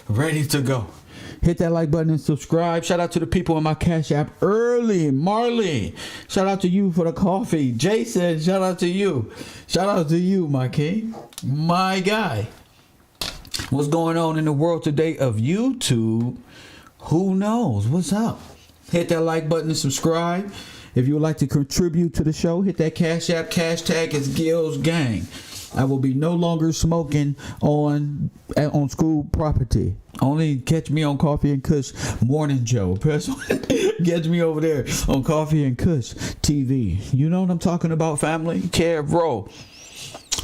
ready to go. Hit that like button and subscribe. Shout out to the people in my Cash App early. Marley, shout out to you for the coffee. Jason, shout out to you. Shout out to you, my king. My guy. What's going on in the world today of YouTube? Who knows? What's up? Hit that like button and subscribe. If you would like to contribute to the show, hit that Cash App. Cash tag is Gills Gang. I will be no longer smoking on school property. Only catch me on Coffee and Kush Morning Joe. Catch me over there on Coffee and Kush TV. You know what I'm talking about, family? Kev Rowe.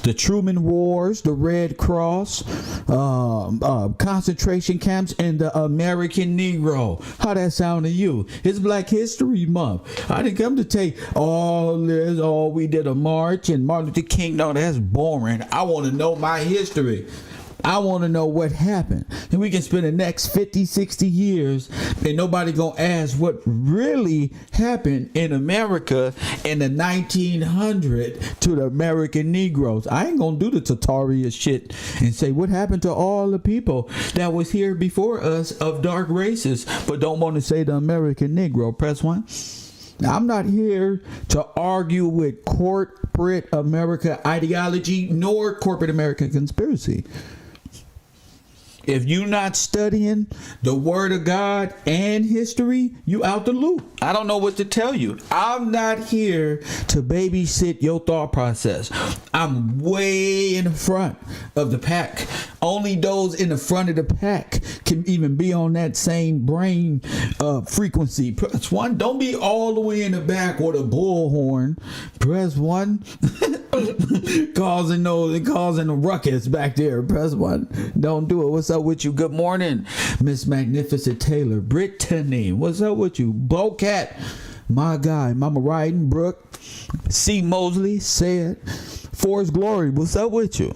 The Truman Wars, the Red Cross, concentration camps, and the American Negro. How that sound to you? It's Black History Month. I didn't come to take all this, we did a march and Martin Luther King. No, that's boring. I want to know my history. I want to know what happened. And we can spend the next 50, 60 years and nobody going to ask what really happened in America in the 1900s to the American Negroes. I ain't going to do the Tartaria shit and say what happened to all the people that was here before us of dark races, but don't want to say the American Negro. Press 1. Now, I'm not here to argue with corporate America ideology nor corporate American conspiracy. If you're not studying the Word of God and history, you out the loop. I don't know what to tell you. I'm not here to babysit your thought process. I'm way in the front of the pack. Only those in the front of the pack can even be on that same brain frequency. Press 1. Don't be all the way in the back with a bullhorn. Press 1. causing a ruckus back there. Press 1. Don't do it. What's up with you? Good morning, Miss Magnificent Taylor. Brittany, what's up with you? Bocat, my guy. Mama Ryden, Brooke, C. Mosley, said. Forrest Glory, what's up with you?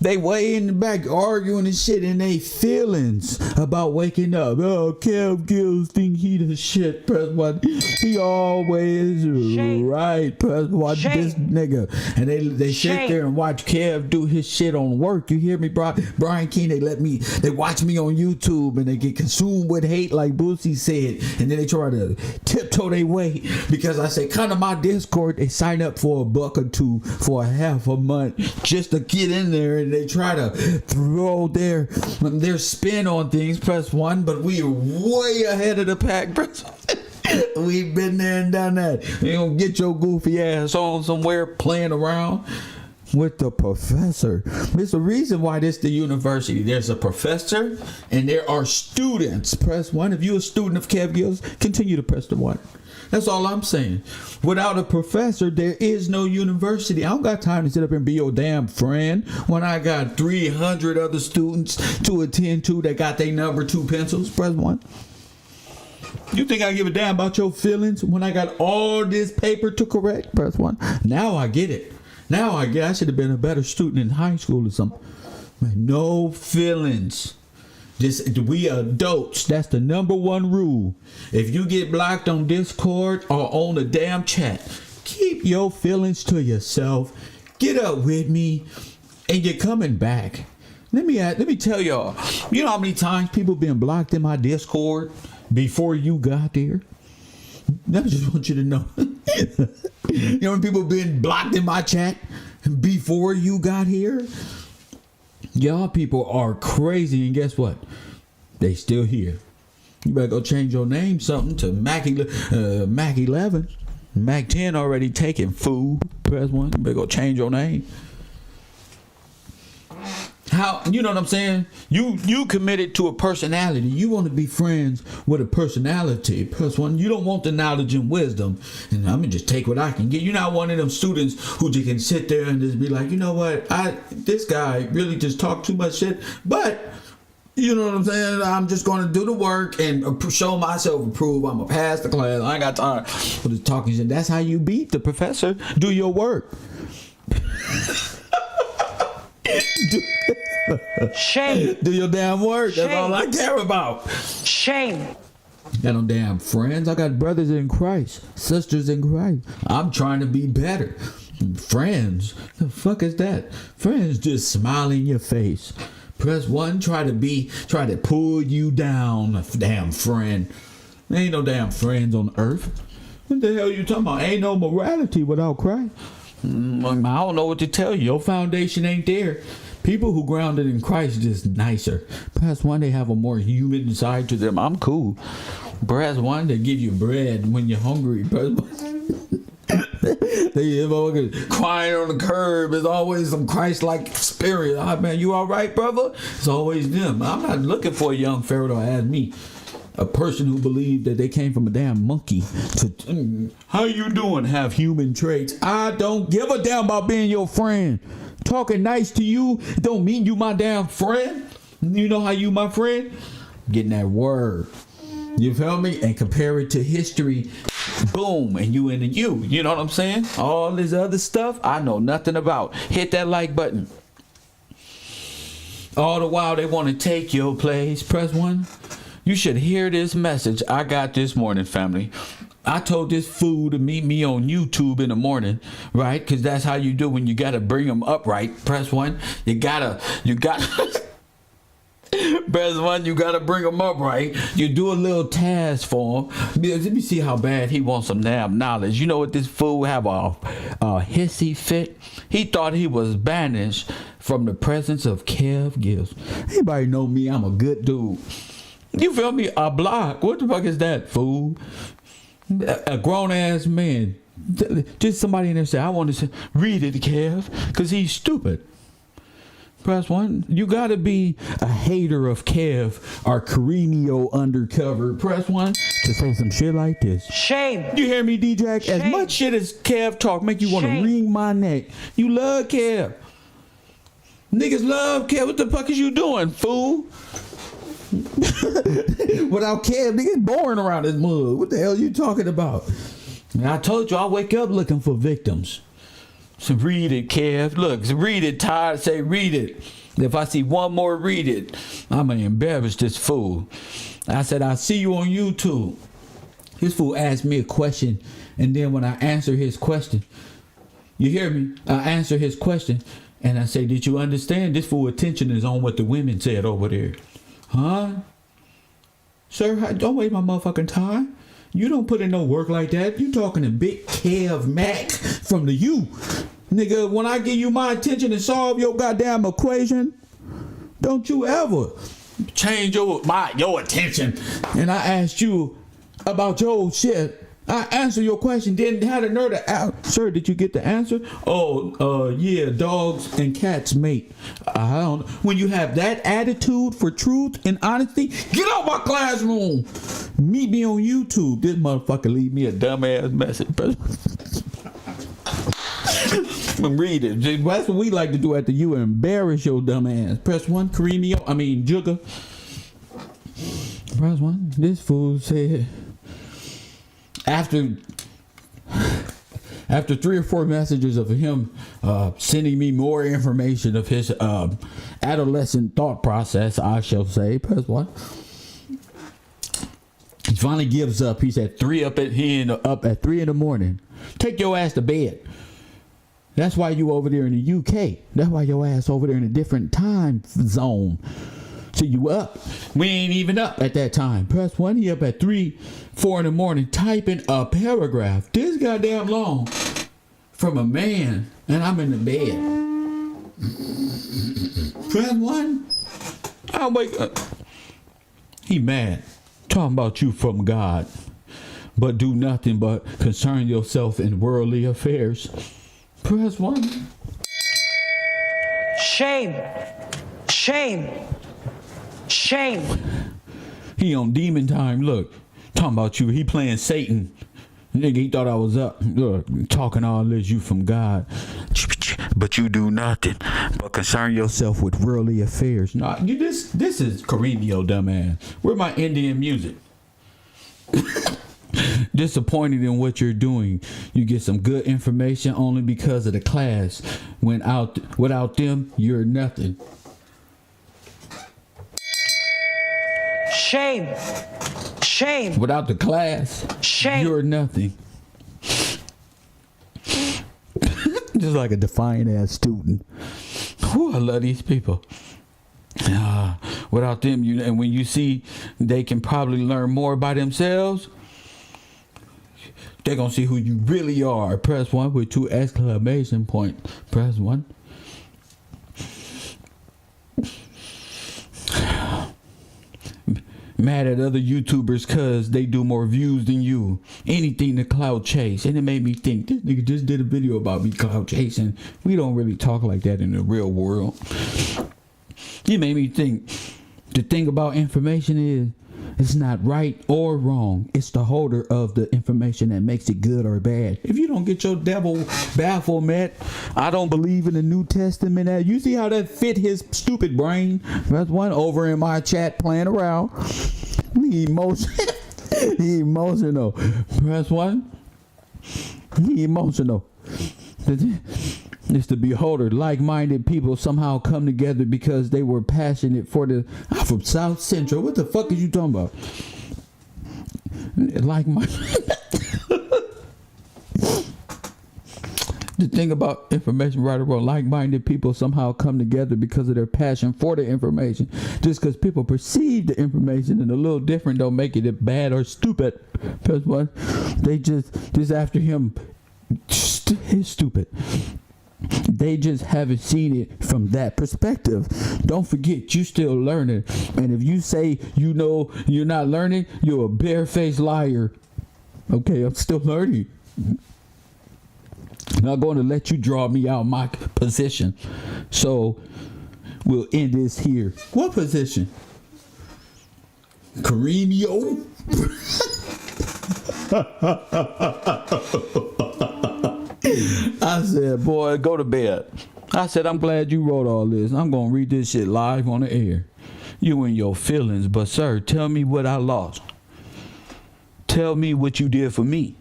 They way in the back arguing and shit in they feelings about waking up. Oh, Kev Gills think he the shit. Press 1. He always right. Press 1. This nigga. And they sit there and watch Kev do his shit on work. You hear me, bro? Brian King, they watch me on YouTube and they get consumed with hate like Boosie said. And then they try to tiptoe their way because I say, come to my Discord. They sign up for $1 or $2 for a half a month just to get in there, and they try to throw their spin on things. Press 1, but we are way ahead of the pack. Press 1. We've been there and done that. You don't get your goofy ass on somewhere playing around with the professor. There's a reason why this the university. There's a professor and there are students. Press 1. If you're a student of Kev Gills, continue to press the 1. That's all I'm saying. Without a professor, there is no university. I don't got time to sit up and be your damn friend when I got 300 other students to attend to that got their number 2 pencils. Press 1. You think I give a damn about your feelings when I got all this paper to correct? Press 1. Now I get it. I should have been a better student in high school or something. No feelings. We adults. That's the number 1 rule. If you get blocked on Discord or on the damn chat, keep your feelings to yourself. Get up with me, and you're coming back. Let me tell y'all. You know how many times people been blocked in my Discord before you got there? I just want you to know. You know when people been blocked in my chat before you got here? Y'all people are crazy, and guess what? They still here. You better go change your name something to Mac 11. Mac 10 already taken, fool. Press 1. You better go change your name. How, you know what I'm saying? You committed to a personality. You want to be friends with a personality. Press 1. You don't want the knowledge and wisdom. And I'm going to just take what I can get. You're not one of them students who just can sit there and just be like, you know what? This guy really just talked too much shit. But, you know what I'm saying? I'm just going to do the work and show myself approved. I'm going to pass the class. I ain't got time for this talking shit. That's how you beat the professor. Do your work. Shame. Do your damn work. Shame. That's all I care about. Shame. Got no damn friends. I got brothers in Christ, sisters in Christ. I'm trying to be better. Friends. The fuck is that? Friends just smile in your face. Press 1, try to pull you down, damn friend. There ain't no damn friends on earth. What the hell you talking about? Ain't no morality without Christ. I don't know what to tell you. Your foundation ain't there. People who grounded in Christ just nicer. Press 1, they have a more human side to them. I'm cool. Press 1, they give you bread when you're hungry. Press 1. They crying on the curb. There's always some Christ-like spirit. Ah, man, you all right, brother? It's always them. I'm not looking for a young Pharaoh to ask me. A person who believed that they came from a damn monkey to how you doing? Have human traits. I don't give a damn about being your friend. Talking nice to you don't mean you my damn friend. You know how you my friend? Getting that word. You feel me? And compare it to history. Boom. And you and you. You know what I'm saying? All this other stuff I know nothing about. Hit that like button. All the while they want to take your place. Press 1. You should hear this message I got this morning, family. I told this fool to meet me on YouTube in the morning, right? Because that's how you do when you got to bring them up, right? Press 1. You got Press 1, you got to bring them up, right? You do a little task for him. Let me see how bad he wants some damn knowledge. You know what this fool have a hissy fit? He thought he was banished from the presence of Kev Gibbs. Anybody know me? I'm a good dude. You feel me? A block. What the fuck is that, fool? A grown ass man. Just somebody in there say, I want to read it, Kev, because he's stupid. Press 1. You gotta be a hater of Kev or Carino undercover. Press 1 to say some shit like this. Shame. You hear me, DJ? As much shit as Kev talk make you want to wring my neck. You love Kev. Niggas love Kev. What the fuck is you doing, fool? Without Kev, niggas boring around this mud. What the hell you talking about? And I told you I wake up looking for victims. So read it, Kev. Look, read it, Todd. Say read it. If I see one more, read it. I'm gonna embarrass this fool. I said, I see you on YouTube. This fool asked me a question, and then when I answer his question, you hear me? I answer his question, and I say, did you understand? This fool attention is on what the women said over there. Huh? Sir, don't waste my motherfucking time. You don't put in no work like that. You talking to Big Kev Mac from the U. Nigga, when I give you my attention and solve your goddamn equation, don't you ever change your attention. And I asked you about your shit. I answered your question, didn't have the nerve to ask. Sir, did you get the answer? Yeah, dogs and cats mate. I don't. When you have that attitude for truth and honesty, get out my classroom. Meet me on YouTube. This motherfucker leave me a dumbass message. Read it. That's what we like to do at the U. Embarrass your dumb ass. Press 1, Jugga. Press 1. This fool said. After 3 or 4 messages of him sending me more information of his adolescent thought process, I shall say, press 1. He finally gives up. He's at 3 up at 3 in the morning. Take your ass to bed. That's why you over there in the UK. That's why your ass over there in a different time zone. So you up. We ain't even up at that time. Press 1. He up at 3, 4 in the morning typing a paragraph this goddamn long from a man, and I'm in the bed. Press 1. I wake up. He mad. Talking about you from God, but do nothing but concern yourself in worldly affairs. Press 1. Shame. Shame. Shame. He on demon time. Look, talking about you. He playing Satan. Nigga, he thought I was up. Look, talking all this, you from God. But you do nothing but concern yourself with worldly affairs. Nah, this is Carino, dumbass. Where my Indian music? Disappointed in what you're doing. You get some good information only because of the class. Without them, you're nothing. Shame. Shame. Without the class, shame. You're nothing. Just like a defiant ass student. Whew, I love these people. Without them, and when you see they can probably learn more by themselves, they're gonna see who you really are. Press 1 with 2 exclamation points. Press 1. Mad at other YouTubers cause they do more views than you. Anything to clout chase. And it made me think, this nigga just did a video about me clout chasing. We don't really talk like that in the real world. It made me think, the thing about information is, it's not right or wrong. It's the holder of the information that makes it good or bad. If you don't get your devil Baphomet, I don't believe in the New Testament. That you see how that fit his stupid brain. That's one over in my chat playing around. He emotional. Press 1. He emotional. It's the beholder. Like-minded people somehow come together because they were passionate for the... I'm from South Central. What the fuck is you talking about? Like-minded... The thing about information, right or wrong, like-minded people somehow come together because of their passion for the information. Just because people perceive the information and a little different don't make it bad or stupid. Press 1. They just after him, he's stupid. They just haven't seen it from that perspective. Don't forget, you still learning. And if you say you know you're not learning, you're a barefaced liar. Okay, I'm still learning. I'm not going to let you draw me out my position. So we'll end this here. What position? Carino? I said, boy, go to bed. I said, I'm glad you wrote all this. I'm going to read this shit live on the air. You and your feelings. But, sir, tell me what I lost. Tell me what you did for me.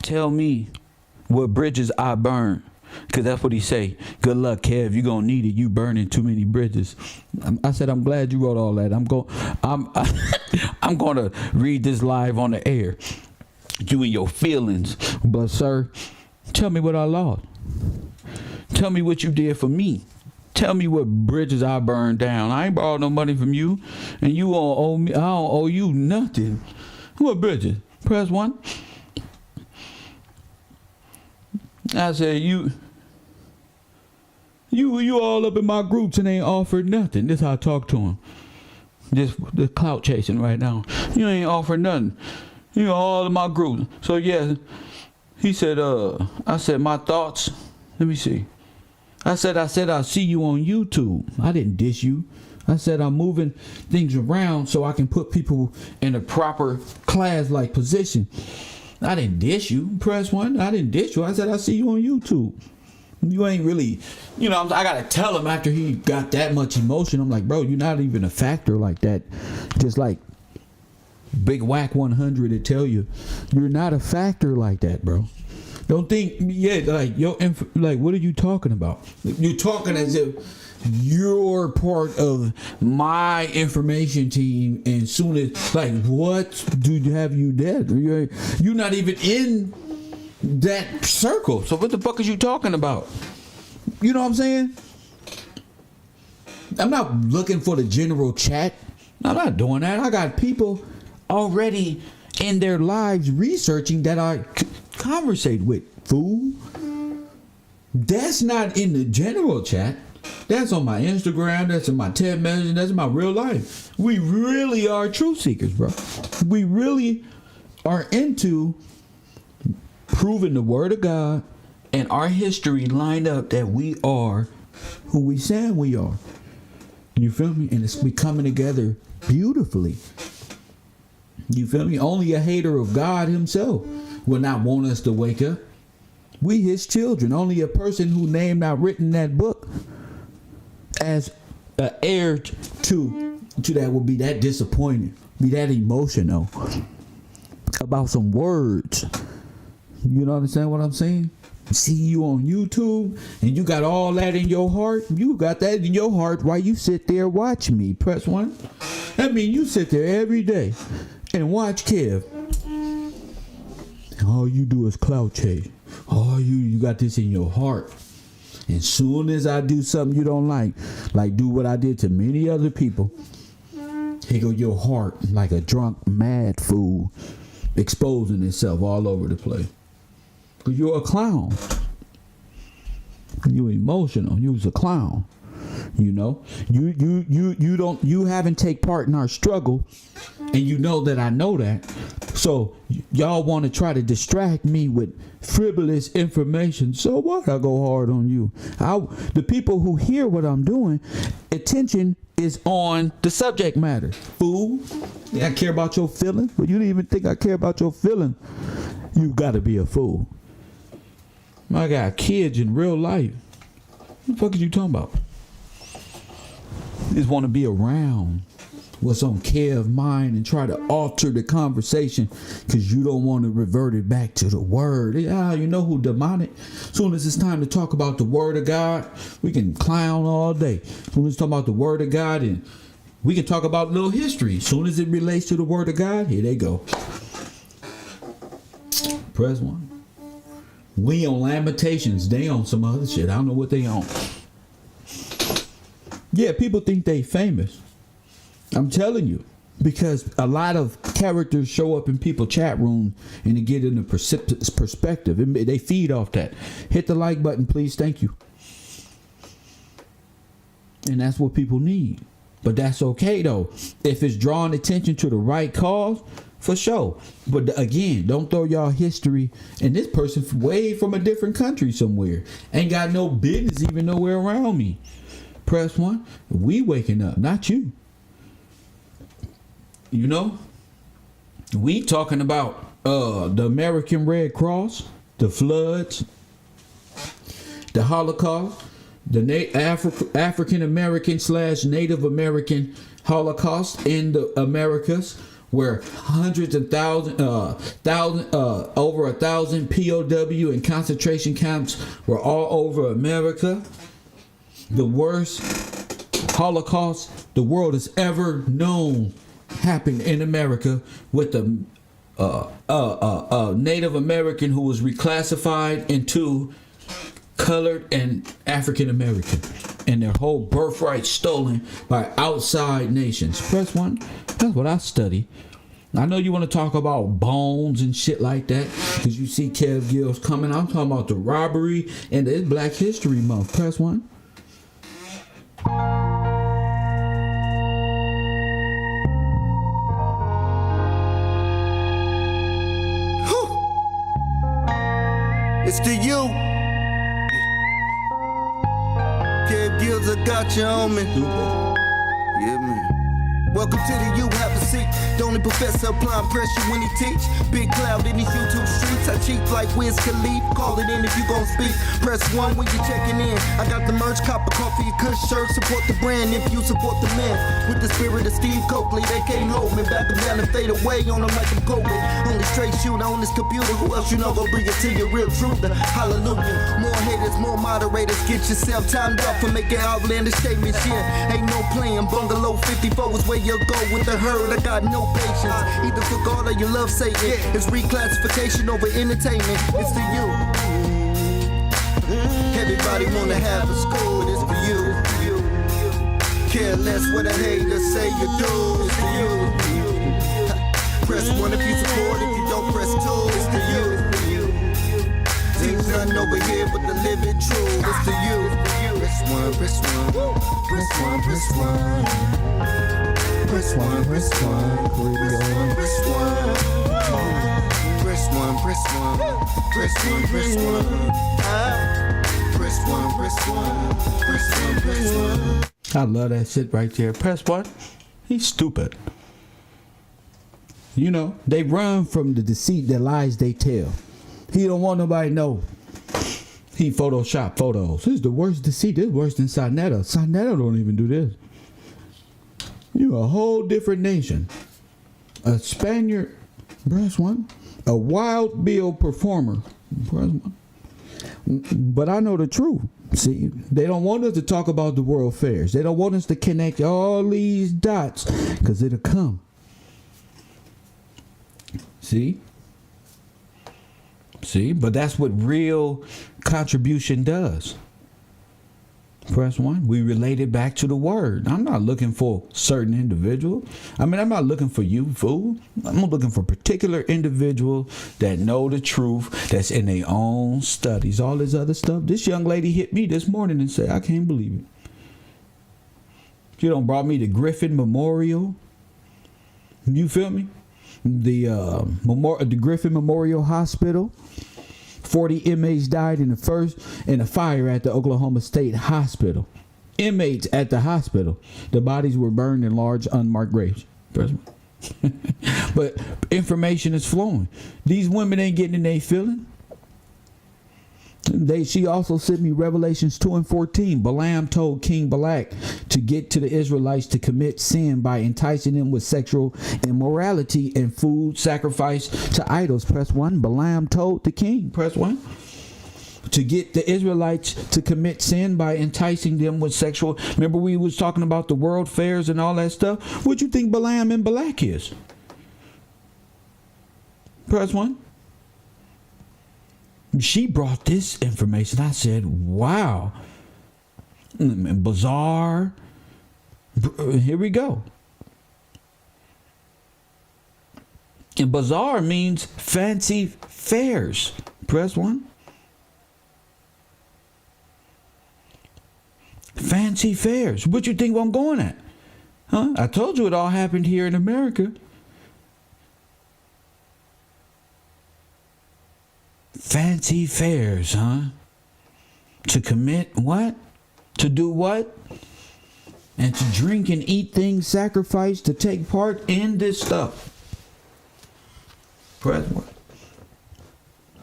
Tell me what bridges I burned. Because that's what he say. Good luck, Kev. You're going to need it. You burning too many bridges. I said, I'm glad you wrote all that. I'm going to read this live on the air. You and your feelings. But, sir, tell me what I lost. Tell me what you did for me. Tell me what bridges I burned down. I ain't borrowed no money from you. And you don't owe me. I don't owe you nothing. What bridges? Press 1. I said, you all up in my groups and ain't offered nothing. This how I talk to him. This clout chasing right now. You ain't offered nothing. You all in my group. So yeah, he said, I said, my thoughts. Let me see. I said, I'll see you on YouTube. I didn't dish you. I said, I'm moving things around so I can put people in a proper class-like position. I didn't dish you. Press 1. I didn't dish you. I said, I'll see you on YouTube. You ain't really, I got to tell him after he got that much emotion. I'm like, bro, you're not even a factor like that. Just like Big Whack 100 to tell you, you're not a factor like that, bro. Don't think, what are you talking about? You're talking as if you're part of my information team, and soon as, what do you have you dead? You're not even in that circle. So what the fuck is you talking about? You know what I'm saying? I'm not looking for the general chat. I'm not doing that. I got people already in their lives researching that I conversate with, fool. That's not in the general chat. That's on my Instagram. That's in my 10 message. That's in my real life. We really are truth seekers, bro. We really are into proving the word of God and our history line up that we are who we say we are. You feel me? And it's coming together beautifully. You feel me? Only a hater of God himself will not want us to wake up. We his children. Only a person who named not written that book as an heir to that will be that disappointed, be that emotional about some words. You know understand what I'm saying? See you on YouTube and you got all that in your heart. You got that in your heart while you sit there watch me. Press 1. I mean, you sit there every day and watch Kev. All you do is clout chase. Oh, you got this in your heart. And soon as I do something you don't like do what I did to many other people, here go your heart like a drunk mad fool exposing itself all over the place. Because you're a clown. You emotional. You was a clown. You know, you haven't take part in our struggle, and you know that I know that. So y'all want to try to distract me with frivolous information. So what? I go hard on you. The people who hear what I'm doing, attention is on the subject matter. Fool, I care about your feelings, but you don't even think I care about your feelings. You gotta be a fool. I got kids in real life. What the fuck are you talking about? You just want to be around what's on care of mine and try to alter the conversation because you don't want to revert it back to the word. Yeah, you know who demonic? Soon as it's time to talk about the word of God, we can clown all day. Soon as it's talk about the word of God, and we can talk about little history. Soon as it relates to the word of God, here they go. Press one. We on Lamentations. They on some other shit. I don't know what they on. Yeah, people think they famous. I'm telling you. Because a lot of characters show up in people's chat room and they get in a perspective. They feed off that. Hit the like button, please. Thank you. And that's what people need. But that's okay, though. If it's drawing attention to the right cause, for sure. But again, don't throw y'all history. And this person way from a different country somewhere. Ain't got no business even nowhere around me. Press one. We waking up, not you. You know? We talking about the American Red Cross, the floods, the Holocaust, the African American / Native American Holocaust in the Americas, where hundreds of over 1,000 POW and concentration camps were all over America. The worst Holocaust the world has ever known happened in America with the Native American who was reclassified into colored and African American, and their whole birthright stolen by outside nations. Press one. That's what I study. I know you want to talk about bones and shit like that because you see Kev Gills coming. I'm talking about the robbery and it's Black History Month. Press one. It's to you. Kev Gills, I got you on me. Yeah, man. Welcome to the U, have a seat. The only professor applying pressure when he teach. Big cloud in these YouTube streets. I cheat like Wiz Khalif. Call it in if you gon' speak. Press one when you're checking in. I got the merch, copper coffee, a kush shirt. Support the brand if you support the man. With the spirit of Steve Coakley, they can't hold me. Back them down and fade away on them like I'm Kobe. Only straight shooter on this computer. Who else you know gon' bring it to your real truth? Hallelujah. More haters, more moderators. Get yourself timed up for making outlandish statements. Yeah, ain't no playing. Bungalow 54 is where you go with the herd. I got no patience. Either for God or you love Satan. It's reclassification over entertainment. It's to you. Everybody wanna have a school, but it's for you. Care less what a hater say you do. It's to you. Press one if you support. If you don't press two, it's to you. Teach none over here but the living true. It's to you. Press one, press one, press one, press one. Press one, press one, press one, press one. Press one, press one, press one, press one. Press one, press one, press one, press one. I love that shit right there. Press one. He's stupid. You know, they run from the deceit that lies they tell. He don't want nobody to know. He Photoshop photos. This is the worst deceit. This is worse than Sinetta. Sinetta don't even do this. You're a whole different nation. A Spaniard, press one. A Wild Bill performer, press one. But I know the truth. See, they don't want us to talk about the world fairs. They don't want us to connect all these dots because it'll come. See? But that's what real contribution does. Press 1. We relate it back to the word. I'm not looking for certain individual. I'm not looking for you, fool. I'm looking for particular individual that know the truth, that's in their own studies, all this other stuff. This young lady hit me this morning and said, I can't believe it. She done brought me the Griffin Memorial. You feel me? The Griffin Memorial Hospital. 40 inmates died in a fire at the Oklahoma State Hospital. Inmates at the hospital. The bodies were burned in large unmarked graves. But information is flowing. These women ain't getting in their feeling. She also sent me Revelations 2 and 14. Balaam told King Balak to get to the Israelites to commit sin by enticing them with sexual immorality and food sacrifice to idols. Press 1. Balaam told the king. Press 1. To get the Israelites to commit sin by enticing them with sexual. Remember we was talking about the world fairs and all that stuff? What you think Balaam and Balak is? Press 1. She brought this information. I said, wow. Bizarre. Here we go. And bizarre means fancy fairs. Press 1. Fancy fairs. What you think I'm going at? Huh? I told you it all happened here in America. Fancy fairs, huh? To commit what? To do what? And to drink and eat things sacrificed to take part in this stuff. Press what?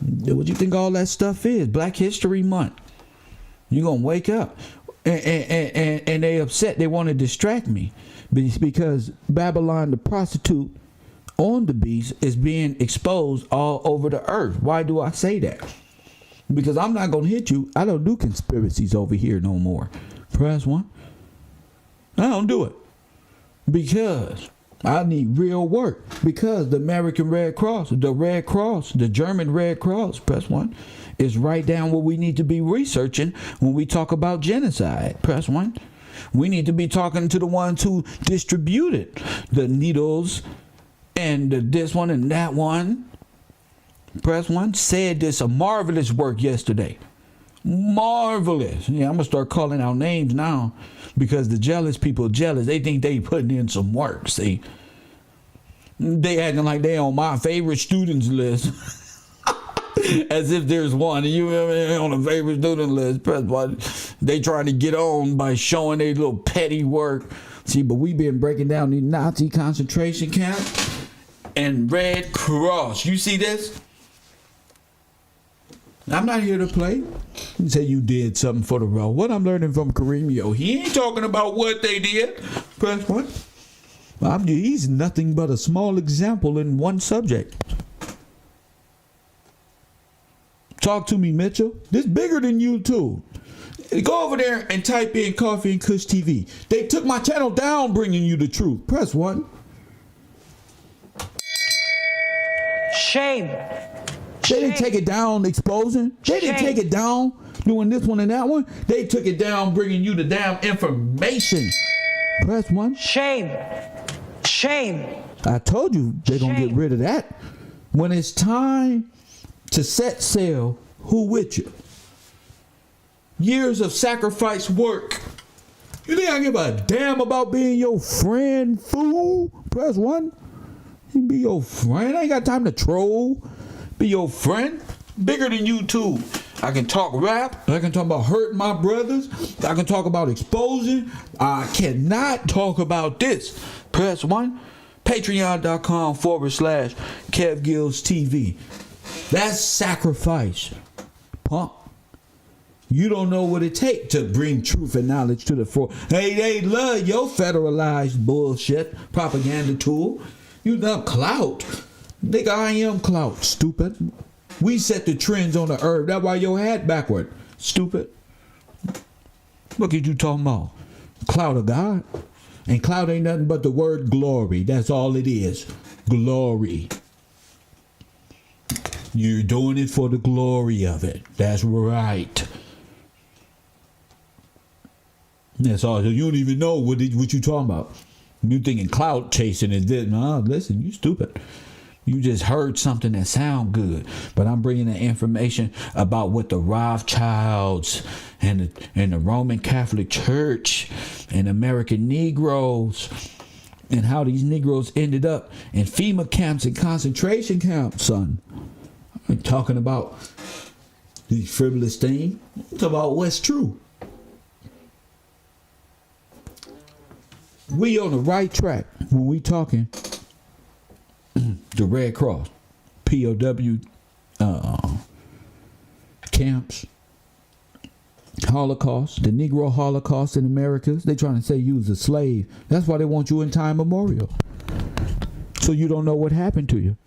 What you think all that stuff is? Black History Month. You're going to wake up. And they upset. They want to distract me. Because Babylon the prostitute on the beast is being exposed all over the earth. Why do I say that? Because I'm not going to hit you. I don't do conspiracies over here no more. Press 1. I don't do it. Because I need real work. Because the American Red Cross, the German Red Cross, press 1, is right down what we need to be researching when we talk about genocide. Press 1. We need to be talking to the ones who distributed the needles and this one and that one. Press 1 said this a marvelous work yesterday. Marvelous. Yeah, I'm going to start calling out names now because the jealous people are jealous. They think they putting in some work, see. They acting like they on my favorite students list. As if there's one. You on a favorite student list. Press 1. They trying to get on by showing their little petty work. See, but we've been breaking down these Nazi concentration camps and Red Cross. You see this? I'm not here to play. You say you did something for the row. What I'm learning from Kareem, he ain't talking about what they did. Press 1. He's nothing but a small example in one subject. Talk to me, Mitchell. This bigger than you too. Go over there and type in Coffee and Kush TV. They took my channel down bringing you the truth. Press 1. Shame. They didn't take it down exposing. They didn't take it down doing this one and that one. They took it down bringing you the damn information. Press 1. Shame. Shame. I told you they're going to get rid of that. When it's time to set sail, who with you? Years of sacrifice work. You think I give a damn about being your friend, fool? Press 1. You be your friend. I ain't got time to troll. Be your friend. Bigger than you too. I can talk rap. I can talk about hurting my brothers. I can talk about exposing. I cannot talk about this. Press 1. Patreon.com/KevGillsTV. That's sacrifice. Punk. You don't know what it takes to bring truth and knowledge to the fore. Hey, they love your federalized bullshit propaganda tool. You love clout. Nigga, I am clout, stupid. We set the trends on the earth. That's why your hat backward, stupid. Look at you talking about. Clout of God. And clout ain't nothing but the word glory. That's all it is. Glory. You're doing it for the glory of it. That's right. That's all. You don't even know what you talking about. You thinking clout chasing is this. No, listen, you stupid. You just heard something that sound good. But I'm bringing the information about what the Rothschilds and the Roman Catholic Church and American Negroes and how these Negroes ended up in FEMA camps and concentration camps, son. I'm talking about these frivolous things. I'm talking about what's true. We on the right track when we talking the Red Cross, POW camps, Holocaust, the Negro Holocaust in Americas. They trying to say you was a slave. That's why they want you in time memorial. So you don't know what happened to you.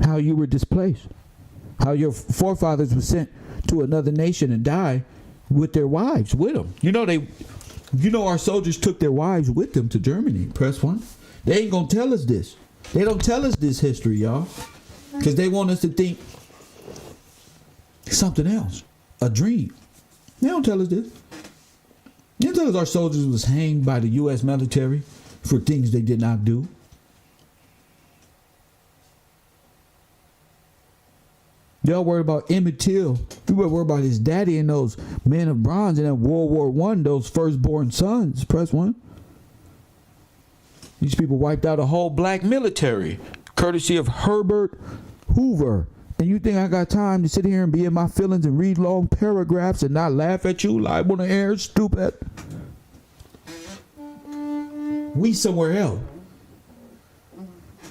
How you were displaced. How your forefathers were sent to another nation and died with their wives with them. You know our soldiers took their wives with them to Germany. Press 1. They ain't gonna tell us this. They don't tell us this history, y'all. Because they want us to think something else. A dream. They don't tell us this. They don't tell us our soldiers was hanged by the U.S. military for things they did not do. Y'all worried about Emmett Till. We were worried about his daddy and those men of bronze in that World War I, those firstborn sons. Press 1. These people wiped out a whole black military, courtesy of Herbert Hoover. And you think I got time to sit here and be in my feelings and read long paragraphs and not laugh at you live on the air, stupid? We somewhere else.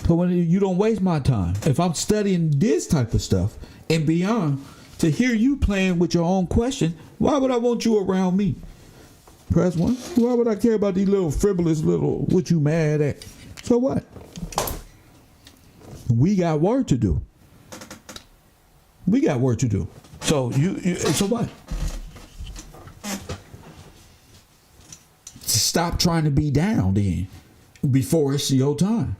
So when you don't waste my time, if I'm studying this type of stuff and beyond, to hear you playing with your own question, why would I want you around me? Press 1. Why would I care about these little frivolous what you mad at? So what? We got work to do. We got work to do. So so what? Stop trying to be down then before it's your time.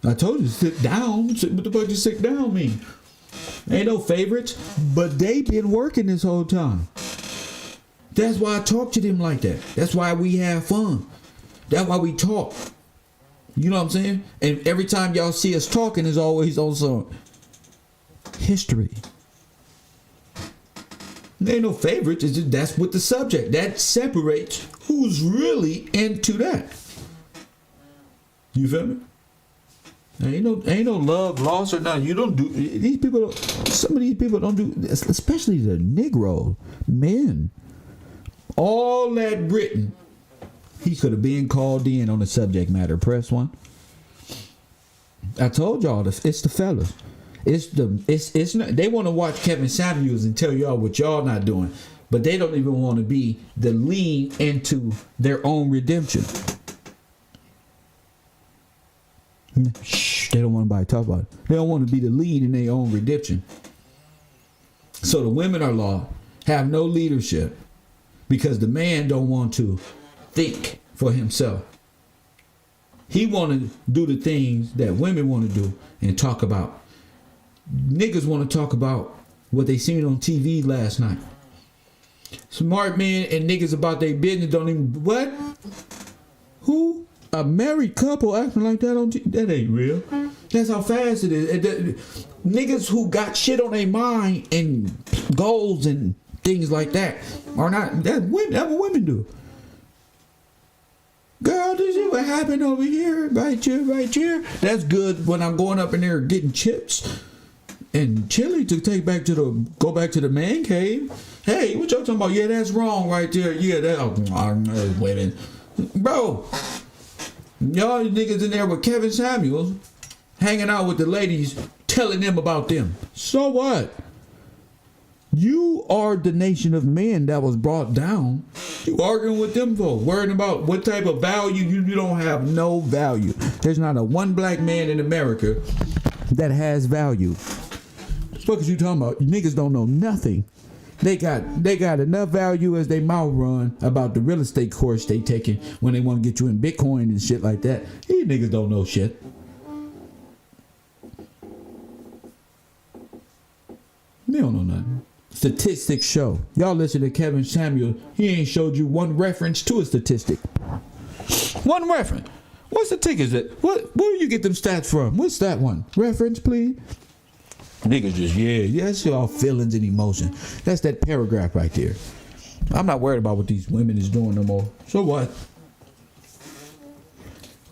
I told you, sit down. What the fuck you sit down mean? Ain't no favorites, but they been working this whole time. That's why I talk to them like that. That's why we have fun. That's why we talk. You know what I'm saying? And every time y'all see us talking, is always on some history. There ain't no favorites. It's just, that's what the subject. That separates who's really into that. You feel me? Ain't no love lost or nothing. You don't do these people. Some of these people don't do, especially the Negro men. All that Britain, he could have been called in on the subject matter. Press 1. I told y'all this. It's the fellas. It's not. They want to watch Kevin Samuels and tell y'all what y'all not doing, but they don't even want to be the lead into their own redemption. Shh, they don't want nobody to talk about it. They don't want to be the lead in their own redemption. So the women are law have no leadership because the man don't want to think for himself. He want to do the things that women want to do and talk about. Niggas want to talk about what they seen on TV last night. Smart men and niggas about their business don't even, what? Who? A married couple acting like that on TV? That ain't real. That's how fast it is. Niggas who got shit on their mind and goals and things like that are not, that's what women do. Girl, did you what happened over here? Right here. That's good when I'm going up in there getting chips and chili to go back to the man cave. Hey, what y'all talking about? Yeah, that's wrong right there. Yeah, that women. Bro, y'all niggas in there with Kevin Samuels hanging out with the ladies, telling them about them. So what? You are the nation of men that was brought down. You arguing with them for worrying about what type of value. You don't have no value. There's not a one black man in America that has value. What the fuck is you talking about? Niggas don't know nothing. They got enough value as they mouth run about the real estate course they taking when they want to get you in Bitcoin and shit like that. These niggas don't know shit. They don't know nothing. Statistics show. Y'all listen to Kevin Samuel. He ain't showed you one reference to a statistic. One reference. What statistic is it? Where do you get them stats from? What's that one? Reference, please. Niggas just, yeah, that's all feelings and emotion. That's that paragraph right there. I'm not worried about what these women is doing no more. So what?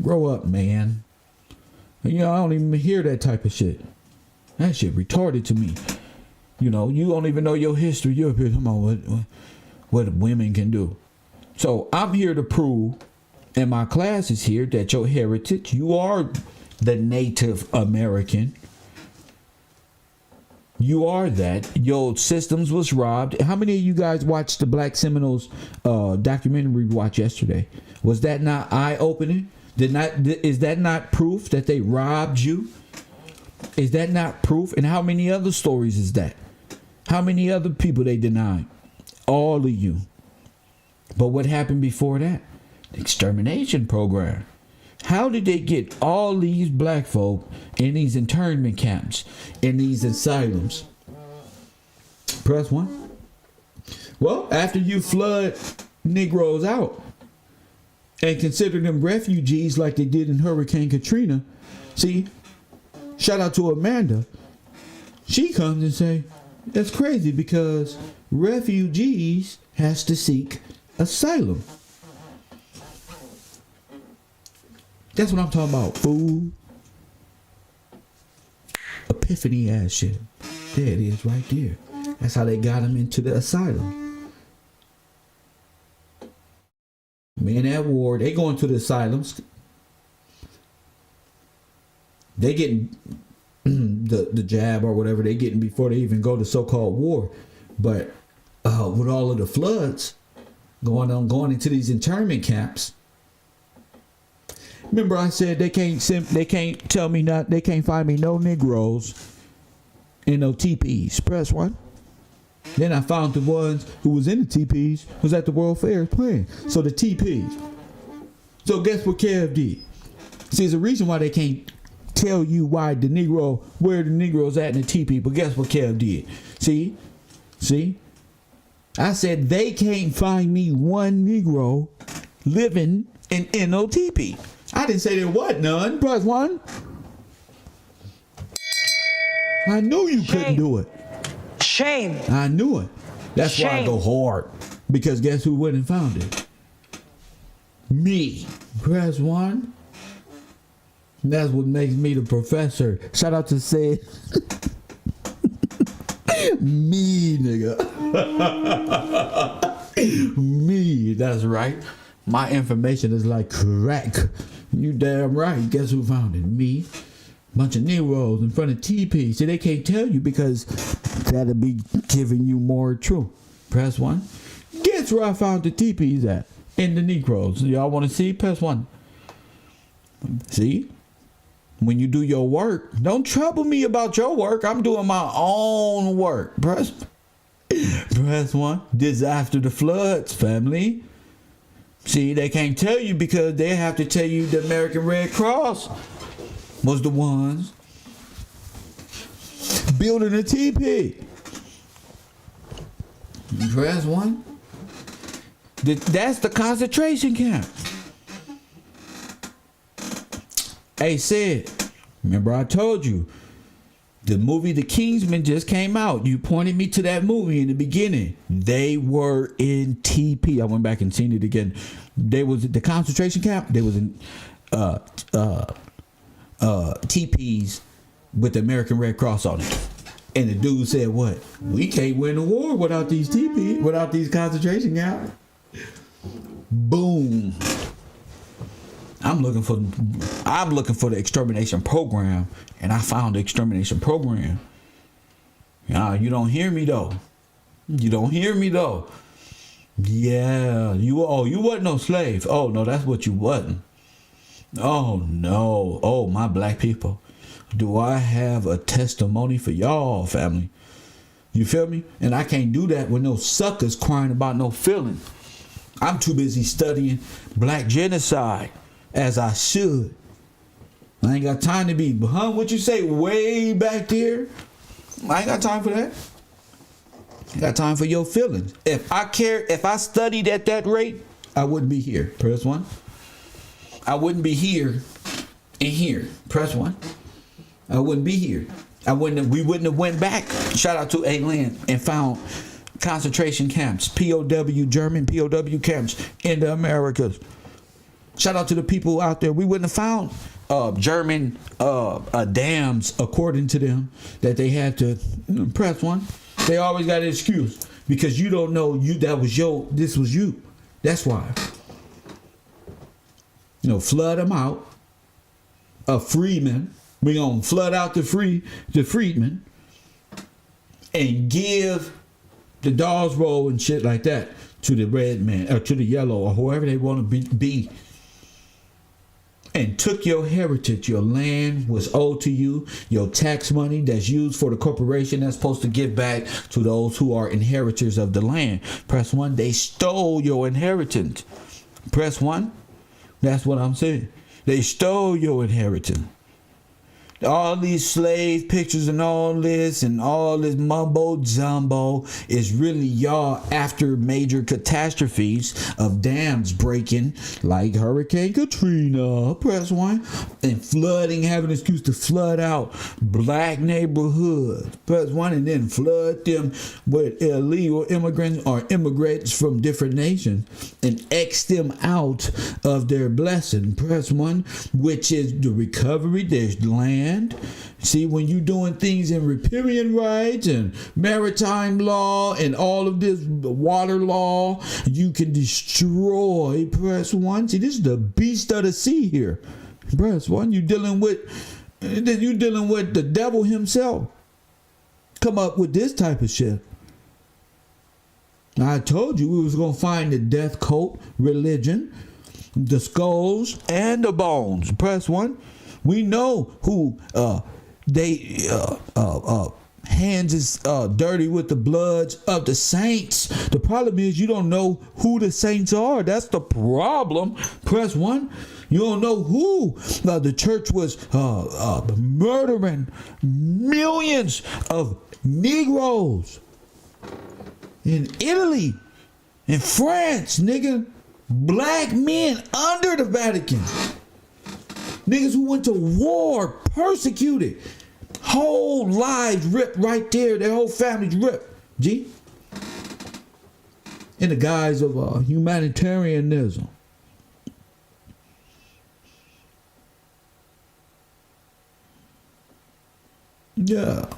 Grow up, man. You know, I don't even hear that type of shit. That shit retarded to me. You know, you don't even know your history. You're up here talking about what women can do. So I'm here to prove, and my class is here, that your heritage, you are the Native American. You are that. Your systems was robbed. How many of you guys watched the Black Seminoles documentary we watched yesterday? Was that not eye-opening? Is that not proof that they robbed you? Is that not proof? And how many other stories is that? How many other people they denied? All of you. But what happened before that? The extermination program. How did they get all these black folk in these internment camps, in these asylums? Press 1. Well, after you flood Negroes out and consider them refugees like they did in Hurricane Katrina, see, shout out to Amanda. She comes and say, that's crazy because refugees has to seek asylum. That's what I'm talking about, fool. Epiphany ass shit. There it is right there. That's how they got him into the asylum. Men at war, they going to the asylums. They getting the jab or whatever they getting before they even go to so-called war. But with all of the floods going into these internment camps. Remember I said they can't tell me not, they can't find me no Negroes in no teepees. Press 1. Then I found the ones who was in the teepees was at the World Fairs playing. So the teepees. So guess what Kev did? See, there's a reason why they can't tell you where the Negroes at in the teepee, but guess what Kev did? See? I said they can't find me one Negro living in NOTP. I didn't say there was none. Press 1. I knew you couldn't do it. Shame. I knew it. That's Shame. why I go hard. Because guess who went and found it? Me. Press 1. That's what makes me the professor. Shout out to Sid. Me, nigga. Me. That's right. My information is like crack. You damn right. Guess who found it? Me. Bunch of Negroes in front of TP. See, they can't tell you because that'll be giving you more truth. Press 1. Guess where I found the TPs at? In the Negroes. Y'all want to see? Press 1. See? When you do your work, don't trouble me about your work. I'm doing my own work. Press 1. This after the floods, family. See, they can't tell you because they have to tell you the American Red Cross was the ones building a TP. Press 1. That's the concentration camp. Hey, Sid, remember I told you the movie The Kingsman just came out. You pointed me to that movie in the beginning. They were in TP. I went back and seen it again. They was at the concentration camp. They was in TPs with the American Red Cross on it. And the dude said, what? We can't win the war without these TP, without these concentration camps. Boom. I'm looking for the extermination program, and I found the extermination program. You don't hear me though. Yeah, you wasn't no slave. Oh no, that's what you wasn't. Oh no. Oh, my black people. Do I have a testimony for y'all, family? You feel me? And I can't do that with no suckers crying about no feeling. I'm too busy studying black genocide, as I should. I ain't got time to be, what you say, way back there? I ain't got time for that. I got time for your feelings. If I studied at that rate, I wouldn't be here. Press 1. I wouldn't be here and here. Press 1. I wouldn't be here. We wouldn't have went back. Shout out to A-Land and found concentration camps, German POW camps in the Americas. Shout out to the people out there. We wouldn't have found German dams, according to them, that they had to press 1. They always got an excuse because you don't know this was you. That's why. Flood them out. A freedman. We gonna flood out the freedmen and give the dogs roll and shit like that to the red man or to the yellow or whoever they want to be. And took your heritage. Your land was owed to you. Your tax money that's used for the corporation that's supposed to give back to those who are inheritors of the land. Press 1. They stole your inheritance. Press 1. That's what I'm saying. They stole your inheritance. All these slave pictures and all this mumbo jumbo is really y'all after major catastrophes of dams breaking like Hurricane Katrina, press 1, and flooding, having an excuse to flood out black neighborhoods, press 1, and then flood them with illegal immigrants or immigrants from different nations and X them out of their blessing, press 1, which is the recovery. There's land. See, when you doing things in riparian rights and maritime law and all of this water law, you can destroy. Press 1. See, this is the beast of the sea here. Press 1. You dealing with the devil himself. Come up with this type of shit. I told you we was gonna find the death cult religion, the skulls and the bones. Press 1. We know who hands is dirty with the bloods of the saints. The problem is you don't know who the saints are. That's the problem. Press 1. You don't know who the church was murdering millions of Negroes in Italy, in France, nigga. Black men under the Vatican. Niggas who went to war, persecuted, whole lives ripped right there, their whole families ripped. G? In the guise of humanitarianism. Yeah.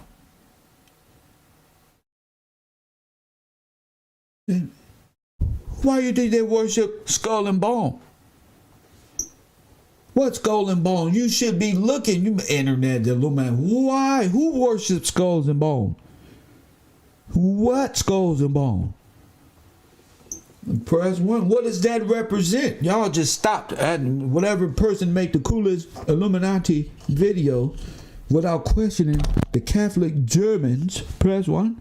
And why you think they worship skull and bone? What skull and bone? You should be looking. You internet, the little man. Why? Who worships skulls and bone? What skulls and bone? Press 1. What does that represent? Y'all just stopped at whatever person make the coolest Illuminati video without questioning the Catholic Germans. Press 1.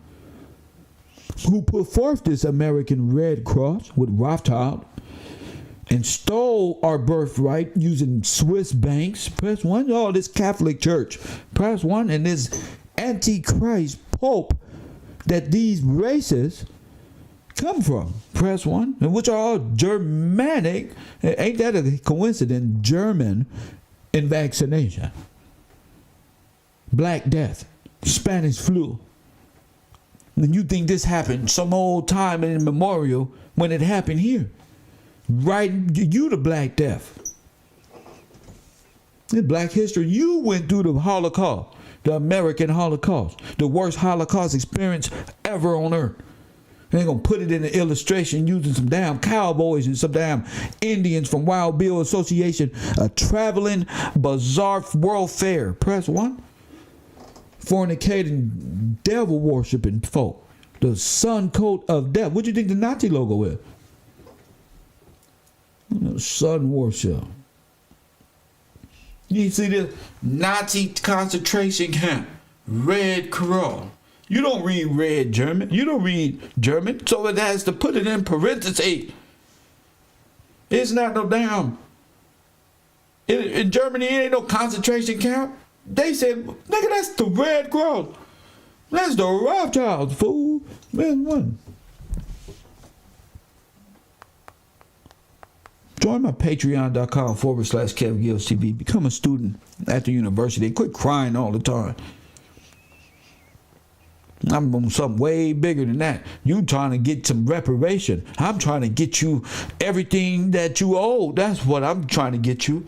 Who put forth this American Red Cross with Rothschild and stole our birthright using Swiss banks. Press 1. Oh, this Catholic Church. Press 1. And this Antichrist Pope that these races come from. Press 1. And which are all Germanic. Ain't that a coincidence? German in vaccination. Black Death. Spanish flu. And you think this happened some old time in memorial when it happened here. Right, you the Black Death. In Black history, you went through the Holocaust, the American Holocaust, the worst Holocaust experience ever on earth. They're gonna put it in the illustration using some damn cowboys and some damn Indians from Wild Bill Association, a traveling bizarre world fair. Press 1. Fornicating, devil worshiping folk. The sun coat of death. What do you think the Nazi logo is? Sun worship. You see this Nazi concentration camp, Red Cross. You don't read red German. You don't read German, so it has to put it in parentheses. It's not no damn. In Germany, it ain't no concentration camp. They said, nigga, that's the Red Cross. That's the Rothschilds, fool. Man, one. Join my patreon.com/KevGillsTV. Become a student at the university. Quit crying all the time. I'm on something way bigger than that. You trying to get some reparation. I'm trying to get you everything that you owe. That's what I'm trying to get you.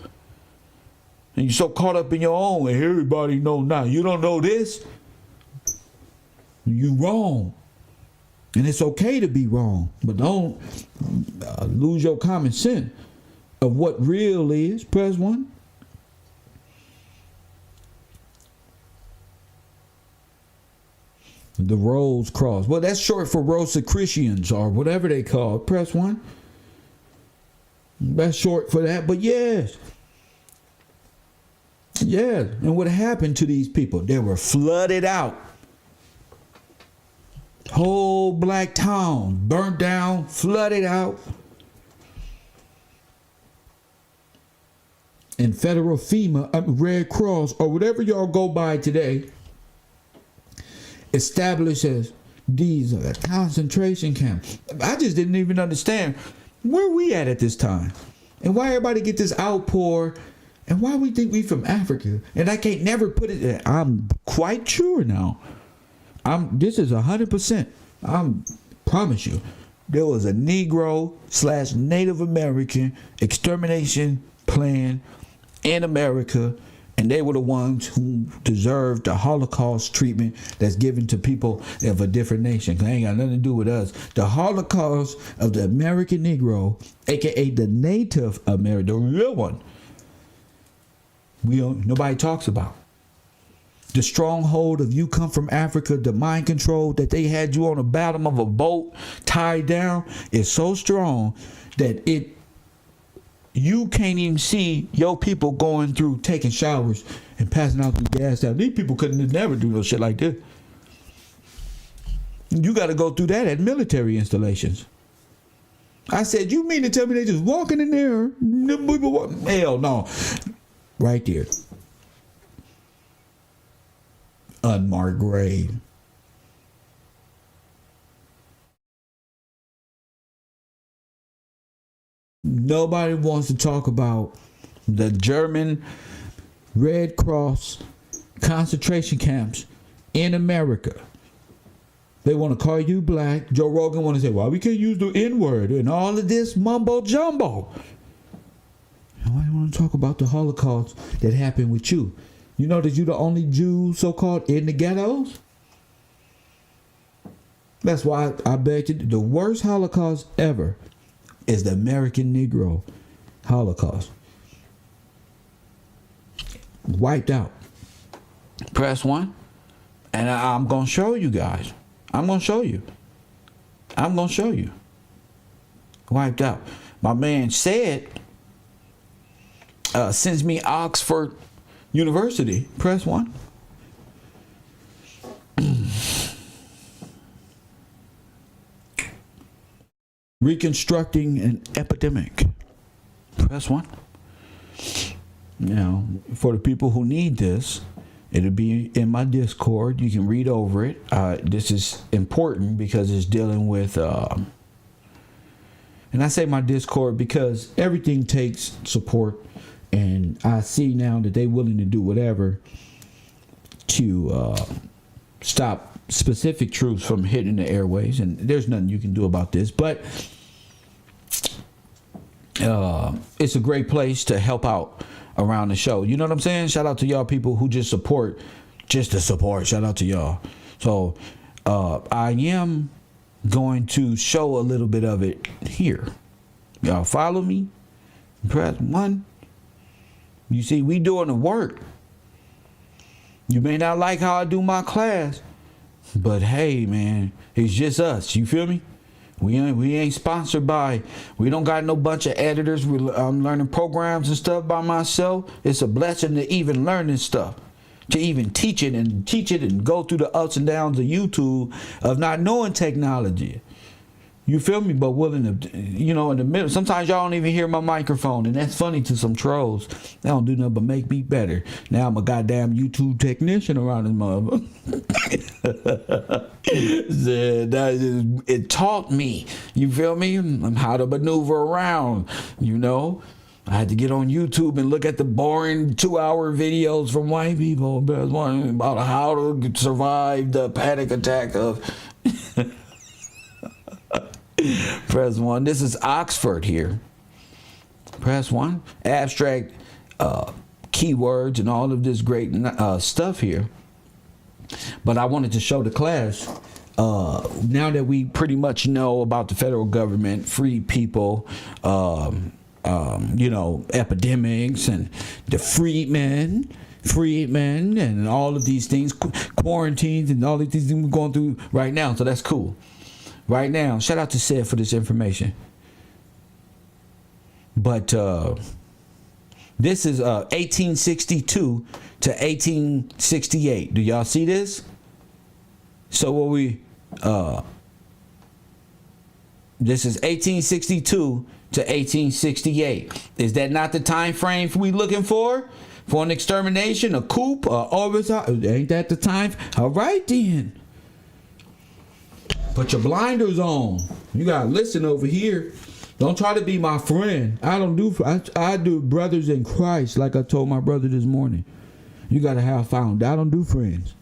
And you're so caught up in your own, and everybody know now. You don't know this? You wrong. And it's okay to be wrong. But don't lose your common sense of what real is. Press 1. The roads cross. Well, that's short for Rosicrucians or whatever they call it. Press 1. That's short for that. But yes. Yeah. And what happened to these people? They were flooded out. Whole black town burnt down, flooded out. And federal FEMA, Red Cross, or whatever y'all go by today, establishes these concentration camps. I just didn't even understand where we at this time, and why everybody get this outpour, and why we think we from Africa. And I can't never put it there. I'm quite sure now. This is 100%. Promise you, there was a Negro/Native American extermination plan in America. And they were the ones who deserved the Holocaust treatment that's given to people of a different nation. It ain't got nothing to do with us. The Holocaust of the American Negro, aka the Native American, the real one, nobody talks about. The stronghold of you come from Africa, the mind control that they had you on the bottom of a boat tied down is so strong that you can't even see your people going through taking showers and passing out the gas out. These people couldn't never do no shit like this. You got to go through that at military installations. I said, you mean to tell me they just walking in there? Hell no. Right there. Unmarked grave. Nobody wants to talk about the German Red Cross concentration camps in America. They want to call you black. Joe Rogan want to say, why we can't use the N-word and all of this mumbo jumbo. Nobody want to talk about the Holocaust that happened with you. You know that you're the only Jew so-called in the ghettos? That's why I beg you, the worst Holocaust ever is the American Negro Holocaust. Wiped out. Press 1. And I'm going to show you guys. I'm going to show you. Wiped out. My man said, sends me Oxford University. Press 1. Reconstructing an epidemic. Press 1. Now, for the people who need this, it'll be in my Discord. You can read over it. This is important because it's dealing with, and I say my Discord because everything takes support, and I see now that they're willing to do whatever to stop specific truths from hitting the airways, and there's nothing you can do about this, but it's a great place to help out around the show. You know what I'm saying? Shout out to y'all people who just support, just to support. Shout out to y'all. So I am going to show a little bit of it here. Y'all follow me? Press 1. You see, we doing the work. You may not like how I do my class, but hey, man, it's just us. You feel me? We ain't sponsored by. We don't got no bunch of editors. I'm learning programs and stuff by myself. It's a blessing to even learn this stuff, to even teach it and go through the ups and downs of YouTube of not knowing technology. You feel me? But willing to, in the middle. Sometimes y'all don't even hear my microphone, and that's funny to some trolls. They don't do nothing but make me better. Now I'm a goddamn YouTube technician around this motherfucker. It taught me, you feel me, how to maneuver around, you know. I had to get on YouTube and look at the boring 2-hour videos from white people about how to survive the panic attack of press 1. This is Oxford here. Press 1. Abstract keywords and all of this great stuff here. But I wanted to show the class, now that we pretty much know about the federal government, free people, you know, epidemics and the freedmen and all of these things, quarantines and all of these things we're going through right now. So that's cool. Right now, shout out to Sid for this information. But this is 1862 to 1868. Do y'all see this? So what we this is 1862 to 1868. Is that not the time frame we looking for an extermination, a coup, ain't that the time? All right then. Put your blinders on. You gotta listen over here. Don't try to be my friend. I do brothers in Christ, like I told my brother this morning. You gotta have found. I don't do friends.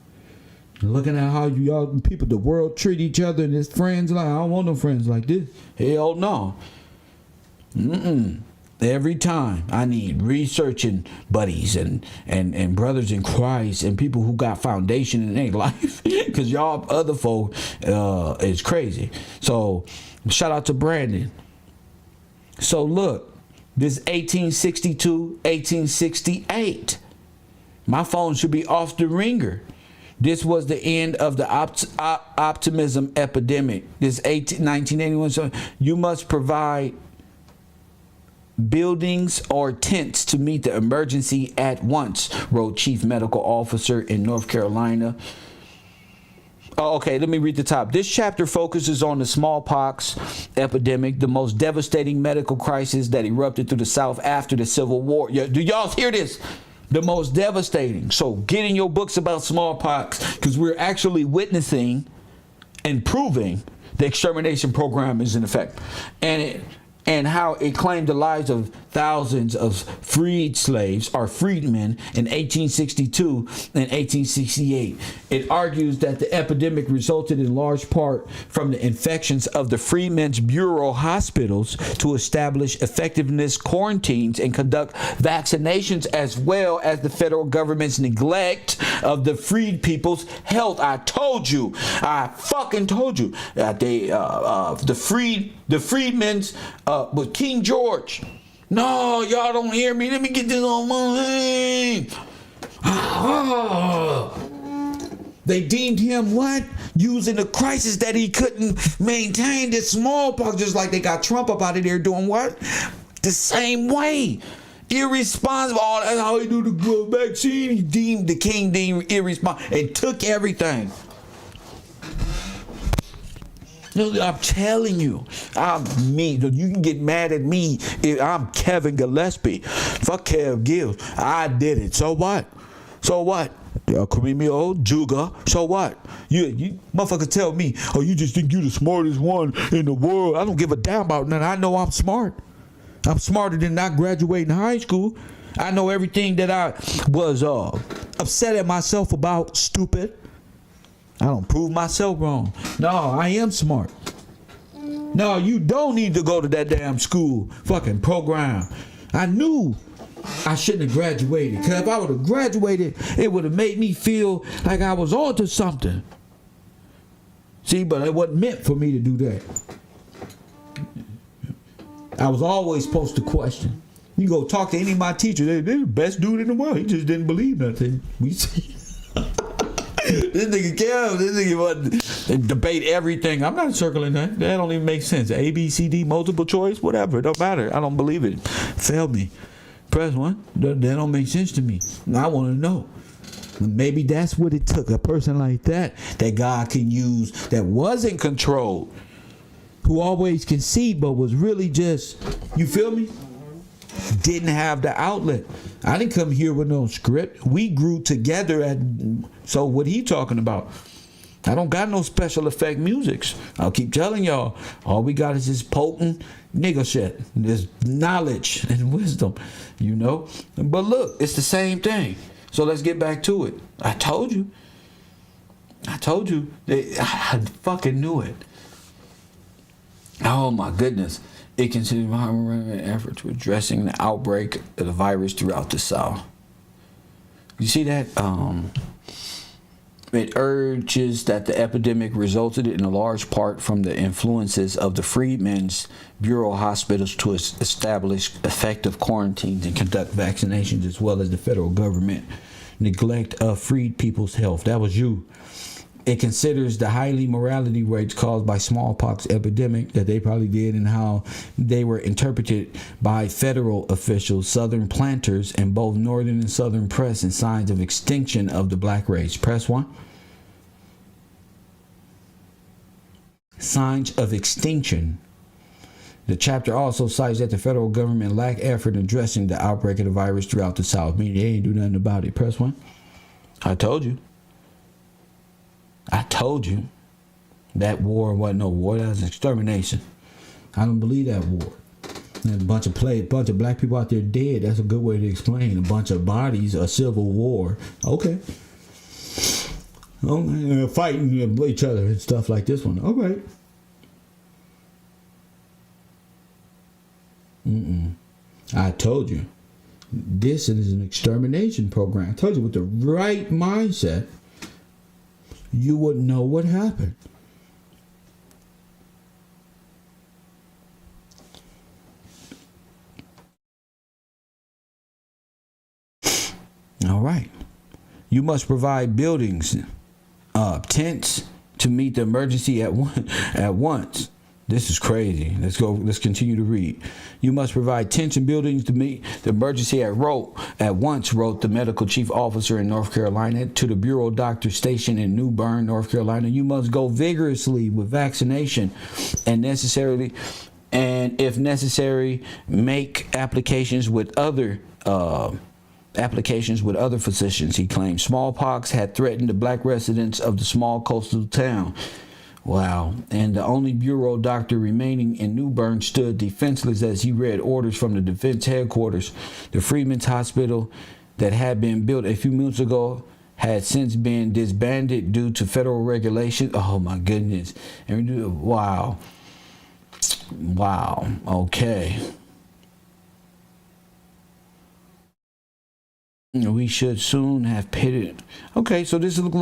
Looking at how y'all people, the world treat each other and his friends, like I don't want no friends like this. Hell no. Every time I need researching buddies and brothers in Christ and people who got foundation in their life, because y'all other folk is crazy. So shout out to Brandon. So look, this 1862, 1868. My phone should be off the ringer. This was the end of the optimism epidemic. This 1981. So you must provide buildings or tents to meet the emergency at once, wrote Chief Medical Officer in North Carolina. Oh, okay, let me read the top. This chapter focuses on the smallpox epidemic, the most devastating medical crisis that erupted through the South after the Civil War. Do y'all hear this? The most devastating. So get in your books about smallpox, because we're actually witnessing and proving the extermination program is in effect. And how it claimed the lives of thousands of freed slaves or freedmen in 1862 and 1868. It argues that the epidemic resulted in large part from the infections of the Freedmen's Bureau hospitals to establish effectiveness quarantines and conduct vaccinations, as well as the federal government's neglect of the freed people's health. I fucking told you that the freedmen's with King George. No, y'all don't hear me. Let me get this on my thing. They deemed him what? Using the crisis that he couldn't maintain this smallpox, just like they got Trump up out of there doing what? The same way. Irresponsible. Oh, that's how he do the vaccine. The king deemed irresponsible and took everything. I'm telling you, I'm me. You can get mad at me if I'm Kevin Gillespie. Fuck Kev Gill. I did it. So what? So what? Y'all call me old Juga. So what? You motherfucker tell me, oh, you just think you the smartest one in the world. I don't give a damn about nothing. I know I'm smart. I'm smarter than not graduating high school. I know everything that I was upset at myself about, stupid. I don't prove myself wrong. No, I am smart. No, you don't need to go to that damn school fucking program. I knew I shouldn't have graduated, because if I would have graduated, it would have made me feel like I was on to something. See, but it wasn't meant for me to do that. I was always supposed to question. You go talk to any of my teachers, they're the best dude in the world. He just didn't believe nothing. We see. This nigga Kev, this nigga wasn't debate everything. I'm not circling that. That don't even make sense. A, B, C, D, multiple choice, whatever. It don't matter. I don't believe it. Failed me. Press 1. That don't make sense to me. I want to know. Maybe that's what it took. A person like that God can use, that wasn't controlled, who always conceded but was really just, you feel me? Didn't have the outlet. I didn't come here with no script. We grew together. So what he talking about? I don't got no special effect musics. I'll keep telling y'all, all we got is this potent nigga shit. This knowledge and wisdom, you know. But look, it's the same thing. So let's get back to it. I told you. I fucking knew it. Oh my goodness. It considers an effort to addressing the outbreak of the virus throughout the South. You see that? It urges that the epidemic resulted in a large part from the influences of the Freedmen's Bureau hospitals to establish effective quarantines and conduct vaccinations, as well as the federal government neglect of freed people's health. That was you. It considers the highly mortality rates caused by smallpox epidemic that they probably did and how they were interpreted by federal officials, southern planters, and both northern and southern press and signs of extinction of the black race. Press 1. Signs of extinction. The chapter also cites that the federal government lacked effort in addressing the outbreak of the virus throughout the South, meaning they ain't do nothing about it. Press 1. I told you. That war wasn't no war. That was extermination. I don't believe that war. There's a bunch of black people out there dead. That's a good way to explain. A bunch of bodies, a civil war. Okay. Fighting each other and stuff like this one. All right. I told you. This is an extermination program. I told you with the right mindset, you would know what happened. All right. You must provide buildings, tents to meet the emergency at once. This is crazy. Let's continue to read. You must provide tents and buildings to meet the emergency at once, wrote the medical chief officer in North Carolina to the bureau doctor stationed in New Bern, North Carolina. You must go vigorously with vaccination and if necessary, make applications with other physicians, he claimed. Smallpox had threatened the black residents of the small coastal town. Wow. And the only bureau doctor remaining in New Bern stood defenseless as he read orders from the defense headquarters. The Freedmen's Hospital that had been built a few months ago had since been disbanded due to federal regulation. Oh my goodness. Wow. Okay. We should soon have pitted. Okay, so this looks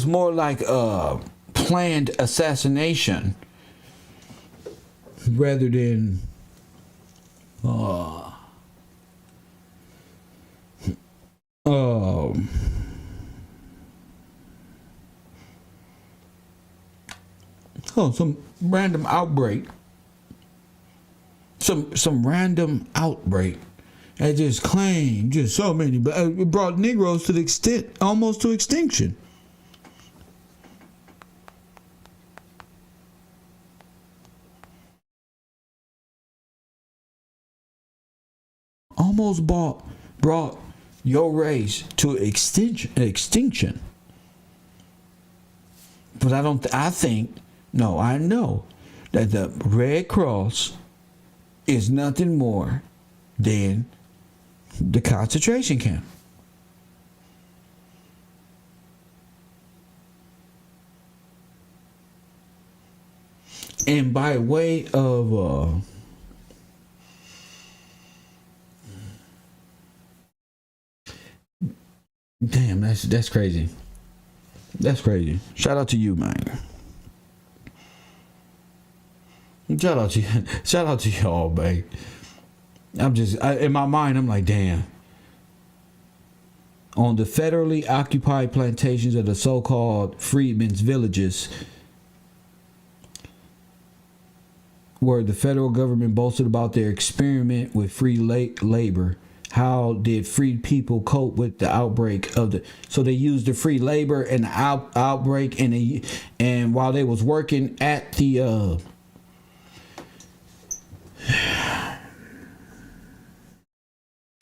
more like a planned assassination rather than some random outbreak. Some random outbreak. It just claimed so many, but it brought Negroes to the extent almost to extinction. Almost brought your race to extinction. But I know that the Red Cross is nothing more than the concentration camp. And by way of damn, that's crazy. That's crazy. Shout out to you, man. Shout out to y'all, man. In my mind, I'm like, damn. On the federally occupied plantations of the so-called freedmen's villages, where the federal government boasted about their experiment with free labor, how did freed people cope with the outbreak of the? So they used the free labor and the outbreak, and while they was working at the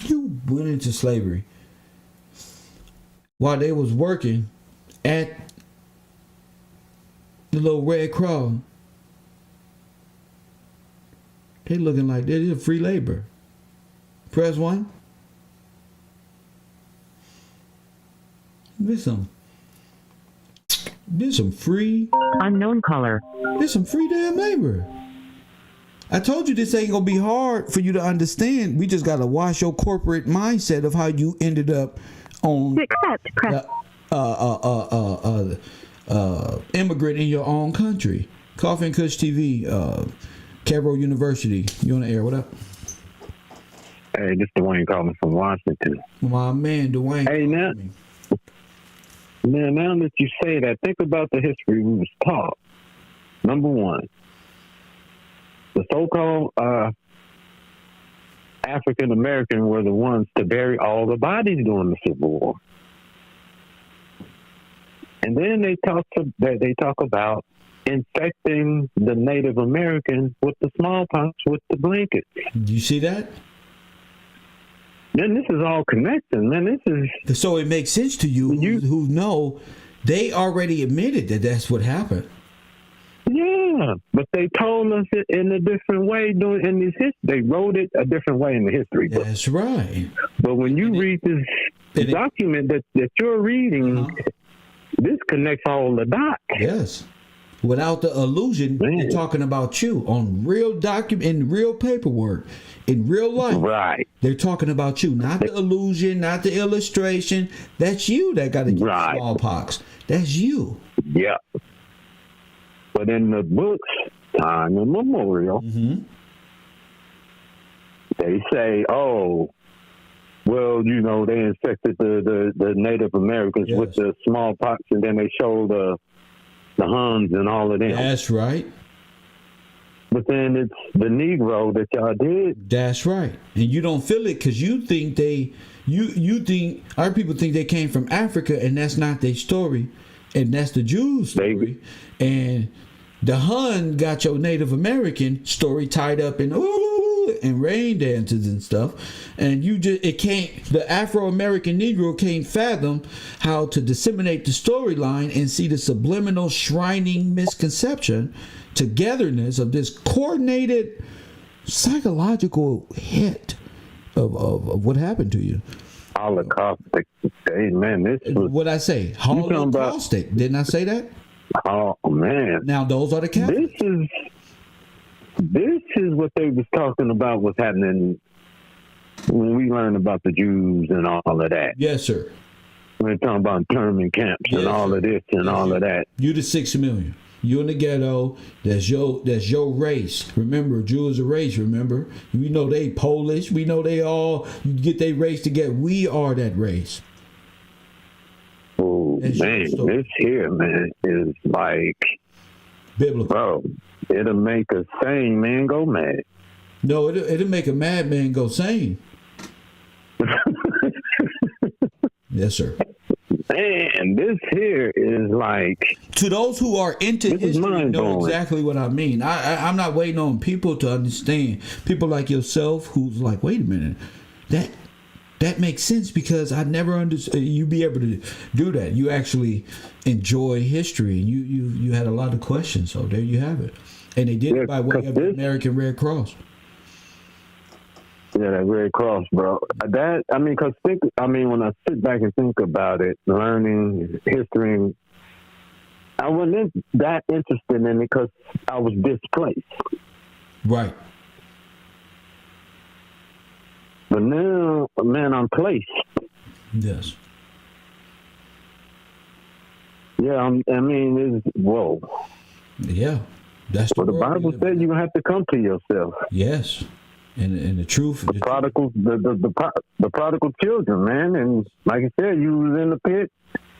you went into slavery while they was working at The little Red Cross. They looking like they're free labor. Press 1. There's some free unknown color. There's some free damn labor. I told you this ain't gonna be hard for you to understand. We just gotta wash your corporate mindset of how you ended up on immigrant in your own country. Coffee and Kush TV, Cairo University. You on the air? What up? Hey, this is Dwayne calling from Washington. My man, Dwayne. Hey, now that you say that, think about the history we was taught. Number one, the so-called African American were the ones to bury all the bodies during the Civil War. And then they talk about infecting the Native Americans with the smallpox with the blankets. Do you see that? Man, this is all connecting, man. This is so it makes sense to you who know they already admitted that that's what happened. Yeah, but they told us it in a different way in this history. They wrote it a different way in the history book. That's right. But when you read this document that you're reading, this connects all the dots. Yes. Without the illusion, they're talking about you on real document, in real paperwork, in real life. Right. They're talking about you, not the illusion, not the illustration. That's you that got to get smallpox. That's you. Yeah. But in the books, Time Immemorial, they say, oh, well, you know, they infected the Native Americans with the smallpox, and then they show the Huns and all of them. That's right. But then it's the Negro that y'all did. That's right. And you don't feel it because you think you think our people think they came from Africa, and that's not their story. And that's the Jews' story. And the Hun got your Native American story tied up in and rain dances and stuff. And the Afro-American Negro can't fathom how to disseminate the storyline and see the subliminal shrining misconception, togetherness of this coordinated psychological hit of what happened to you. Holocaustic. Amen. This was what I say. Holocaustic. Didn't I say that? Oh man. Now those are the Catholics. This is what they was talking about was happening when we learned about the Jews and all of that. Yes, sir. We're talking about internment camps and all of this and all of that. You the 6 million. You in the ghetto. That's your race. Remember, Jew is a race. Remember, we know they Polish. We know they all get their race together. We are that race. Oh man, this here, man, is like biblical. Bro, it'll make a sane man go mad. No, it'll make a madman go sane. Yes, sir. Man, this here is like, to those who are into history, know exactly what I mean. I'm not waiting on people to understand. People like yourself who's like, wait a minute, that makes sense because I never understood. You be able to do that. You actually enjoy history, and you had a lot of questions. So there you have it. And they did it by way of the American Red Cross. Yeah, that Red Cross, bro. When I sit back and think about it, learning history, I wasn't that interested in it because I was displaced. Right. But now, man, I'm placed. Yes. Yeah, whoa. Yeah, that's what the Bible said. You have to come to yourself. Yes. And the truth, the prodigal children, man, and like I said, you was in the pit,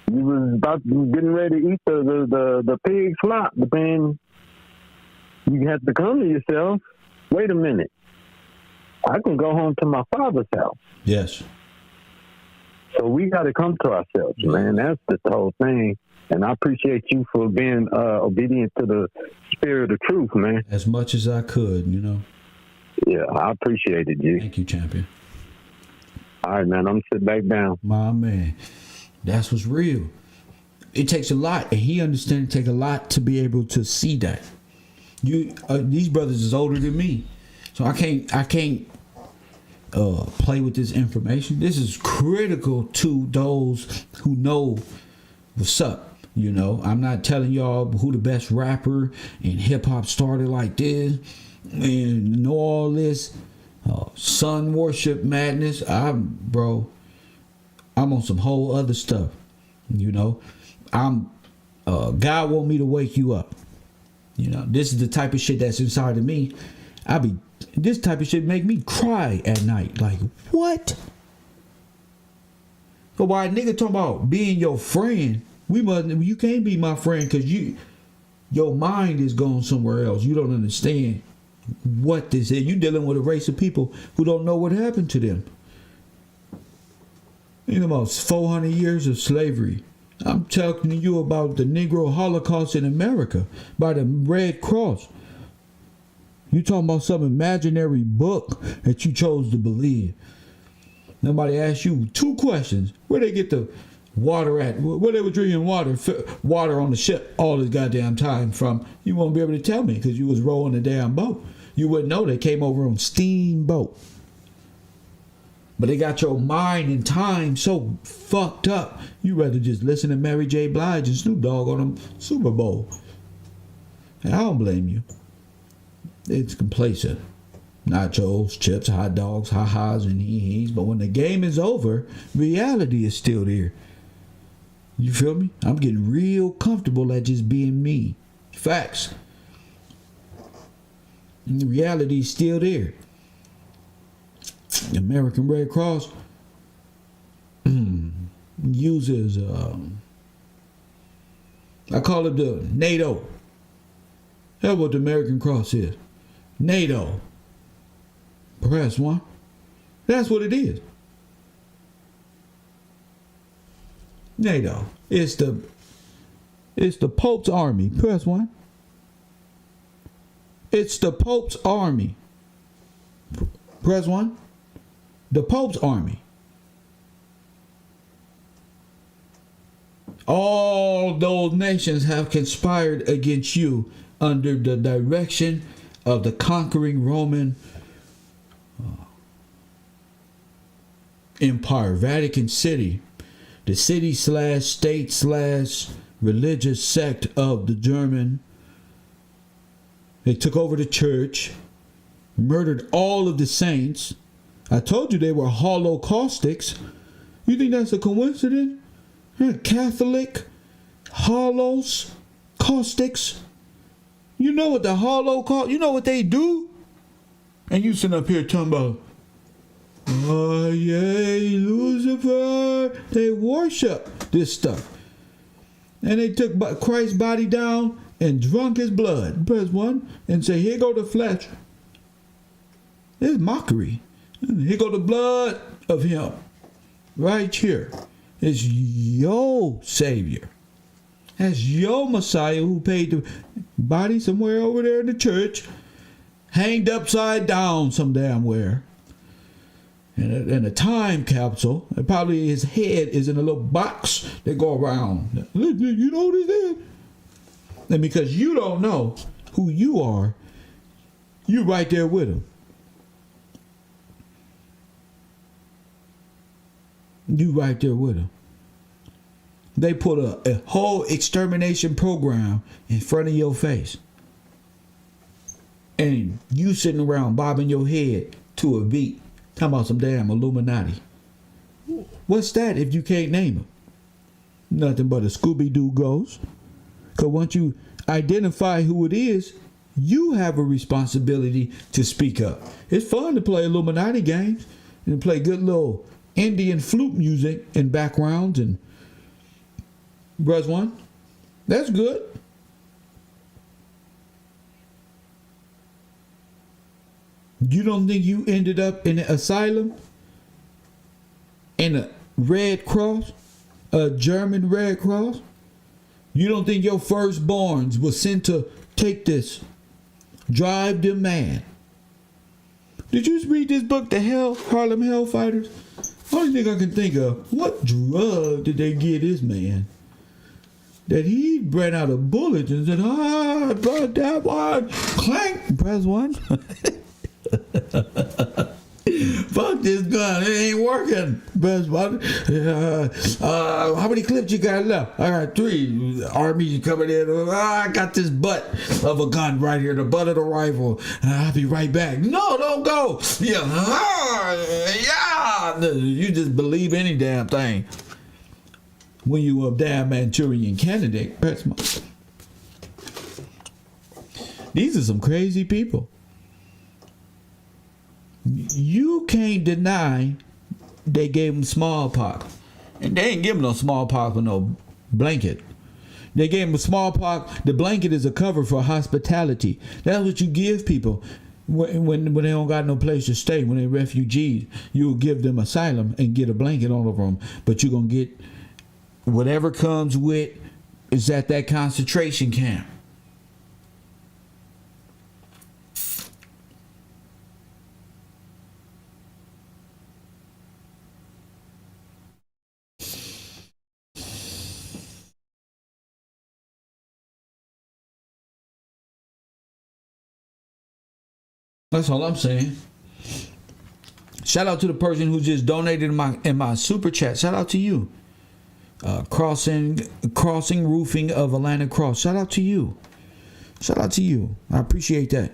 you was getting ready to eat the pig slop, but then you had to come to yourself. Wait a minute, I can go home to my father's house. Yes. So we got to come to ourselves, man. That's the whole thing. And I appreciate you for being obedient to the spirit of truth, man. As much as I could, you know. Yeah, I appreciated you. Thank you, champion. All right, man. I'm sitting back down. My man. That's what's real. It takes a lot, and he understands it takes a lot to be able to see that. These brothers is older than me, so I can't play with this information. This is critical to those who know what's up. You know, I'm not telling y'all who the best rapper in hip hop started like this and know all this sun worship madness. I'm on some whole other stuff. You know, God want me to wake you up. You know, this is the type of shit that's inside of me. This type of shit make me cry at night. Like, what? So why a nigga talking about being your friend? You can't be my friend because your mind is going somewhere else. You don't understand what this is. You dealing with a race of people who don't know what happened to them. In about 400 years of slavery. I'm talking to you about the Negro Holocaust in America by the Red Cross. You talking about some imaginary book that you chose to believe. Nobody asked you 2 questions. Where they get the water at? Where they were drinking water on the ship all this goddamn time from? You won't be able to tell me because you was rowing the damn boat. You wouldn't know they came over on steamboat. But they got your mind and time so fucked up. You rather just listen to Mary J. Blige and Snoop Dogg on them Super Bowl. And I don't blame you. It's complacent. Nachos, chips, hot dogs, ha-has, and hee-hees. But when the game is over, reality is still there. You feel me? I'm getting real comfortable at just being me. Facts. And the reality is still there. The American Red Cross uses, I call it the NATO. That's what the American Cross is. NATO. Press 1. That's what it is. NATO. It's the Pope's army. Press 1. It's the Pope's army. Press 1. The Pope's army. All those nations have conspired against you under the direction of the conquering Roman Empire, Vatican City, the city/state/religious sect of the German. They took over the church, murdered all of the saints. I told you they were holocaustics. You think that's a coincidence? Catholic holocaustics. You know what the Holocaust, you know what they do? And you sitting up here talking about, oh yay, Lucifer. They worship this stuff. And they took Christ's body down and drunk his blood. Press 1 and say, here go the flesh. It's mockery. Here go the blood of him. Right here. It's your Savior. That's your Messiah who paid the body somewhere over there in the church. Hanged upside down some damn where. And a time capsule. And probably his head is in a little box that go around. You know what it is? And because you don't know who you are, you right there with him. You right there with him. They put a whole extermination program in front of your face. And you sitting around bobbing your head to a beat. Talking about some damn Illuminati. What's that if you can't name them? Nothing but a Scooby-Doo ghost. Because once you identify who it is, you have a responsibility to speak up. It's fun to play Illuminati games and play good little Indian flute music in backgrounds and Bruz One. That's good. You don't think you ended up in an asylum? In a Red Cross? A German Red Cross? You don't think your firstborns were sent to take this? Drive them mad. Did you read this book, The Harlem Hellfighters? Only thing I can think of, what drug did they give this man? that he ran out of bullets and said, but that one, clank, press 1. Fuck this gun, it ain't working. Press 1. How many clips you got left? I got 3. Army coming in. I got this butt of a gun right here, the butt of the rifle. I'll be right back. No, don't go. Yeah, you just believe any damn thing. When you a damn Manchurian candidate, press 1. These are some crazy people. You can't deny they gave him smallpox. And they ain't give him no smallpox with no blanket. They gave him a smallpox. The blanket is a cover for hospitality. That's what you give people when they don't got no place to stay. When they're refugees, you'll give them asylum and get a blanket all over them. But you're going to get whatever comes with is at that concentration camp. That's all I'm saying. Shout out to the person who just donated in my super chat. Shout out to you. Crossing roofing of Atlanta Cross. Shout out to you. Shout out to you. I appreciate that.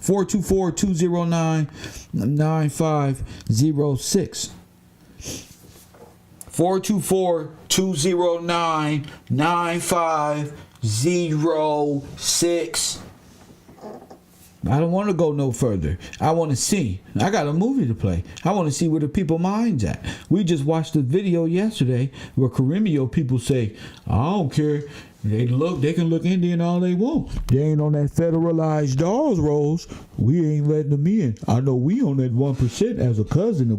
424-209-9506. 424-209-9506. I don't want to go no further. I want to see. I got a movie to play. I want to see where the people minds at. We just watched a video yesterday where Carimio people say, I don't care. They can look Indian all they want. They ain't on that federalized dolls rolls. We ain't letting them in. I know we on that 1% as a cousin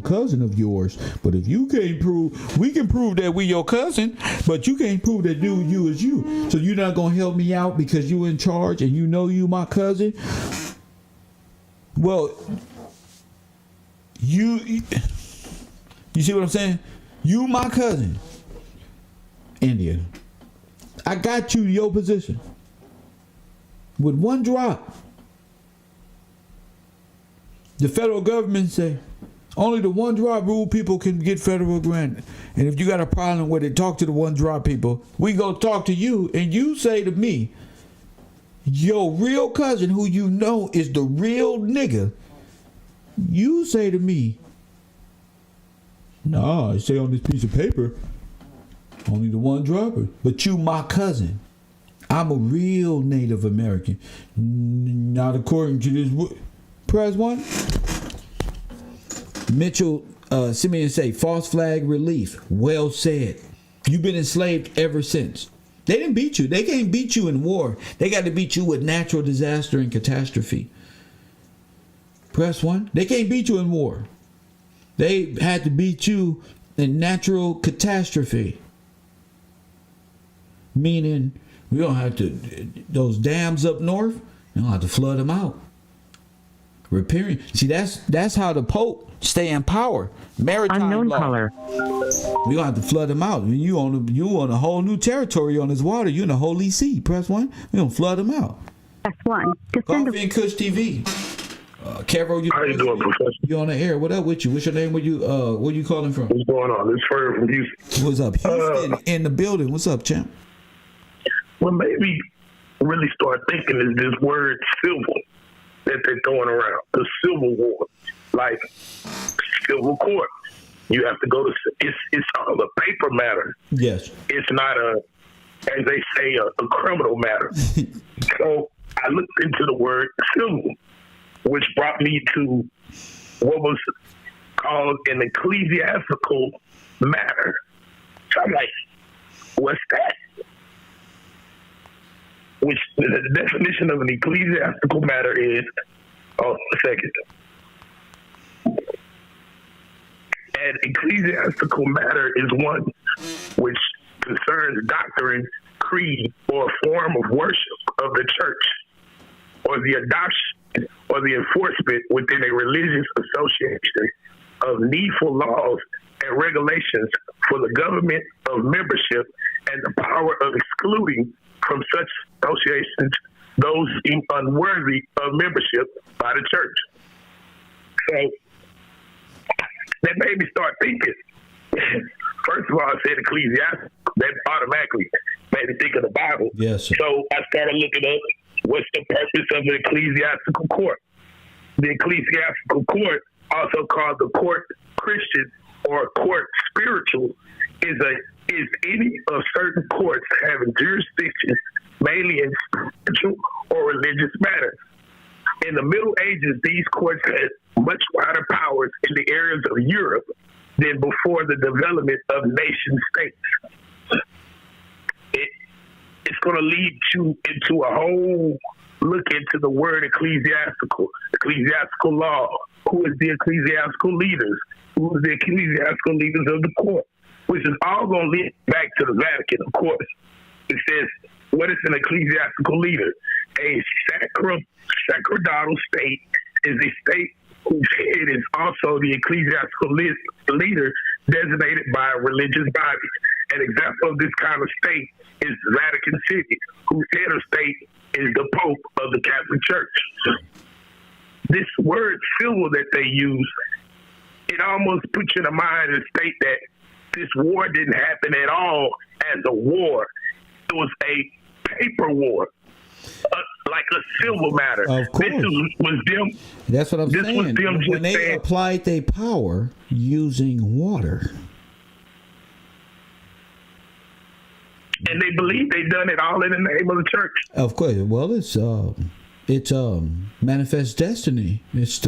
of yours. But if you can't prove, we can prove that we your cousin, but you can't prove that dude you is you. So you're not gonna help me out because you in charge and you know you my cousin. Well, you see what I'm saying? You my cousin, India. I got you your position with one drop. The federal government say only the one drop rule people can get federal grant. And if you got a problem with it, talk to the one drop people. We go talk to you and you say to me, your real cousin who you know is the real nigga, you say to me, nah, I say on this piece of paper, only the one dropper. But you my cousin. I'm a real Native American. Not according to this. Press 1. Mitchell Simeon say, false flag relief. Well said. You've been enslaved ever since. They didn't beat you. They can't beat you in war. They got to beat you with natural disaster and catastrophe. Press 1. They can't beat you in war. They had to beat you in natural catastrophe. Meaning, we don't have to, those dams up north, you don't have to flood them out. Repairing. See, that's how the Pope stay in power. Maritime unknown law. Caller. We gonna have to flood them out. You on a whole new territory on this water. You in the Holy See. Press 1. We gonna flood them out. Press 1. Coffee and Kush TV. Carol, how you doing, Professor? You on the air? What up with you? What's your name? Where you calling from? What's going on? This is Fred from Houston. What's up? Houston in the building. What's up, champ? Well, maybe really start thinking is this word civil that they're throwing around. The Civil War. Like civil court. You have to go to, it's all a paper matter. Yes. It's not as they say, a criminal matter. So I looked into the word civil, which brought me to what was called an ecclesiastical matter. So I'm like, what's that? Which the definition of an ecclesiastical matter is, a second. An ecclesiastical matter is one which concerns doctrine, creed, or form of worship of the church, or the adoption or the enforcement within a religious association of needful laws and regulations for the government of membership and the power of excluding from such associations those deemed unworthy of membership by the church. So that made me start thinking. First of all, I said ecclesiastical. That automatically made me think of the Bible. Yes, sir. So I started looking up what's the purpose of an ecclesiastical court. The ecclesiastical court, also called the court Christian or court spiritual, is any of certain courts having jurisdiction mainly in spiritual or religious matters. In the Middle Ages, these courts had much wider powers in the areas of Europe than before the development of nation states. It's going to lead you into a whole look into the word ecclesiastical law. Who is the ecclesiastical leaders? Who is the ecclesiastical leaders of the court? Which is all going to lead back to the Vatican, of course. It says, what is an ecclesiastical leader? A sacerdotal state is a state whose head is also the ecclesiastical leader designated by a religious body. An example of this kind of state is Vatican City, whose head of state is the Pope of the Catholic Church. This word civil that they use, it almost puts you in the mind and state that this war didn't happen at all as a war. It was a paper war, like a civil matter. Of course. This was them. That's what I'm this saying. Was them When they saying, applied their power using water. and they believe they done it all in the name of the church. Of course. Well, it's manifest destiny. It's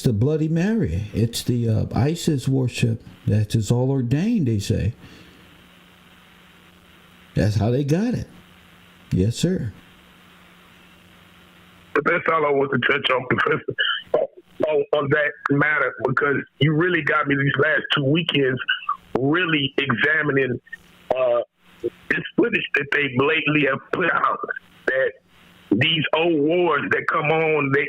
the Bloody Mary. It's the ISIS worship. That is all ordained, they say. That's how they got it. Yes, sir. But that's all I want to touch on, Professor, on that matter, because you really got me these last 2 weekends really examining this footage that they blatantly have put out, that these old wars that come on, this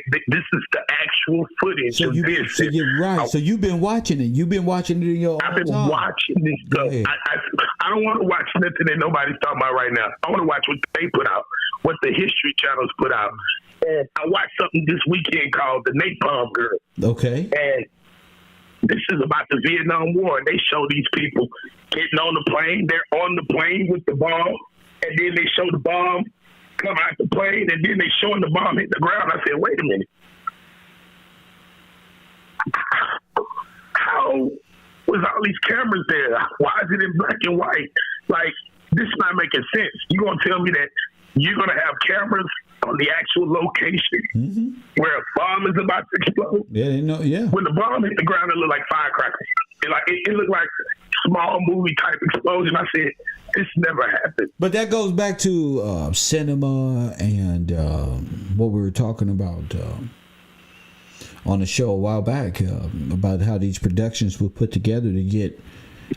is the actual footage So of this. So you're right. So you've been watching it. You've been watching it in your I've own been time. watching this stuff. I don't want to watch nothing that nobody's talking about right now. I want to watch what they put out, what the History Channels put out. And I watched something this weekend called The Napalm Girl. Okay. And this is about the Vietnam War. And they show these people getting on the plane. They're on the plane with the bomb. And then they show the bomb come out the plane. And then they showing the bomb hit the ground. I said, wait a minute. How was all these cameras there? Why is it in black and white? Like, this is not making sense. You're going to tell me that you're going to have cameras on the actual location where a bomb is about to explode? Yeah, they know. Yeah. When the bomb hit the ground, it looked like firecrackers. It looked like small movie type explosion. I said, this never happened. But that goes back to cinema and what we were talking about on the show a while back about how these productions were put together to get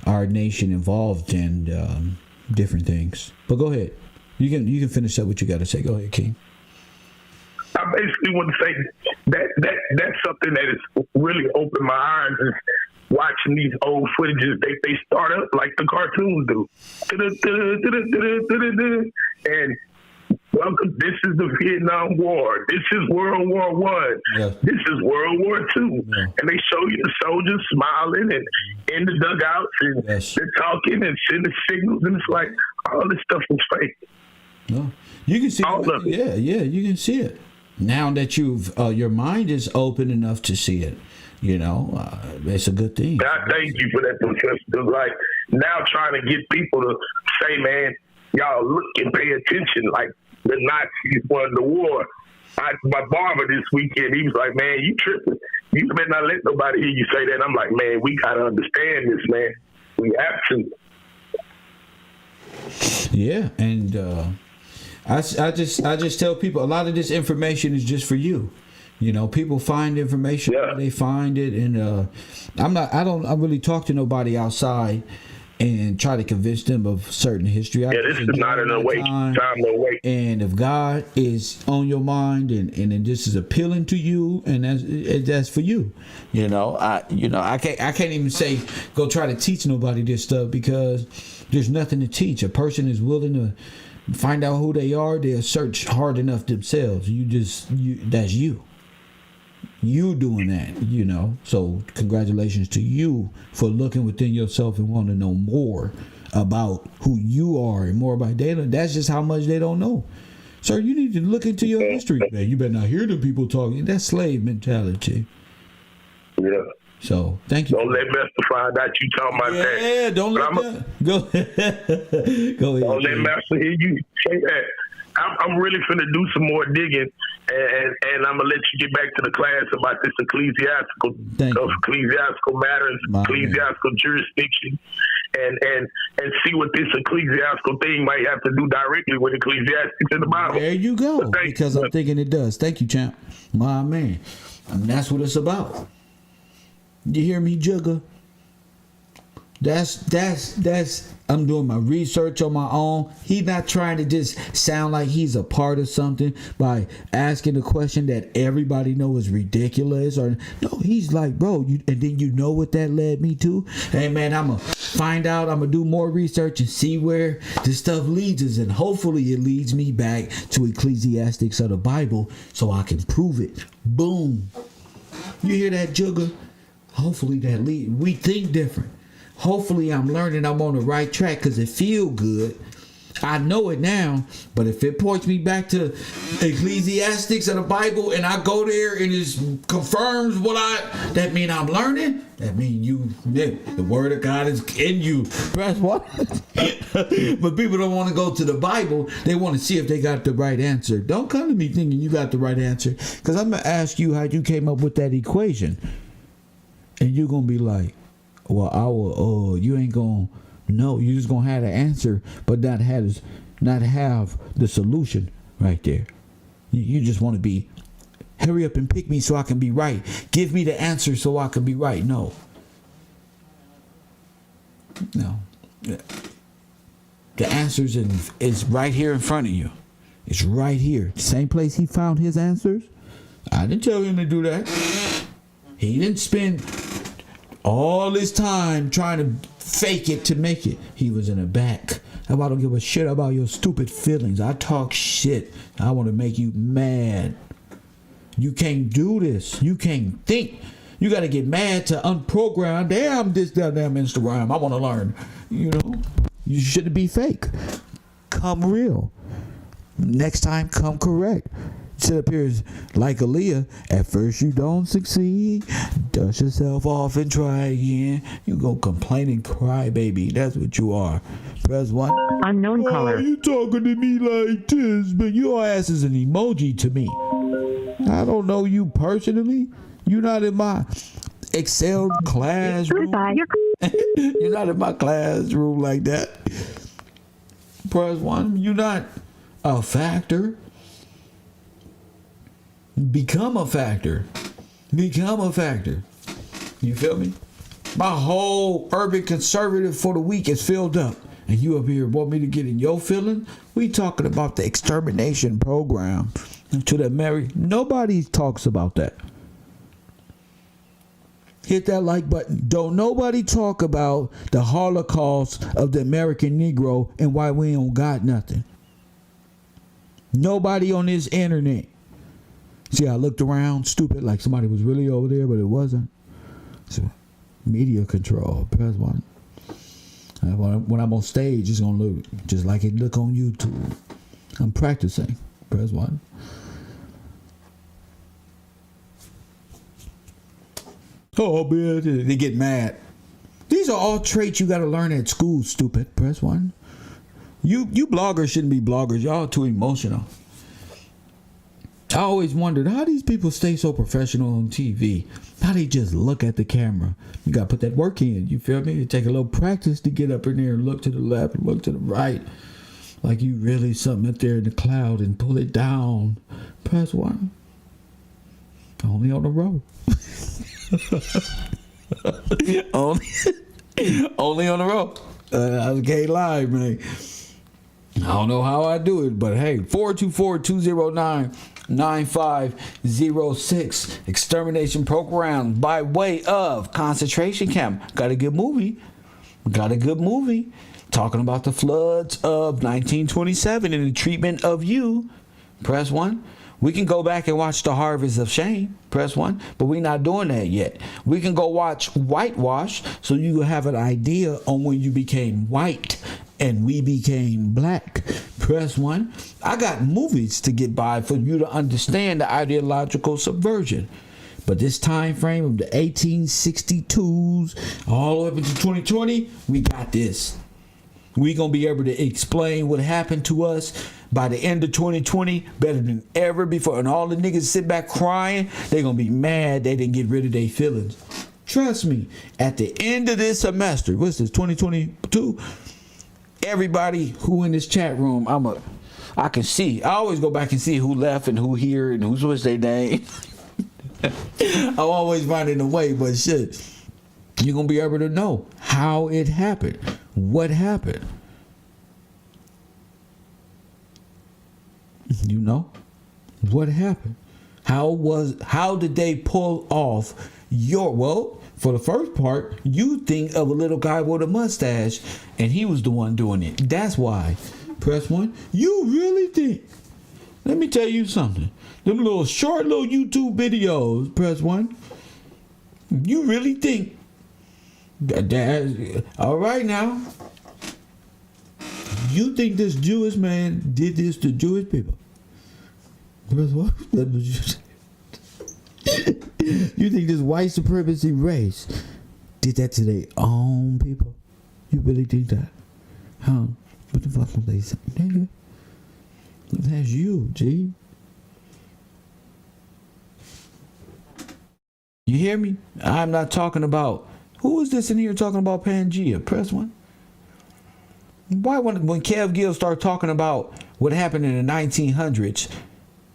our nation involved in different things. But go ahead. You can finish up what you got to say. Go ahead, King. I basically want to say that's something that has really opened my eyes, is watching these old footages. They start up like the cartoons do. And welcome, this is the Vietnam War. This is World War One. Yeah. This is World War Two. Yeah. And they show you the soldiers smiling and in the dugouts, and they're talking and sending signals, and it's like all this stuff is fake. No, you can see all of it. Yeah, you can see it now that you've your mind is open enough to see it. You know, it's a good thing. I thank you for that, Professor. Like, now trying to get people to say, man, y'all look and pay attention. Like, the Nazis won the war. My barber this weekend, he was like, man, you tripping. You better not let nobody hear you say that. I'm like, man, we got to understand this, man. We have to. Yeah, and I just tell people a lot of this information is just for you. You know, people find information where they find it, and I don't really talk to nobody outside and try to convince them of certain history. This is not in a waste time, no way. And if God is on your mind, and this is appealing to you, and that's for you. You know, I can't even say go try to teach nobody this stuff, because There's nothing to teach. A person is willing to find out who they are. They'll search hard enough themselves. That's you. You doing that, you know. So congratulations to you for looking within yourself and wanting to know more about who you are and more about data. That's just how much they don't know. Sir, you need to look into your history, man. You better not hear the people talking. That's slave mentality. Yeah. So thank you. Don't let Master find out you talking about that. Yeah, don't let that. Go ahead. Don't let Master hear you say that. I'm really finna do some more digging, and I'm gonna let you get back to the class about this ecclesiastical matters, ecclesiastical jurisdiction, and see what this ecclesiastical thing might have to do directly with ecclesiastics in the Bible. There you go. Because I'm thinking it does. Thank you, champ. My man. I mean, that's what it's about. You hear me, Jugger? That's I'm doing my research on my own. He's not trying to just sound like he's a part of something by asking a question that everybody knows is ridiculous. Or no, he's like, bro, and then you know what that led me to? Hey man, I'm gonna find out, I'm gonna do more research and see where this stuff leads us, and hopefully it leads me back to ecclesiastics of the Bible so I can prove it. Boom. You hear that, Jugger? Hopefully that we think different. Hopefully I'm learning I'm on the right track because it feel good. I know it now, but if it points me back to ecclesiastics of the Bible and I go there and it confirms that mean I'm learning. That mean the word of God is in you. Press what? But people don't want to go to the Bible. They want to see if they got the right answer. Don't come to me thinking you got the right answer, because I'm going to ask you how you came up with that equation. And you're going to be like, well, you ain't going to know. You're just going to have the answer, but not have the solution right there. You just want to be, hurry up and pick me so I can be right. Give me the answer so I can be right. No. The answer's is right here in front of you. It's right here. Same place he found his answers. I didn't tell him to do that. He didn't spend all this time trying to fake it to make it. He was in the back. I don't give a shit about your stupid feelings. I talk shit. I want to make you mad. You can't do this. You can't think. You got to get mad to unprogram. Damn this damn Instagram. I want to learn. You know, you shouldn't be fake. Come real. Next time, come correct. Sit up here like Aaliyah. At first you don't succeed. Dust yourself off and try again. You go complain and cry, baby. That's what you are. Press 1. Unknown caller. You talking to me like this, but your ass is an emoji to me. I don't know you personally. You're not in my Excel classroom. You're not in my classroom like that. Press 1. You're not a factor. Become a factor. Become a factor. You feel me? My whole urban conservative for the week is filled up. And you up here want me to get in your feeling? We talking about the extermination program to the nobody talks about that. Hit that like button. Don't nobody talk about the Holocaust of the American Negro and why we don't got nothing. Nobody on this internet. See, I looked around stupid like somebody was really over there, but it wasn't. So, media control. Press 1. When I'm on stage, it's going to look just like it look on YouTube. I'm practicing. Press 1. Oh, man, they get mad. These are all traits you got to learn at school, stupid. Press 1. You bloggers shouldn't be bloggers. Y'all too emotional. I always wondered how these people stay so professional on TV. How they just look at the camera. You got to put that work in. You feel me? It take a little practice to get up in there and look to the left and look to the right. Like you really something up there in the cloud and pull it down. Press 1. Only on the road. only on the road. I can't lie, man. I don't know how I do it, but hey, 424-209-9506 extermination program by way of concentration camp. Got a good movie. got a good movie talking about the floods of 1927 and the treatment of you. Press 1. We can go back and watch The Harvest of Shame. Press 1. But we're not doing that yet. We can go watch Whitewash so you have an idea on when you became white and we became black. Press 1. I got movies to get by for you to understand the ideological subversion. But this time frame of the 1862s all the way up into 2020, we got this. We're going to be able to explain what happened to us by the end of 2020 better than ever before. And all the niggas sit back crying, they're going to be mad they didn't get rid of their feelings. Trust me, at the end of this semester, what's this, 2022? Everybody who in this chat room, I can see. I always go back and see who left and who here and what's their name. I'm always finding a way, but shit, you're going to be able to know how it happened. What happened? You know? What happened? How did they pull off for the first part, you think of a little guy with a mustache and he was the one doing it. That's why. Press 1. You really think? Let me tell you something. Them short little YouTube videos, press 1. You really think that all right now? You think this Jewish man did this to Jewish people? Press 1. You think this white supremacy race did that to their own people? You really think that? Huh? What the fuck are they saying, nigga? That's you, G. You hear me? I'm not talking about. Who is this in here talking about Pangea? Press 1. Why when Kev Gill started talking about what happened in the 1900s,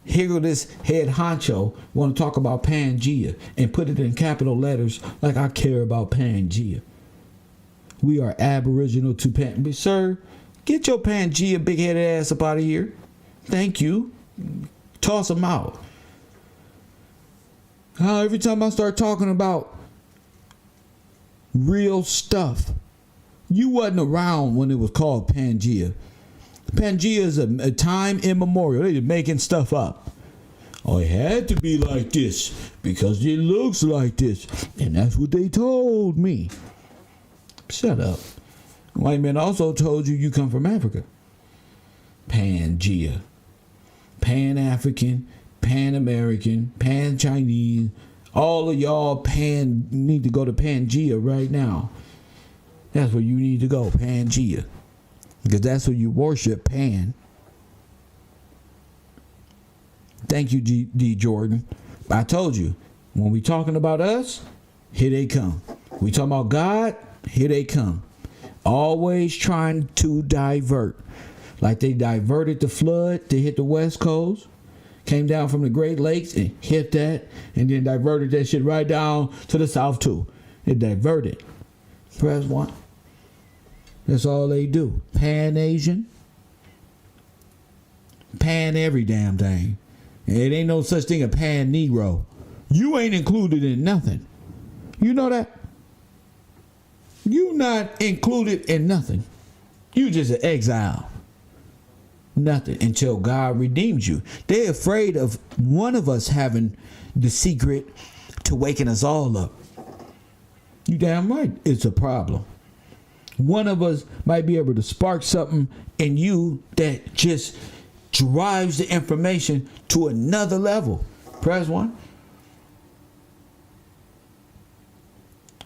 here go this head honcho want to talk about Pangea and put it in capital letters like I care about Pangea. We are aboriginal to Pangea. Sir, get your Pangea big headed ass up out of here. Thank you. Toss them out. Every time I start talking about real stuff, you wasn't around when it was called Pangea. Pangea is a time immemorial. They're making stuff up. Oh, it had to be like this because it looks like this. And that's what they told me. Shut up. White man also told you come from Africa. Pangea. Pan-African, Pan-American, Pan-Chinese. All of y'all need to go to Pangea right now. That's where you need to go, Pangea. Because that's where you worship Pan. Thank you, D. Jordan. I told you, when we talking about us, here they come. We talking about God, here they come. Always trying to divert. Like they diverted the flood to hit the West Coast. Came down from the Great Lakes and hit that. And then diverted that shit right down to the South too. It diverted. Press 1. That's all they do. Pan-Asian. Pan every damn thing. And it ain't no such thing as Pan-Negro. You ain't included in nothing. You know that? You not included in nothing. You just an exile. Nothing until God redeems you. They're afraid of one of us having the secret to waking us all up. You damn right. It's a problem. One of us might be able to spark something in you that just drives the information to another level. Press 1.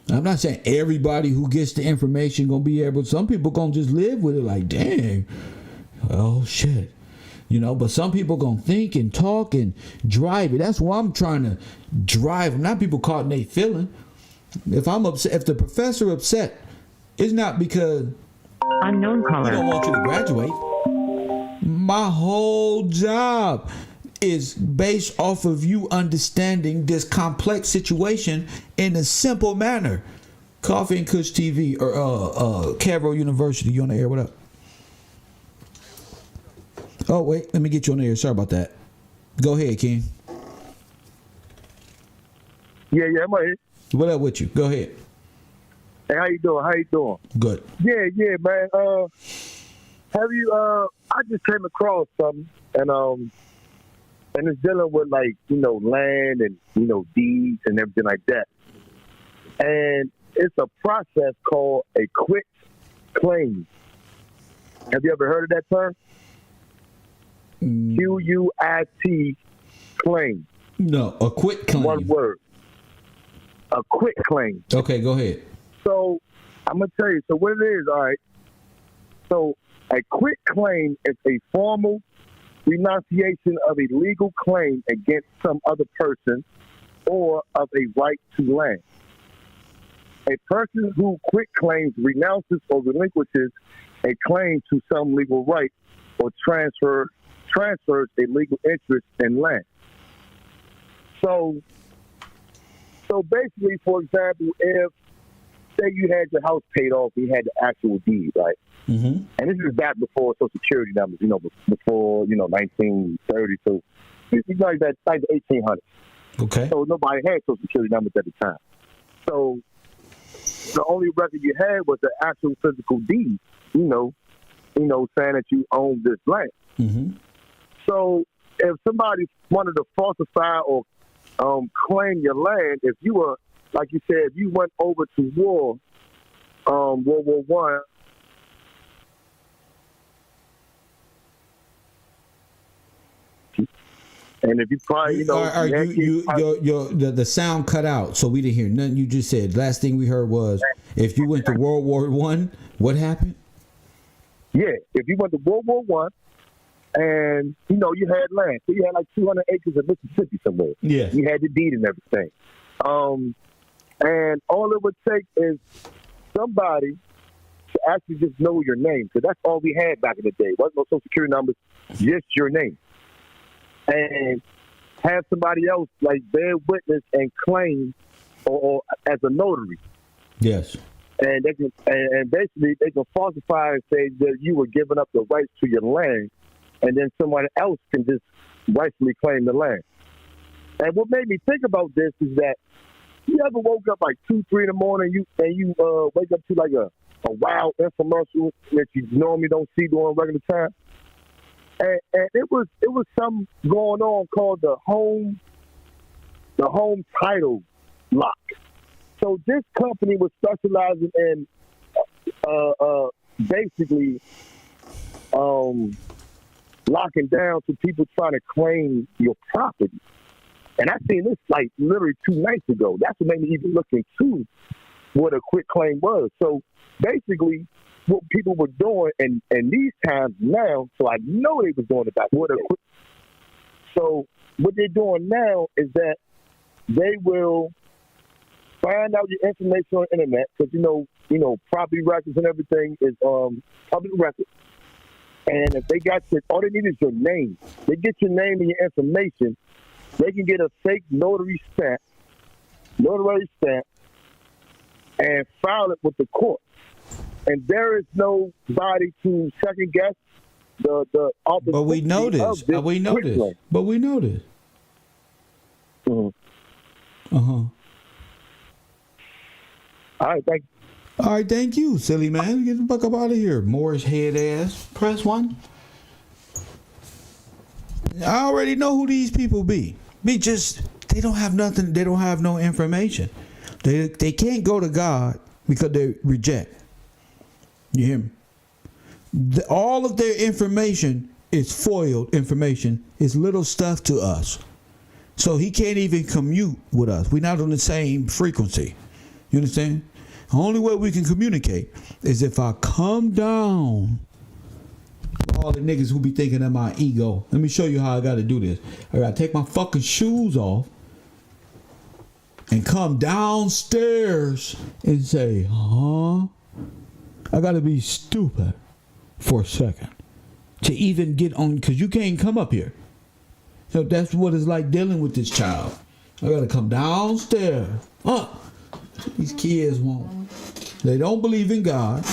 I'm not saying everybody who gets the information gonna be able. Some people gonna just live with it like, dang, oh shit, But some people gonna think and talk and drive it. That's why I'm trying to drive. Not people caught in their feeling. If I'm upset, if the professor upset, it's not because unknown caller. I don't want you to graduate. My whole job is based off of you understanding this complex situation in a simple manner. Coffee and Kush TV or Cairo University. You on the air? What up? Oh wait, let me get you on the air. Sorry about that. Go ahead, King. Yeah, I'm right here. What up with you? Go ahead. Hey, how you doing? How you doing? Good. Yeah, man. Have you? I just came across something, and it's dealing with like land and deeds and everything like that. And it's a process called a quit claim. Have you ever heard of that term? QUIT claim. No, a quit claim. One word. A quit claim. Okay, go ahead. So I'm gonna tell you. So what it is, all right. So a quit claim is a formal renunciation of a legal claim against some other person or of a right to land. A person who quit claims renounces or relinquishes a claim to some legal right or transfers a legal interest in land. So basically, for example, if say you had your house paid off, you had the actual deed, right? Mm-hmm. And this is back before Social Security numbers, before 1930, so like that, like the 1800s. Okay. So nobody had Social Security numbers at the time. So the only record you had was the actual physical deed, saying that you own this land. Mm-hmm. So if somebody wanted to falsify or claim your land, if you were, like you said, if you went over to war, World War I, and if you probably, the sound cut out, so we didn't hear nothing you just said. Last thing we heard was, if you went to World War I, what happened? Yeah, if you went to World War I, and you had land, so you had like 200 acres of Mississippi somewhere. Yeah, you had the deed and everything. And all it would take is somebody to actually just know your name, because that's all we had back in the day. It wasn't no Social Security numbers, just your name. And have somebody else like bear witness and claim, or as a notary. Yes. And they can, and basically they can falsify and say that you were giving up the rights to your land, and then someone else can just rightfully claim the land. And what made me think about this is that you ever woke up like 2, 3 in the morning, and you wake up to like a wild infomercial that you normally don't see during regular time. And it was something going on called the home title lock. So this company was specializing in basically locking down to people trying to claim your property. And I seen this like literally 2 nights ago. That's what made me even look into what a quit claim was. So basically, what people were doing in these times now, so I know they was doing it back then. So what they're doing now is that they will find out your information on the internet, because property records and everything is public record. And if they got all they need is your name. They get your name and your information. They can get a fake notary stamp, and file it with the court. And there is nobody to second guess the authenticity. But we know this. We know this. Mm-hmm. Uh-huh. All right, thank you. All right, thank you, silly man. Get the fuck up out of here, Moorish head ass. Press 1. I already know who these people be. They don't have nothing. They don't have no information. They can't go to God because they reject. You hear me? All of their information is foiled information. It's little stuff to us. So he can't even commute with us. We're not on the same frequency. You understand? The only way we can communicate is if I come down. All the niggas who be thinking of my ego. Let me show you how I got to do this. I got to take my fucking shoes off and come downstairs and say, huh? I got to be stupid for a second to even get on, because you can't come up here. So that's what it's like dealing with this child. I got to come downstairs. These kids won't. They don't believe in God.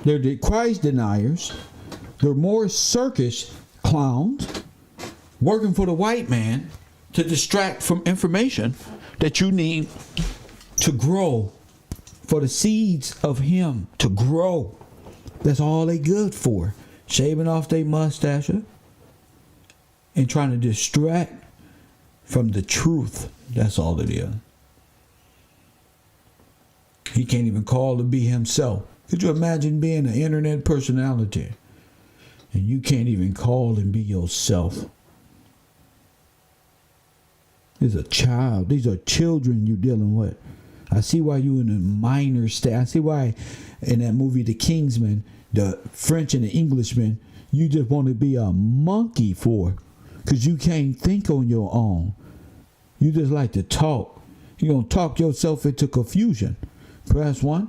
They're the Christ deniers. They're more circus clowns working for the white man to distract from information that you need to grow for the seeds of him to grow. That's all they good for. Shaving off their mustache and trying to distract from the truth. That's all it is. He can't even call to be himself. Could you imagine being an internet personality and you can't even call and be yourself? There's a child. These are children you're dealing with. I see why you in a minor state. I see why in that movie The Kingsman, the French and the Englishman, you just want to be a monkey for, because you can't think on your own. You just like to talk. You're going to talk yourself into confusion. Press 1.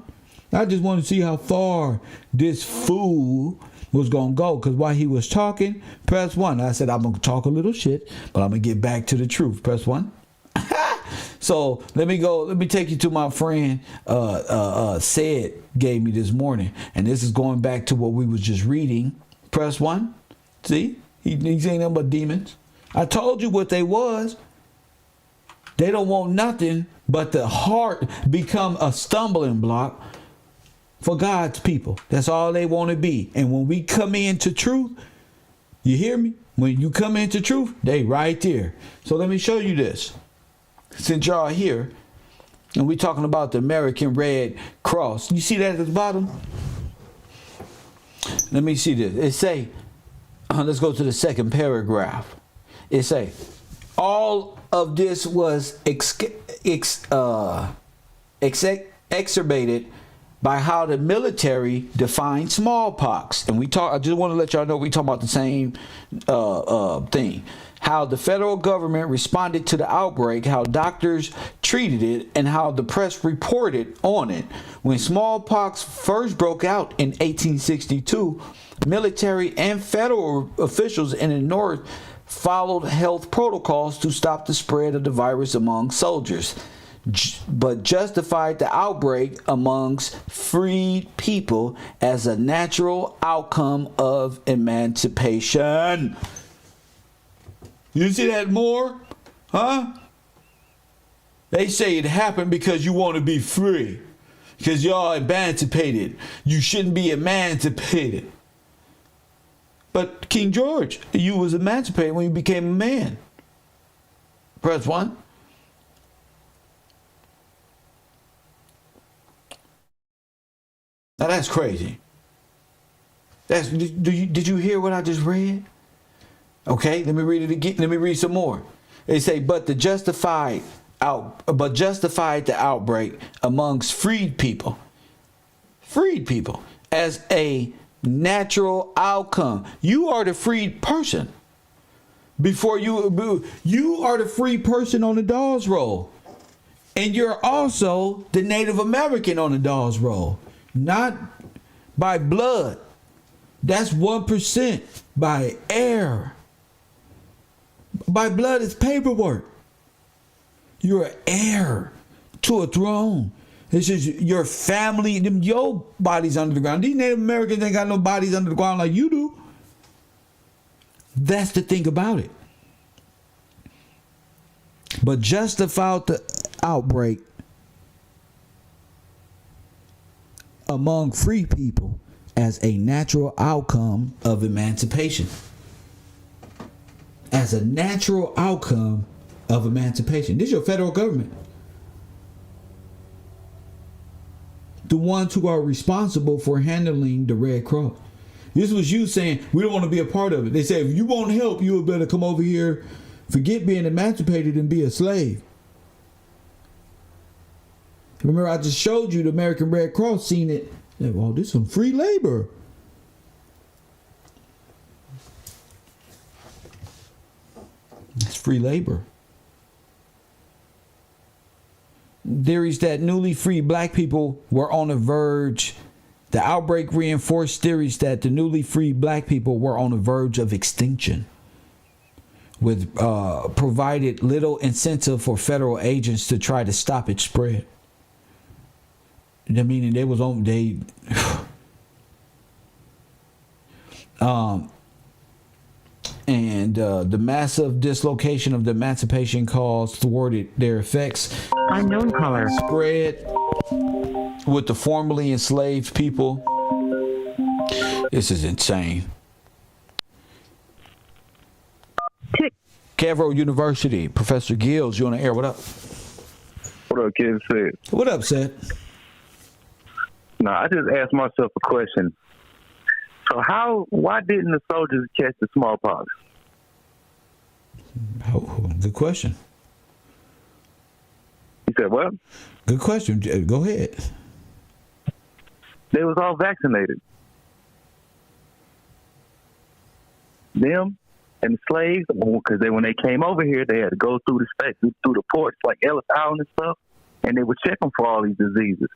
I just want to see how far this fool was going to go, because while he was talking, press 1. I said, I'm going to talk a little shit, but I'm going to get back to the truth. Press 1. So let me take you to my friend said gave me this morning, and this is going back to what we was just reading. Press 1. See, he's ain't nothing but demons. I told you what they was. They don't want nothing but the heart become a stumbling block for God's people. That's all they want to be. And when we come into truth, you hear me? When you come into truth, they right there. So let me show you this. Since y'all here, and we talking about the American Red Cross. You see that at the bottom? Let me see this. It say, let's go to the second paragraph. It say, all of this was exacerbated by how the military defined smallpox. And I just want to let y'all know we talking about the same thing. How the federal government responded to the outbreak, how doctors treated it, and how the press reported on it. When smallpox first broke out in 1862, military and federal officials in the North followed health protocols to stop the spread of the virus among soldiers, but justified the outbreak amongst freed people as a natural outcome of emancipation. You see that more? Huh? They say it happened because you want to be free. Because y'all emancipated. You shouldn't be emancipated. But King George, you was emancipated when you became a man. Press 1. Now that's crazy. Did you hear what I just read? Okay, let me read it again. Let me read some more. They say, but justified the outbreak amongst freed people as a natural outcome. You are the freed person. Before you are the free person on the Dawes roll, and you're also the Native American on the Dawes roll, not by blood. That's 1% by air. By blood is paperwork. You're an heir to a throne. It's just your family, your bodies under the ground. These Native Americans ain't got no bodies under the ground like you do. That's the thing about it. But justified the outbreak among free people as a natural outcome of emancipation. As a natural outcome of emancipation. This is your federal government. The ones who are responsible for handling the Red Cross. This was you saying, we don't want to be a part of it. They say, if you want help, you would better come over here, forget being emancipated and be a slave. Remember, I just showed you the American Red Cross seen it. Well, this is some free labor. It's free labor. Theories that newly freed black people were on the verge. The outbreak reinforced theories that the newly freed black people were on the verge of extinction, with provided little incentive for federal agents to try to stop its spread. I mean, they was on and and the massive dislocation of the emancipation cause thwarted their effects. Unknown caller. Spread with the formerly enslaved people. This is insane. Cavro University, Professor Gills, you on the air? What up? What up, kid? What up, Seth? No, I just asked myself a question. So why didn't the soldiers catch the smallpox? Oh, good question. You said what? Good question. Go ahead. They was all vaccinated. Them and the slaves, because when they came over here, they had to go through the ports like Ellis Island and stuff, and they would check them for all these diseases.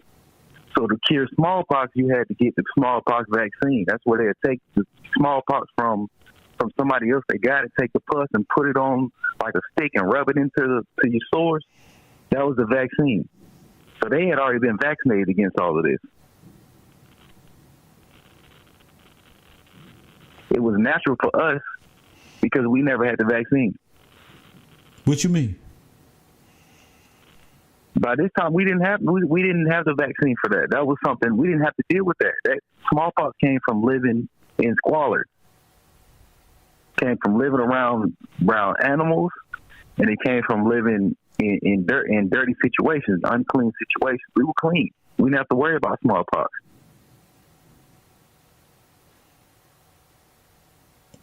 So to cure smallpox, you had to get the smallpox vaccine. That's where they'd take the smallpox from somebody else. They got to take the pus and put it on like a stick and rub it to your sores. That was the vaccine. So they had already been vaccinated against all of this. It was natural for us because we never had the vaccine. What you mean? By this time, we didn't have the vaccine for that. That was something we didn't have to deal with. That smallpox came from living in squalor. Came from living around animals, and it came from living in dirty situations, unclean situations. We were clean. We didn't have to worry about smallpox.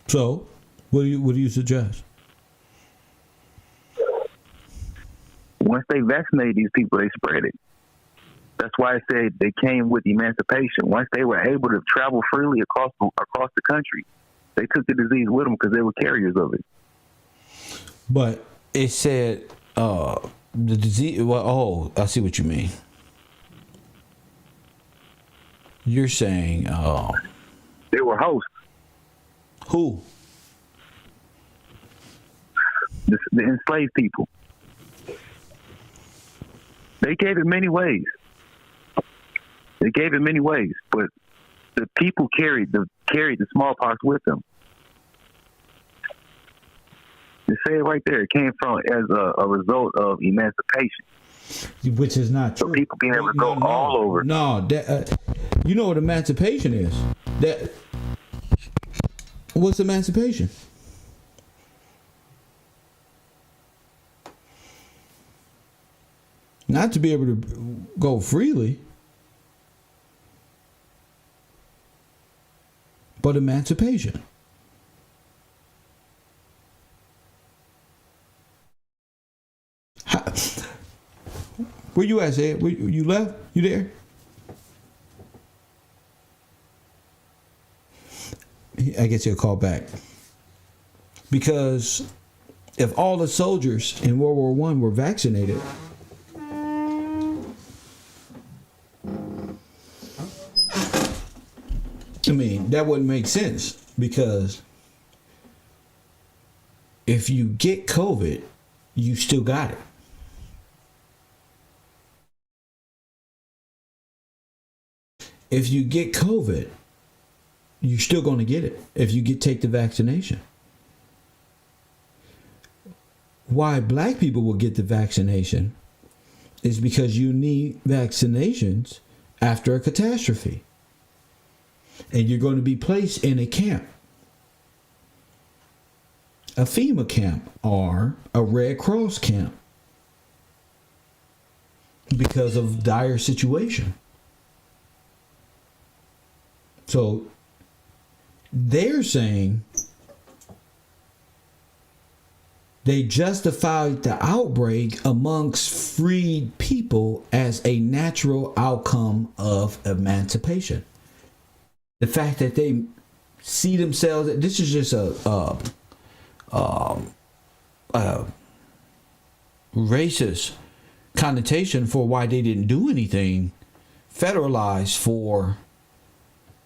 So, what do you suggest? Once they vaccinated these people, they spread it. That's why I said they came with emancipation. Once they were able to travel freely across the country, they took the disease with them because they were carriers of it. But it said the disease. Well, oh, I see what you mean. You're saying they were hosts. Who? The enslaved people. They gave it many ways. But the people carried the smallpox with them. They say it right there. It came from as a result of emancipation, which is not true. So people being able to go all over. No, that you know what emancipation is? That what's emancipation? Not to be able to go freely, but emancipation. Where you at, Ed? You left? You there? I guess he'll call back. Because if all the soldiers in World War I were vaccinated, I mean, that wouldn't make sense, because if you get COVID, you still got it. If you get COVID, you're still going to get it if you take the vaccination. Why black people will get the vaccination is because you need vaccinations after a catastrophe. And you're going to be placed in a camp, a FEMA camp or a Red Cross camp, because of dire situation. So they're saying they justified the outbreak amongst freed people as a natural outcome of emancipation. The fact that they see themselves, this is just a racist connotation for why they didn't do anything federalized for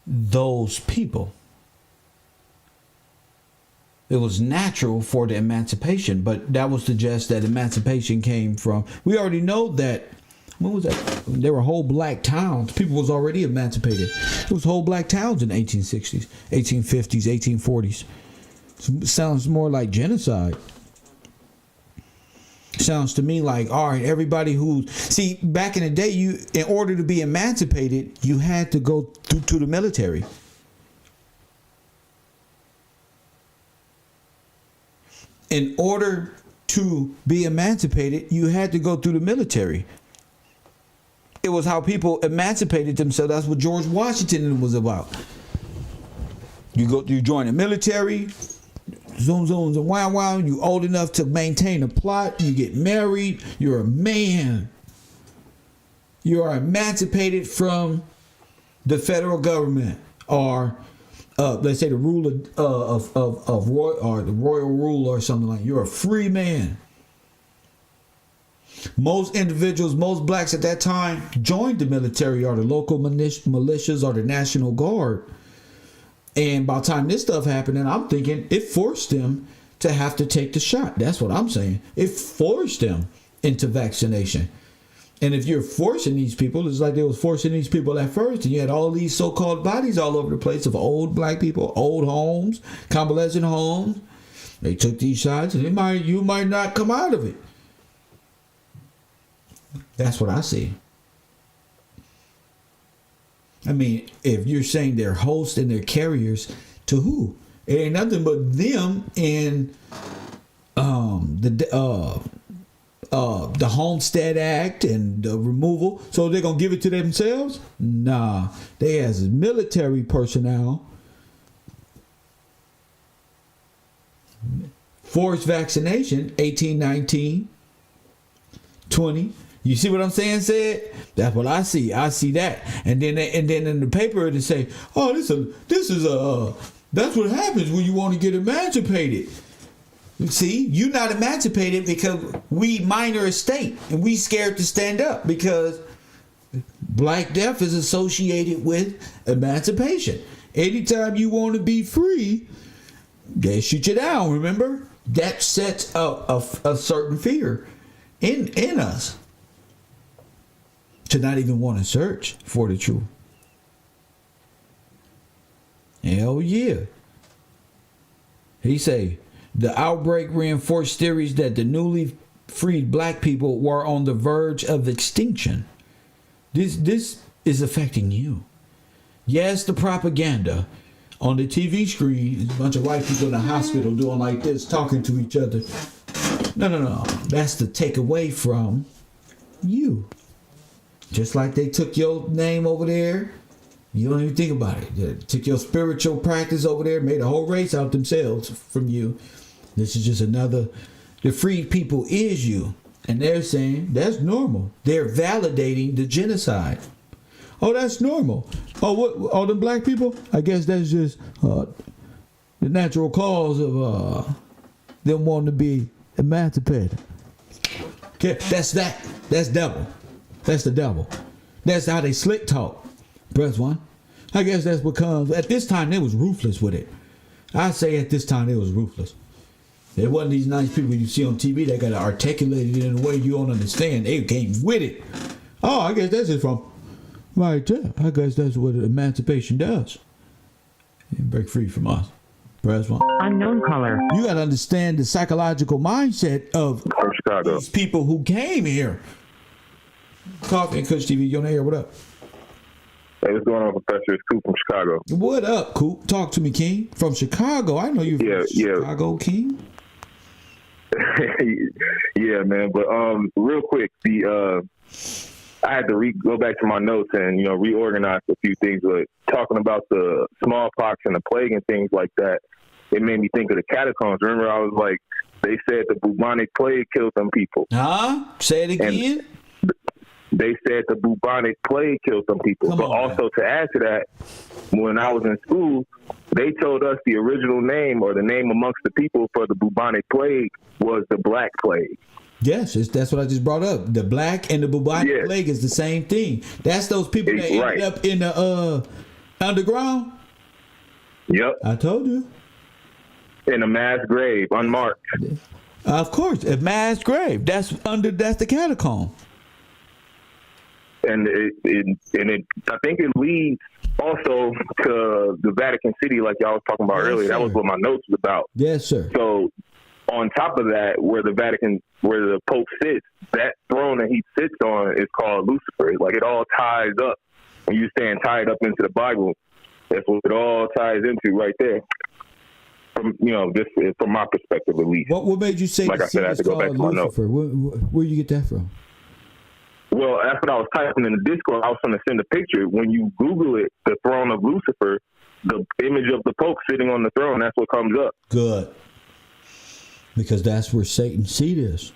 those people. It was natural for the emancipation, but that would suggest that emancipation came from, we already know that, when was that? There were whole black towns. People was already emancipated. There was whole black towns in the 1860s, 1850s, 1840s. Sounds more like genocide. Sounds to me like, all right, everybody who see back in the day, you in order to be emancipated, you had to go to the military. In order to be emancipated, you had to go through the military. It was how people emancipated themselves. That's what George Washington was about. You join the military, zoom, zooms, and wow, wow. You old enough to maintain a plot. You get married. You're a man. You are emancipated from the federal government, or let's say the rule of royal, or the royal rule, or something like. You're a free man. Most individuals, most blacks at that time joined the military or the local militias or the National Guard. And by the time this stuff happened, and I'm thinking it forced them to have to take the shot. That's what I'm saying. It forced them into vaccination. And if you're forcing these people, it's like they was forcing these people at first. And you had all these so-called bodies all over the place of old black people, old homes, convalescent homes. They took these shots, and you might not come out of it. That's what I see. I mean, if you're saying they're hosts and they're carriers, to who? It ain't nothing but them and the Homestead Act and the removal. So they're gonna give it to themselves? Nah, they as military personnel. Forced vaccination, 18, 19, 20. You see what I'm saying, Said? That's what I see. I see that. And then in the paper they say, oh, this is that's what happens when you want to get emancipated. See, you're not emancipated because we minor estate and we scared to stand up because Black death is associated with emancipation. Anytime you want to be free, they shoot you down, remember? That sets up a certain fear in us. To not even want to search for the truth. Hell yeah. He say, the outbreak reinforced theories that the newly freed black people were on the verge of extinction. This is affecting you. Yes, the propaganda on the TV screen is a bunch of white people in the hospital doing like this, talking to each other. No. That's the takeaway from you. Just like they took your name over there, you don't even think about it. They took your spiritual practice over there, made a whole race out themselves from you. This is just another. The freed people is you. And they're saying that's normal. They're validating the genocide. Oh, that's normal. Oh, what? All the black people? I guess that's just the natural cause of them wanting to be emancipated. Okay, that's that. That's devil. That's the devil. That's how they slick talk. Press one. I guess that's what comes. At this time, they was ruthless with it. I say at this time, they was ruthless. It wasn't these nice people you see on TV that got to articulate it in a way you don't understand. They came with it. Oh, I guess that's it from right there. I guess that's what emancipation does. You break free from us. Press one. Unknown caller. You got to understand the psychological mindset of these people who came here. Coffee and Kush TV, you on the air, what up? Hey, what's going on, Professor? It's Coop from Chicago. What up, Coop? Talk to me, King. From Chicago. I know you're from Chicago, King. Yeah, man. But real quick, I had to go back to my notes and reorganize a few things. But talking about the smallpox and the plague and things like that, it made me think of the catacombs. Remember, I was like, they said the bubonic plague killed them people. Huh? Say it again. They said the bubonic plague killed some people. But also to add to that, when I was in school, they told us the original name or the name amongst the people for the bubonic plague was the Black Plague. Yes, that's what I just brought up. The black and the bubonic plague is the same thing. That's those people that ended up in the underground. Yep. I told you. In a mass grave, unmarked. Of course, a mass grave. That's the catacomb. And I think it leads also to the Vatican City, like y'all was talking about earlier. Sir. That was what my notes was about. Yes, sir. So on top of that, where the Pope sits, that throne that he sits on is called Lucifer. Like, it all ties up. When you're saying tied up into the Bible, that's what it all ties into right there. From, just from my perspective at least. What made you say? Like I said, I have to go back to my notes. Where you get that from? Well, that's what I was typing in the Discord. I was going to send a picture. When you Google it, the throne of Lucifer, the image of the Pope sitting on the throne, that's what comes up. Good. Because that's where Satan's seat is.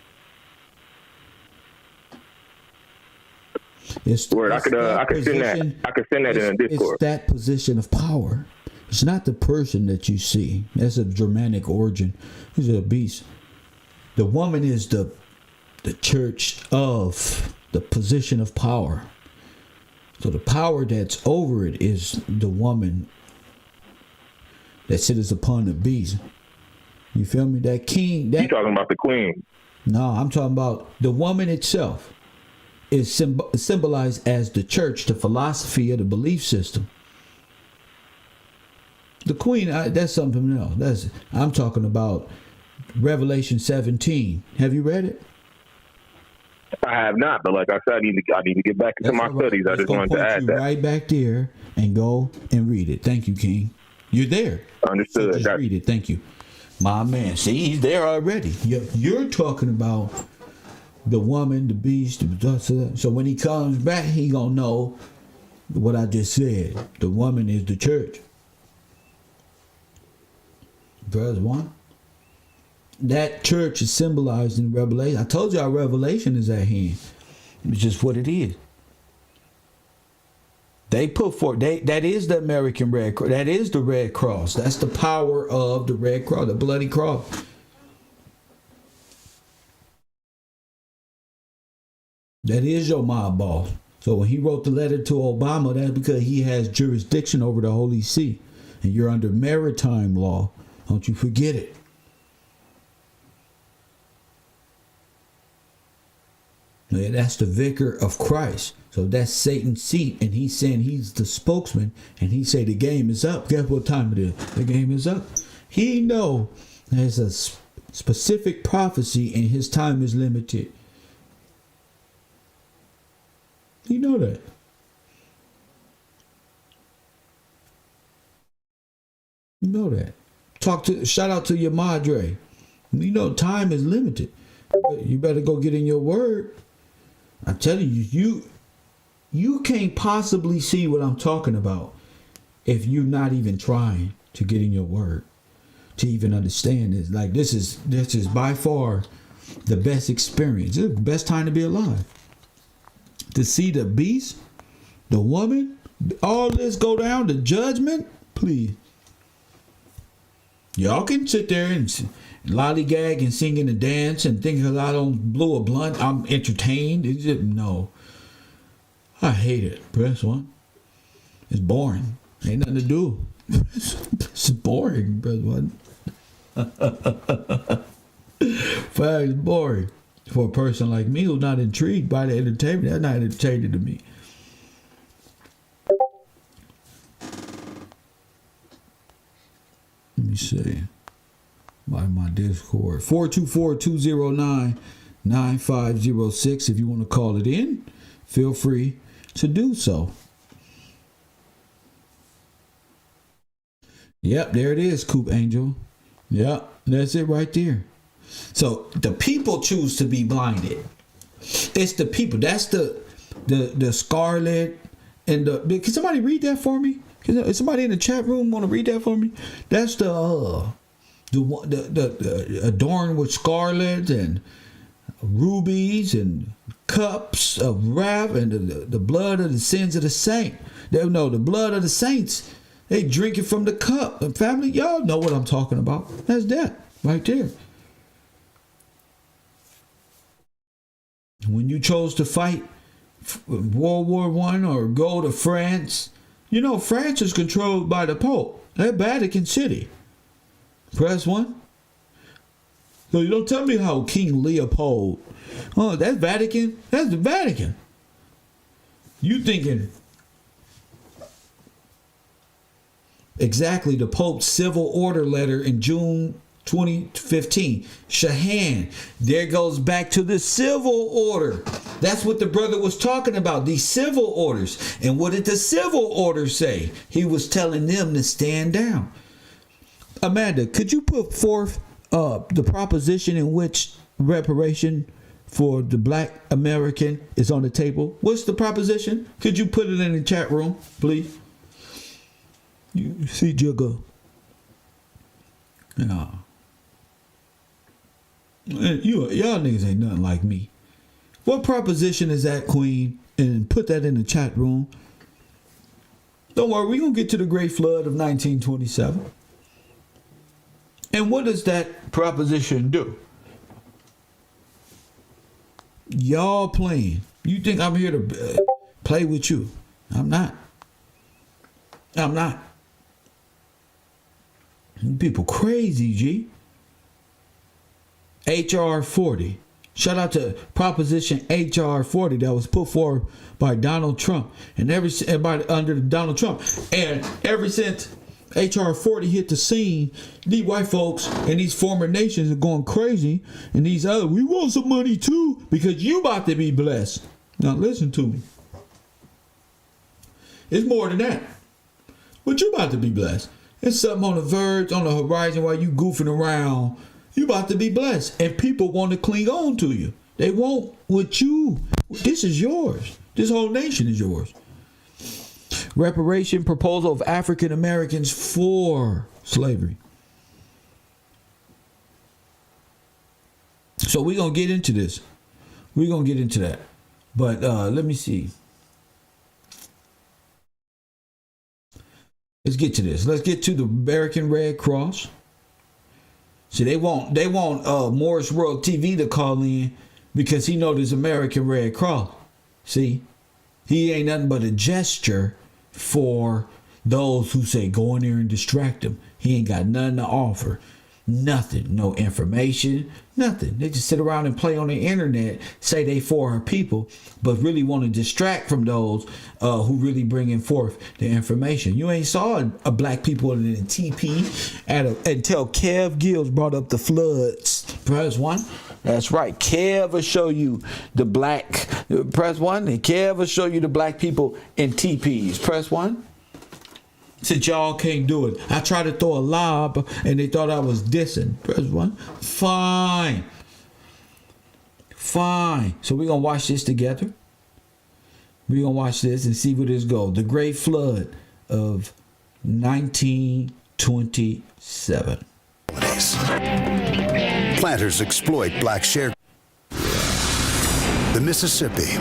I could send that. I could send that in a Discord. It's that position of power. It's not the person that you see. That's a Germanic origin. He's a beast. The woman is the church of the position of power. So the power that's over it is the woman that sits upon the beast. You feel me? That king. You talking about the queen? No, I'm talking about the woman itself. Is symbolized as the church, the philosophy of the belief system. The queen, that's something else. I'm talking about Revelation 17. Have you read it? I have not, but like I said, I need to get back into my studies. I just wanted to add that. Right back there and go and read it. Thank you, King. You're there. Understood. So just read it. Thank you, my man. See, he's there already. You're talking about the woman, the beast. So when he comes back, he gonna know what I just said. The woman is the church. Verse 1. That church is symbolized in Revelation. I told y'all Revelation is at hand. It's just what it is. They put forth, that is the American Red Cross. That is the Red Cross. That's the power of the Red Cross, the bloody cross. That is your mob boss. So when he wrote the letter to Obama, that's because he has jurisdiction over the Holy See. And you're under maritime law. Don't you forget it. Yeah, that's the vicar of Christ. So that's Satan's seat. And he's saying he's the spokesman. And he say the game is up. Guess what time it is? The game is up. He know there's a specific prophecy and his time is limited. You know that. You know that. Shout out to your madre. You know time is limited. You better go get in your word. I'm telling you can't possibly see what I'm talking about if you're not even trying to get in your word to even understand this. Like this is by far the best experience. It's the best time to be alive. To see the beast, the woman, all this go down to judgment, please. Y'all can sit there and lollygag and sing and dance and think because I don't blow a blunt, I'm entertained. It's just, no. I hate it. Press 1. It's boring. Ain't nothing to do. It's boring, press 1. Fact, it's boring. For a person like me who's not intrigued by the entertainment, that's not entertaining to me. Let me see. By my Discord. 424-209-9506. If you want to call it in, feel free to do so. Yep, there it is, Coop Angel. Yep, that's it right there. So the people choose to be blinded. It's the people. That's the scarlet and the. Can somebody read that for me? Can somebody in the chat room want to read that for me? That's the adorned with scarlet and rubies and cups of wrath and the blood of the sins of the saint. They know the blood of the saints. They drink it from the cup. And family, y'all know what I'm talking about. That's that right there. When you chose to fight World War I or go to France, you know France is controlled by the Pope. They're Vatican City. Press 1. So you don't tell me how King Leopold, oh, that's Vatican? That's the Vatican. You thinking exactly the Pope's civil order letter in June 2015. Shahan, there goes back to the civil order. That's what the brother was talking about, these civil orders. And what did the civil order say? He was telling them to stand down. Amanda, could you put forth the proposition in which reparation for the black American is on the table? What's the proposition? Could you put it in the chat room, please? You see, Jugga. Yeah. Y'all niggas ain't nothing like me. What proposition is that, Queen? And put that in the chat room. Don't worry, we're going to get to the Great Flood of 1927. And what does that proposition do? Y'all playing. You think I'm here to play with you? I'm not. I'm not. People crazy, G. HR 40. Shout out to Proposition HR 40 that was put forward by Donald Trump and everybody under Donald Trump. And ever since HR 40 hit the scene, these white folks and these former nations are going crazy, and these other, we want some money too because you about to be blessed. Now listen to me. It's more than that. But you about to be blessed. It's something on the verge, on the horizon while you goofing around. You about to be blessed, and people want to cling on to you. They want what you. This is yours. This whole nation is yours. Reparation proposal of African Americans for slavery. So we're gonna get into this. We're gonna get into that. But let me see. Let's get to this. Let's get to the American Red Cross. See, they want Morris World TV to call in because he know this American Red Cross. See, he ain't nothing but a gesture for those who say go in there and distract them. He ain't got nothing to offer. Nothing. No information. Nothing. They just sit around and play on the internet, say they for our people, but really want to distract from those who really bringing forth the information. You ain't saw a black people in a TP until Kev Gills brought up the floods. Press 1. That's right. Kev will show you the black. Press 1. And Kev will show you the black people in TPs. Press 1. Since y'all can't do it, I tried to throw a lob and they thought I was dissing. Press 1. Fine. So we're going to watch this together. We're going to watch this and see where this goes. The Great Flood of 1927. Planters exploit black sharecroppers. The Mississippi,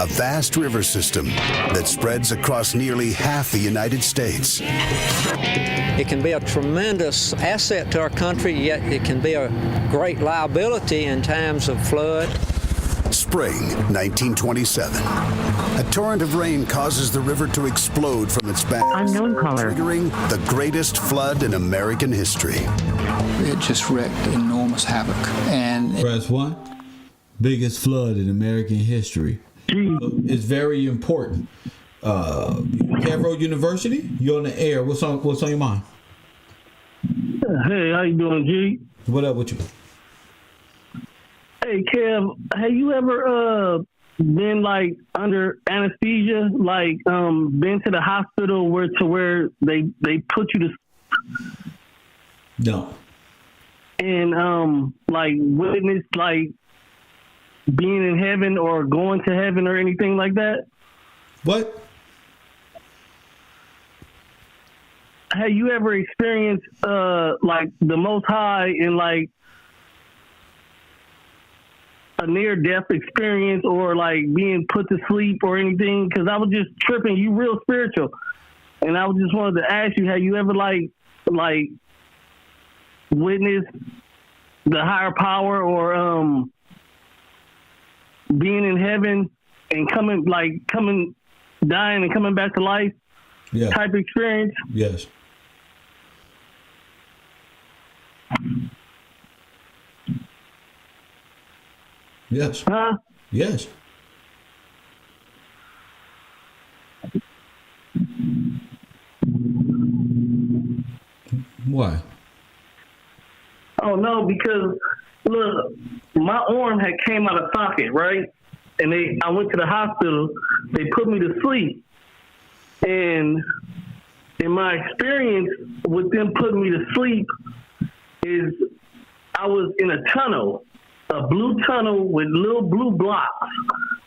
a vast river system that spreads across nearly half the United States. It can be a tremendous asset to our country, yet it can be a great liability in times of flood. Spring 1927. A torrent of rain causes the river to explode from its banks, triggering the greatest flood in American history. It just wreaked enormous havoc. And Press 1. Biggest flood in American history. It's very important. Cairo University, you're on the air. What's on your mind? Hey, how you doing, G? What up with you? Hey, Kev, have you ever been like under anesthesia? Like been to the hospital where they put you to? No. And like witness like being in heaven or going to heaven or anything like that? What? Have you ever experienced like the Most High in like a near-death experience or like being put to sleep or anything? Because I was just tripping. You real spiritual, and I just wanted to ask you: have you ever like witnessed the higher power or being in heaven and coming, dying and coming back to life? Yeah. Type experience? Yes. Yes. Huh? Yes. Why? Oh no, because look, my arm had came out of socket, right? And I went to the hospital. They put me to sleep, and in my experience with them putting me to sleep is I was in a tunnel, a blue tunnel with little blue blocks.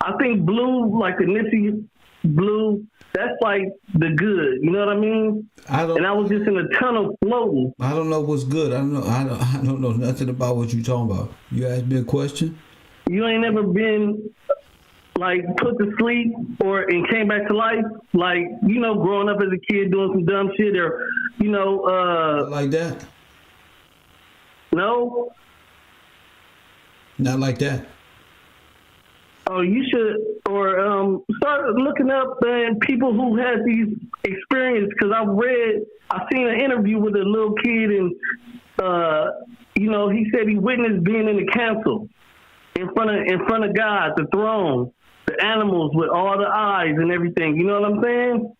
I think blue, like the Nipsey blue, that's like the good. You know what I mean? I was just in a tunnel floating. I don't know what's good. I don't know nothing about what you're talking about. You asked me a question. You ain't never been like put to sleep and came back to life, like, you know, growing up as a kid doing some dumb shit, or, you know, like that. No, not like that. Oh, you should, or start looking up people who had these experiences. Because I seen an interview with a little kid, and you know, he said he witnessed being in the council, in front of God, the throne, the animals with all the eyes and everything. You know what I'm saying?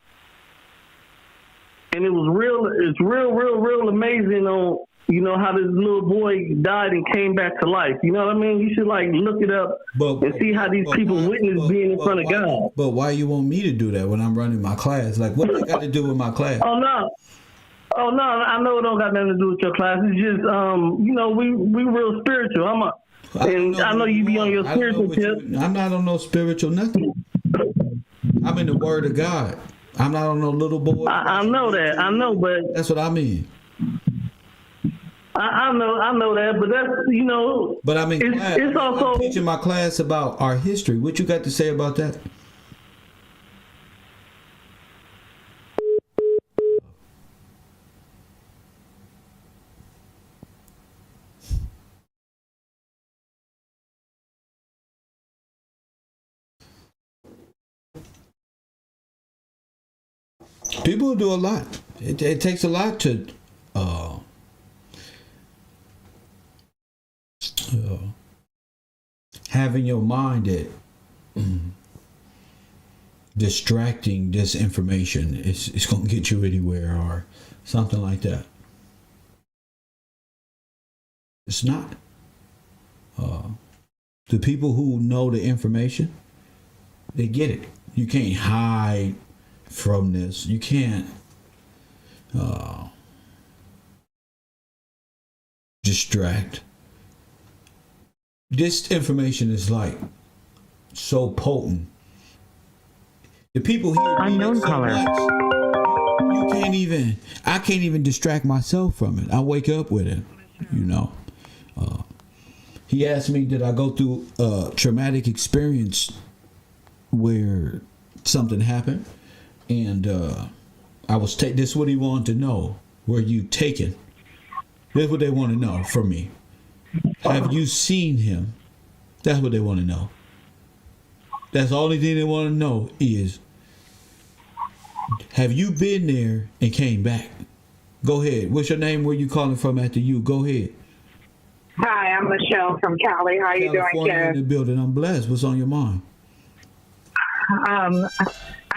And it was real. It's real amazing on, you know, how this little boy died and came back to life. You know what I mean? You should like look it up and see how these people witness being in front of God. But why you want me to do that when I'm running my class? Like, what they got to do with my class? Oh no, I know it don't got nothing to do with your class. It's just, you know, we real spiritual. I know you be on your spiritual tip. I'm not on no spiritual nothing. I'm in the Word of God. I'm not on no little boy. I know that. I know, but that's what I mean. I know that, but that's, you know. But I'm in class. It's also I'm teaching my class about our history. What you got to say about that? People do a lot. It takes a lot to having your mind at distracting this information. It's going to get you anywhere or something like that. It's not. The people who know the information, they get it. You can't hide from this. You can't distract. This information is like so potent. The people here unknown so color. I can't even distract myself from it. I wake up with it, you know. He asked me, did I go through a traumatic experience where something happened? And I was this is what he wanted to know. Were you taken? That's what they want to know from me. Have you seen him? That's what they want to know. That's the only thing they want to know is, have you been there and came back? Go ahead. What's your name? Where you calling from after you? Go ahead. Hi, I'm Michelle from Cali. How you doing, Ken? In the building. I'm blessed. What's on your mind?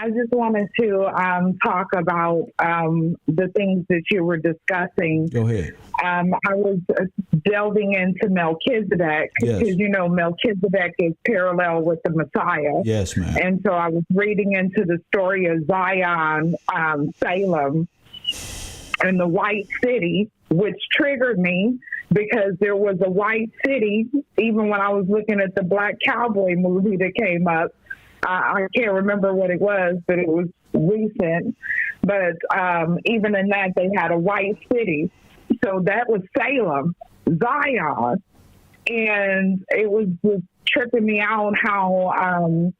I just wanted to talk about the things that you were discussing. Go ahead. I was delving into Melchizedek because, you know, Melchizedek is parallel with the Messiah. Yes, ma'am. And so I was reading into the story of Zion, Salem, and the White City, which triggered me because there was a White City, even when I was looking at the Black Cowboy movie that came up. I can't remember what it was, but it was recent. But even in that, they had a White City. So that was Salem, Zion. And it was just tripping me out how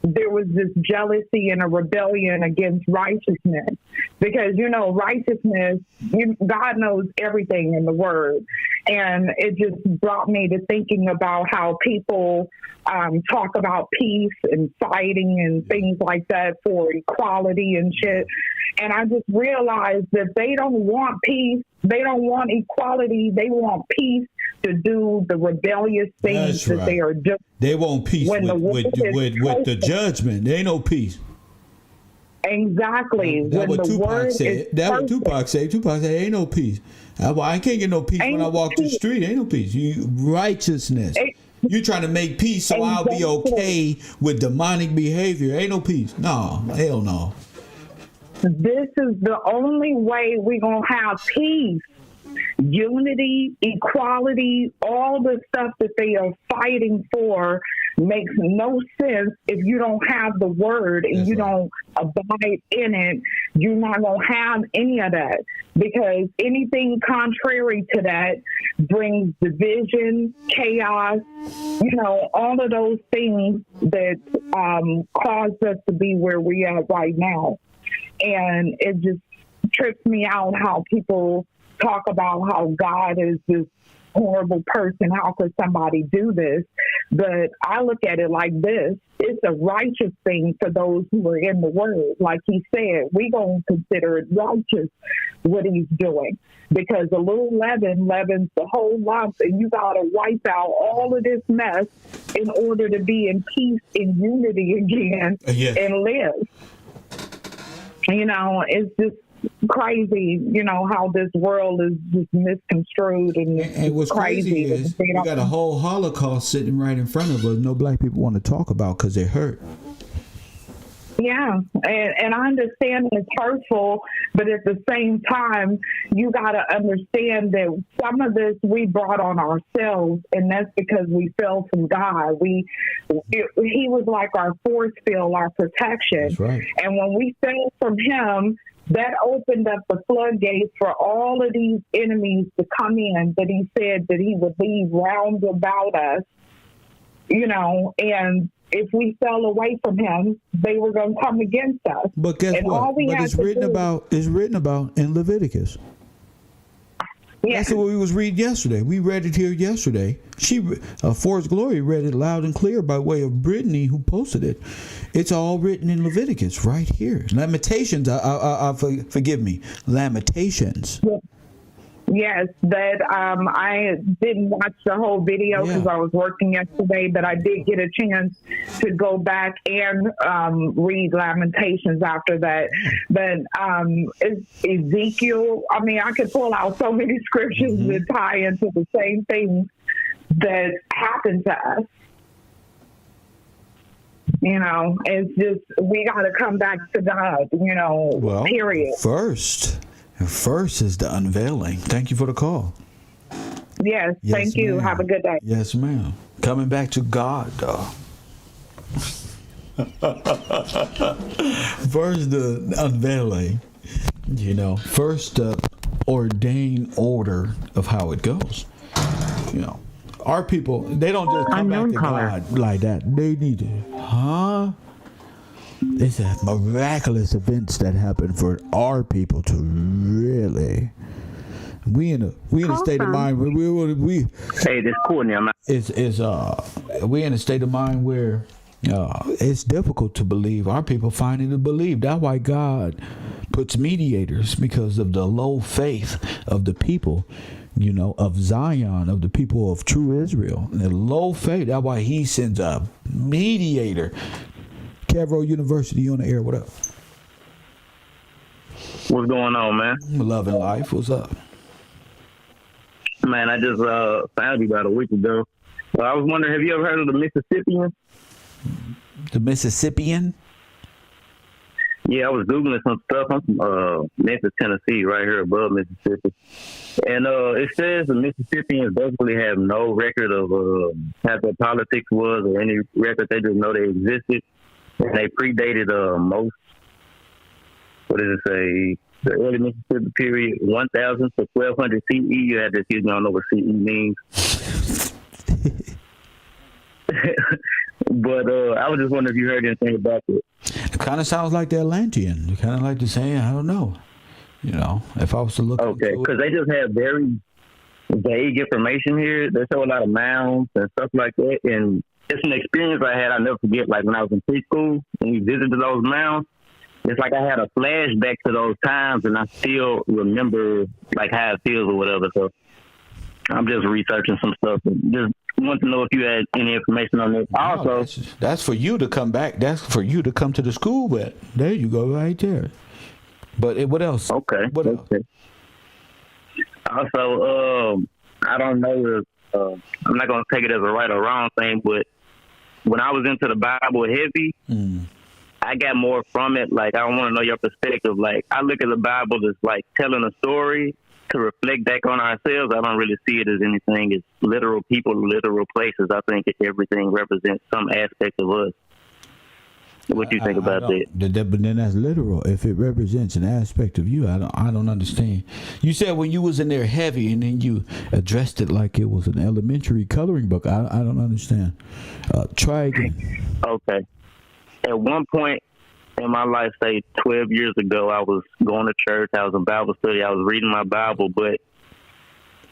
there was this jealousy and a rebellion against righteousness. Because, you know, righteousness, God knows everything in the Word. And it just brought me to thinking about how people talk about peace and fighting and things like that for equality and shit. And I just realized that they don't want peace. They don't want equality. They want peace to do the rebellious things that they are doing. They want peace with the judgment. There ain't no peace. Exactly. That's what Tupac said. That's what Tupac said. Tupac said, ain't no peace. I can't get no peace when I walk the street. Ain't no peace. Righteousness. You trying to make peace so I'll be okay with demonic behavior. Ain't no peace. No, hell no. This is the only way we're going to have peace. Unity, equality, all the stuff that they are fighting for makes no sense if you don't have the word and you don't abide in it. You're not going to have any of that, because anything contrary to that brings division, chaos, all of those things that caused us to be where we are right now. And it just trips me out how people talk about how God is this horrible person. How could somebody do this? But I look at it like this. It's a righteous thing for those who are in the word. Like he said, we're going to consider it righteous what he's doing, because a little leaven leavens the whole lump, and you got to wipe out all of this mess in order to be in peace and unity again and live. It's just crazy, how this world is just misconstrued and what's crazy is we got a whole Holocaust sitting right in front of us. No black people want to talk about because they're hurt. Yeah, and I understand it's hurtful, but at the same time, you got to understand that some of this we brought on ourselves, and that's because we fell from God. He was like our force field, our protection. That's right. And when we fell from him, that opened up the floodgates for all of these enemies to come in that he said that he would leave round about us, and if we fell away from him, they were going to come against us. But guess what? But it's written about in Leviticus. Yeah. That's what we was reading yesterday. We read it here yesterday. Forrest Glory read it loud and clear by way of Brittany, who posted it. It's all written in Leviticus right here. Lamentations. Forgive me. Lamentations. Yeah. Yes, that I didn't watch the whole video because I was working yesterday, but I did get a chance to go back and read Lamentations after that. But it's Ezekiel. I mean, I could pull out so many scriptures that tie into the same thing that happened to us. It's just, we got to come back to God, period. First is the unveiling. Thank you for the call. Yes, thank you. Ma'am. Have a good day. Yes, ma'am. Coming back to God, though. First, the unveiling. First, the ordained order of how it goes. Our people, they don't just come back to God like that. They need to, It's a miraculous events that happen for our people to really. We in a state of mind where we. Hey, this Courtney. We in a state of mind where it's difficult to believe. Our people find it to believe. That's why God puts mediators, because of the low faith of the people. Of Zion, of the people of true Israel, and the low faith. That's why He sends a mediator. Cavro University on the air. What up? What's going on, man? Love and life. What's up? Man, I just found you about a week ago. I was wondering, have you ever heard of the Mississippian? The Mississippian? Yeah, I was Googling some stuff. I'm from Memphis, Tennessee, right here above Mississippi. And it says the Mississippians basically have no record of how their politics was or any record. They just know they existed. And they predated most, what does it say, the early Mississippi period, 1000 to 1200 CE. You had to excuse me, I don't know what CE means. But I was just wondering if you heard anything about it. It kind of sounds like the Atlantean. It kind of like the saying, I don't know. If I was to look. Okay, because they just have very vague information here. They show a lot of mounds and stuff like that. And it's an experience I had. I'll never forget, like when I was in preschool, when we visited those mounds, it's like I had a flashback to those times, and I still remember like how it feels or whatever. So I'm just researching some stuff. And just want to know if you had any information on this. Also, that's for you to come back. That's for you to come to the school with. There you go, right there. But what else? Okay. What else? Also, I don't know if I'm not going to take it as a right or wrong thing, but when I was into the Bible heavy, I got more from it. Like, I want to know your perspective. Like, I look at the Bible as like telling a story to reflect back on ourselves. I don't really see it as anything as literal people, literal places. I think everything represents some aspect of us. What do you think about that? But then that's literal. If it represents an aspect of you, I don't understand. You said when you was in there heavy, and then you addressed it like it was an elementary coloring book. I don't understand. Try again. Okay. At one point in my life, say 12 years ago, I was going to church. I was in Bible study. I was reading my Bible. But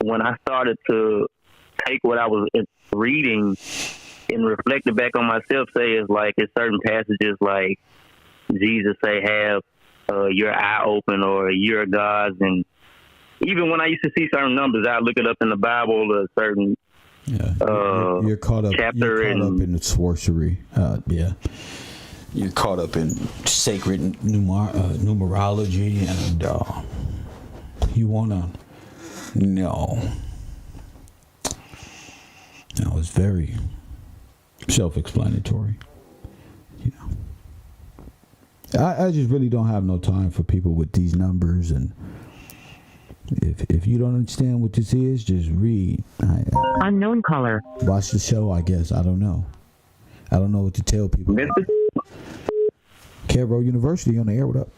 when I started to take what I was reading and reflected back on myself, say it's like in certain passages, like Jesus say, have your eye open, or you're God's. And even when I used to see certain numbers, I look it up in the Bible, a certain you're caught up. chapter. You're caught up in the sorcery. You're caught up in sacred numerology, and you wanna no. No, it's very self-explanatory. You know, I just really don't have no time for people with these numbers, and if you don't understand what this is, just read. Unknown caller. Watch the show, I guess. I don't know. I don't know what to tell people. Cairo University on the air. What up?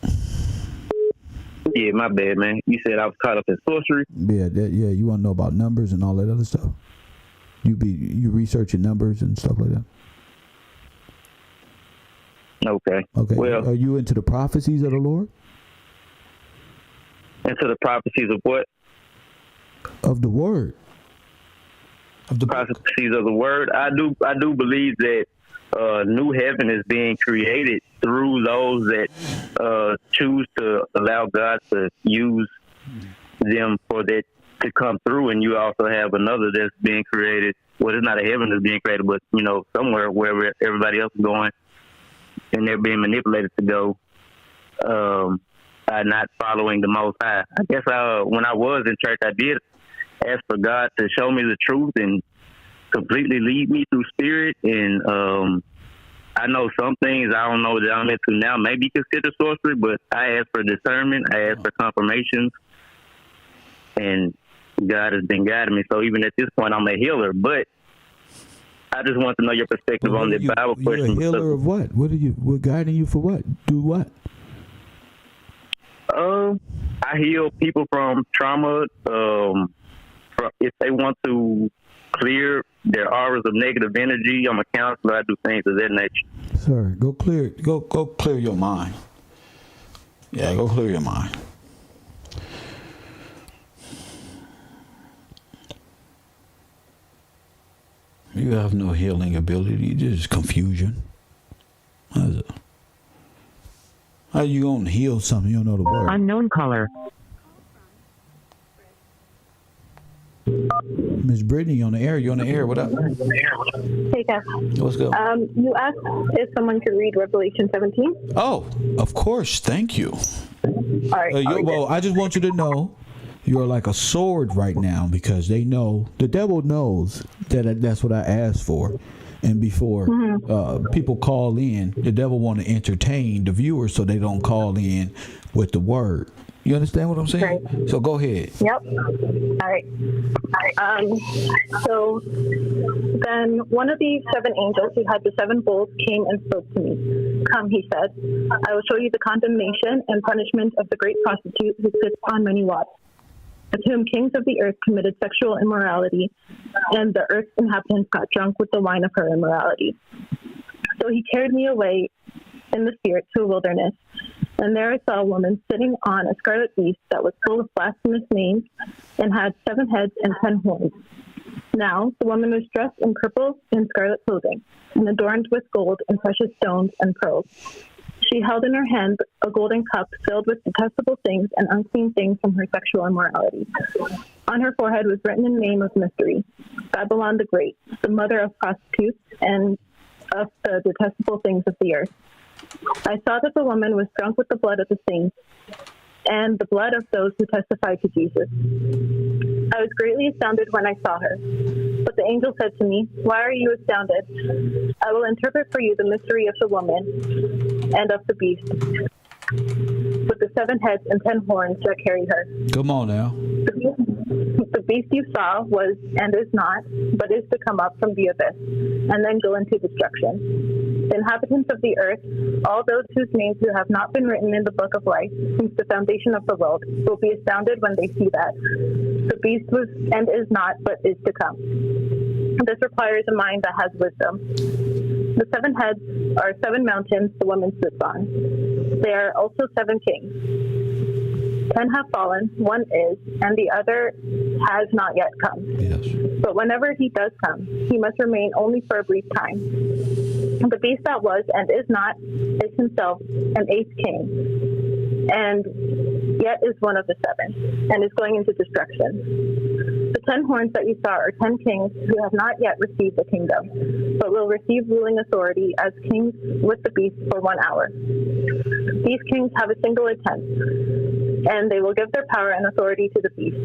Yeah, my bad, man. You said I was caught up in sorcery. Yeah, you want to know about numbers and all that other stuff. You researching numbers and stuff like that. Okay. Well, are you into the prophecies of the Lord? Into the prophecies of what? Of the Word. Of the prophecies of the Word. I do believe that new heaven is being created through those that choose to allow God to use them for that to come through. And you also have another that's being created. Well, it's not a heaven that's being created, but somewhere where everybody else is going, and they're being manipulated to go by not following the Most High. I guess when I was in church, I did ask for God to show me the truth and completely lead me through spirit. And I know some things I don't know that I'm into now may be considered sorcery, but I asked for discernment. I asked for confirmations, and God has been guiding me. So even at this point, I'm a healer. But I just want to know your perspective on the Bible question. You're a healer of what? What guiding you for what? Do what? I heal people from trauma. If they want to clear their auras of negative energy, I'm a counselor. I do things of that nature. Sir, go clear your mind. Yeah, go clear your mind. You have no healing ability. This is confusion. How you gonna heal something you don't know the word? Unknown caller. Miss Brittany, on the air. You on the air? What up? Hey, Kev. What's good? You asked if someone could read Revelation 17. Oh, of course. Thank you. All right. Well, I just want you to know you're like a sword right now, because they know, the devil knows that's what I asked for. And before people call in, the devil want to entertain the viewers so they don't call in with the word. You understand what I'm saying? Right. So go ahead. Yep. All right. So then one of the seven angels who had the seven bowls came and spoke to me. Come, he said, I will show you the condemnation and punishment of the great prostitute who sits on many waters, with whom kings of the earth committed sexual immorality, and the earth's inhabitants got drunk with the wine of her immorality. So he carried me away in the spirit to a wilderness, and there I saw a woman sitting on a scarlet beast that was full of blasphemous names and had 7 heads and 10 horns. Now the woman was dressed in purple and scarlet clothing, and adorned with gold and precious stones and pearls. She held in her hand a golden cup filled with detestable things and unclean things from her sexual immorality. On her forehead was written a name of mystery, Babylon the Great, the mother of prostitutes and of the detestable things of the earth. I saw that the woman was drunk with the blood of the saints and the blood of those who testified to Jesus. I was greatly astounded when I saw her. But the angel said to me, "Why are you astounded? I will interpret for you the mystery of the woman and of the beast, with the 7 heads and 10 horns that carry her." Come on now. The beast you saw was and is not, but is to come up from the abyss, and then go into destruction. The inhabitants of the earth, all those whose names have not been written in the book of life since the foundation of the world, will be astounded when they see that. The beast was and is not, but is to come. This requires a mind that has wisdom. The 7 heads are 7 mountains the woman sits on. They are also 7 kings. 10 have fallen, 1 is, and the other has not yet come. Yes. But whenever he does come, he must remain only for a brief time. The beast that was and is not is himself an 8th king, and yet is one of the 7, and is going into destruction. The 10 horns that you saw are 10 kings who have not yet received the kingdom, but will receive ruling authority as kings with the beast for 1 hour. These kings have a single intent, and they will give their power and authority to the beast.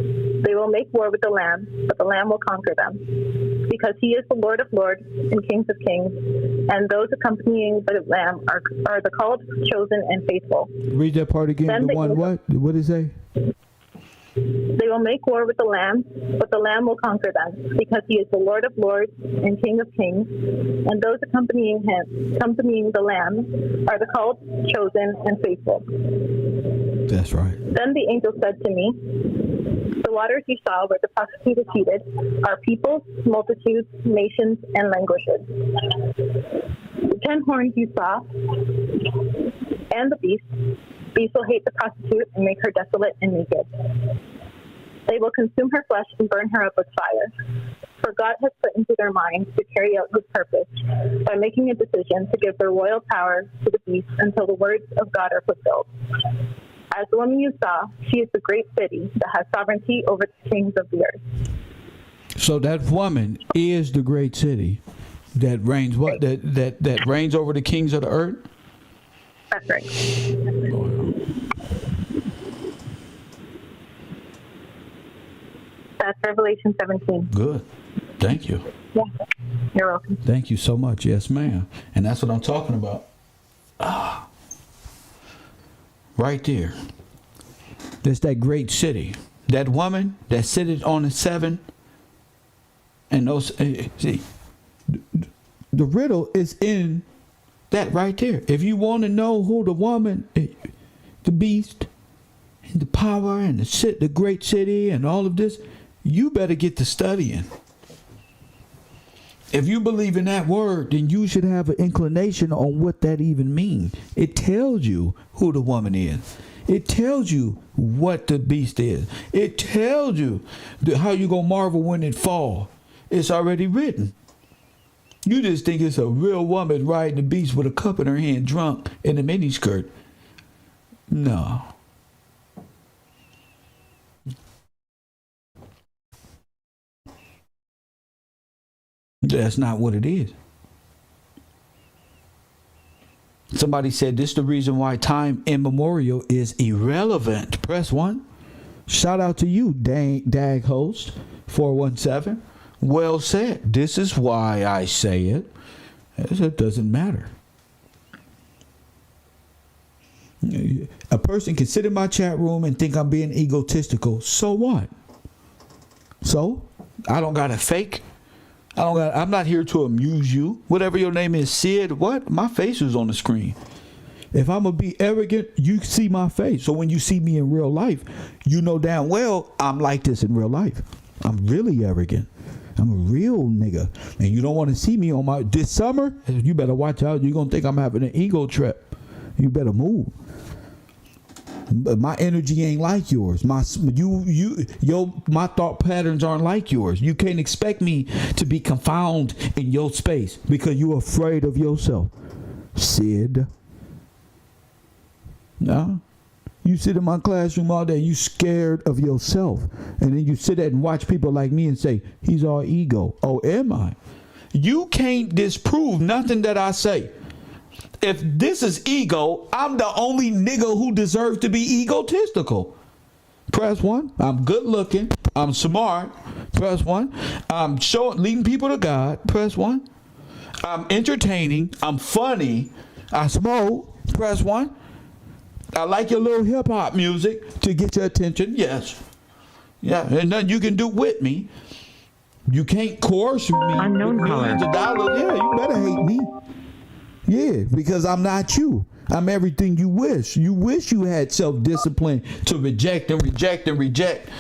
They will make war with the Lamb, but the Lamb will conquer them, because he is the Lord of lords and King of kings, and those accompanying the Lamb are the called, chosen, and faithful. Read that part again. Then the one what? What did it say? They will make war with the Lamb, but the Lamb will conquer them, because he is the Lord of lords and King of kings, and those accompanying the Lamb, are the called, chosen, and faithful. That's right. Then the angel said to me, "The waters you saw where the prostitute is seated are peoples, multitudes, nations, and languages. The 10 horns you saw and the beast, these will hate the prostitute and make her desolate and naked. They will consume her flesh and burn her up with fire. For God has put into their minds to carry out his purpose by making a decision to give their royal power to the beast until the words of God are fulfilled. As the woman you saw, she is the great city that has sovereignty over the kings of the earth." So that woman is the great city that reigns what? That reigns over the kings of the earth? That's right. That's Revelation 17. Good. Thank you. Yeah. You're welcome. Thank you so much. Yes, ma'am. And that's what I'm talking about. Right there. That's that great city. That woman that sitteth on the 7. And those, see, the riddle is in that right there. If you want to know who the woman, the beast, and the power, and the great city, and all of this, you better get to studying. If you believe in that word, then you should have an inclination on what that even means. It tells you who the woman is. It tells you what the beast is. It tells you how you gonna marvel when it fall. It's already written. You just think it's a real woman riding the beast with a cup in her hand, drunk in a miniskirt. No. That's not what it is. Somebody said this is the reason why time immemorial is irrelevant. Press 1. Shout out to you, Dag Host 417. Well said. This is why I say it. It doesn't matter. A person can sit in my chat room and think I'm being egotistical. So what? So I don't got to fake. I'm not here to amuse you. Whatever your name is, Sid, what? My face is on the screen. If I'm going to be arrogant, you see my face. So when you see me in real life, you know damn well I'm like this in real life. I'm really arrogant. I'm a real nigga. And you don't want to see me on this summer, you better watch out. You're going to think I'm having an ego trip. You better move. But my energy ain't like yours. My thought patterns aren't like yours. You can't expect me to be confounded in your space because you're afraid of yourself, Sid. No, You sit in my classroom all day, you scared of yourself. And then you sit there and watch people like me and say, he's all ego. Oh, am I? You can't disprove nothing that I say. If this is ego, I'm the only nigga who deserves to be egotistical. Press 1. I'm good looking. I'm smart. Press 1. I'm leading people to God. Press 1. I'm entertaining. I'm funny. I smoke. Press 1. I like your little hip hop music to get your attention. Yes. Yeah. And nothing you can do with me. You can't coerce me. Unknown millions of dollars. Yeah, you better hate me. Yeah, because I'm not you. I'm everything you wish. You wish you had self-discipline to reject and reject and reject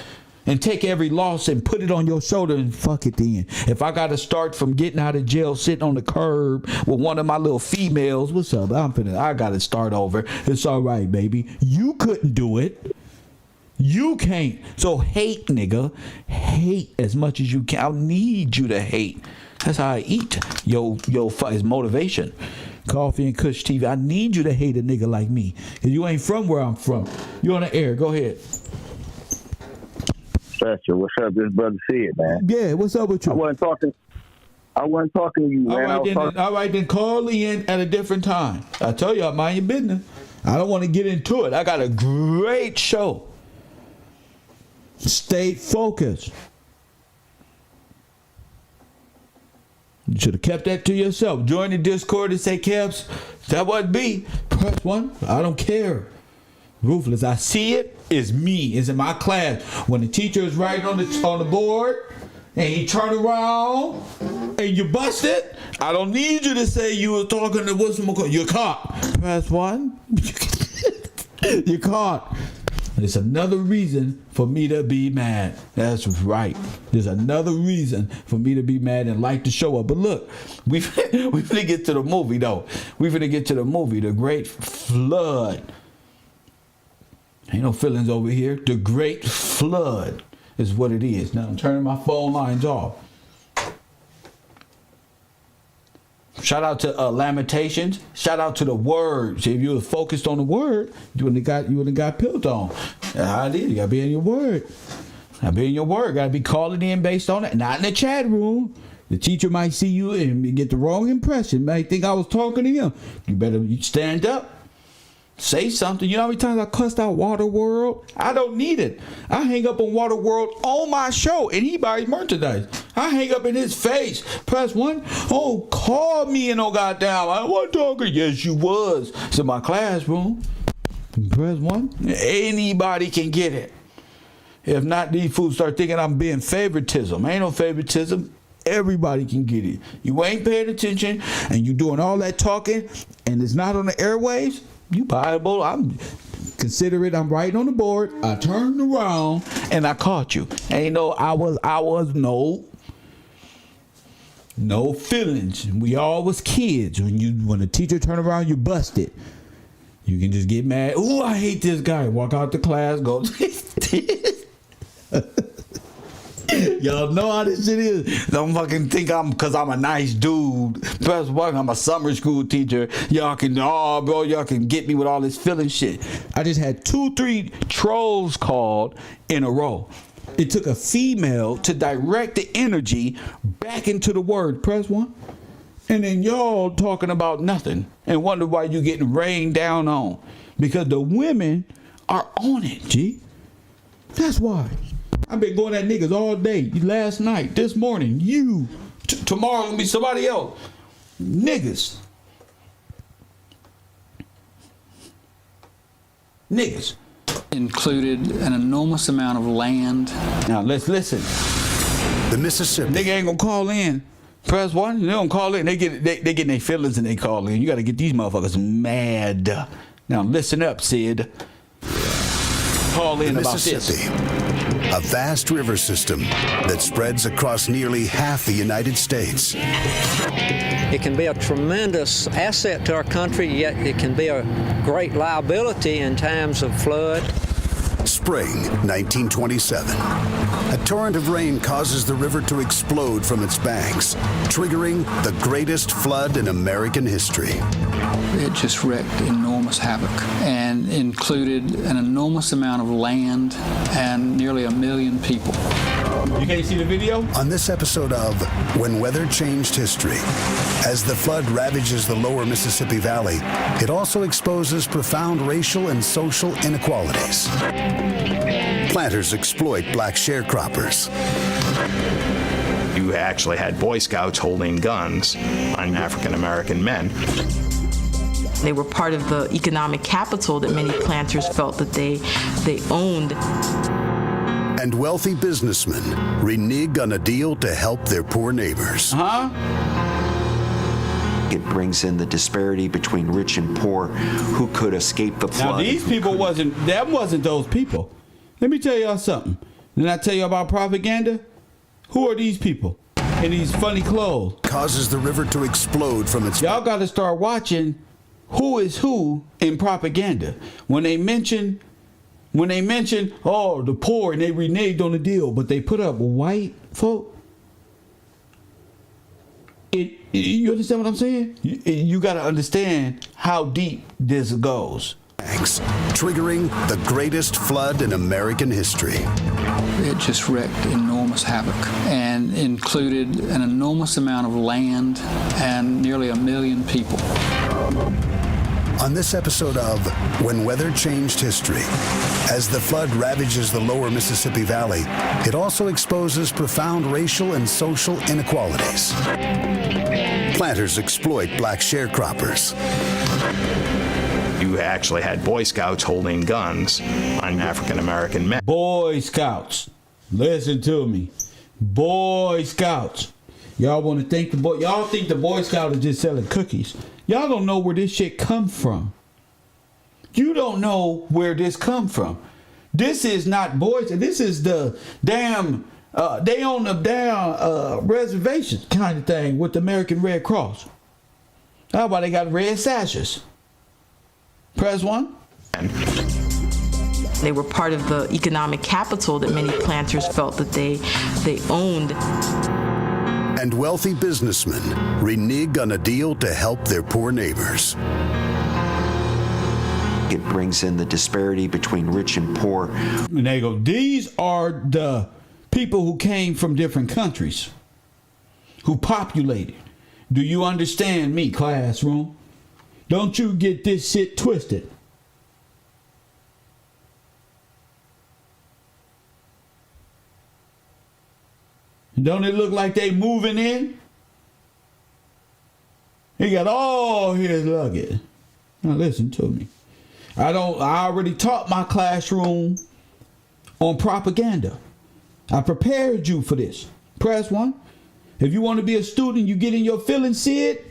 and take every loss and put it on your shoulder and fuck it then. If I got to start from getting out of jail, sitting on the curb with one of my little females, what's up? I got to start over. It's all right, baby. You couldn't do it. You can't. So hate, nigga. Hate as much as you can. I need you to hate. That's how I eat. Yo, is motivation. Coffee and Kush TV. I need you to hate a nigga like me. Cause you ain't from where I'm from. You on the air. Go ahead. Special. What's up? This brother Sid, man. Yeah, what's up with you? I wasn't talking to you, man. All right, then call in at a different time. I tell you, I mind your business. I don't want to get into it. I got a great show. Stay focused. You should have kept that to yourself. Join the Discord and say, Kebs, that wasn't me. Press 1. I don't care. Ruthless. I see it. It's me. It's in my class. When the teacher is writing on the board and he turn around and you bust it, I don't need you to say you were talking to what's you're caught. Press 1. You're caught. It's another reason for me to be mad. That's right. There's another reason for me to be mad and like to show up. But look, we finna get to the movie, though. We finna get to the movie, The Great Flood. Ain't no feelings over here. The Great Flood is what it is. Now I'm turning my phone lines off. Shout out to Lamentations. Shout out to the word. See, if you were focused on the word, you wouldn't have got pilled on. That's how it is. You gotta be in your word. Gotta be in your word. Gotta be calling in based on it. Not in the chat room. The teacher might see you and get the wrong impression. Might think I was talking to him. You better stand up. Say something. You know how many times I cussed out Waterworld? I don't need it. I hang up on Waterworld on my show and he buys merchandise. I hang up in his face. Press 1. Oh, call me and oh goddamn. I wasn't talking. Yes, you was. It's in my classroom. Press 1. Anybody can get it. If not, these fools start thinking I'm being favoritism. Ain't no favoritism. Everybody can get it. You ain't paying attention and you doing all that talking and it's not on the airwaves. You buyable. Consider it. I'm writing on the board. I turned around and I caught you. Ain't no I was no feelings. We all was kids. When the teacher turned around, you busted. You can just get mad. Ooh, I hate this guy. Walk out the class, go. Y'all know how this shit is. Don't fucking think because I'm a nice dude. Press 1, I'm a summer school teacher. Y'all can get me with all this feeling shit. I just had 2-3 trolls called in a row. It took a female to direct the energy back into the word. Press 1. And then y'all talking about nothing and wonder why you getting rained down on. Because the women are on it, G. That's why. I've been going at niggas all day. Last night, this morning, you. Tomorrow gonna be somebody else. Niggas. Included an enormous amount of land. Now let's listen. The Mississippi. Nigga ain't gonna call in. Press 1. They don't call in. They getting their feelings and they call in. You gotta get these motherfuckers mad. Now listen up, Sid. Call in about this. A vast river system that spreads across nearly half the United States. It can be a tremendous asset to our country, yet it can be a great liability in times of flood. Spring 1927. A torrent of rain causes the river to explode from its banks, triggering the greatest flood in American history. It just wreaked enormous havoc and included an enormous amount of land and nearly 1 million people. You can't see the video? On this episode of When Weather Changed History, as the flood ravages the lower Mississippi Valley, it also exposes profound racial and social inequalities. Planters exploit black sharecroppers. You actually had Boy Scouts holding guns on African American men. They were part of the economic capital that many planters felt that they owned. And wealthy businessmen renege on a deal to help their poor neighbors. It brings in the disparity between rich and poor who could escape the flood. Now these people wasn't those people. Let me tell y'all something. Didn't I tell you about propaganda? Who are these people in these funny clothes? Causes the river to explode from its... Y'all got to start watching who is who in propaganda. When they mention, oh, the poor, and they reneged on the deal, but they put up white folk. You understand what I'm saying? You got to understand how deep this goes. Triggering the greatest flood in American history. It just wreaked enormous havoc and included an enormous amount of land and nearly 1 million people. On this episode of When Weather Changed History, as the flood ravages the lower Mississippi Valley, it also exposes profound racial and social inequalities. Planters exploit black sharecroppers. You actually had Boy Scouts holding guns on African American men. Boy Scouts, listen to me. Boy Scouts. Y'all want to think y'all think the Boy Scout is just selling cookies. Y'all don't know where this shit come from. You don't know where this come from. This is not boys. This is the damn they own the damn reservation kind of thing with the American Red Cross. How about they got red sashes? Press 1. They were part of the economic capital that many planters felt that they owned. And wealthy businessmen renege on a deal to help their poor neighbors. It brings in the disparity between rich and poor. And they go, these are the people who came from different countries, who populated. Do you understand me, classroom? Don't you get this shit twisted. Don't it look like they moving in? He got all his luggage. Now listen to me. I already taught my classroom on propaganda. I prepared you for this. Press 1. If you want to be a student, you get in your feelings, Sid.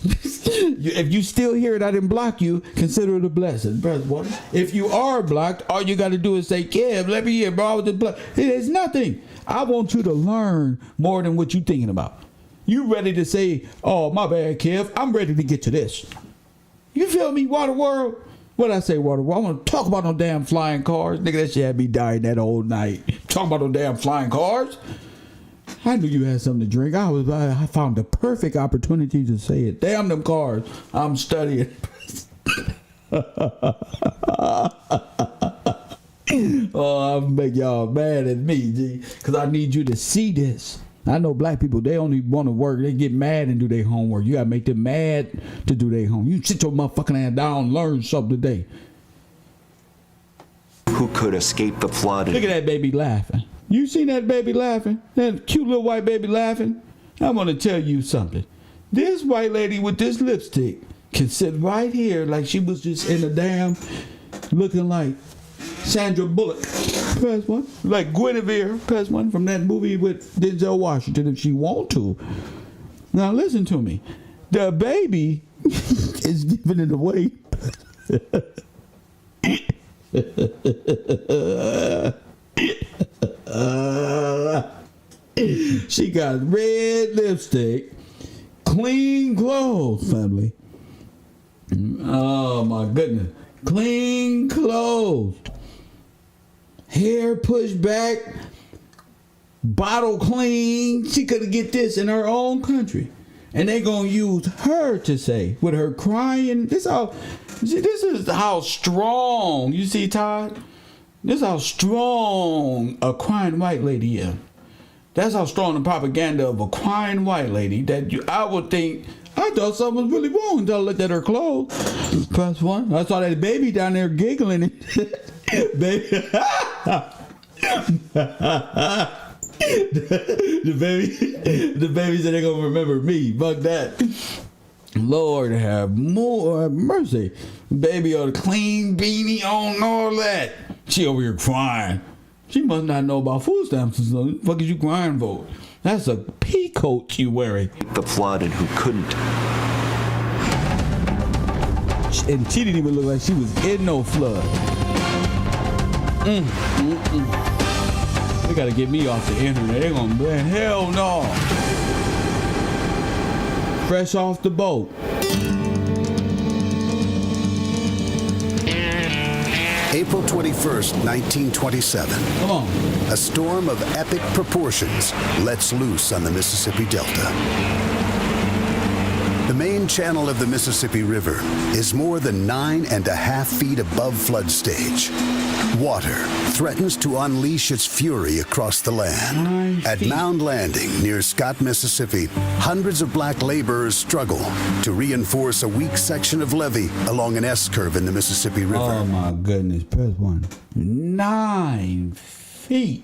If you still hear it, I didn't block you, consider it a blessing. Press 1. If you are blocked, all you got to do is say, Kev, let me hear, bro. I was just blocked. It is nothing. I want you to learn more than what you're thinking about. You ready to say, oh, my bad, Kev. I'm ready to get to this. You feel me, Water World? What I say, Water World? I want to talk about no damn flying cars. Nigga, that shit had me dying that whole night. Talk about no damn flying cars. I knew you had something to drink. I found the perfect opportunity to say it. Damn them cars. I'm studying. Oh, I'll make y'all mad at me, G. Because I need you to see this. I know black people, they only want to work. They get mad and do their homework. You got to make them mad to do their homework. You sit your motherfucking ass down and learn something today. Who could escape the flood? Look at that baby laughing. You seen that baby laughing? That cute little white baby laughing? I'm going to tell you something. This white lady with this lipstick can sit right here like she was just in a damn looking like Sandra Bullock. Press 1. Like Guinevere. Press 1 from that movie with Denzel Washington if she want to. Now listen to me. The baby is giving it away. She got red lipstick, clean clothes, family. Oh my goodness. Clean clothes. hair pushed back, bottle clean. She couldn't get this in her own country. And they gonna use her to say, with her crying. This is how strong, you see, Todd? This is how strong a crying white lady is. That's how strong the propaganda of a crying white lady I would think, I thought something was really wrong until I looked at her clothes. Press 1. I saw that baby down there giggling. Baby. the baby said they're gonna remember me. Fuck that. Lord have more mercy. Baby on a clean beanie on all that. She over here crying. She must not know about food stamps. What the fuck is you crying for? That's a pea coat you wearing. The flood and who couldn't. And she didn't even look like she was in no flood. They gotta get me off the internet. They're gonna be hell no. Fresh off the boat. April 21st, 1927. Come on. A storm of epic proportions lets loose on the Mississippi Delta. The main channel of the Mississippi River is more than 9.5 feet above flood stage. Water threatens to unleash its fury across the land. At Mound Landing, near Scott, Mississippi, hundreds of black laborers struggle to reinforce a weak section of levee along an S-curve in the Mississippi River. Oh my goodness, press 1. 9 feet.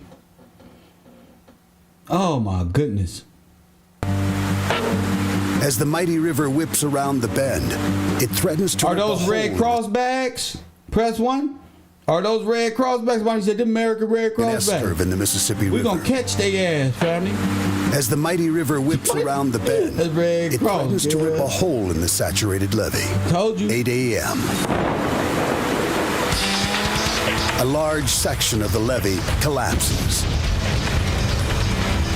Oh my goodness. As the mighty river whips around the bend, it threatens to... Are those Red Cross bags? Press 1. Are those Red Cross bags? Somebody said the American Red Cross bags. S-curve in the Mississippi River. We're gonna catch their ass, family. As the mighty river whips around the bend, it threatens to rip a hole in the saturated levee. Told you. 8 a.m. A large section of the levee collapses.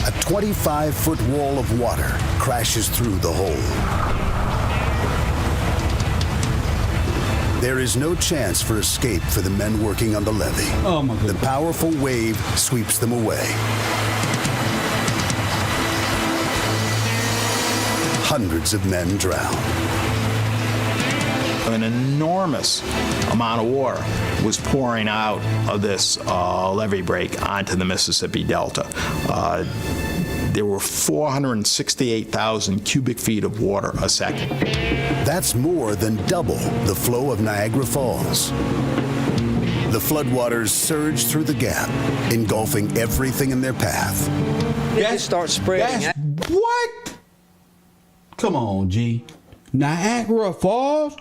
A 25-foot wall of water crashes through the hole. There is no chance for escape for the men working on the levee. Oh my goodness. The powerful wave sweeps them away. Hundreds of men drown. An enormous amount of water was pouring out of this levee break onto the Mississippi Delta. There were 468,000 cubic feet of water a second. That's more than double the flow of Niagara Falls. The floodwaters surge through the gap, engulfing everything in their path. It starts spreading. What? Come on, G. Niagara Falls?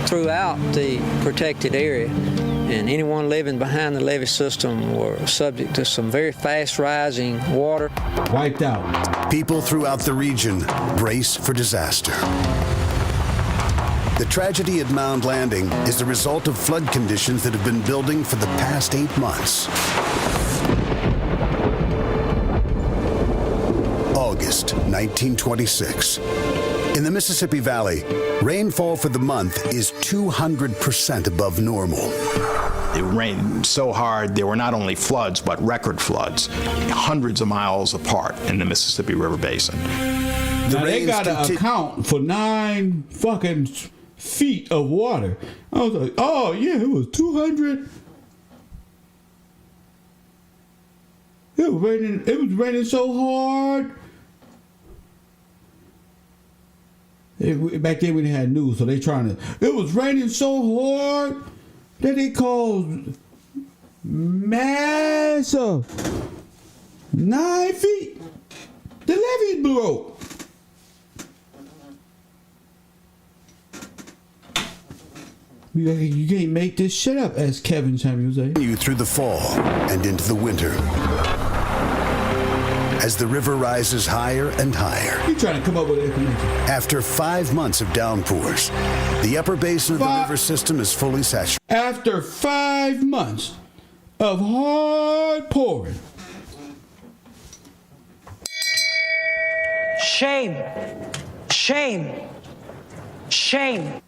Throughout the protected area, and anyone living behind the levee system were subject to some very fast rising water. Wiped out. People throughout the region brace for disaster. The tragedy at Mound Landing is the result of flood conditions that have been building for the past 8 months. August 1926. In the Mississippi Valley, rainfall for the month is 200% above normal. It rained so hard, there were not only floods, but record floods, hundreds of miles apart in the Mississippi River Basin. Now they got to account for 9 fucking feet of water. I was like, oh yeah, it was 200. It was raining so hard. Back then we didn't have news, so they trying to. It was raining so hard that it caused massive 9 feet. The levee broke. You can't make this shit up, as Kevin Samuels say. Through the fall and into the winter. As the river rises higher and higher. You're trying to come up with information. After 5 months of downpours, the upper basin of the river system is fully saturated. After 5 months of hard pouring. Shame. Shame. Shame.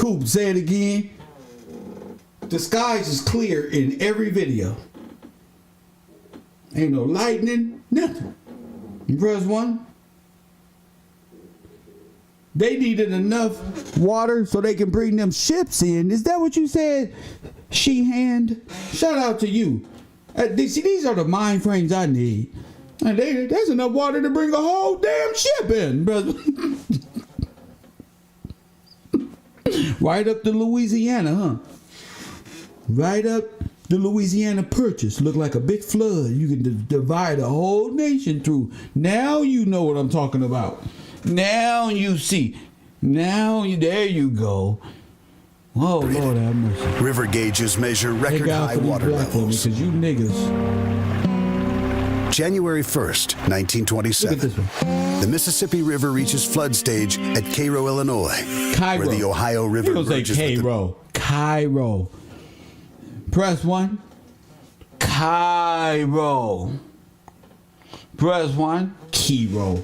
Coop, say it again. The skies is clear in every video. Ain't no lightning, nothing. You press 1. They needed enough water so they can bring them ships in. Is that what you said, Sheehan? Shout out to you. See, these are the mind frames I need. And there's enough water to bring a whole damn ship in, brother. Right up to Louisiana, huh? Right up the Louisiana Purchase. Look like a big flood. You can divide a whole nation through. Now you know what I'm talking about. Now you see. There you go. Oh, Lord have mercy. River gauges measure record high water levels. Because you niggas. January 1st, 1927. The Mississippi River reaches flood stage at Cairo, Illinois, where the Ohio River merges with Cairo. Press 1. Cairo. Press 1. Cairo.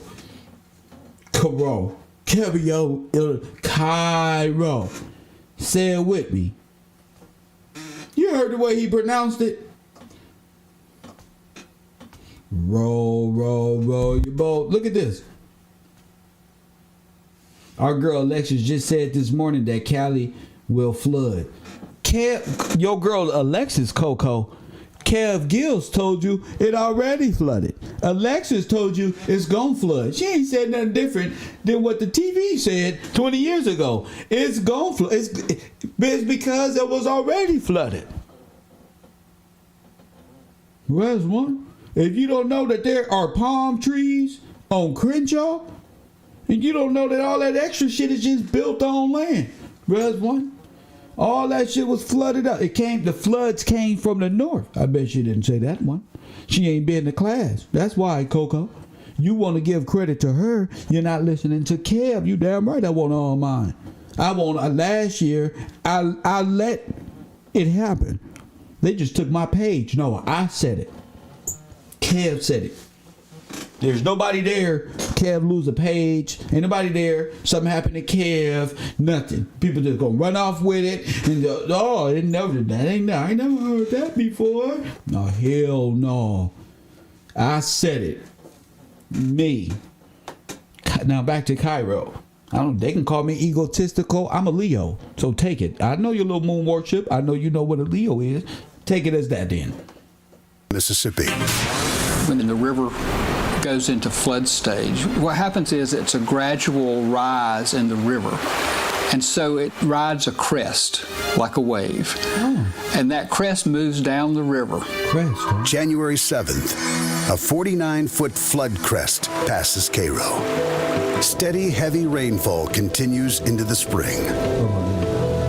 Cairo. Say it with me. You heard the way he pronounced it? Roll your boat. Look at this. Our girl Alexis just said this morning that Cali will flood. Your girl Alexis Coco, Kev Gills told you it already flooded. Alexis told you it's gonna flood. She ain't said nothing different than what the TV said 20 years ago. It's gonna flood. It's because it was already flooded. Where's one? If you don't know that there are palm trees on Crenshaw, and you don't know that all that extra shit is just built on land, where's one? All that shit was flooded up. The floods came from the north. I bet she didn't say that one. She ain't been to class. That's why, Coco. You want to give credit to her. You're not listening to Kev. You damn right I want all mine. Last year, I let it happen. They just took my page. No, I said it. Kev said it. There's nobody there. Kev lose a page. Ain't nobody there. Something happened to Kev. Nothing. People just gonna run off with it. And I never heard that before. No, hell no. I said it. Me. Now back to Cairo. They can call me egotistical. I'm a Leo. So take it. I know your little moon worship. I know you know what a Leo is. Take it as that then. Mississippi. When the river goes into flood stage, what happens is it's a gradual rise in the river. And so it rides a crest like a wave. Oh. And that crest moves down the river. Crest, huh? January 7th, a 49-foot flood crest passes Cairo. Steady, heavy rainfall continues into the spring.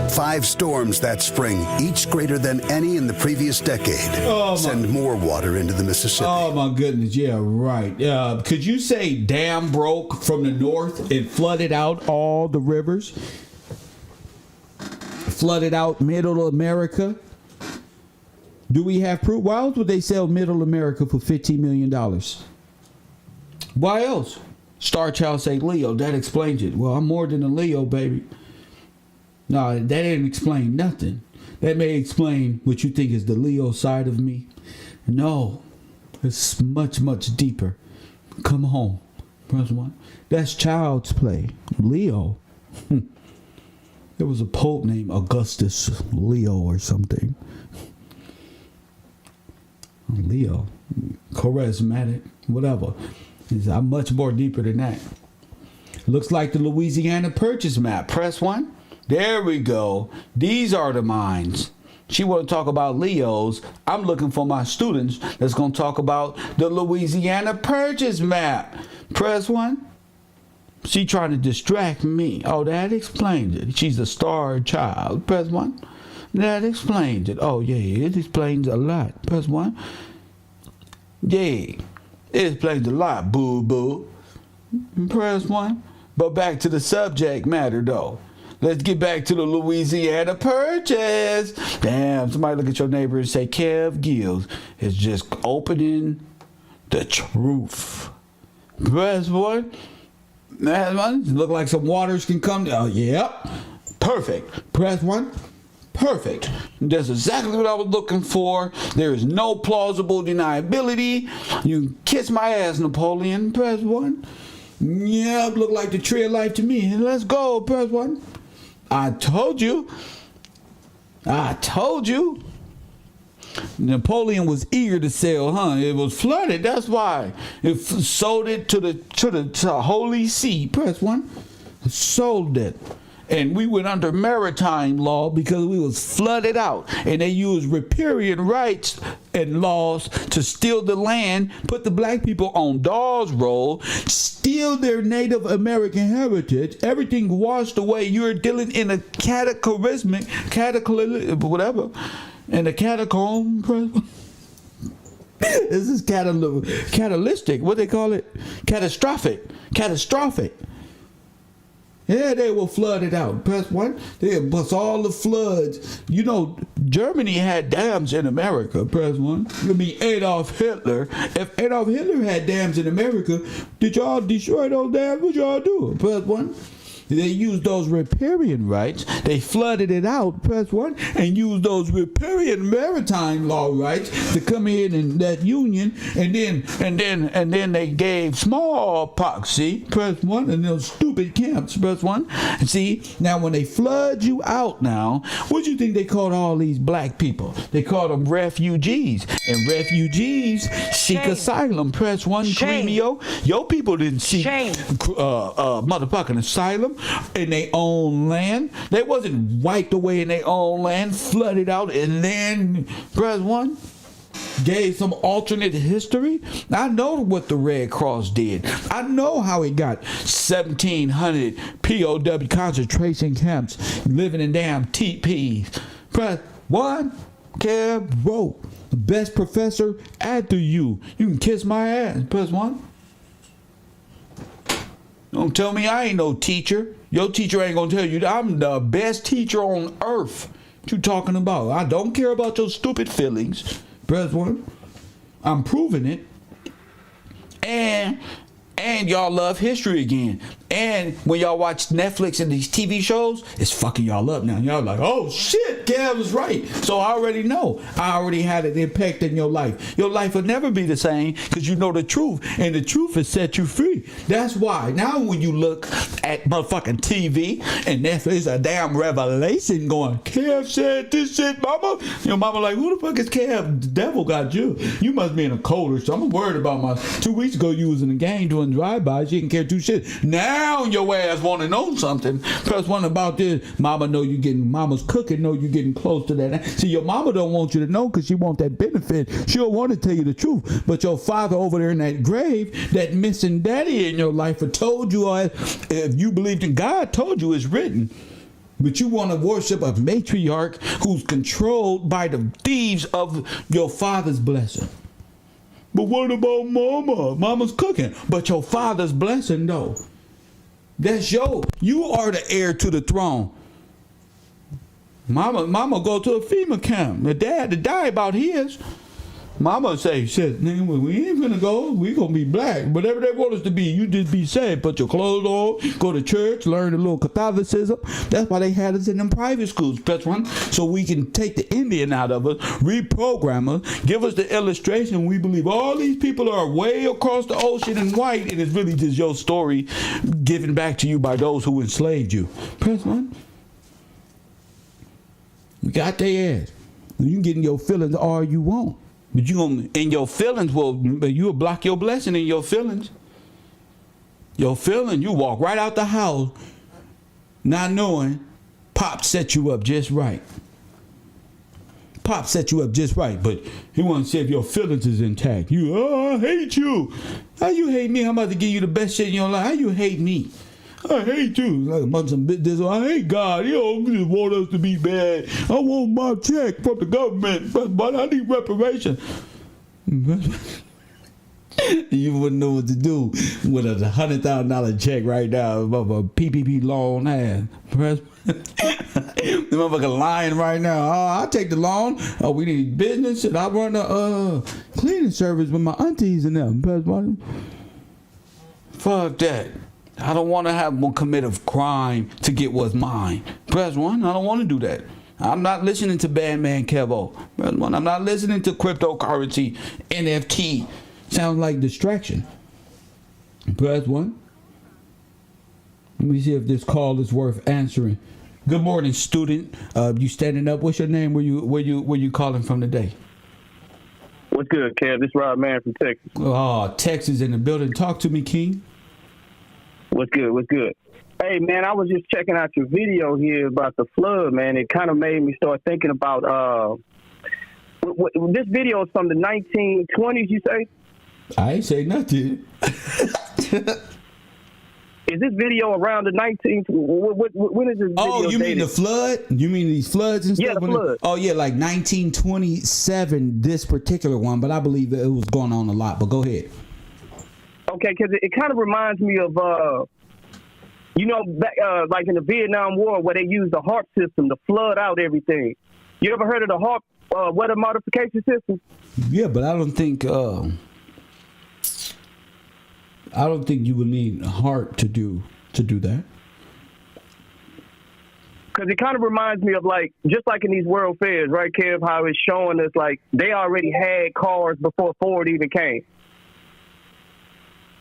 5 storms that spring, each greater than any in the previous decade, send more water into the Mississippi. Oh my goodness, yeah, right. Could you say dam broke from the north and flooded out all the rivers? Flooded out Middle America? Do we have proof? Why else would they sell Middle America for $15 million? Why else? Star Child say Leo, that explains it. Well, I'm more than a Leo, baby. No, that didn't explain nothing. That may explain what you think is the Leo side of me. No, it's much, much deeper. Come home. Press 1. That's child's play. Leo. There was a pope named Augustus Leo or something. Leo. Charismatic. Whatever. I'm much more deeper than that. Looks like the Louisiana Purchase map. Press 1. There we go. These are the minds. She want to talk about Leos. I'm looking for my students that's going to talk about the Louisiana Purchase map. Press 1. She trying to distract me. Oh, that explains it. She's a star child. Press 1. That explains it. Oh, yeah, it explains a lot. Press 1. Yeah, it explains a lot, boo-boo. Press 1. But back to the subject matter, though. Let's get back to the Louisiana Purchase. Damn, somebody look at your neighbor and say, Kev Gills is just opening the truth. Press 1. Look like some waters can come down. Yep. Perfect. Press 1. Perfect. That's exactly what I was looking for. There is no plausible deniability. You can kiss my ass, Napoleon. Press 1. Yeah, look like the tree of life to me. Let's go. Press 1. I told you. Napoleon was eager to sell, huh? It was flooded. That's why it sold it to the Holy See. Press 1. Sold it. And we went under maritime law because we was flooded out. And they used riparian rights and laws to steal the land, put the black people on Dawes Roll, steal their Native American heritage. Everything washed away. You're dealing in a cataclysm, whatever. And the catacomb. This is catalytic. What they call it? Catastrophic. Yeah, they were flooded out. Press 1. They bust all the floods. You know, Germany had dams in America. Press 1. I mean, Adolf Hitler. If Adolf Hitler had dams in America, did y'all destroy those dams? What y'all do? Press 1. They used those riparian rights. They flooded it out, press 1, and used those riparian maritime law rights to come in and that union, and then they gave smallpox. See, press 1, and those stupid camps, press 1. And see, now when they flood you out, now what do you think they called all these black people? They called them refugees, and refugees seek asylum. Press 1, Cremio. Your people didn't seek motherfucking asylum in their own land. They wasn't wiped away in their own land, flooded out, and then press 1 gave some alternate history. I know what the Red Cross did. I know how it got 1,700 POW concentration camps living in damn teepees. Press 1, Kev wrote. Best professor after you. You can kiss my ass. Press 1. Don't tell me I ain't no teacher. Your teacher ain't gonna tell you I'm the best teacher on earth. What you talking about? I don't care about your stupid feelings. Press 1. I'm proving it. And y'all love history again. And when y'all watch Netflix and these TV shows, it's fucking y'all up now. Y'all like, oh shit, Kev was right. So I already know. I already had an impact in your life. Your life will never be the same because you know the truth. And the truth has set you free. That's why. Now when you look at motherfucking TV and Netflix, a damn revelation going, Kev said this shit, mama. Your mama like, who the fuck is Kev? The devil got you. You must be in a code or something. I'm worried about my 2 weeks ago you was in the game doing drive-bys. You didn't care 2 shit. Now your ass want to know something. First one about this, mama know you getting, mama's cooking, know you getting close to that. See, your mama don't want you to know because she want that benefit. She don't want to tell you the truth. But your father over there in that grave, that missing daddy in your life, had told you, if you believed in God, told you it's written. But you want to worship a matriarch who's controlled by the thieves of your father's blessing. But what about mama? Mama's cooking. But your father's blessing, though. That's you are the heir to the throne. Mama go to a FEMA camp. The dad to die about his. Mama say, shit, nigga, we ain't gonna go. We gonna be black. Whatever they want us to be, you just be saved. Put your clothes on, go to church, learn a little Catholicism. That's why they had us in them private schools. That's one. So we can take the Indian out of us, reprogram us, give us the illustration. We believe all these people are way across the ocean and white, and it's really just your story given back to you by those who enslaved you. Press 1. We got their ass. You can get in your feelings all you want. But you gonna in your feelings you'll block your blessing in your feelings. Your feeling, you walk right out the house not knowing Pop set you up just right. Pop set you up just right, but he wants to see if your feelings is intact. I hate you. How you hate me? I'm about to give you the best shit in your life. How you hate me? I hate you. Like a bunch of this. I hate God. You don't just want us to be bad. I want my check from the government, but I need reparation. You wouldn't know what to do with a $100,000 check right now of a PPP loan. The motherfucker lying right now. I'll take the loan. We need business, and I run a cleaning service with my aunties and them. Fuck that. I don't want to have one commit a crime to get what's mine. Press 1. I don't want to do that. I'm not listening to Bandman Kevo. Press 1. I'm not listening to cryptocurrency, NFT. Sounds like distraction. Press 1. Let me see if this call is worth answering. Good morning, student. You standing up? What's your name? Where you calling from today? What's good, Kev? This is Rob Man from Texas. Oh, Texas in the building. Talk to me, King. What's good? What's good? Hey, man, I was just checking out your video here about the flood, man. It kind of made me start thinking about this video is from the 1920s, you say? I ain't say nothing. Is this video around the 19th? When is this video? Oh, you mean the flood? You mean these floods and stuff? Yeah, the flood. Oh, yeah, like 1927, this particular one, but I believe that it was going on a lot. But go ahead. Okay, because it kind of reminds me of, like in the Vietnam War where they used the HARP system to flood out everything. You ever heard of the HARP weather modification system? Yeah, but I don't think you would need heart to do that. Because it kind of reminds me of just like in these world fairs, right, Kev, how it's showing us like they already had cars before Ford even came.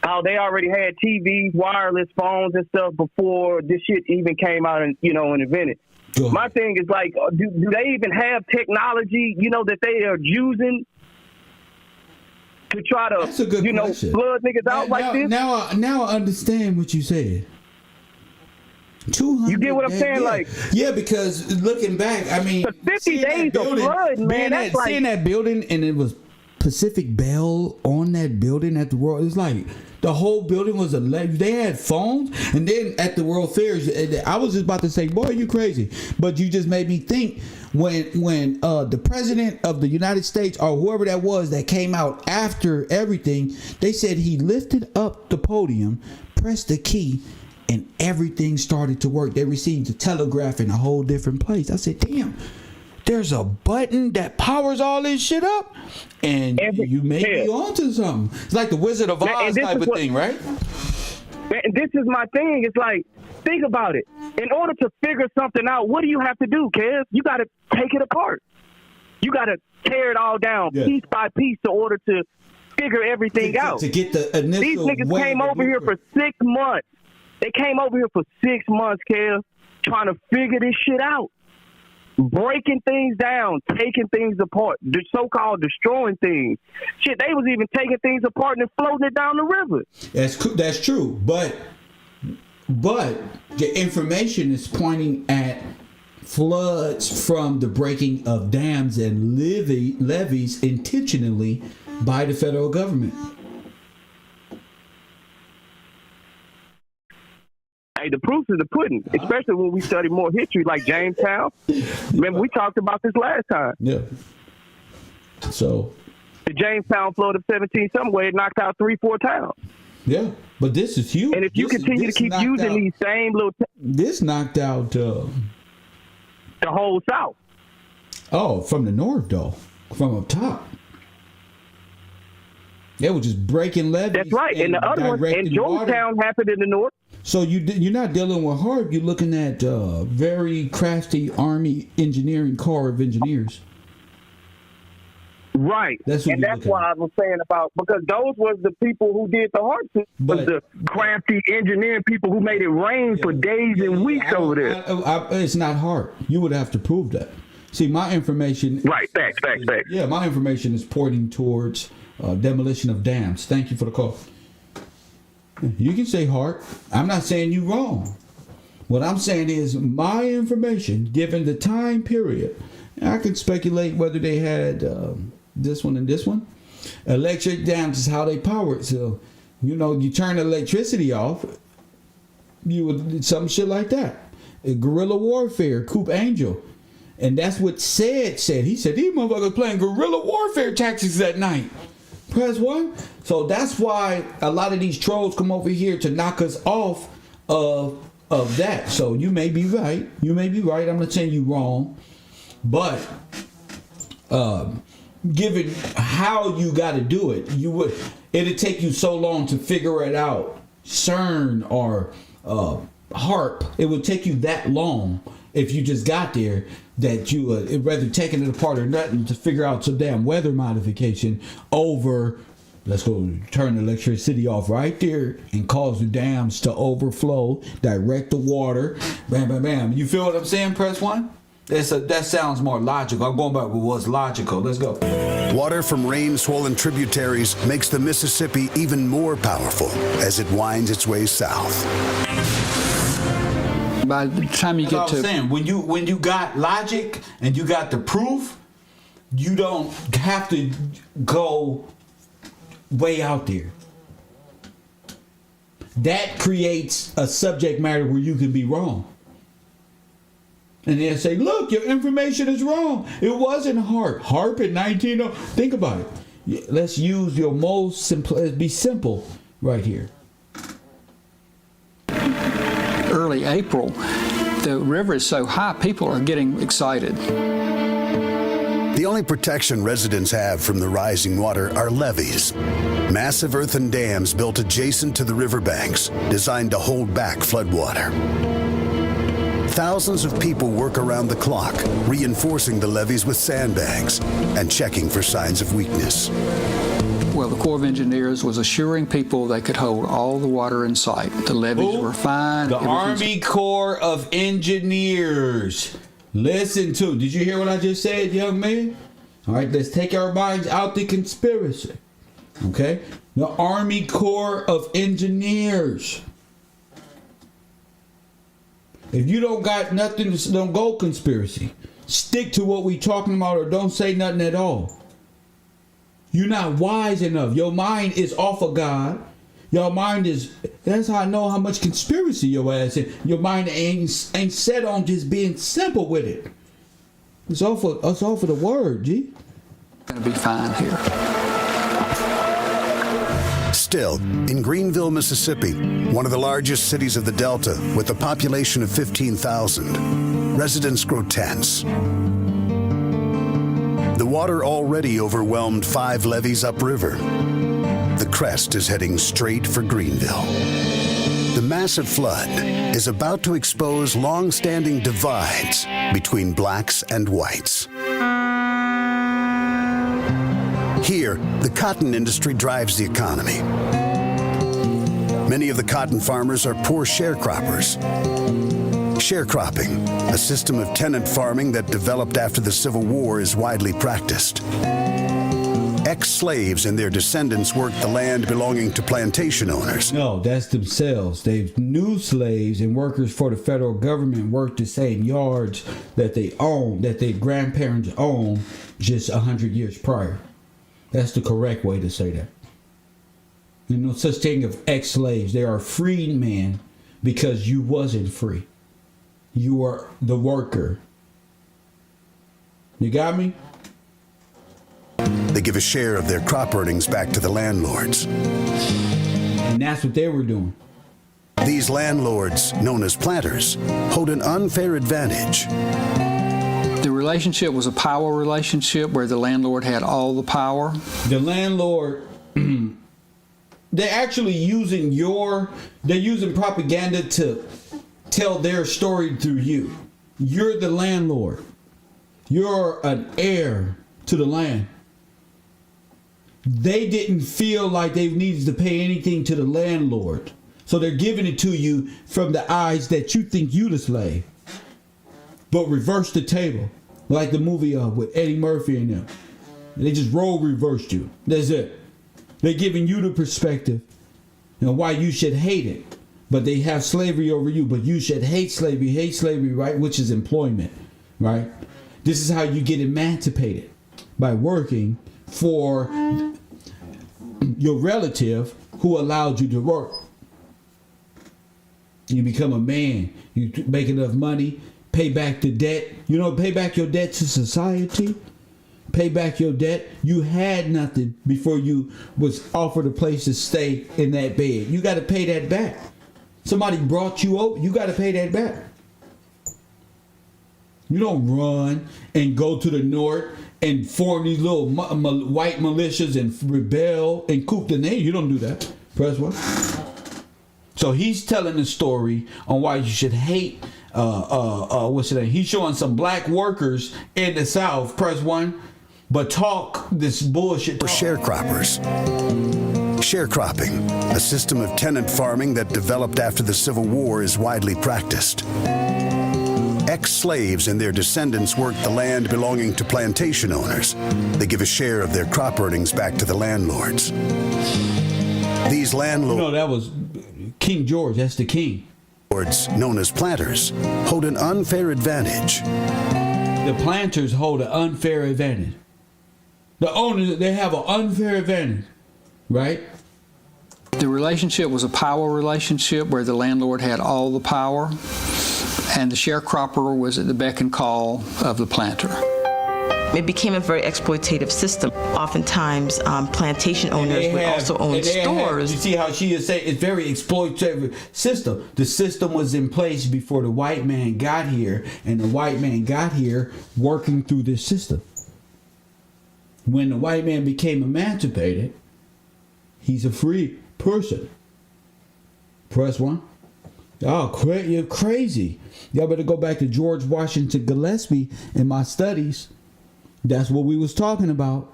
How they already had TVs, wireless phones and stuff before this shit even came out and invented. My thing is like, do they even have technology, that they are using to try to, flood niggas out like this? Now I understand what you said. 200. You get what I'm saying? Yeah, because looking back, I mean, 50 days of flood, man. Seeing that building, and it was Pacific Bell on that building at the World. It's like the whole building was they had phones, and then at the World Fairs, I was just about to say, boy, you crazy, but you just made me think when the president of the United States or whoever that was that came out after everything, they said he lifted up the podium, pressed the key, and everything started to work. They received the telegraph in a whole different place. I said, damn. There's a button that powers all this shit up, and you may be onto something. It's like the Wizard of Oz type of thing, right? And this is my thing. It's like, think about it. In order to figure something out, what do you have to do, Kev? You got to take it apart. You got to tear it all down piece by piece in order to figure everything out. To get the initial. These niggas came over here for 6 months. They came over here for 6 months, Kev, trying to figure this shit out. Breaking things down, taking things apart, the so-called destroying things. Shit, they was even taking things apart and floating it down the river. That's true, but the information is pointing at floods from the breaking of dams and levees intentionally by the federal government. Hey, the proof is the pudding, especially when we study more history like Jamestown. Remember, we talked about this last time. Yeah. So the Jamestown flood of 17-something where it knocked out 3-4 towns. Yeah, but this is huge. And if you continue to keep using these same little... this knocked out... the whole South. Oh, from the north, though. From up top. They were just breaking levees. That's right. And the other one in Georgetown happened in the north. So you're not dealing with HARP. You're looking at very crafty Army engineering corps of engineers. Right. That's why I was saying about, because those was the people who did the HARP system, was the crafty engineering people who made it rain for days and weeks over there. It's not HARP. You would have to prove that. See, my information... Right. Facts. Yeah, my information is pointing towards demolition of dams. Thank you for the call. You can say HARP. I'm not saying you wrong. What I'm saying is my information, given the time period, I could speculate whether they had this one and this one. Electric dams is how they power it. So, you turn the electricity off, you would some shit like that. Guerrilla warfare, Coop Angel. And that's what said. He said, these motherfuckers playing guerrilla warfare tactics at night. Press 1. So that's why a lot of these trolls come over here to knock us off of that. So you may be right. I'm not saying you wrong. But given how you got to do it, it'd take you so long to figure it out CERN or HARP, it would take you that long if you just got there that you would rather taking it apart or nothing to figure out some damn weather modification over. Let's go turn the electricity off right there and cause the dams to overflow, direct the water, bam, bam, bam. You feel what I'm saying, Press One? That sounds more logical. I'm going back with what's logical. Let's go. Water from rain-swollen tributaries makes the Mississippi even more powerful as it winds its way south. By the time you get to... saying, when you got logic and you got the proof, you don't have to go way out there. That creates a subject matter where you can be wrong. And they'll say, look, your information is wrong. It wasn't HARP in 19... Think about it. Let's use your most simple... Be simple right here. Early April, the river is so high, people are getting excited. The only protection residents have from the rising water are levees, massive earthen dams built adjacent to the riverbanks designed to hold back floodwater. Thousands of people work around the clock, reinforcing the levees with sandbags and checking for signs of weakness. Well, the Corps of Engineers was assuring people they could hold all the water in sight. The levees were fine. The Army Corps of Engineers. Listen to, did you hear what I just said, young man? All right, let's take our minds out the conspiracy. Okay? The Army Corps of Engineers. If you don't got nothing, don't go conspiracy. Stick to what we talking about or don't say nothing at all. You're not wise enough. Your mind is off of God. Your mind is, that's how I know how much conspiracy your ass is. Your mind ain't set on just being simple with it. It's off of the word, G. Gonna be fine here. Still, in Greenville, Mississippi, one of the largest cities of the Delta, with a population of 15,000, residents grow tense. The water already overwhelmed 5 levees upriver. The crest is heading straight for Greenville. The massive flood is about to expose long-standing divides between blacks and whites. Here, the cotton industry drives the economy. Many of the cotton farmers are poor sharecroppers. Sharecropping, a system of tenant farming that developed after the Civil War, is widely practiced. Ex-slaves and their descendants worked the land belonging to plantation owners. No, that's themselves. They new slaves and workers for the federal government worked the same yards that they owned, that their grandparents owned just 100 years prior. That's the correct way to say that. There's no such thing of ex-slaves. They are freed men because you wasn't free. You were the worker. You got me? They give a share of their crop earnings back to the landlords. And that's what they were doing. These landlords, known as planters, hold an unfair advantage. The relationship was a power relationship where the landlord had all the power. The landlord, they're actually using they're using propaganda to tell their story through you. You're the landlord. You're an heir to the land. They didn't feel like they needed to pay anything to the landlord. So they're giving it to you from the eyes that you think you the slave. But reverse the table. Like the movie with Eddie Murphy and them. They just role reversed you. That's it. They're giving you the perspective and why you should hate it. But they have slavery over you. But you should hate slavery, right? Which is employment, right? This is how you get emancipated. By working for your relative who allowed you to work. You become a man. You make enough money. Pay back the debt. You know, pay back your debt to society. Pay back your debt. You had nothing before you was offered a place to stay in that bed. You got to pay that back. Somebody brought you over. You got to pay that back. You don't run and go to the north and form these little white militias and rebel and coup the name. You don't do that. Press one. So he's telling the story on why you should hate what's the name? He's showing some black workers in the South, press 1, but talk this bullshit. Sharecroppers. Sharecropping, a system of tenant farming that developed after the Civil War, is widely practiced. Ex-slaves and their descendants work the land belonging to plantation owners. They give a share of their crop earnings back to the landlords. These landlords... No, that was King George. That's the king. Known as planters, hold an unfair advantage. The planters hold an unfair advantage. The owners, they have an unfair advantage, right? The relationship was a power relationship where the landlord had all the power, and the sharecropper was at the beck and call of the planter. It became a very exploitative system. Oftentimes, plantation owners would also own stores. You see how she is saying it's very exploitative system. The system was in place before the white man got here, and the white man got here working through this system. When the white man became emancipated, he's a free person. Press 1. Oh, you're crazy. Y'all better go back to George Washington Gillespie in my studies. That's what we was talking about.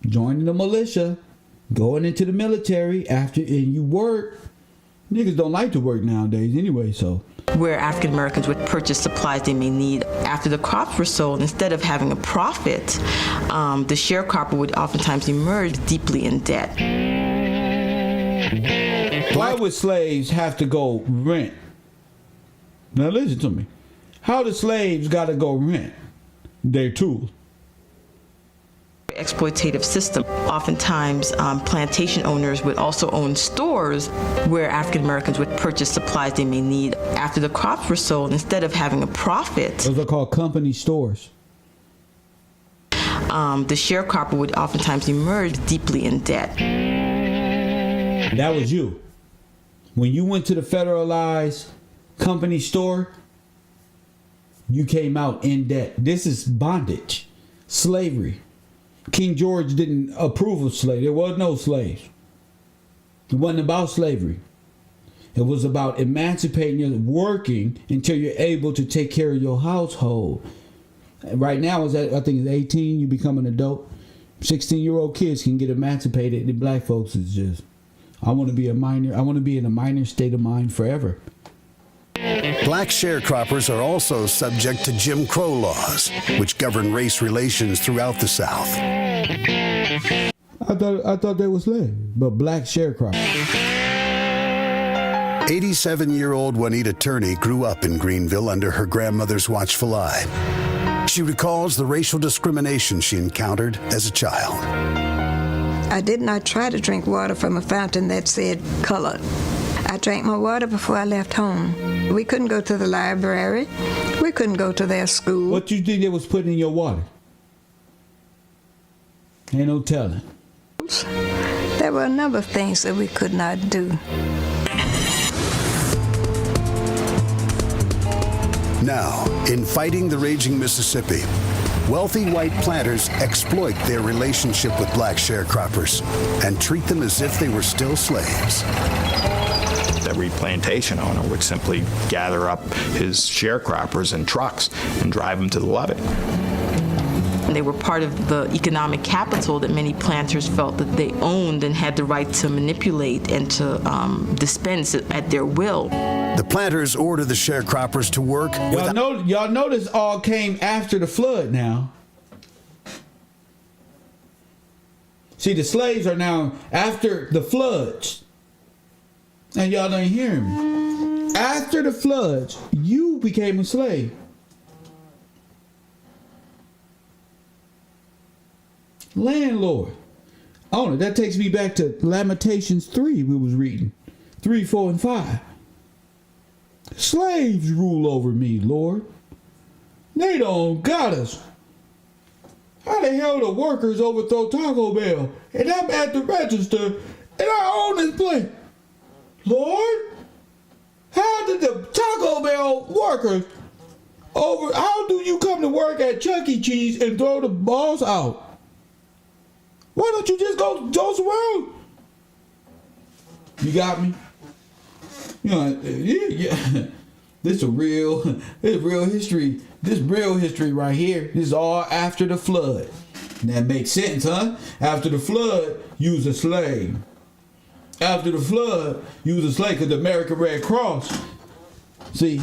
Joining the militia, going into the military after, and you work. Niggas don't like to work nowadays anyway, so. Where African Americans would purchase supplies they may need after the crops were sold. Instead of having a profit, the sharecropper would oftentimes emerge deeply in debt. Why would slaves have to go rent? Now listen to me. How the slaves got to go rent their tools? Exploitative system. Oftentimes, plantation owners would also own stores where African Americans would purchase supplies they may need after the crops were sold. Instead of having a profit, those are called company stores. The sharecropper would oftentimes emerge deeply in debt. That was you. When you went to the federalized company store, you came out in debt. This is bondage, slavery. King George didn't approve of slavery. There was no slaves. It wasn't about slavery. It was about emancipating you, working until you're able to take care of your household. Right now, I think it's 18, you become an adult. 16-year-old kids can get emancipated. The black folks is just, I want to be a minor. I want to be in a minor state of mind forever. Black sharecroppers are also subject to Jim Crow laws, which govern race relations throughout the South. I thought they were slaves, but black sharecroppers. 87-year-old Juanita Turney grew up in Greenville under her grandmother's watchful eye. She recalls the racial discrimination she encountered as a child. I did not try to drink water from a fountain that said colored. I drank my water before I left home. We couldn't go to the library. We couldn't go to their school. What you think they was putting in your water? Ain't no telling. There were a number of things that we could not do. Now, in fighting the raging Mississippi, wealthy white planters exploit their relationship with black sharecroppers and treat them as if they were still slaves. Every plantation owner would simply gather up his sharecroppers in trucks and drive them to the levee. They were part of the economic capital that many planters felt that they owned and had the right to manipulate and to dispense at their will. The planters order the sharecroppers to work. Y'all know this all came after the flood now. See, the slaves are now after the floods. And y'all don't hear me. After the floods, you became a slave. Landlord. Owner. That takes me back to Lamentations 3 we was reading. 3, 4, and 5. Slaves rule over me, Lord. They don't got us. How the hell the workers overthrow Taco Bell and I'm at the register and I own this place? Lord, how did the Taco Bell workers how do you come to work at Chuck E. Cheese and throw the balls out? Why don't you just go around? You got me? You know, yeah. This real history. This real history right here. This is all after the flood. And that makes sense, huh? After the flood, you was a slave. After the flood, you was a slave because the American Red Cross, see,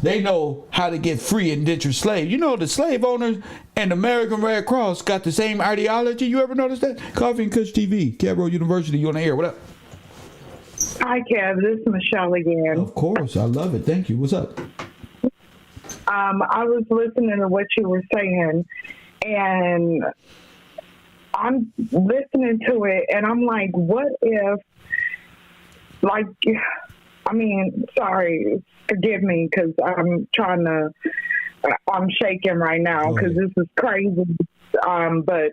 they know how to get free indentured slaves. You know, the slave owners and the American Red Cross got the same ideology. You ever notice that? Coffee and Kush TV, Cabro University, you on the air. What up? Hi, Kev. This is Michelle again. Of course. I love it. Thank you. What's up? I was listening to what you were saying, and I'm listening to it, and I'm like, what if, like, I mean, sorry, forgive me, because I'm shaking right now because this is crazy. But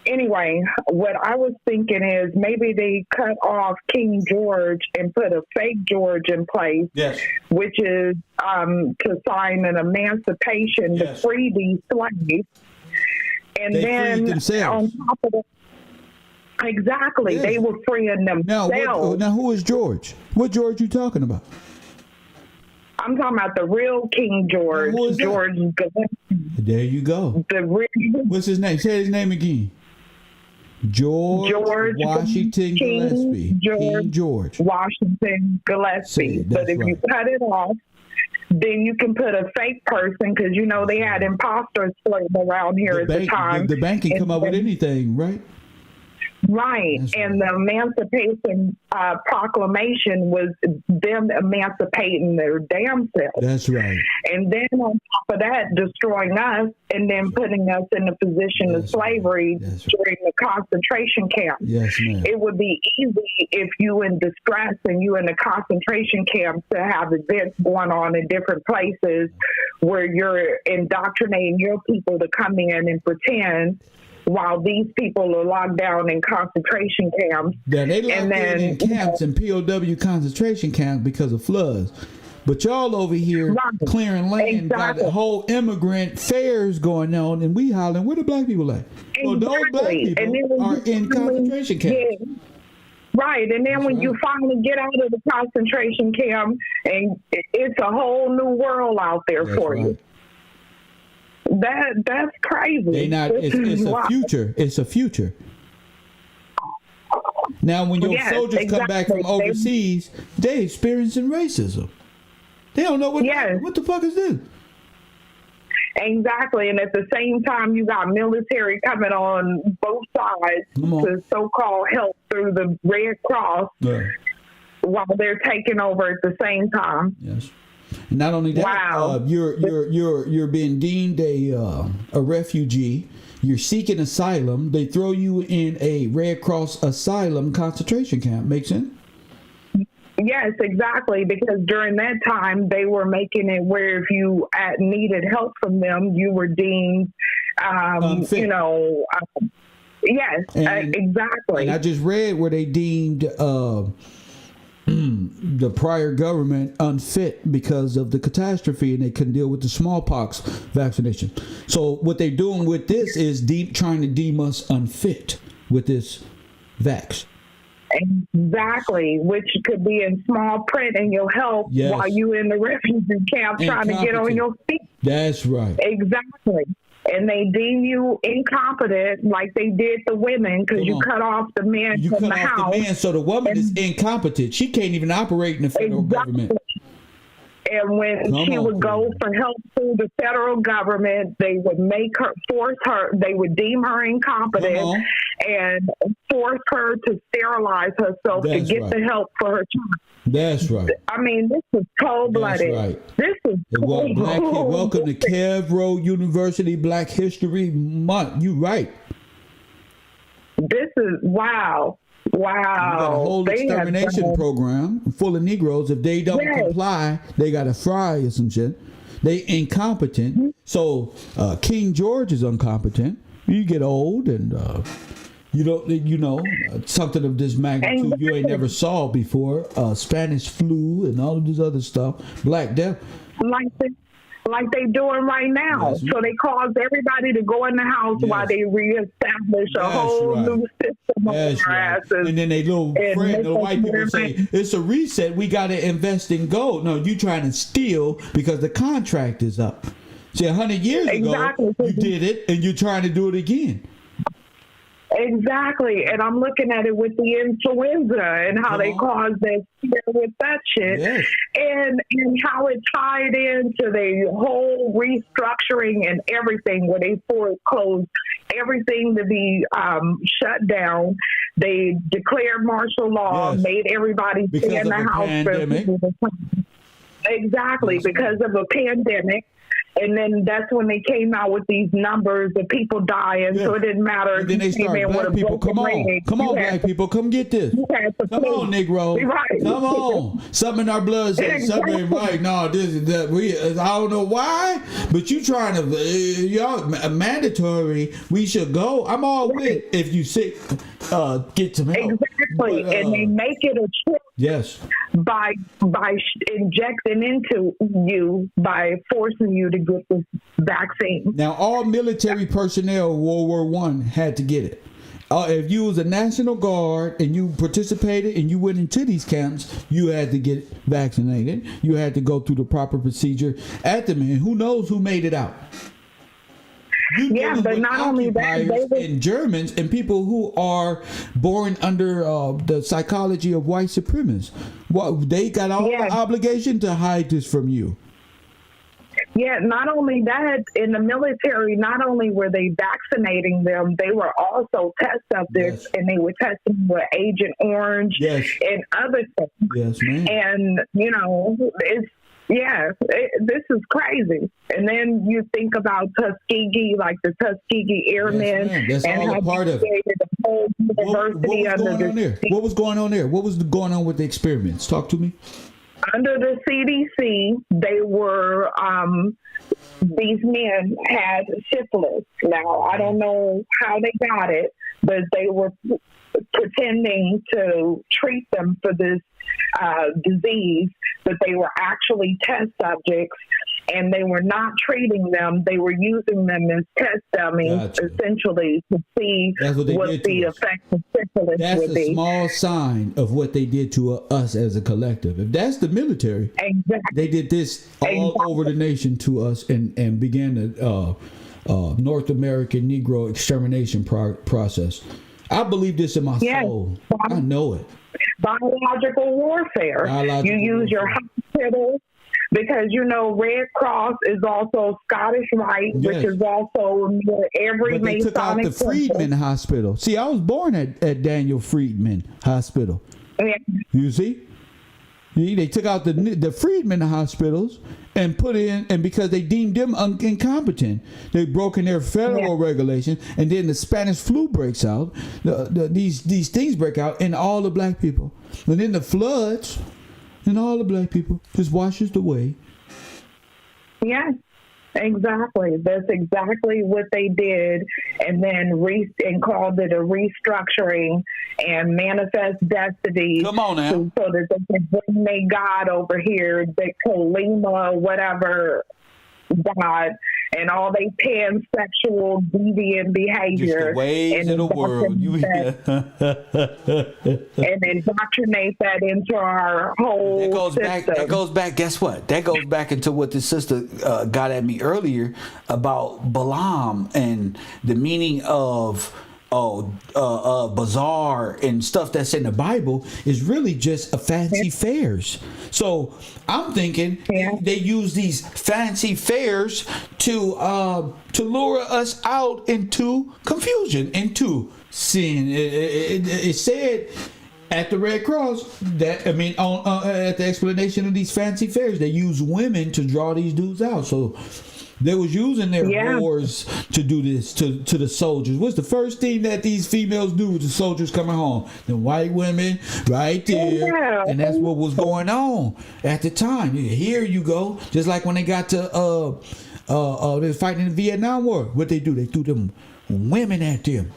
anyway, what I was thinking is maybe they cut off King George and put a fake George in place, yes, which is to sign an emancipation to free these slaves. And they then freed themselves. On top of it, exactly, yes, they were freeing themselves. Now, who is George? What George you talking about? I'm talking about the real King George, George Gillespie. There you go. What's his name? Say his name again. George Washington Gillespie. King George Washington Gillespie. But if you cut it off, then you can put a fake person, because you know they had imposters floating around here at the time. The bank can come up with anything, right? Right. And the Emancipation Proclamation was them emancipating their damn selves. That's right. And then on top of that, destroying us and then putting us in a position of slavery during the concentration camp. Yes, ma'am. It would be easy if you in distress and you in the concentration camps to have events going on in different places where you're indoctrinating your people to come in and pretend while these people are locked down in concentration camps. Yeah, they locked in camps and POW concentration camps because of floods. But y'all over here clearing land, got the whole immigrant fairs going on, and we hollering, where the black people at? Well, those black people are in concentration camps. Yeah. Right, and then when you finally get out of the concentration camp, and it's a whole new world out there for you. That's crazy. It's a future. It's a future. Now, when your soldiers come back from overseas, they experiencing racism. They don't know what the fuck is this? Exactly, and at the same time, you got military coming on both sides to so-called help through the Red Cross while they're taking over at the same time. Yes. And not only that, you're being deemed a refugee. You're seeking asylum. They throw you in a Red Cross asylum concentration camp. Make sense? Yes, exactly. Because during that time, they were making it where if you needed help from them, you were deemed, yes, exactly. And I just read where they deemed the prior government unfit because of the catastrophe, and they couldn't deal with the smallpox vaccination. So what they're doing with this is trying to deem us unfit with this vax. Exactly, which could be in small print in your health while you in the refugee camp trying to get on your feet. That's right. Exactly. And they deem you incompetent like they did the women because you cut off the men from the house. The man, so the woman is incompetent. She can't even operate in the federal government. And when she would go for help through the federal government, they would they would deem her incompetent and force her to sterilize herself to get the help for her child. That's right. I mean, this is cold-blooded. That's right. This is welcome to Cabro University Black History Month. You right. This is wow. Wow. You got a whole extermination program full of Negroes. If they don't comply, they got to fry or some shit. They incompetent. Mm-hmm. So King George is incompetent. You get old and something of this magnitude you ain't never saw before. Spanish flu and all of this other stuff. Black Death. like they doing right now. Yes. So they cause everybody to go in the house while they reestablish a whole new system on our asses. And then they little friend, the white people say, it's a reset. We got to invest in gold. No, you trying to steal because the contract is up. See, 100 years ago, you did it, and you're trying to do it again. Exactly, and I'm looking at it with the influenza and how they caused that fear with that shit, and how it tied into the whole restructuring and everything, where they foreclosed everything to be shut down. They declared martial law, made everybody stay in the house. Exactly, because of a pandemic. And then that's when they came out with these numbers of people dying, so it didn't matter. And then they started, black people, come on, black people, come get this. Come on, Negro. Come on. Something in our blood says something ain't right. No, this is that. I don't know why, but you trying to, y'all, mandatory, we should go. I'm all with if you sick, get some help. Exactly, and they make it a choice. Yes. By injecting into you, by forcing you to get this vaccine. Now, all military personnel in World War I had to get it. If you was a National Guard and you participated and you went into these camps, you had to get vaccinated. You had to go through the proper procedure at them. And who knows who made it out? But not only that, and Germans and people who are born under the psychology of white supremacists. Well, they got all the obligation to hide this from you. Yeah, not only that, in the military, not only were they vaccinating them, they were also test subjects, and they were testing with Agent Orange and other things. Yes, ma'am. And, you know, this is crazy. And then you think about Tuskegee, like the Tuskegee Airmen. That's and all how a part of it. The whole university What was going on there? What was going on with the experiments? Talk to me. Under the CDC, they were, these men had syphilis. Now, I don't know how they got it, but they were pretending to treat them for this disease, but they were actually test subjects, and they were not treating them. They were using them as test dummies, essentially, to see what the effect of syphilis would be. That's a small sign of what they did to us as a collective. If that's the military, they did this all over the nation to us and began the North American Negro extermination process. I believe this in my soul. I know it. Biological warfare. You use your hospitals, because, you know, Red Cross is also Scottish Rite, which is also near every Masonic. They took out the Friedman Hospital. See, I was born at Daniel Friedman Hospital. You see? They took out the Friedman hospitals and put in, and because they deemed them incompetent, they broke in their federal regulations, and then the Spanish flu breaks out. These things break out, and all the black people, and then the floods, and all the black people just washes away. Yes, exactly. That's exactly what they did, and then called it a restructuring and manifest destiny. Come on now. So that they can bring their God over here, the Kalima, whatever God, and all they pansexual deviant behavior. Just the ways of the world. And indoctrinate that into our whole system. That goes back, guess what? That goes back into what the sister got at me earlier about Balaam and the meaning of bazaar and stuff that's in the Bible is really just a fancy fairs. So I'm thinking they use these fancy fairs to lure us out into confusion, into sin. It said at the Red Cross that, at the explanation of these fancy fairs, they use women to draw these dudes out. So they was using their whores to do this to the soldiers. What's the first thing that these females do with the soldiers coming home? The white women right there. And that's what was going on at the time. Here you go. Just like when they got to they was fighting in the Vietnam War. What they do? They threw them women at them.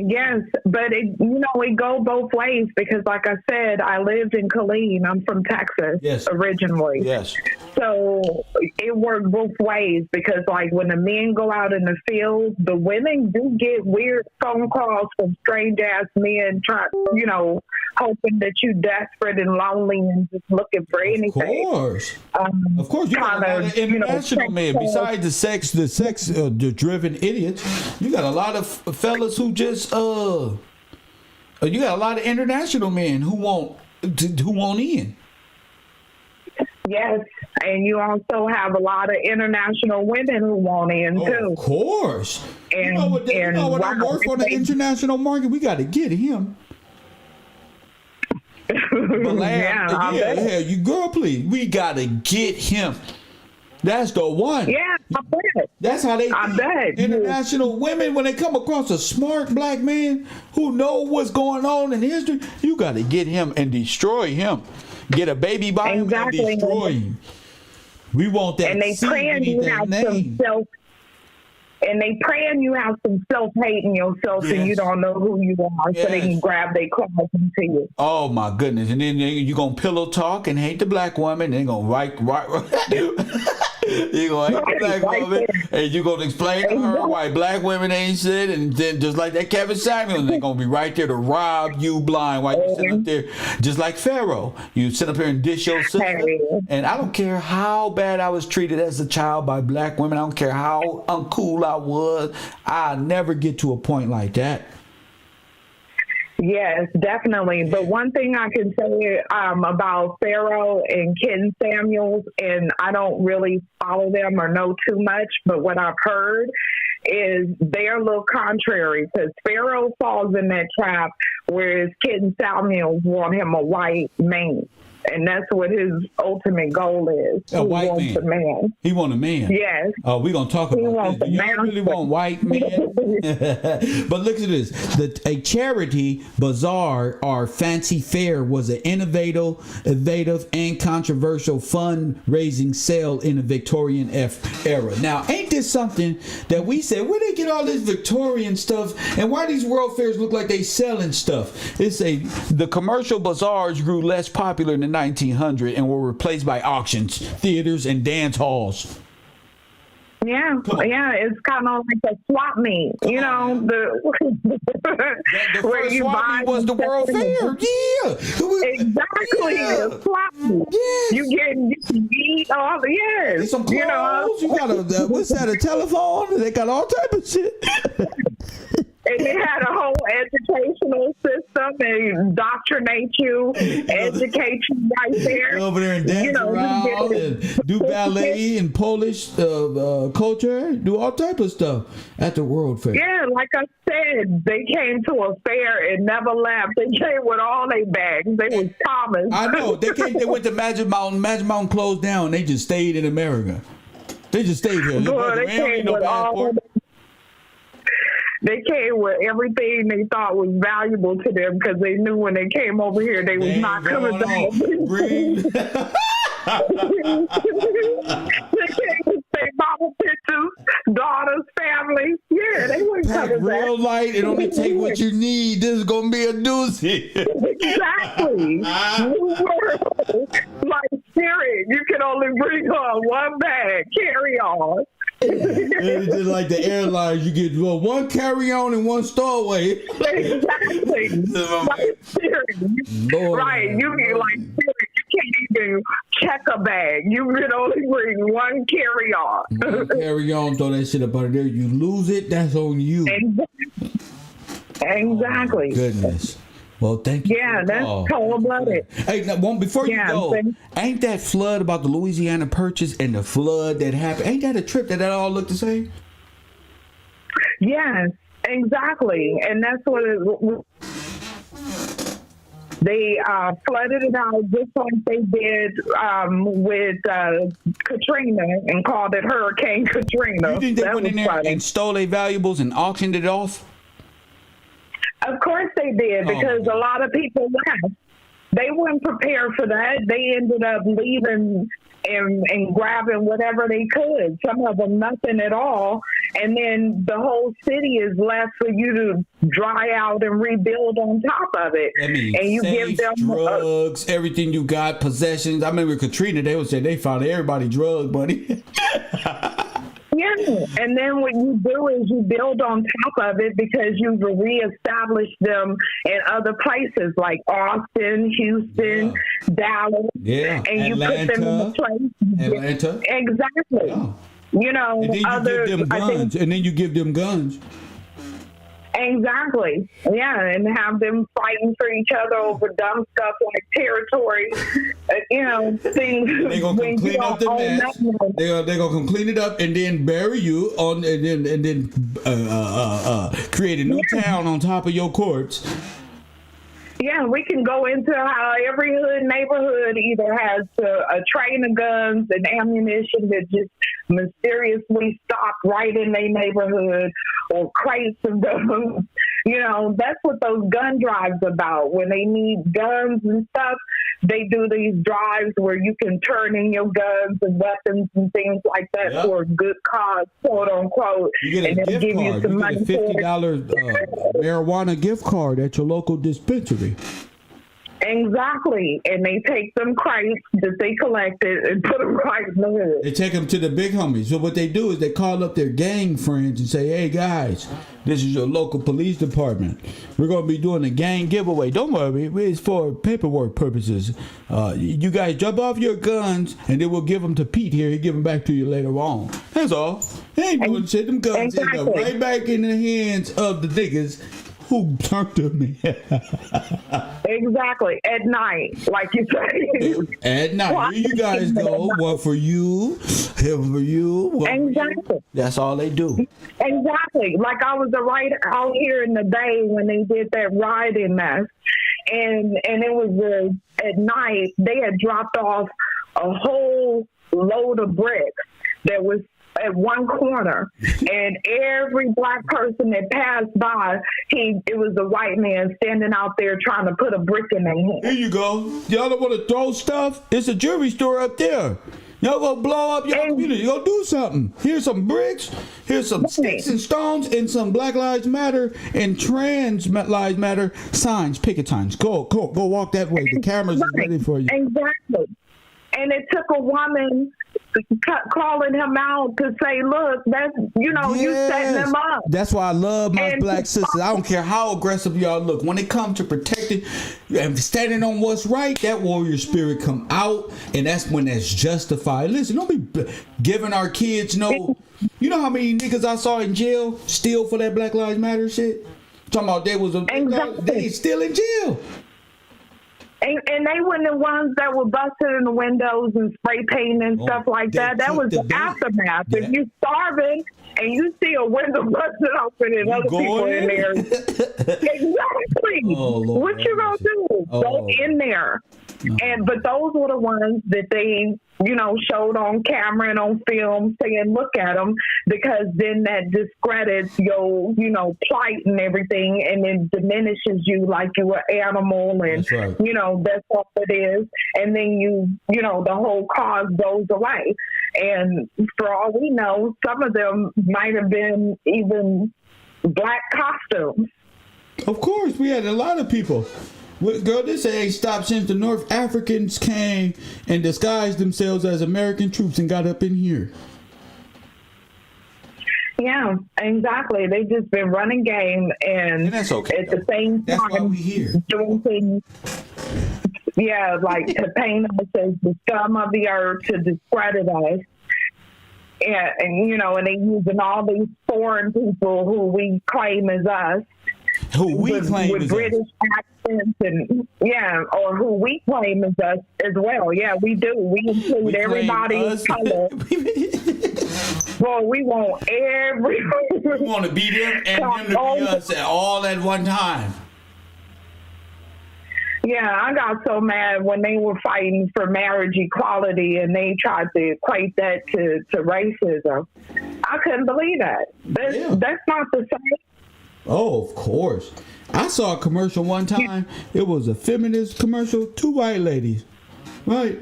Yes, but it go both ways because, like I said, I lived in Killeen. I'm from Texas originally. Yes. So it worked both ways because, like, when the men go out in the field, the women do get weird phone calls from strange-ass men hoping that you're desperate and lonely and just looking for anything. Of course, you got a lot of international men. Besides the sex-driven idiots, you got a lot of fellas who just you got a lot of international men who want in. Yes, and you also have a lot of international women who want in too. Of course. And, you know what I work on the international market? We got to get him. You girl, please. We got to get him. That's the one. Yeah, I bet. That's how they bet. International women, when they come across a smart black man who knows what's going on in history, you got to get him and destroy him. Get a baby by him and destroy him. We want that. And they praying you have some self. And they praying you have some self-hate in yourself and you don't know who you are, so they can grab their claws into you. Oh my goodness! And then you're gonna pillow talk and hate the black woman. And they're gonna write. You're gonna hate the black woman, and you're gonna explain to her why black women ain't shit. And then just like that Kevin Samuels, they're gonna be right there to rob you blind while you sit up there, just like Pharaoh. You sit up here and dish your sister. And I don't care how bad I was treated as a child by black women. I don't care how uncool I was. I'll never get to a point like that. Yes, definitely. But one thing I can say about Pharaoh and Ken Samuels, and I don't really follow them or know too much, but what I've heard is they're a little contrary because Pharaoh falls in that trap, whereas Ken Samuels want him a white man. And that's what his ultimate goal is. A white man. A man. He want a man. Yes. Oh, we're going to talk about this. Do y'all really want white men? But look at this. A charity bazaar or fancy fair was an innovative and controversial fundraising sale in the Victorian era. Now, ain't this something that we said, where they get all this Victorian stuff and why these world fairs look like they selling stuff? The commercial bazaars grew less popular in the 1900s and were replaced by auctions, theaters, and dance halls. Yeah, it's kind of like a swap meet, the where you buy was the World Fair. Exactly. Yeah. Swap meet. Yes. You can eat all the some clothes. You got what's that? A telephone? They got all type of shit. And they had a whole educational system and indoctrinate you, educate you right there. Over there and dance around and do ballet and Polish culture, do all type of stuff at the World Fair. Yeah, like I said, they came to a fair and never left. They came with all their bags. They was Thomas. I know. They went to Magic Mountain. Magic Mountain closed down. They just stayed in America. They just stayed here. They came with all. They came with everything they thought was valuable to them because they knew when they came over here they was not coming back. They came with their mama pictures, daughters, family. Yeah, they weren't coming back. Real light. It only take what you need. This is gonna be a doozy. Exactly. Like Siri, you can only bring on one bag. Carry on. It's just like the airlines, you get one carry-on and one stowaway. Exactly. Like Siri. Right. You get like Siri. You can't even check a bag. You can only bring one carry-on. One carry-on, throw that shit up under there. You lose it, that's on you. Exactly. Oh, goodness. Well, thank you. Yeah, that's cold-blooded. Hey, now, before you go, ain't that flood about the Louisiana Purchase and the flood that happened, ain't that a trip that all looked the same? Yes, exactly. And that's what they flooded it out just like they did with Katrina and called it Hurricane Katrina. You think they went in there and stole their valuables and auctioned it off? Of course they did, because a lot of people left. They weren't prepared for that. They ended up leaving and grabbing whatever they could. Some of them nothing at all. and then the whole city is left for you to dry out and rebuild on top of it. That means and you safes, give them drugs, everything you got, possessions. I remember Katrina, they would say they found everybody drug money. Yeah, and then what you do is you build on top of it because you've reestablished them in other places like Austin, Houston, Dallas, Yeah, and Atlanta, you put them in the place. Atlanta. Exactly. Yeah. You know, And then you other give them guns. And then you give them guns. Exactly. Yeah, and have them fighting for each other over dumb stuff like territory, you know, things. They're gonna come clean up the mess. They're gonna come clean it up and then bury you on, and then create a new town on top of your corpse. Yeah, we can go into how every hood neighborhood either has a train of guns and ammunition that just mysteriously stop right in their neighborhood, or crates of guns. You know, that's what those gun drives about. When they need guns and stuff, they do these drives where you can turn in your guns and weapons and things like that for a good cause, quote unquote. You get a and gift card. some You money get a for it. $50 marijuana gift card at your local dispensary. Exactly. And they take them crates that they collected and put them right in the hood. They take them to the big homies. So what they do is they call up their gang friends and say, hey guys, this is your local police department. We're going to be doing a gang giveaway. Don't worry, it's for paperwork purposes. You guys drop off your guns and then we'll give them to Pete here. He'll give them back to you later on. That's all. They ain't doing shit. Them guns end up right back in the hands of the niggas who turned to me. Exactly. At night, like you say. At night. Here you guys go. One for you, here for you. Exactly. That's all they do. Exactly. Like I was right out here in the Bay when they did that rioting mess. And it was at night, they had dropped off a whole load of bricks that was at one corner, and every black person that passed by, it was a white man standing out there trying to put a brick in their hand. Here you go. Y'all don't want to throw stuff? It's a jewelry store up there. Y'all gonna blow up your community. Go do something. Here's some bricks. Here's some sticks and stones and some Black Lives Matter and Trans Lives Matter signs, picket signs. Go walk that way. The cameras is ready for you. Exactly. And it took a woman calling him out to say, look, that's, you setting him up. That's why I love my black sisters. I don't care how aggressive y'all look. When it comes to protecting and standing on what's right, that warrior spirit come out, and that's when that's justified. Listen, don't be giving our kids you know how many niggas I saw in jail still for that Black Lives Matter shit? Talking about they still in jail. And they weren't the ones that were busted in the windows and spray painting and stuff like that. That was the aftermath. Yeah. If you're starving and you see a window busted open and other people in there. Exactly. What you gonna do? Go in there. But those were the ones that they, showed on camera and on film saying, look at them, because then that discredits your, plight and everything, and it diminishes you like you an animal, and, that's all it is. And then the whole cause goes away. And for all we know, some of them might have been even black costumes. Of course, we had a lot of people. Girl, this ain't stopped since the North Africans came and disguised themselves as American troops and got up in here. Yeah, exactly. They just been running game, and that's okay. At the same time, that's why we here. Doing things. Yeah, like to paint us as the scum of the earth, to discredit us. Yeah, and they using all these foreign people who we claim as us. Who we claim with as British us. accents, and or who we claim as us as well. Yeah, we do. We include everybody of color. Well, we want everyone. We want to be them and them to be us all at one time. Yeah, I got so mad when they were fighting for marriage equality and they tried to equate that to racism. I couldn't believe that. That's not the same. Oh, of course. I saw a commercial one time. It was a feminist commercial, 2 white ladies, right?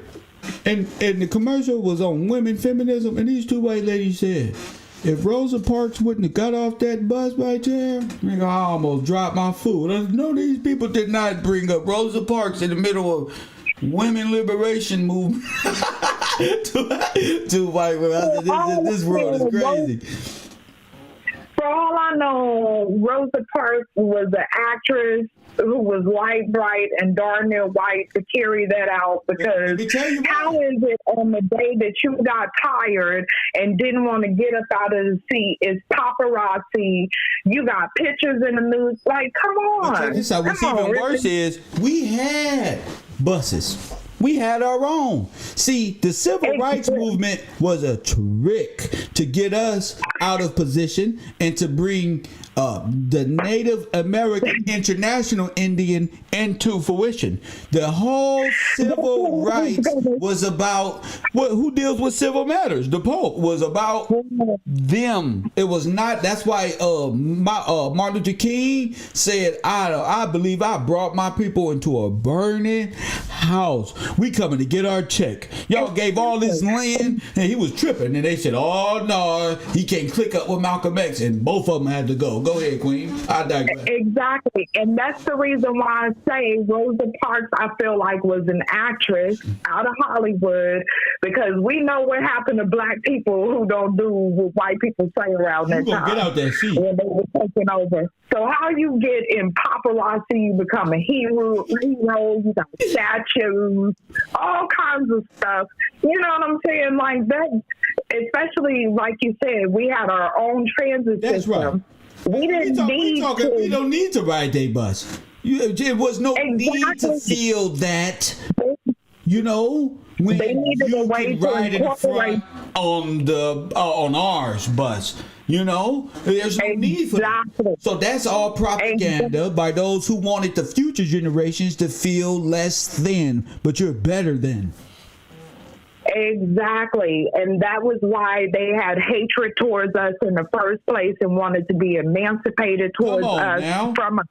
And the commercial was on women feminism, and these 2 white ladies said, If Rosa Parks wouldn't have got off that bus right there, nigga, I almost dropped my food. No, these people did not bring up Rosa Parks in the middle of women liberation movement to white women. This world is crazy. For all I know, Rosa Parks was an actress who was light bright and darn near white to carry that out, because how is it on the day that you got tired and didn't want to get up out of the seat, it's paparazzi, you got pictures in the news, like, come on. What's even worse is we had buses. We had our own. See, the civil rights movement was a trick to get us out of position and to bring the Native American International Indian into fruition. The whole civil rights was about who deals with civil matters. The Pope was about them. It was not. That's why Martin Luther King said, "I believe I brought my people into a burning house. We coming to get our check. Y'all gave all this land," and he was tripping. And they said, "Oh no, he can't click up with Malcolm X," and both of them had to go. Go ahead, Queen. I digress. Exactly. And that's the reason why I say Rosa Parks, I feel like, was an actress out of Hollywood, because we know what happened to black people who don't do what white people say around that time. Get out that seat. When they were taking over. So how you get in paparazzi, you become a hero, you got statues, all kinds of stuff. You know what I'm saying? Like that, especially like you said, we had our own transit system. Right. We don't need to ride their bus. There was no need to feel that. You know, when they needed a way to ride in the front on ours bus. You know, there's no need for that. So that's all propaganda by those who wanted the future generations to feel less than, but you're better than. Exactly. And that was why they had hatred towards us in the first place and wanted to be emancipated towards us from us.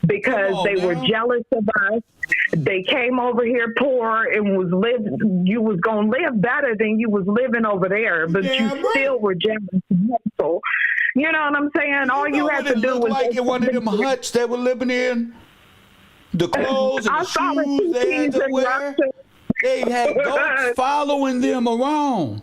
Because they were jealous of us. They came over here poor and you was gonna live better than you was living over there, but you still were jealous. So, you know what I'm saying? All you had to do was like in one of them huts they were living in. The clothes and the shoes they had to wear. They had goats following them around.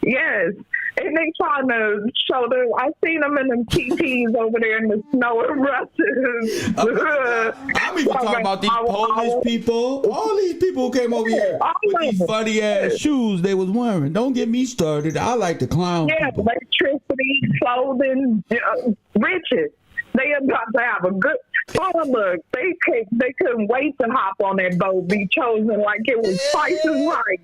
Yes. And they trying to show them. I seen them in them TEEPEES over there in the snow and rushes. I'm even talking about these Polish people. All these people who came over here with these funny ass shoes they was wearing. Don't get me started. I like to clown people. Electricity, clothing, riches. They about to have a good look. They couldn't wait to hop on that boat, be chosen like it was Price is Right.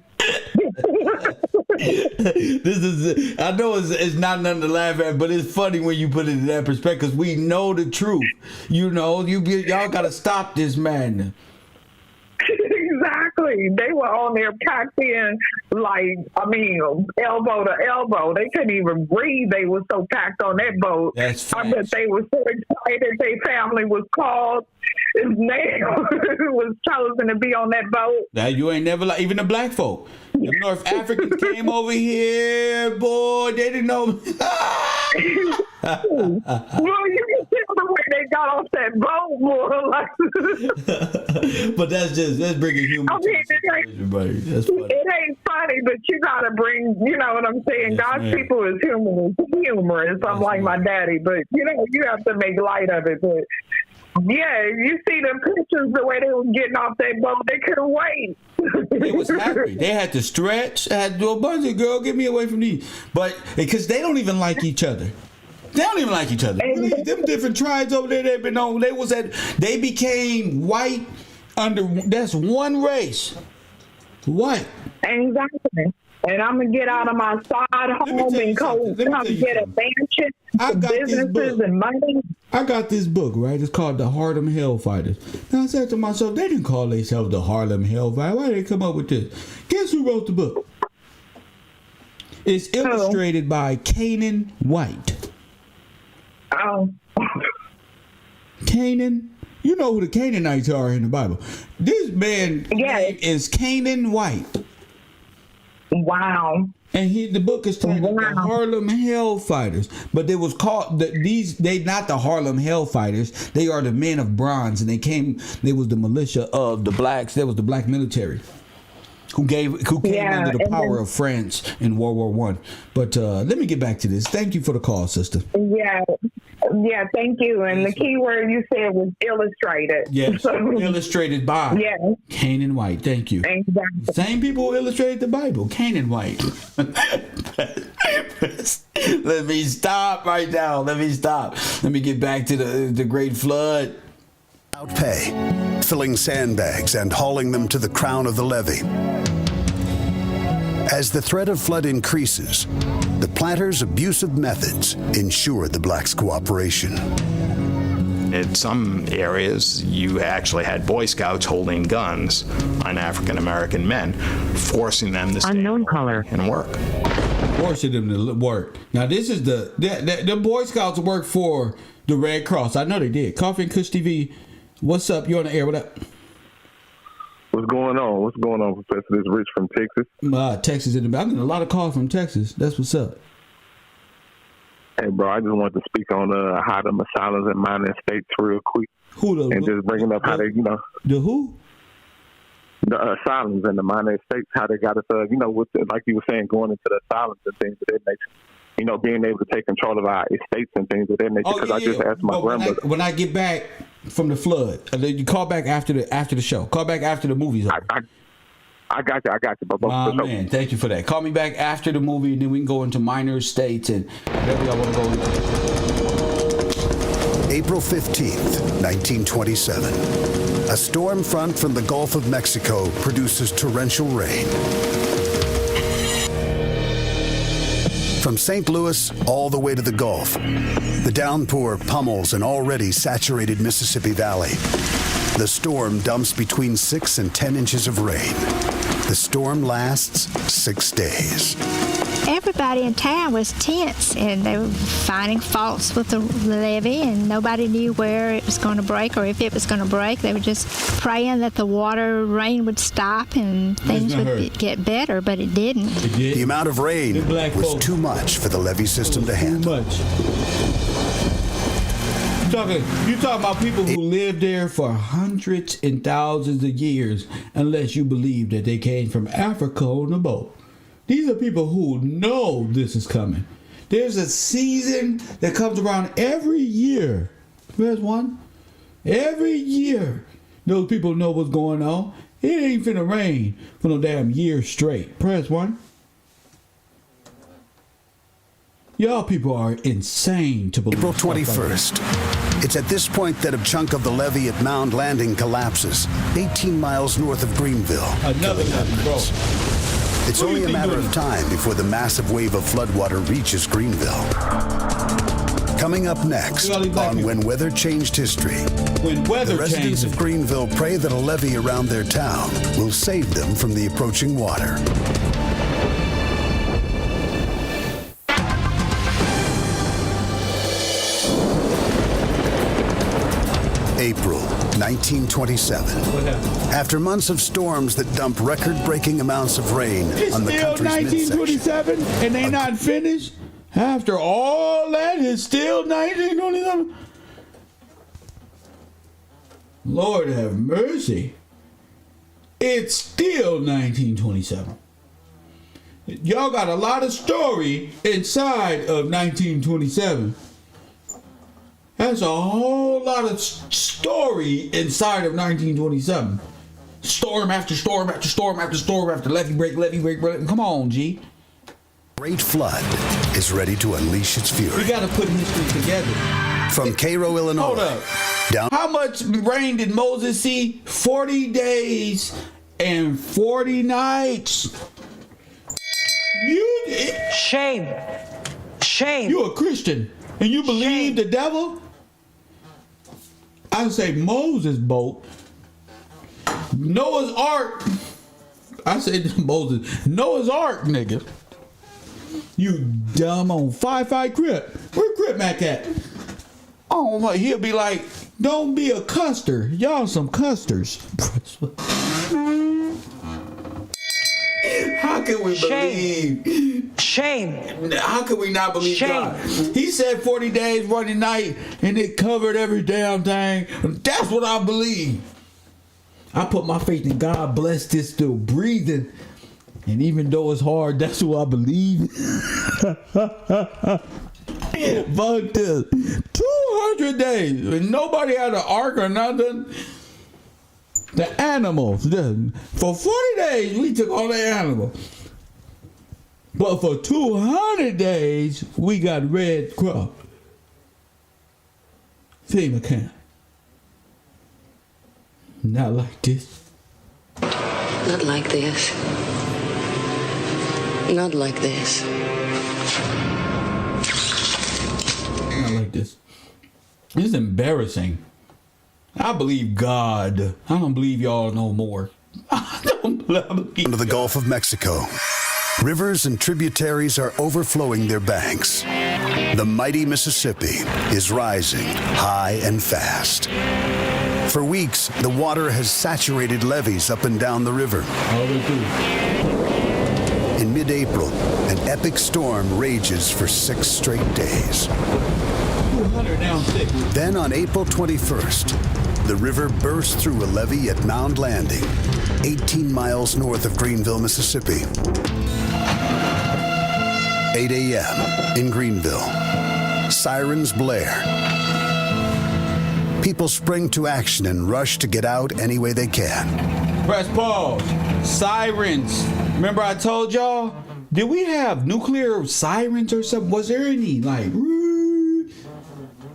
I know it's not nothing to laugh at, but it's funny when you put it in that perspective, because we know the truth. You know, y'all got to stop this madness. Exactly. They were on there packed in, elbow to elbow. They couldn't even breathe. They were so packed on that boat. I bet they were so excited their family was called. His name was chosen to be on that boat. Now, you ain't never even the black folk. The North Africans came over here, boy, they didn't know. Well, you can tell the way they got off that boat, boy. But that's bringing humor. Everybody. That's funny. It ain't funny, but you gotta bring, you know what I'm saying? Yes, God's people is humorous. I'm like my daddy, but you know, you have to make light of it. But yeah, you see the pictures, the way they were getting off that boat, they couldn't wait. They was happy. They had to stretch. I had to do a bunch of, girl, get me away from these. But because they don't even like each other. They don't even like each other. Them different tribes over there they've been on. They became white under. That's one race. White. Exactly. And I'm gonna get out of my side home and come get a mansion, businesses and money. I got this book, right? It's called The Harlem Hellfighters. Now I said to myself, they didn't call themselves the Harlem Hellfighters. Why did they come up with this? Guess who wrote the book? It's illustrated by Canaan White. Oh. Canaan? You know who the Canaanites are in the Bible. This man name is Canaan White. Wow. And the book is titled The Harlem Hellfighters. But they was called they not the Harlem Hellfighters. They are the men of bronze, and they was the militia of the blacks. There was the black military who came under the power of France in World War I. But let me get back to this. Thank you for the call, sister. Yeah, thank you. And the key word you said was illustrated. Yes, illustrated by Canaan White. Thank you. Exactly. Same people who illustrated the Bible, Canaan White. Let me stop right now. Let me get back to the Great Flood. Outpay, filling sandbags and hauling them to the crown of the levee. As the threat of flood increases, the planters' abusive methods ensure the blacks' cooperation. In some areas, you actually had Boy Scouts holding guns on African American men, forcing them to stay and work. Forcing them to work. Now, this is the Boy Scouts work for the Red Cross. I know they did. Coffee and Kush TV. What's up? You're on the air. What up? What's going on? What's going on, Professor? This is Rich from Texas. Texas. I'm getting a lot of calls from Texas. That's what's up. Hey, bro, I just wanted to speak on how the asylums and mining states real quick. Just bringing up how they, The who? The asylums and the mining states, how they got us, with like you were saying, going into the asylums and things of that nature. Being able to take control of our estates and things of that nature. Because I just asked my grandmother. When I get back from the flood, you call back after the show. Call back after the movie's over. I got you. Oh, man, thank you for that. Call me back after the movie, and then we can go into minor states and whatever y'all want to go into. April 15th, 1927. A storm front from the Gulf of Mexico produces torrential rain. From St. Louis all the way to the Gulf, the downpour pummels an already saturated Mississippi Valley. The storm dumps between 6 and 10 inches of rain. The storm lasts 6 days. Everybody in town was tense, and they were finding faults with the levee, and nobody knew where it was going to break or if it was going to break. They were just praying that the rain would stop and things would get better, but it didn't. The amount of rain was too much for the levee system to handle. You talking about people who lived there for hundreds and thousands of years, unless you believe that they came from Africa on a boat. These are people who know this is coming. There's a season that comes around every year. There's one. Every year. Those people know what's going on. It ain't finna rain for no damn year straight. Press one. Y'all people are insane to believe. April 21st. It's at this point that a chunk of the levee at Mound Landing collapses, 18 miles north of Greenville. Another one, bro. It's only a matter of time before the massive wave of floodwater reaches Greenville. Coming up next on When Weather Changed History, the residents of Greenville pray that a levee around their town will save them from the approaching water. April 1927. After months of storms that dump record-breaking amounts of rain on the country's midsection. It's still 1927 and they not finished? After all that, it's still 1927? Lord have mercy. It's still 1927. Y'all got a lot of story inside of 1927. That's a whole lot of story inside of 1927. Storm after storm after storm after storm after levee break. Come on, G. Great Flood is ready to unleash its fury. We got to put history together. From Cairo, Illinois. Hold up. How much rain did Moses see? 40 days and 40 nights. Shame. You a Christian and you believe the devil? I would say Moses' boat, Noah's Ark. I said Moses, Noah's Ark, nigga. You dumb on 5-5 Crip. Where Crip Mac at? Oh, he'll be like, don't be a custer. Y'all some custers. How can we believe? Shame. How can we not believe God? He said 40 days, 40 nights, and it covered every damn thing. That's what I believe. I put my faith in God. Bless this still breathing. And even though it's hard, that's what I believe. Fuck this. 200 days. And nobody had an ark or nothing. The animals. For 40 days, we took all the animals. But for 200 days, we got red crop. FEMA camp. Not like this. Not like this. Not like this. Not like this. It's embarrassing. I believe God. I don't believe y'all no more. I don't believe Into the Gulf of Mexico. Rivers and tributaries are overflowing their banks. The mighty Mississippi is rising high and fast. For weeks, the water has saturated levees up and down the river. In mid-April, an epic storm rages for 6 straight days. Then on April 21st, the river bursts through a levee at Mound Landing, 18 miles north of Greenville, Mississippi. 8 a.m. in Greenville. Sirens blare. People spring to action and rush to get out any way they can. Press pause. Sirens. Remember I told y'all? Did we have nuclear sirens or something? Was there any like...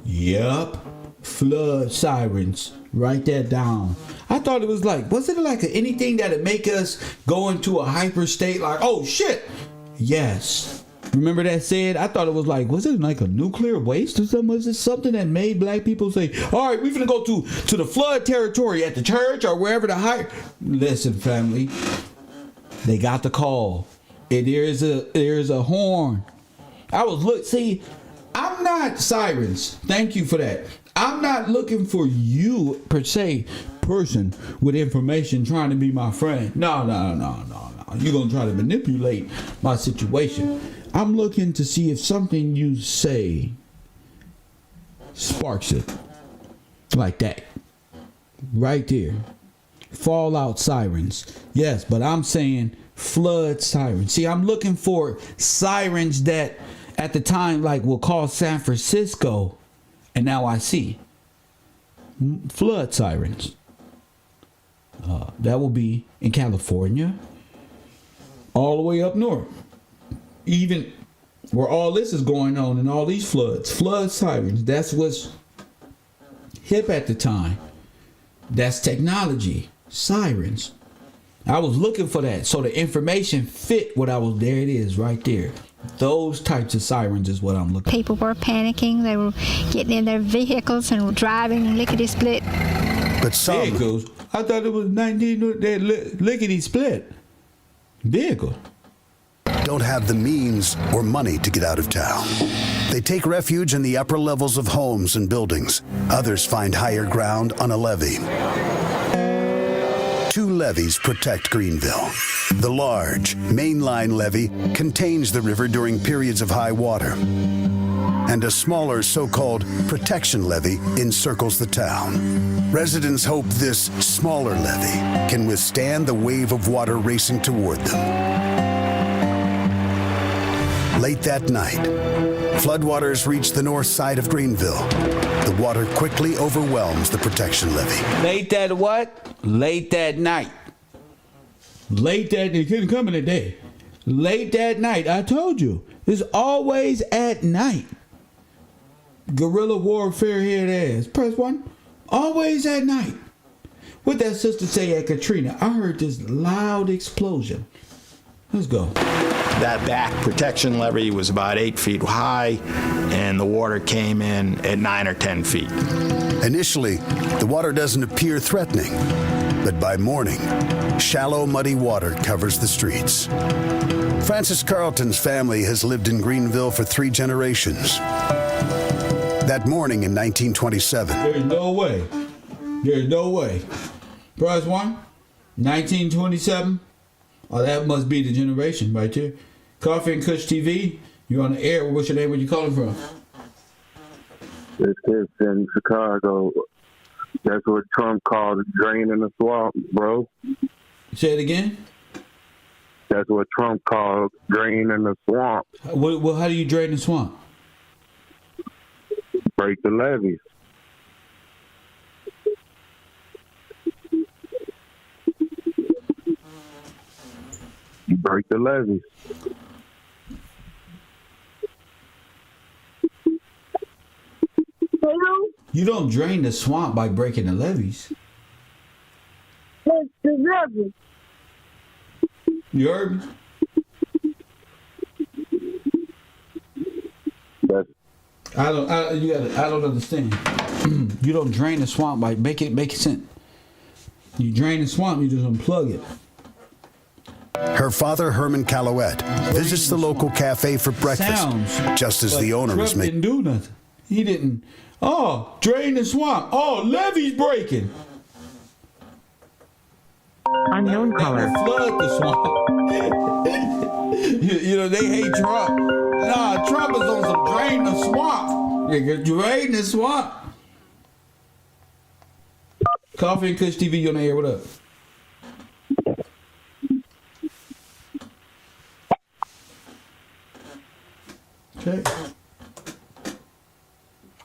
Yep. Flood sirens. Write that down. I thought it was like... Was it like anything that would make us go into a hyper state like, oh shit. Yes. Remember that said? I thought it was like, was it like a nuclear waste or something? Was it something that made black people say, all right, we're going to go to the flood territory at the church or wherever the high... Listen, family. They got the call. And there's a horn. See, I'm not sirens. Thank you for that. I'm not looking for you, per se, person with information trying to be my friend. No. You're going to try to manipulate my situation. I'm looking to see if something you say sparks it. Like that. Right there. Fallout sirens. Yes, but I'm saying flood sirens. See, I'm looking for sirens that at the time like will call San Francisco. And now I see flood sirens. That will be in California. All the way up north. Even where all this is going on and all these flood sirens, that's what's hip at the time. That's technology, sirens. I was looking for that. So the information fit what I was, there it is right there. Those types of sirens is what I'm looking for. People were panicking. They were getting in their vehicles and driving lickety-split. But some... Vehicles? I thought it was 19 lickety-split. Vehicle. Don't have the means or money to get out of town. They take refuge in the upper levels of homes and buildings. Others find higher ground on a levee. 2 levees protect Greenville. The large mainline levee contains the river during periods of high water. And a smaller so-called protection levee encircles the town. Residents hope this smaller levee can withstand the wave of water racing toward them. Late that night, floodwaters reach the north side of Greenville. The water quickly overwhelms the protection levee. Late that what? Late that night. Late that, it couldn't come in a day. Late that night, I told you. It's always at night. Guerrilla warfare head ass. Press 1. Always at night. What that sister say at Katrina? I heard this loud explosion. Let's go. That back protection levee was about 8 feet high, and the water came in at 9 or 10 feet. Initially, the water doesn't appear threatening, but by morning, shallow, muddy water covers the streets. Francis Carlton's family has lived in Greenville for 3 generations. That morning in 1927. There's no way. There's no way. Press 1. 1927. Oh, that must be the generation right there. Coffee and Kush TV. You're on the air. What's your name? Where you calling from? This kid's in Chicago. That's what Trump called draining the swamp, bro. Say it again? That's what Trump called draining the swamp. Well, how do you drain the swamp? Break the levees. You break the levees. You don't drain the swamp by breaking the levees. What's the levee? You heard me? I don't understand. You don't drain the swamp by make it sense. You drain the swamp, you just unplug it. Her father, Herman Calouette, visits the local cafe for breakfast, just as the owner is making. Trump didn't do nothing. He didn't. Oh, drain the swamp. Oh, levee's breaking. Unknown color. Flood the swamp. you know, they hate Trump. Nah, Trump is on some drain the swamp. Nigga, drain the swamp. Coffee and Kush TV, you on the air, what up? Okay.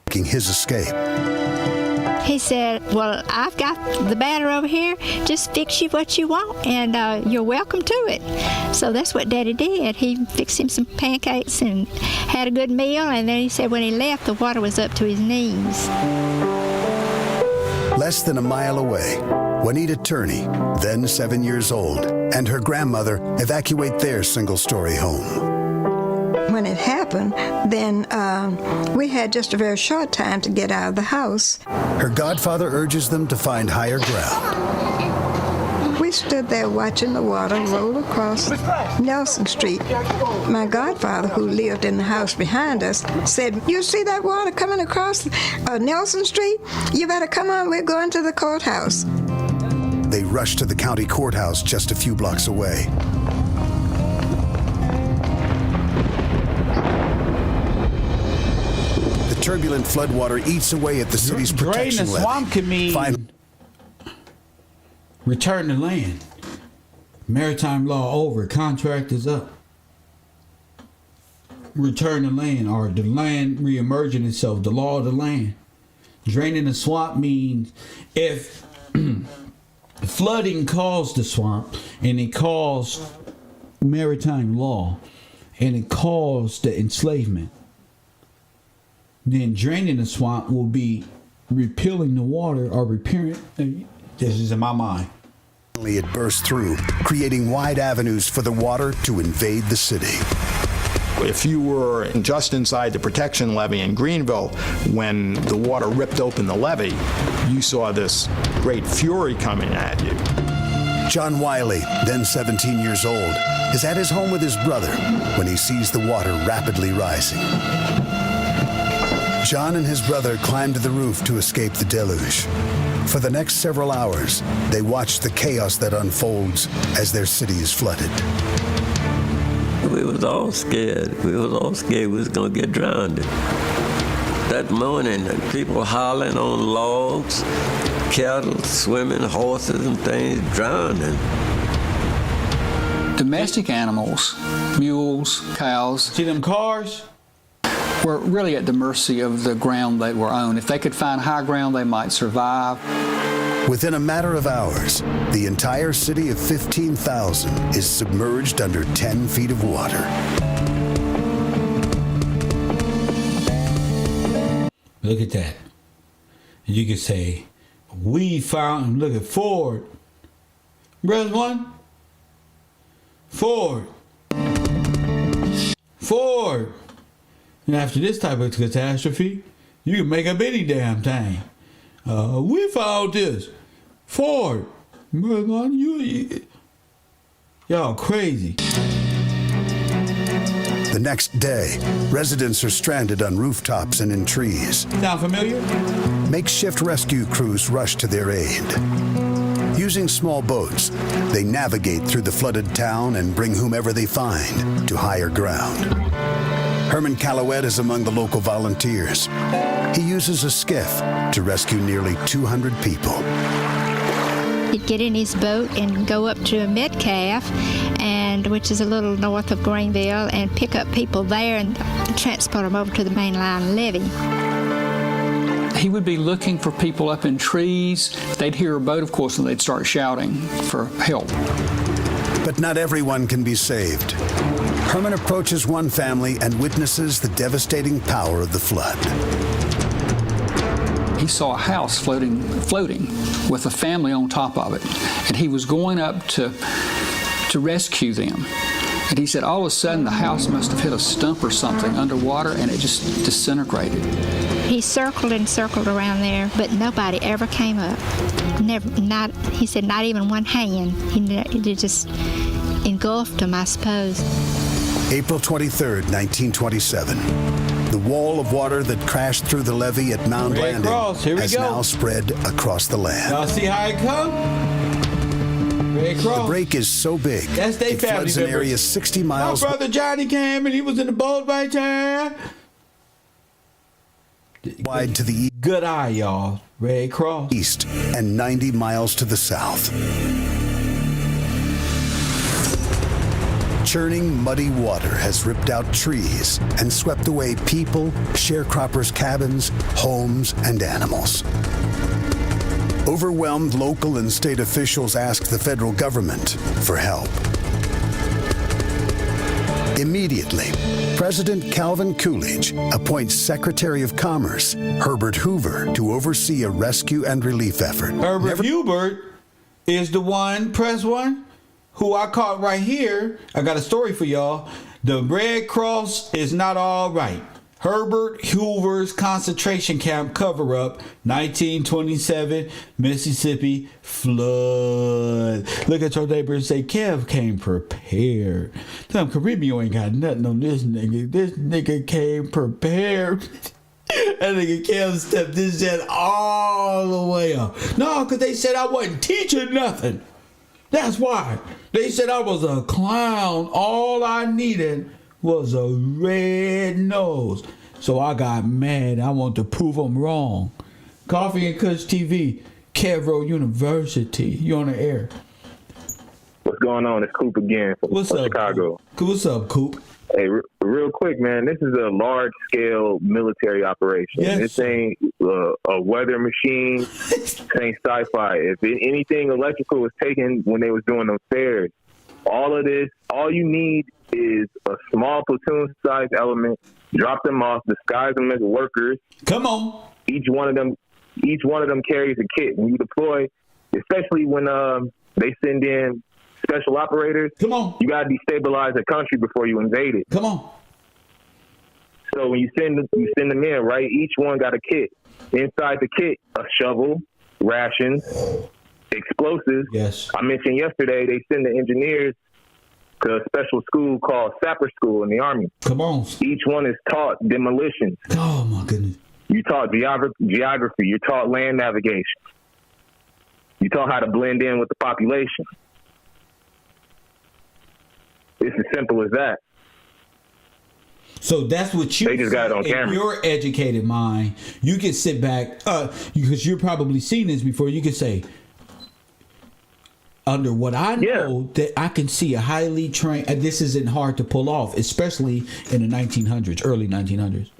Making his escape. He said, well, I've got the batter over here. Just fix you what you want, and you're welcome to it. So that's what Daddy did. He fixed him some pancakes and had a good meal, and then he said when he left, the water was up to his knees. Less than a mile away, Juanita Turney, then 7 years old, and her grandmother evacuate their single-story home. When it happened, then we had just a very short time to get out of the house. Her godfather urges them to find higher ground. We stood there watching the water roll across Nelson Street. My godfather, who lived in the house behind us, said, "You see that water coming across Nelson Street? You better come on, we're going to the courthouse." They rushed to the county courthouse just a few blocks away. The turbulent floodwater eats away at the city's protection Drain the levee. swamp can mean return the land. Maritime law over. Contract is up. Return the land, or the land re-emerging itself. The law of the land. Draining the swamp means if flooding caused the swamp and it caused maritime law and it caused the enslavement, then draining the swamp will be repealing the water or repairing. This is in my mind. It burst through, creating wide avenues for the water to invade the city. If you were just inside the protection levee in Greenville, when the water ripped open the levee, you saw this great fury coming at you. John Wiley, then 17 years old, is at his home with his brother when he sees the water rapidly rising. John and his brother climbed to the roof to escape the deluge. For the next several hours, they watched the chaos that unfolds as their city is flooded. We was all scared. We was going to get drowned. That morning, people hollering on logs, cattle swimming, horses and things drowning. Domestic animals, mules, cows. See them cars? Were really at the mercy of the ground they were on. If they could find high ground, they might survive. Within a matter of hours, the entire city of 15,000 is submerged under 10 feet of water. Look at that. You could say, we found, look at Ford. Press one. Ford. And after this type of catastrophe, you can make up any damn thing. We found this. Ford. Y'all crazy. The next day, residents are stranded on rooftops and in trees. Sound familiar? Makeshift rescue crews rush to their aid. Using small boats, they navigate through the flooded town and bring whomever they find to higher ground. Herman Calouette is among the local volunteers. He uses a skiff to rescue nearly 200 people. He'd get in his boat and go up to Metcalf, which is a little north of Greenville, and pick up people there and transport them over to the mainline levee. He would be looking for people up in trees. They'd hear a boat, of course, and they'd start shouting for help. But not everyone can be saved. Herman approaches one family and witnesses the devastating power of the flood. He saw a house floating with a family on top of it, and he was going up to rescue them. And he said all of a sudden the house must have hit a stump or something underwater, and it just disintegrated. He circled and circled around there, but nobody ever came up. He said not even one hand. He just engulfed them, I suppose. April 23rd, 1927. The wall of water that crashed through the levee at Mound Landing has now spread across the land. Y'all see how it come? The break is so big, it floods an area 60 miles. My brother Johnny came and he was in the boat right there. Wide to the good eye, y'all. Red Cross. East and 90 miles to the south. Churning, muddy water has ripped out trees and swept away people, sharecroppers' cabins, homes, and animals. Overwhelmed local and state officials asked the federal government for help. Immediately, President Calvin Coolidge appoints Secretary of Commerce Herbert Hoover to oversee a rescue and relief effort. Herbert Hoover is the one, press one, who I caught right here. I got a story for y'all. The Red Cross is not all right. Herbert Hoover's concentration camp cover-up, 1927 Mississippi flood. Look at your neighbor and say, Kev came prepared. Tell him Caribbean ain't got nothing on this nigga. This nigga came prepared. That nigga Kev stepped this shit all the way up. No, because they said I wasn't teaching nothing. That's why. They said I was a clown. All I needed was a red nose. So I got mad. I wanted to prove them wrong. Coffee and Kush TV, Kevro University. You on the air. What's going on? It's Coop again from Chicago. What's up, Coop? Hey, real quick, man. This is a large-scale military operation. Yes. This ain't a weather machine. This ain't sci-fi. If anything electrical was taken when they was doing those fairs, all of this, all you need is a small platoon-sized element. Drop them off, disguise them as workers. Come on. Each one of them carries a kit. When you deploy, especially when they send in special operators. Come on. You got to destabilize a country before you invade it. Come on. So when you send them in, right? Each one got a kit. Inside the kit, a shovel, rations, explosives. Yes. I mentioned yesterday they send the engineers to a special school called Sapper School in the Army. Come on. Each one is taught demolitions. Oh my goodness. You taught geography. You're taught land navigation. You taught how to blend in with the population. It's as simple as that. So that's what you. They just got it on camera. In your educated mind, you can sit back because you're probably seen this before. You can say, under what I know, that I can see a highly trained. This isn't hard to pull off, especially in the 1900s, early 1900s.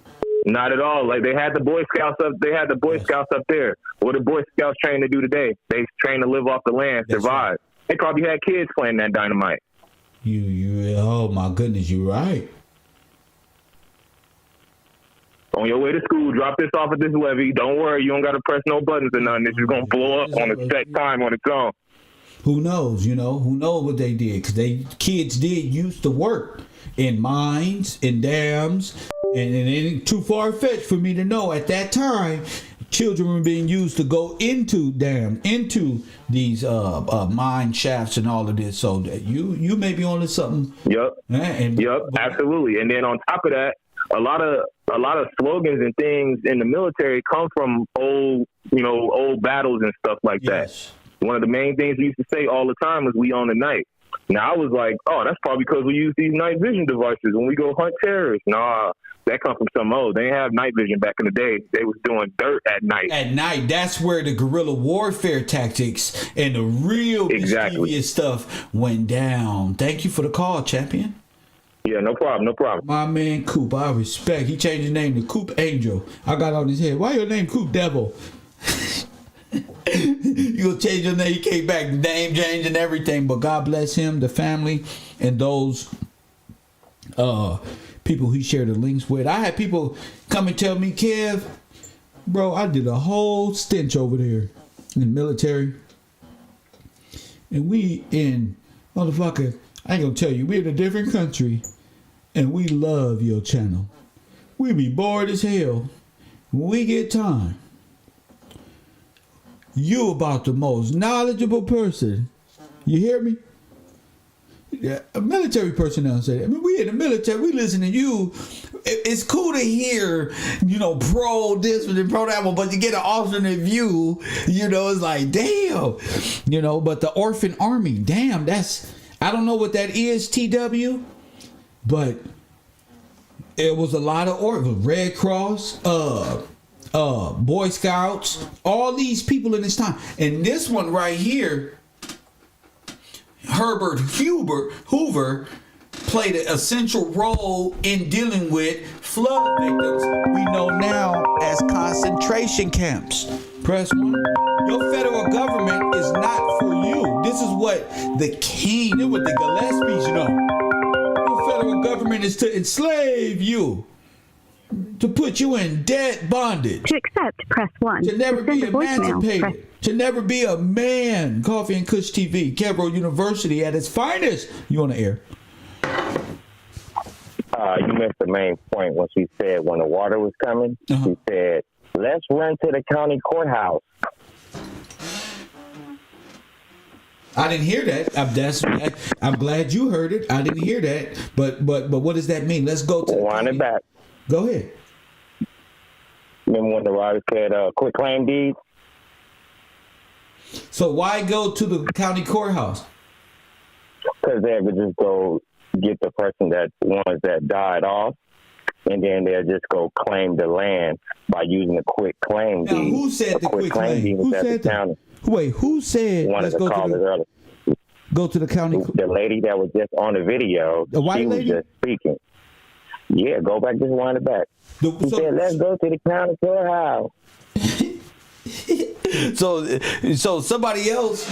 Not at all. Like they had the Boy Scouts up. They had the Boy Scouts up there. What are Boy Scouts trained to do today? They trained to live off the land, survive. Right. They probably had kids playing that dynamite. Oh my goodness, you're right. On your way to school, drop this off at this levee. Don't worry, you don't got to press no buttons or nothing. This is going to blow up on a set time on its own. Who knows, who knows what they did, because kids did used to work in mines, in dams, and it ain't too far-fetched for me to know at that time, children were being used to go into dams, into these mine shafts and all of this, so that you may be onto something. Yep, absolutely. And then on top of that, a lot of slogans and things in the military come from old battles and stuff like that. one of the main things we used to say all the time is we own the night. Now, I was like, oh, that's probably because we use these night vision devices when we go hunt terrorists. Nah, that comes from some old. They didn't have night vision back in the day. They was doing dirt at night. At night, that's where the guerrilla warfare tactics and the real mischievous stuff went down. Thank you for the call, champion. Yeah, no problem, no problem. My man Coop, I respect. He changed his name to Coop Angel. I got on his head. Why your name Coop Devil? You gonna change your name? He came back, name change and everything. But God bless him, the family, and those people he shared the links with. I had people come and tell me, Kev, bro, I did a whole stint over there in the military, and we in motherfucker. I ain't gonna tell you, we in a different country, and we love your channel. We be bored as hell when we get time. You about the most knowledgeable person. You hear me? Yeah, a military personnel say that. I mean, we in the military, we listen to you. It's cool to hear, pro this and pro that one, but you get an alternate view, it's like, damn. But the orphan army, damn, I don't know what that is, TW, but it was a lot of orphans. Red Cross, Boy Scouts, all these people in this time. And this one right here, Herbert Hoover played an essential role in dealing with flood victims we know now as concentration camps. Press 1. Your federal government is not for you. This is what the king, what the Gillespie's, Your federal government is to enslave you, to put you in debt bondage. To accept, press 1. To never be emancipated. To never be a man. Coffee and Kush TV, Cairo University at its finest. You on the air? You missed the main point when she said when the water was coming. She said, let's run to the county courthouse. I didn't hear that. I'm glad you heard it. I didn't hear that. But what does that mean? Let's go to wind it back. Go ahead. Remember when the writer said quit claim deeds? So why go to the county courthouse? Because they would just go get the person ones that died off, and then they'll just go claim the land by using a quit claim deed. Now, who said the quit claim? Who said that? Wait, who said let's go to the county? The lady that was just on the video, the white was lady? just speaking. Yeah, go back, just wind it back. He said, let's go to the county courthouse. So somebody else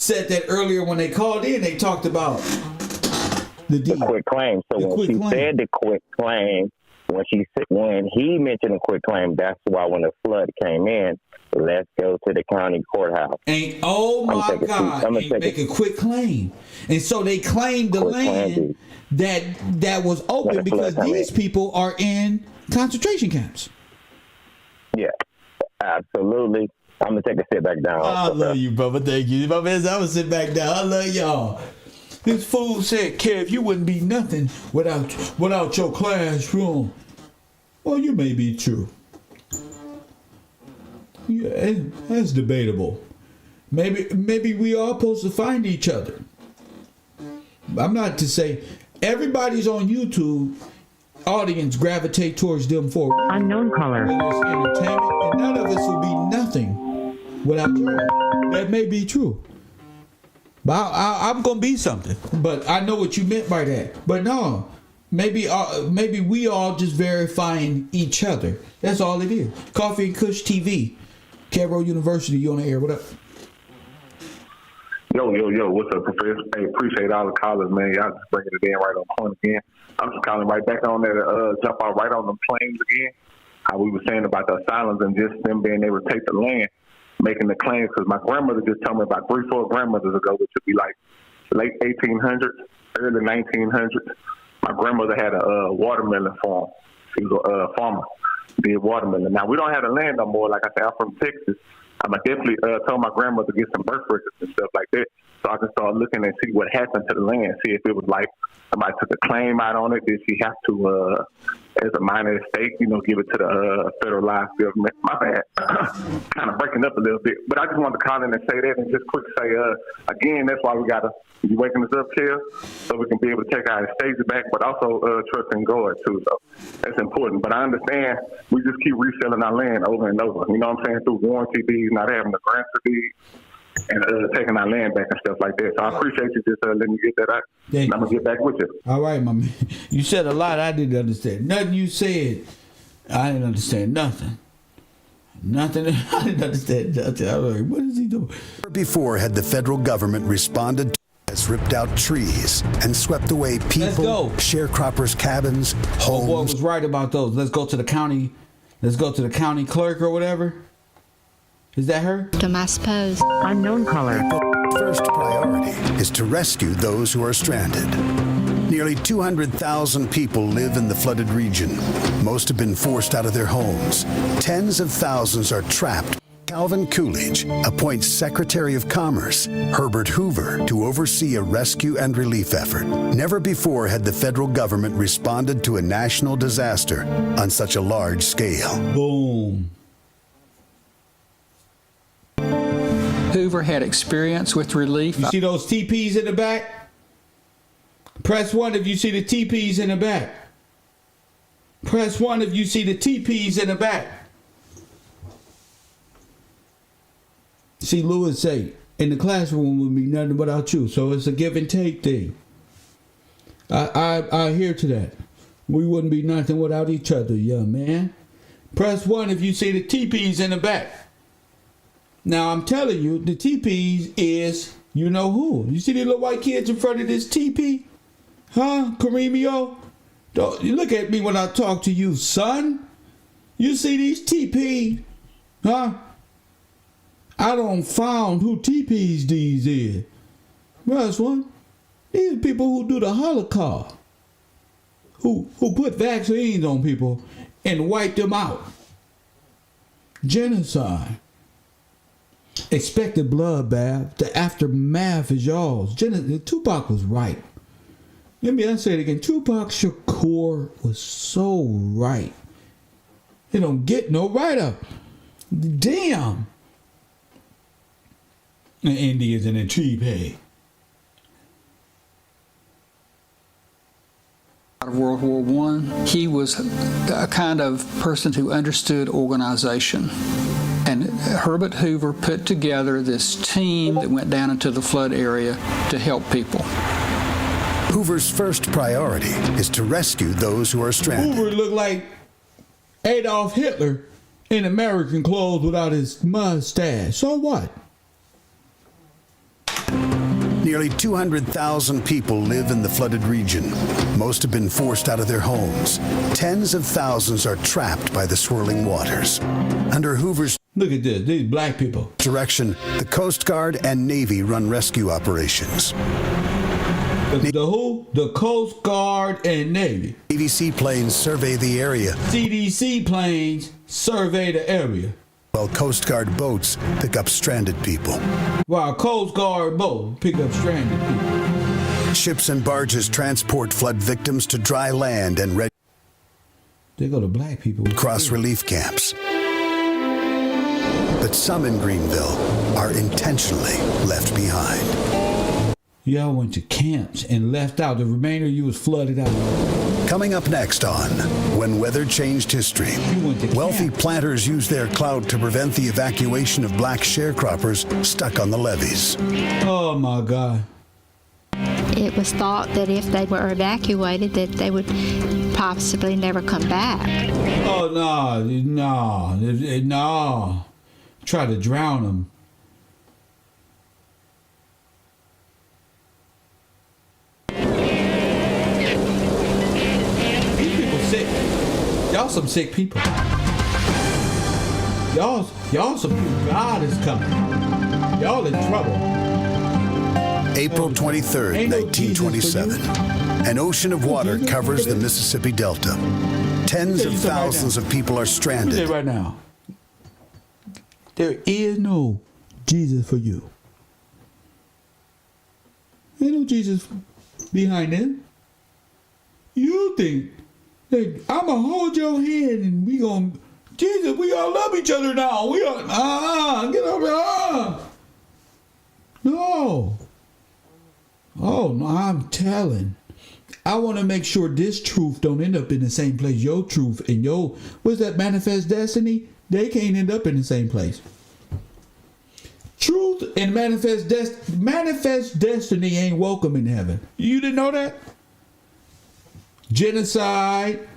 said that earlier when they called in. They talked about the quit claim. So when she said the quit claim, when he mentioned the quit claim, that's why when the flood came in, let's go to the county courthouse. Oh my God! Make a quit claim, and so they claimed the land that was open because these people are in concentration camps. Yeah, absolutely. I'm gonna take a sit back down. I love you, brother. Thank you, my man. I'm gonna sit back down. I love y'all. This fool said, Kev, you wouldn't be nothing without your classroom. Well, you may be true. Yeah, that's debatable. Maybe we are supposed to find each other. I'm not to say everybody's on YouTube. Audience gravitate towards them for unknown caller. Whether it's entertainment, and none of us will be nothing without you. That may be true. But I'm gonna be something. But I know what you meant by that. But no, maybe we all just verifying each other. That's all it is. Coffee and Kush TV, Cairo University. You on the air? What up? Yo, what's up, Professor? Hey, appreciate all the callers, man. Y'all just bringing it in right on point again. I'm just calling right back on there, jump out right on them claims again. How we were saying about the asylums and just them being able to take the land, making the claims. Because my grandmother just told me about 3-4 grandmothers ago, which would be like late 1800s, early 1900s. My grandmother had a watermelon farm. She was a farmer, did watermelon. Now, we don't have the land no more. Like I said, I'm from Texas. I definitely told my grandmother to get some birth records and stuff like that, so I can start looking and see what happened to the land, see if it was like somebody took a claim out on it. Did she have to as a minor estate, give it to the federalized government. My bad. Kind of breaking up a little bit. But I just wanted to call in and say that and just quick say, again, that's why we got to be waking us up here so we can be able to take our estates back, but also trust in God, too. So that's important. But I understand we just keep reselling our land over and over. You know what I'm saying? Through warranty deeds, not having the grant deed, and taking our land back and stuff like that. So I appreciate you just letting me get that out. I'm going to get back with you. All right, my man. You said a lot I didn't understand. Nothing you said, I didn't understand nothing. Nothing. I didn't understand nothing. I was like, what is he doing? Before had the federal government responded has ripped out trees and swept away people, sharecroppers' cabins, homes. Oh, boy was right about those. Let's go to the county. Let's go to the county clerk or whatever. Is that her? I suppose. Unknown caller. First priority is to rescue those who are stranded. Nearly 200,000 people live in the flooded region. Most have been forced out of their homes. Tens of thousands are trapped. Calvin Coolidge appoints Secretary of Commerce Herbert Hoover to oversee a rescue and relief effort. Never before had the federal government responded to a national disaster on such a large scale. Boom. Hoover had experience with relief. You see those TEEPEES in the back? Press 1 if you see the TEEPEES in the back. Press 1 if you see the TEEPEES in the back. See, Lewis say, in the classroom would be nothing without you. So it's a give and take thing. I adhere to that. We wouldn't be nothing without each other, young man. Press 1 if you see the TEEPEES in the back. Now, I'm telling you, the TEEPEES is, you know who. You see the little white kids in front of this teepee? Huh, Kareemio? You look at me when I talk to you, son. You see these TEEPEEs? Huh? I don't found who TEEPEEs these is. That's one. These are people who do the Holocaust. Who put vaccines on people and wipe them out. Genocide. Expected bloodbath. The aftermath is yours. Tupac was right. Let me say it again. Tupac Shakur was so right. It don't get no righter. Damn. The Indians and the TEEPEE. Out of World War I, he was a kind of person who understood organization. And Herbert Hoover put together this team that went down into the flood area to help people. Hoover's first priority is to rescue those who are stranded. Hoover looked like Adolf Hitler in American clothes without his mustache. So what? Nearly 200,000 people live in the flooded region. Most have been forced out of their homes. Tens of thousands are trapped by the swirling waters. Under Hoover's look at this, these black people. Direction, the Coast Guard and Navy run rescue operations. The who? The Coast Guard and Navy. Navy seaplanes survey the area. CDC planes survey the area. While Coast Guard boats pick up stranded people. While Coast Guard boats pick up stranded people. Ships and barges transport flood victims to dry land and they go to black people. Cross relief camps. But some in Greenville are intentionally left behind. Y'all went to camps and left out. The remainder of you was flooded out. Coming up next on When Weather Changed History, wealthy planters use their clout to prevent the evacuation of black sharecroppers stuck on the levees. Oh my God. It was thought that if they were evacuated that they would possibly never come back. Oh no. Try to drown them. Y'all some sick people. Y'all some people. God is coming. Y'all in trouble. April 23rd, 1927. An ocean of water covers the Mississippi Delta. Tens of thousands of people are stranded. Right now. There is no Jesus for you. Ain't no Jesus behind them. You think Like, I'm going to hold your hand and we going to, Jesus, we all love each other now. We all, get over here. No. Oh, no, I'm telling. I want to make sure this truth don't end up in the same place. Your truth and your, what's that, manifest destiny? They can't end up in the same place. Truth and manifest destiny ain't welcome in heaven. You didn't know that? Genocide,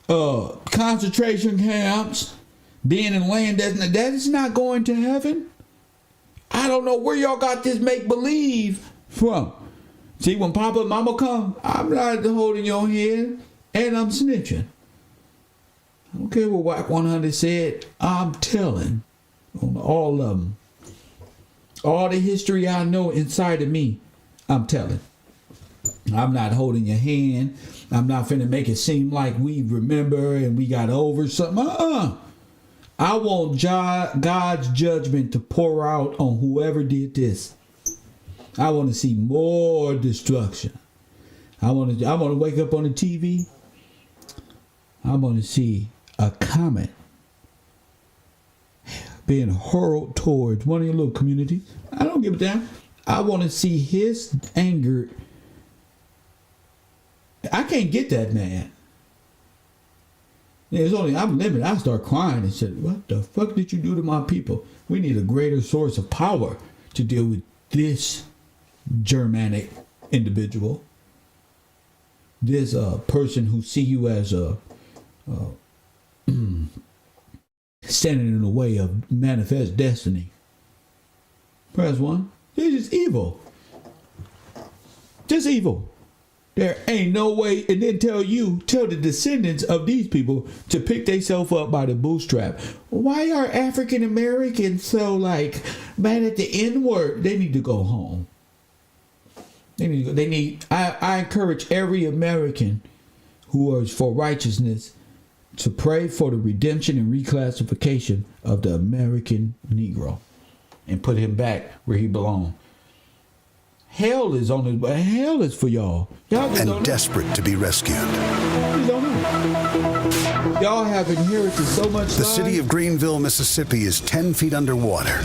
concentration camps, being in land that is not going to heaven. I don't know where y'all got this make-believe from. See, when Papa and Mama come, I'm not holding your hand and I'm snitching. I don't care what WAC 100 said. I'm telling on all of them. All the history I know inside of me, I'm telling. I'm not holding your hand. I'm not finna make it seem like we remember and we got over something. I want God's judgment to pour out on whoever did this. I want to see more destruction. I want to wake up on the TV. I want to see a comet being hurled towards one of your little communities. I don't give a damn. I want to see his anger. I can't get that man. I'm limited. I start crying and said, what the fuck did you do to my people? We need a greater source of power to deal with this Germanic individual. This person who see you as a standing in the way of manifest destiny. Press 1. They're just evil. Just evil. There ain't no way, and then tell the descendants of these people to pick themselves up by the bootstrap. Why are African Americans so mad at the N-word? They need to go home. I encourage every American who is for righteousness to pray for the redemption and reclassification of the American Negro and put him back where he belongs. Hell is on his way. Hell is for y'all. And desperate to be rescued. Y'all have inherited so much. The city of Greenville, Mississippi is 10 feet underwater.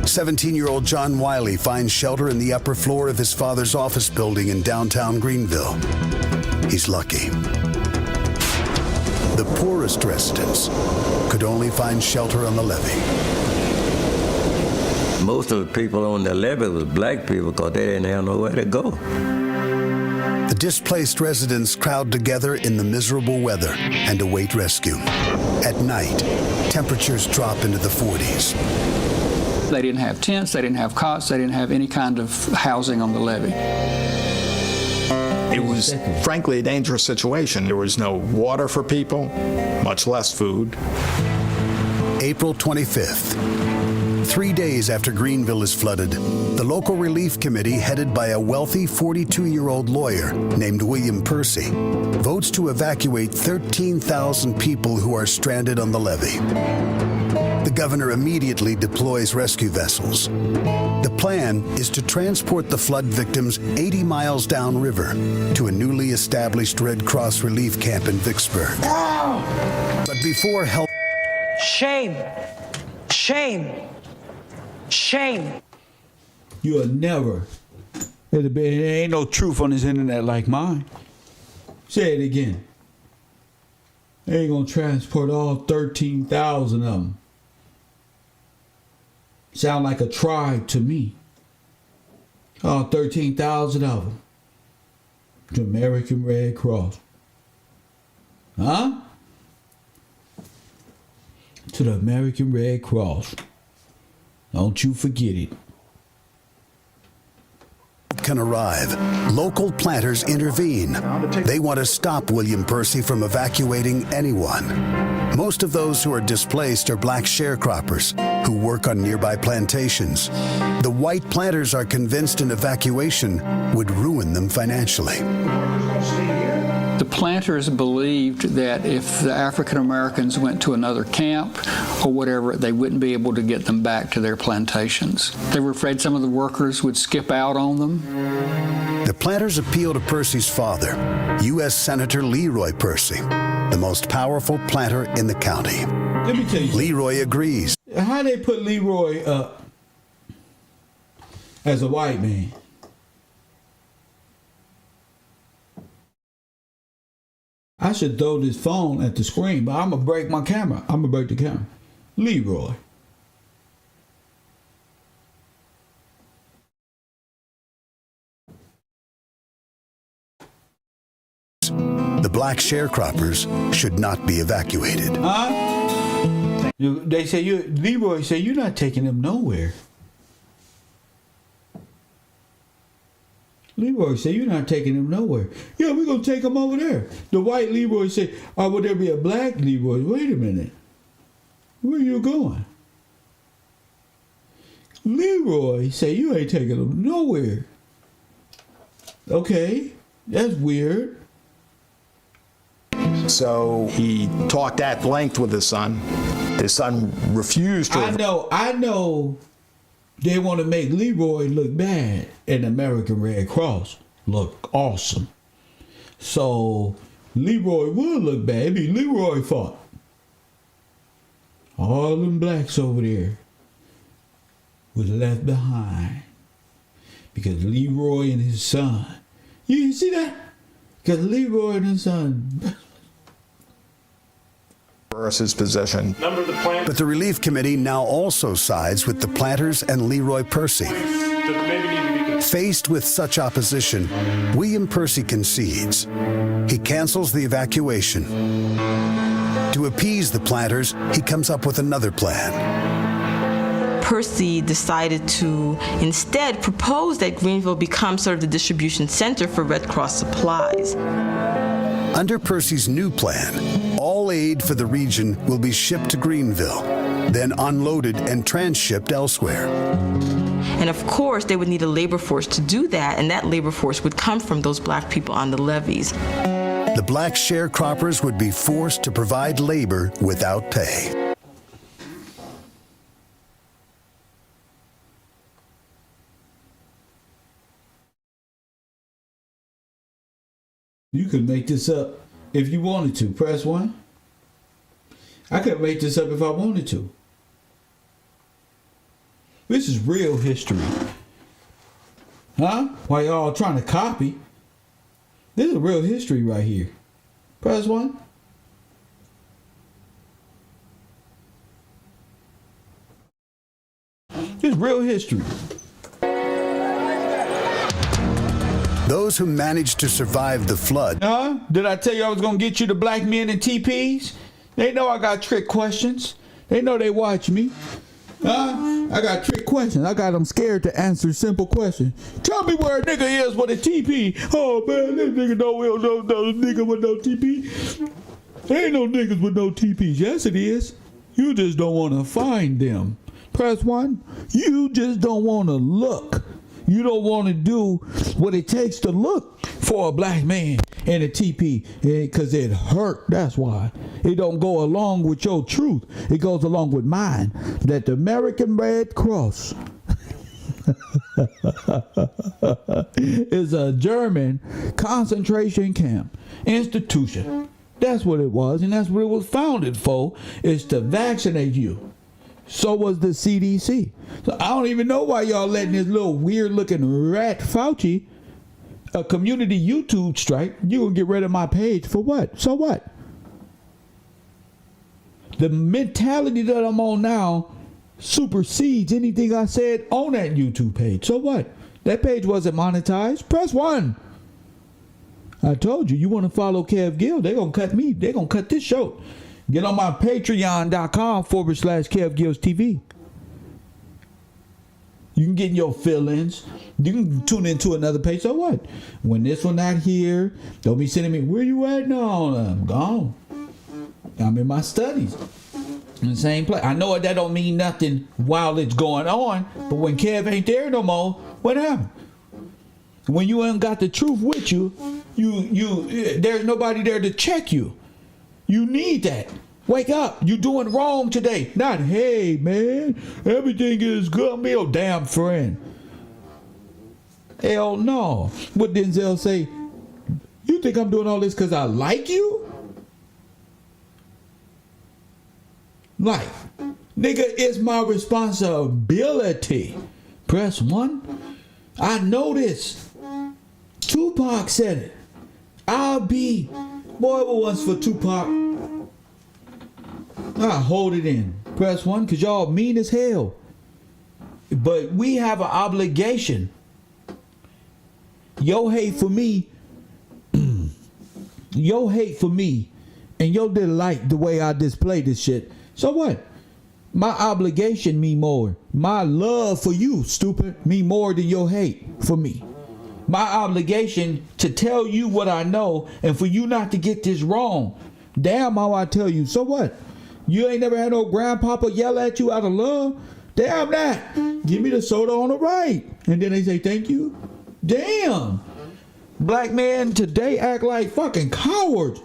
17-year-old John Wiley finds shelter in the upper floor of his father's office building in downtown Greenville. He's lucky. The poorest residents could only find shelter on the levee. Most of the people on the levee was black people because they didn't have nowhere to go. The displaced residents crowd together in the miserable weather and await rescue. At night, temperatures drop into the 40s. They didn't have tents, they didn't have cots, they didn't have any kind of housing on the levee. It was, frankly, a dangerous situation. There was no water for people, much less food. April 25th. 3 days after Greenville is flooded, the local relief committee, headed by a wealthy 42-year-old lawyer named William Percy, votes to evacuate 13,000 people who are stranded on the levee. The governor immediately deploys rescue vessels. The plan is to transport the flood victims 80 miles downriver to a newly established Red Cross relief camp in Vicksburg. But before help... Shame. Shame. Shame. You'll never. There ain't no truth on this internet like mine. Say it again. They ain't gonna transport all 13,000 of them. Sound like a tribe to me. All 13,000 of them. To American Red Cross. Huh? To the American Red Cross. Don't you forget it. Can arrive. Local planters intervene. They want to stop William Percy from evacuating anyone. Most of those who are displaced are black sharecroppers who work on nearby plantations. The white planters are convinced an evacuation would ruin them financially. The planters believed that if the African Americans went to another camp or whatever, they wouldn't be able to get them back to their plantations. They were afraid some of the workers would skip out on them. The planters appeal to Percy's father, U.S. Senator Leroy Percy, the most powerful planter in the county. Let me tell you. Leroy agrees. How they put Leroy up as a white man? I should throw this phone at the screen, but I'm going to break my camera. I'm going to break the camera. Leroy. The black sharecroppers should not be evacuated. Huh? They say Leroy say you're not taking them nowhere. Leroy said, you're not taking him nowhere. Yeah, we're going to take him over there. The white Leroy said, oh, would there be a black Leroy? Wait a minute. Where you going? Leroy said, you ain't taking him nowhere. Okay, that's weird. So he talked at length with his son. His son refused to. I know they want to make Leroy look bad and the American Red Cross look awesome. So Leroy would look bad. It'd be Leroy's fault. All them blacks over there was left behind because Leroy and his son. You see that? Because Leroy and his son. His position. But the Relief Committee now also sides with the planters and Leroy Percy. Faced with such opposition, William Percy concedes. He cancels the evacuation. To appease the planters, he comes up with another plan. Percy decided to instead propose that Greenville become sort of the distribution center for Red Cross supplies. Under Percy's new plan, all aid for the region will be shipped to Greenville, then unloaded and transshipped elsewhere. And of course, they would need a labor force to do that, and that labor force would come from those black people on the levees. The black sharecroppers would be forced to provide labor without pay. You could make this up if you wanted to. Press 1. I could make this up if I wanted to. This is real history. Huh? Why y'all trying to copy? This is real history right here. Press 1. This is real history. Those who managed to survive the flood. Did I tell you I was going to get you the black men and TPs? They know I got trick questions. They know they watch me. I got trick questions. I got them scared to answer simple questions. Tell me where a nigga is with a TP. Oh, man, this nigga don't know no nigga with no TP. There ain't no niggas with no TPs. Yes, it is. You just don't want to find them. Press 1. You just don't want to look. You don't want to do what it takes to look for a black man in a TP because it hurt. That's why. It don't go along with your truth. It goes along with mine. That the American Red Cross is a German concentration camp institution. That's what it was, and that's what it was founded for, is to vaccinate you. So was the CDC. So I don't even know why y'all letting this little weird-looking rat Fauci a community YouTube strike. You gonna get rid of my page for what? So what? The mentality that I'm on now supersedes anything I said on that YouTube page. So what? That page wasn't monetized. Press 1. I told you, you want to follow Kev Gill, they're gonna cut me. They're gonna cut this show. Get on my patreon.com/Kev Gills TV. You can get in your feelings. You can tune into another page. So what? When this one not here, don't be sending me, where you at? No, I'm gone. I'm in my studies. In the same place. I know that don't mean nothing while it's going on, but when Kev ain't there no more, what happened? When you ain't got the truth with you, there's nobody there to check you. You need that. Wake up. You're doing wrong today. Not, hey, man, everything is good. I'm your damn friend. Hell no. What Denzel say? You think I'm doing all this because I like you? Like, nigga, it's my responsibility. Press 1. I know this. Tupac said it. I'll be. Boy, it was for Tupac. I hold it in. Press 1, because y'all mean as hell. But we have an obligation. Your hate for me, and your delight the way I display this shit. So what? My obligation mean more. My love for you, stupid, mean more than your hate for me. My obligation to tell you what I know and for you not to get this wrong. Damn how I tell you. So what? You ain't never had no grandpapa yell at you out of love? Damn that. Give me the soda on the right. And then they say thank you. Damn. Black men today act like fucking cowards.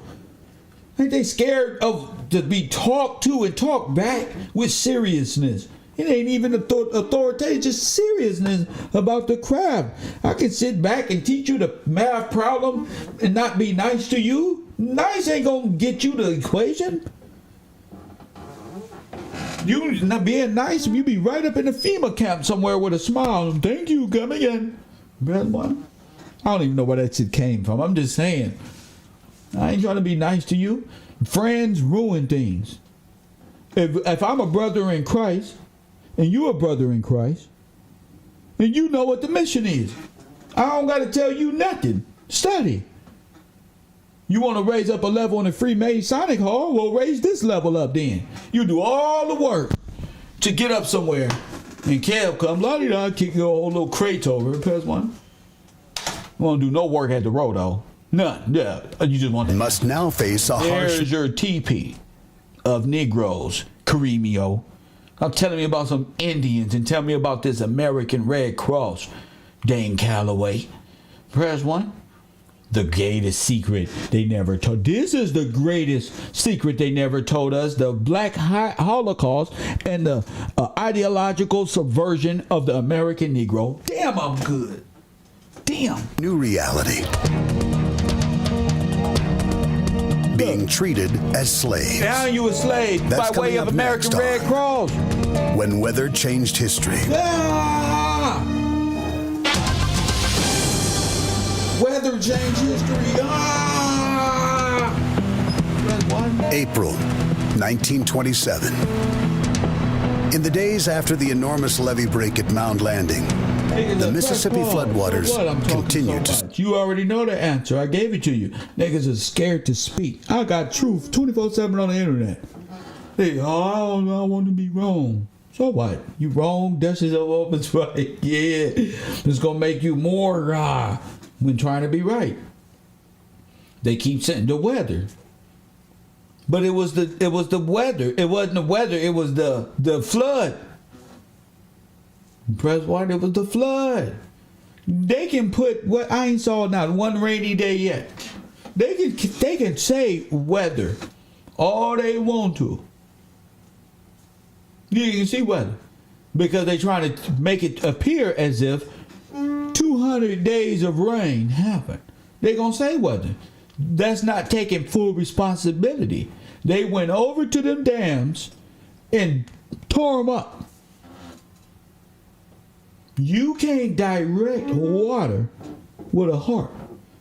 Ain't they scared of to be talked to and talked back with seriousness? It ain't even authoritative, just seriousness about the craft. I can sit back and teach you the math problem and not be nice to you. Nice ain't gonna get you the equation. You not being nice, you be right up in the FEMA camp somewhere with a smile. Thank you, come again. Brother, one. I don't even know where that shit came from. I'm just saying. I ain't trying to be nice to you. Friends ruin things. If I'm a brother in Christ, and you a brother in Christ, and you know what the mission is, I don't got to tell you nothing. Study. You want to raise up a level in the Freemasonic Hall? Well, raise this level up then. You do all the work to get up somewhere. And Kev come, la-di-da, kick your old little crate over. Press 1. You won't do no work at the road, none. Yeah, you just want to. Must now face a harsh. There's your TP of Negroes, Kareemio. I'm telling me about some Indians and tell me about this American Red Cross, Dane Calloway. Press 1. The greatest secret they never told. This is the greatest secret they never told us. The Black Holocaust and the ideological subversion of the American Negro. Damn, I'm good. Damn. New reality. Being treated as slaves. Now you a slave by way of American Red Cross. When weather changed history. Ah! Weather change history. Ah! April 1927. In the days after the enormous levee break at Mound Landing, the Mississippi floodwaters continued to. You already know the answer. I gave it to you. Niggas are scared to speak. I got truth 24/7 on the internet. They, I want to be wrong. So what? You wrong? That's just open right. Yeah, it's gonna make you more when trying to be right. They keep saying the weather, but it was the weather. It wasn't the weather. It was the flood. Press 1. It was the flood. They can put what I ain't saw not one rainy day yet. They can say weather all they want to. You can see weather because they trying to make it appear as if 200 days of rain happened. They gonna say weather. That's not taking full responsibility. They went over to them dams and tore them up. You can't direct water with a heart.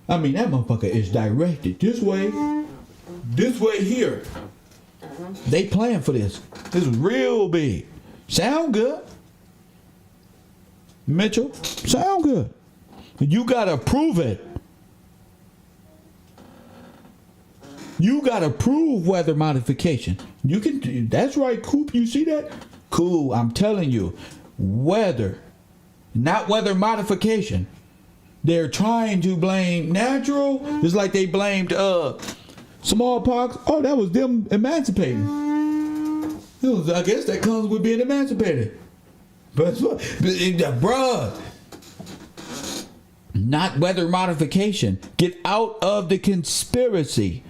I mean, that motherfucker is directed this way here. They plan for this. This is real big. Sound good? Mitchell, sound good. You gotta prove it. You gotta prove weather modification. You can. That's right, Coop. You see that? Cool. I'm telling you, weather, not weather modification. They're trying to blame natural, just like they blamed smallpox. Oh, that was them emancipating. I guess that comes with being emancipated. But bruh, not weather modification. Get out of the conspiracy.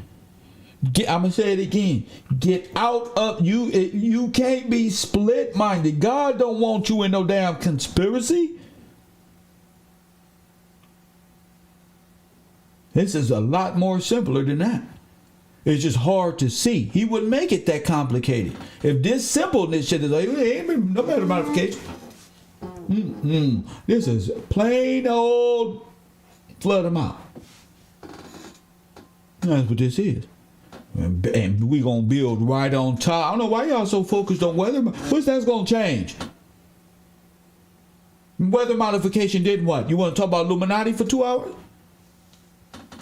I'm gonna say it again. Get out of you. You can't be split-minded. God don't want you in no damn conspiracy. This is a lot more simpler than that. It's just hard to see. He wouldn't make it that complicated. If this simpleness shit is like, hey, no matter modification. This is plain old flood them out. That's what this is. And we gonna build right on top. I don't know why y'all so focused on weather. What's that's gonna change? Weather modification did what? You want to talk about Illuminati for 2 hours?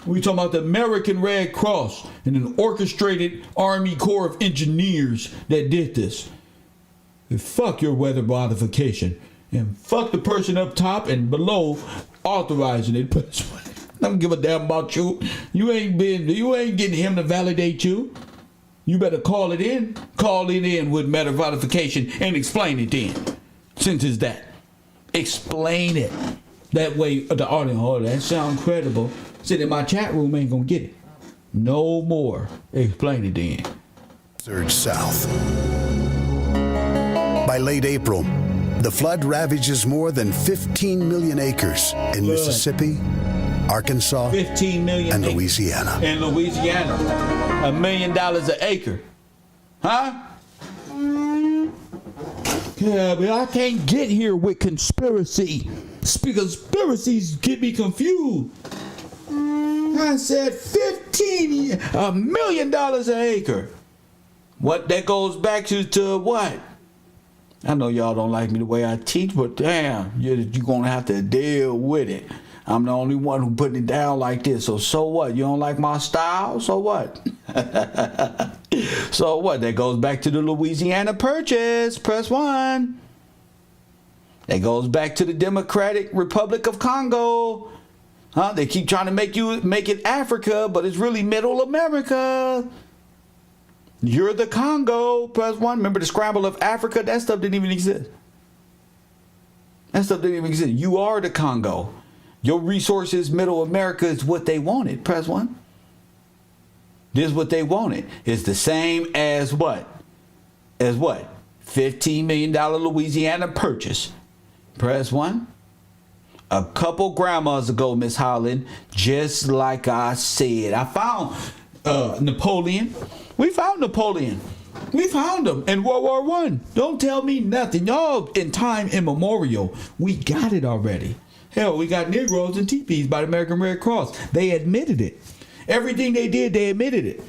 We talking about the American Red Cross and an orchestrated Army Corps of Engineers that did this. And fuck your weather modification. And fuck the person up top and below authorizing it. I don't give a damn about you. You ain't getting him to validate you. You better call it in. Call it in with weather modification and explain it then. Since it's that. Explain it. That way the audience, oh, that sounds credible. Sit in my chat room ain't gonna get it. No more. Explain it then. Surge south. By late April, the flood ravages more than 15 million acres in Mississippi, Arkansas, 15 million and Louisiana. In Louisiana. $1 million an acre. Huh? Yeah, but I can't get here with conspiracy. Conspiracies get me confused. I said $1 million an acre. What that goes back to what? I know y'all don't like me the way I teach, but damn, you're gonna have to deal with it. I'm the only one who putting it down like this. So what? You don't like my style? So what? So what? That goes back to the Louisiana Purchase. Press 1. That goes back to the Democratic Republic of Congo. Huh? They keep trying to make it Africa, but it's really Middle America. You're the Congo. Press 1. Remember the scramble of Africa? That stuff didn't even exist. That stuff didn't even exist. You are the Congo. Your resources, Middle America, is what they wanted. Press 1. This is what they wanted. It's the same as what? As what? $15 million Louisiana Purchase. Press 1. A couple grandmas ago, Miss Holland, just like I said, I found Napoleon. We found Napoleon. We found him in World War I. Don't tell me nothing. Y'all, in time immemorial, we got it already. Hell, we got Negroes and TEEPEES by the American Red Cross. They admitted it. Everything they did, they admitted it.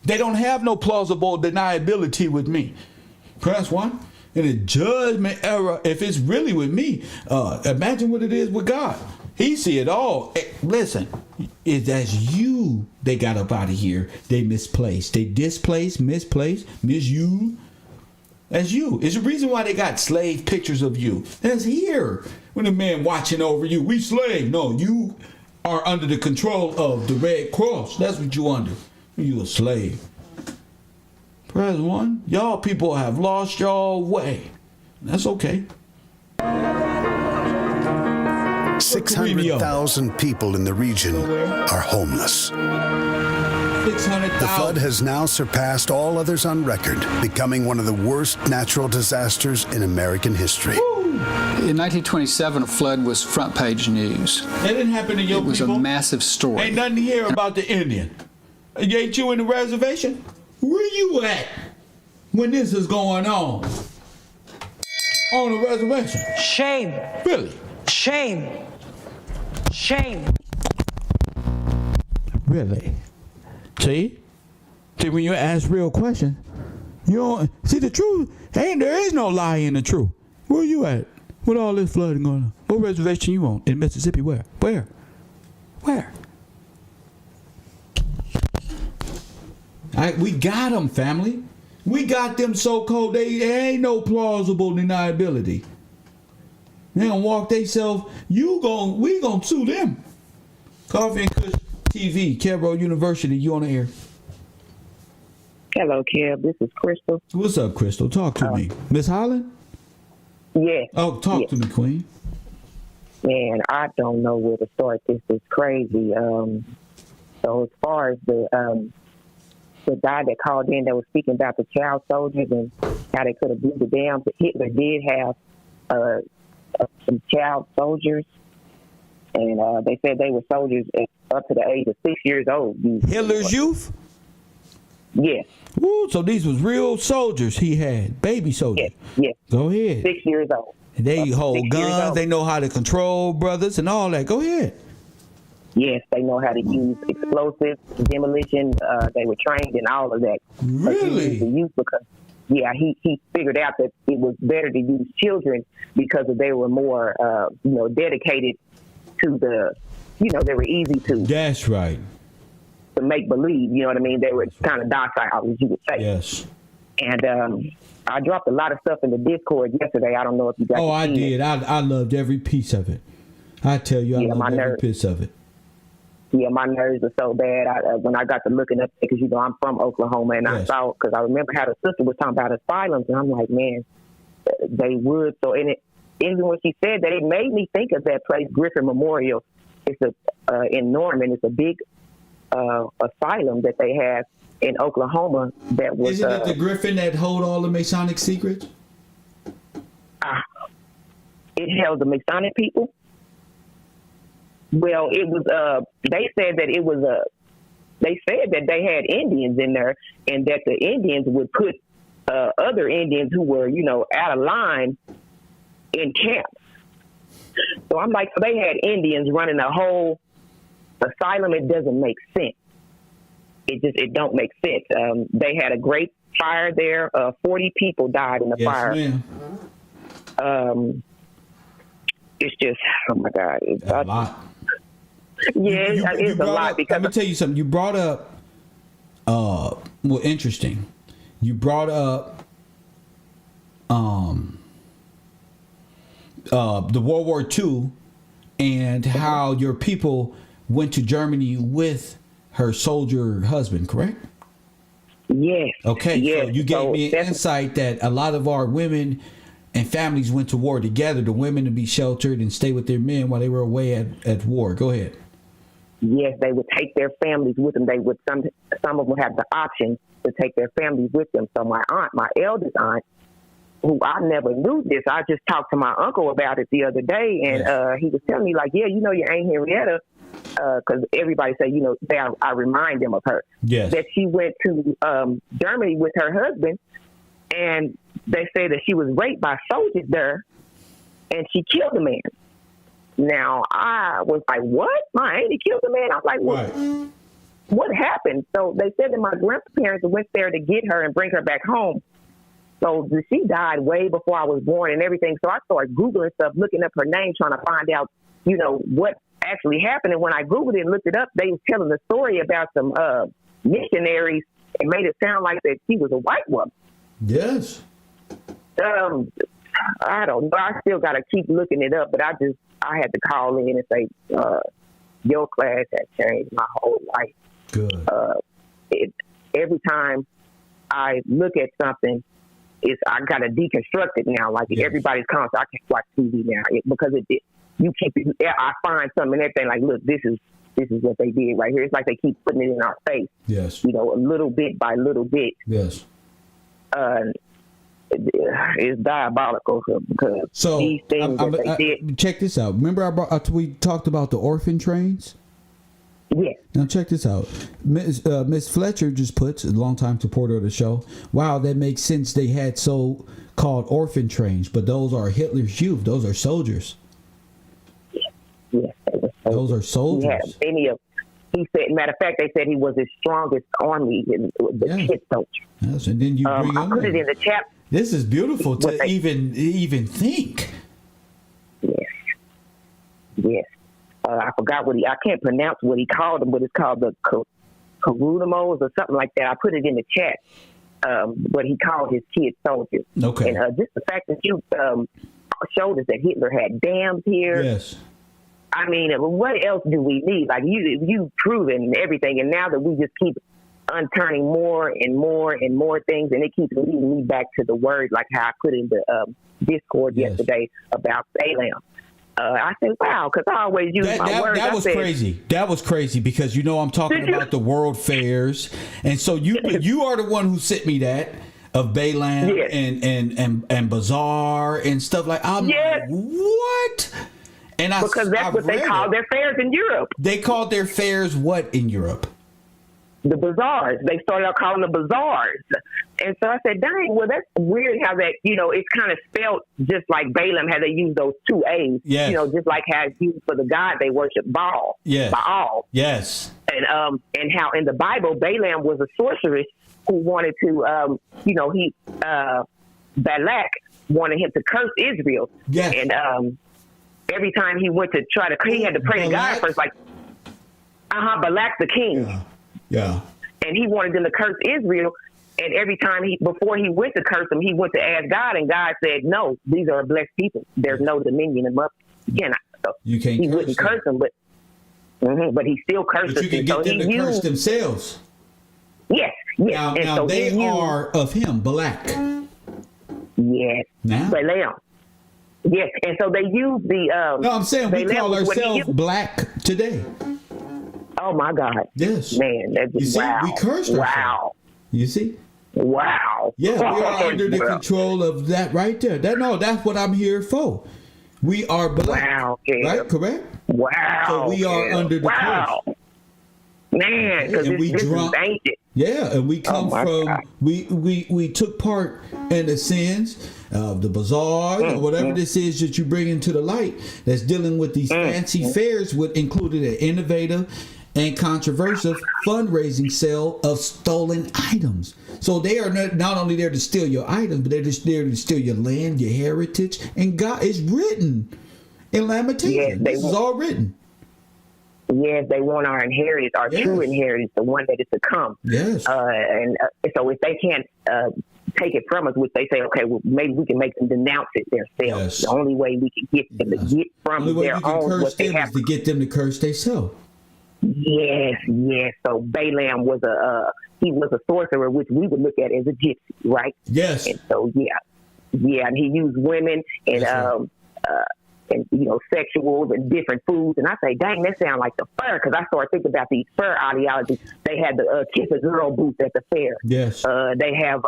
They don't have no plausible deniability with me. Press 1. In the judgment era, if it's really with me, imagine what it is with God. He see it all. Listen, that's you they got up out of here. They misplaced. They displaced, misplaced, misused. That's you. It's the reason why they got slave pictures of you. That's here. When a man watching over you, we slave. No, you are under the control of the Red Cross. That's what you under. You a slave. Press 1. Y'all people have lost y'all way. That's okay. 600,000 people in the region are homeless. 600,000. The flood has now surpassed all others on record, becoming one of the worst natural disasters in American history. In 1927, a flood was front page news. That didn't happen to your people. It was a massive story. Ain't nothing to hear about the Indian. Ain't you in the reservation? Where you at when this is going on? On the reservation. Shame. Really? Shame. Shame. Really? See, when you ask real questions, you don't see the truth. Hey, there is no lie in the truth. Where you at? With all this flooding going on? What reservation you on? In Mississippi? Where? We got them, family. We got them so-called. There ain't no plausible deniability. They don't walk themselves. We gonna sue them. Coffee and Kush TV, Cabro University. You on the air? Hello, Kev. This is Crystal. What's up, Crystal? Talk to me, Miss Holland. Yes. Oh, talk to me, Queen. Man, I don't know where to start. This is crazy. So as far as the guy that called in that was speaking about the child soldiers and how they could have blew the dam, but Hitler did have some child soldiers, and they said they were soldiers up to the age of 6 years old. Hitler's Youth? Yes. Woo, so these was real soldiers he had, baby soldiers. Yes. Go ahead. 6 years old. And they hold guns, they know how to control brothers and all that. Go ahead. Yes, they know how to use explosives, demolition. They were trained in all of that. Really? The youth because, he figured out that it was better to use children because they were more, dedicated to the, they were easy to. That's right. To make believe, you know what I mean? They were kind of docile, as you would say. Yes. And I dropped a lot of stuff in the Discord yesterday. I don't know if you got. Oh, I did. I loved every piece of it. I tell you, I loved every piece of it. Yeah, my nerves are so bad. When I got to looking up, because I'm from Oklahoma, and I saw, because I remember how the sister was talking about asylums, and I'm like, man, they would. So, even when she said that, it made me think of that place, Griffin Memorial. It's in Norman. It's a big asylum that they have in Oklahoma. That was. Isn't it the Griffin that hold all the Masonic secrets? It held the Masonic people. Well, it was. They said that it was They said that they had Indians in there, and that the Indians would put other Indians who were, out of line in camps. So I'm like, so they had Indians running a whole asylum. It doesn't make sense. It don't make sense. They had a great fire there. 40 people died in the fire. Ma'am. It's just, oh my God, it's a lot. Yeah, it's a lot. Because let me tell you something. You brought up, interesting. You brought up, the World War II and how your people went to Germany with her soldier husband, correct? Yes. Okay. Yes. So you gave me an insight that a lot of our women and families went to war together. The women to be sheltered and stay with their men while they were away at war. Go ahead. Yes, they would take their families with them. They would some of them have the option to take their families with them. So my eldest aunt, who I never knew this, I just talked to my uncle about it the other day, and he was telling me like, your Aunt Henrietta, because everybody say, I remind them of her. Yes. That she went to Germany with her husband, and they say that she was raped by soldiers there, and she killed a man. Now, I was like, what? My auntie killed a man? I was like, what happened? So they said that my grandparents went there to get her and bring her back home. So she died way before I was born and everything. So I started Googling stuff, looking up her name, trying to find out, what actually happened. And when I Googled it and looked it up, they was telling the story about some missionaries and made it sound like that she was a white woman. Yes. I don't know. I still got to keep looking it up, but I had to call in and say, your class has changed my whole life. Good. Every time I look at something, I got to deconstruct it now. Like everybody's constant. I can't watch TV now because I find something and everything like, look, this is what they did right here. It's like they keep putting it in our face. Yes. A little bit by little bit. Yes. It's diabolical because these things that they did. Check this out. Remember we talked about the orphan trains? Yeah. Now check this out. Miss Fletcher just puts, a longtime supporter of the show, wow, that makes sense. They had so-called orphan trains, but those are Hitler's Youth. Those are soldiers. Yes. Those are soldiers. He had many of. He said, matter of fact, they said he was his strongest army, the kid soldier. Yes, and then you bring I put it in the chat. This is beautiful to even think. Yes. I forgot I can't pronounce what he called them, but it's called the Karunamos or something like that. I put it in the chat, what he called his kid soldiers. Okay. And just the fact that you showed us that Hitler had dams here. Yes. I mean, what else do we need? Like you've proven everything, and now that we just keep unturning more and more and more things, and it keeps leading me back to the word, like how I put in the Discord yesterday about Balaam. I said, wow, because I always use my words. That was crazy. That was crazy because I'm talking about the world fairs, and so you are the one who sent me that of Balaam and Bazaar and stuff like. I'm like, what? And because that's what they call their fairs in Europe. They called their fairs what in Europe? The bazaars. They started out calling them bazaars. And so I said, dang, well, that's weird how that, it's kind of spelled just like Balaam, how they use those two A's. Yes. Just like how it's used for the God they worship, Baal. Yes. Baal. Yes. And how in the Bible, Balaam was a sorceress who wanted to, Balak wanted him to curse Israel. Yes. And every time he went to he had to pray to God first, like, Balak the king. Yeah. And he wanted them to curse Israel. And every time before he went to curse them, he went to ask God, and God said, no, these are a blessed people. There's no dominion in them. You can't he wouldn't curse them, but he still cursed them. But you can get them to curse themselves. Yes. Now so they are of him, Balak. Yes. Now? Balaam. Yes. And so they use the... no, I'm saying we call ourselves black today. Oh, my God. Yes. Man, that's you see, wow. we cursed ourselves. Wow. You see? Wow. Yeah, we are under the control of that right there. That's what I'm here for. We are black. Wow. Right? Correct? Wow. So we are under the curse. Man, because this is ancient. Yeah, and we come from God. We took part in the sins of the bazaar or whatever this is that you bring into the light that's dealing with these fancy fairs, with included an innovative and controversial fundraising sale of stolen items. So they are not only there to steal your items, but they're just there to steal your land, your heritage, and God is written in Lamentations. Yes, this is all written. Yes, they want our inheritance, our true inheritance, the one that is to come. Yes. So if they can't take it from us, which they say, okay, well, maybe we can make them denounce it themselves. Yes. The only way we can get them to get from their own what they have is to get them to curse themselves. Yes. So Balaam was he was a sorcerer, which we would look at as a gypsy, right? Yes. And so and he used women and and sexuals and different foods, and I say, dang, that sounds like the fair, because I started thinking about these fair ideologies. They had the kiss a girl booth at the fair. Yes. They have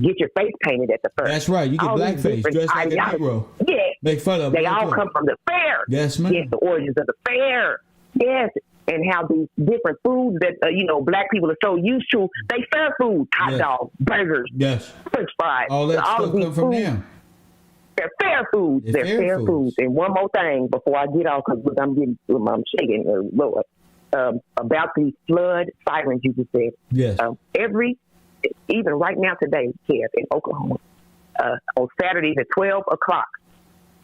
get your face painted at the fair. That's right. You get blackface, dress like a Negro. Yeah. Make fun of. They all come from the fair. Yes, ma'am. Yes, the origins of the fair. Yes. And how these different foods that black people are so used to, they fair food, hot dogs, burgers, French fries, all that stuff come from them. They're fair foods. They're fair foods. And one more thing before I get off, because I'm shaking, Lord, about the flood sirens you just said. Yes. Even right now today, Kev, in Oklahoma, on Saturdays at 12 o'clock,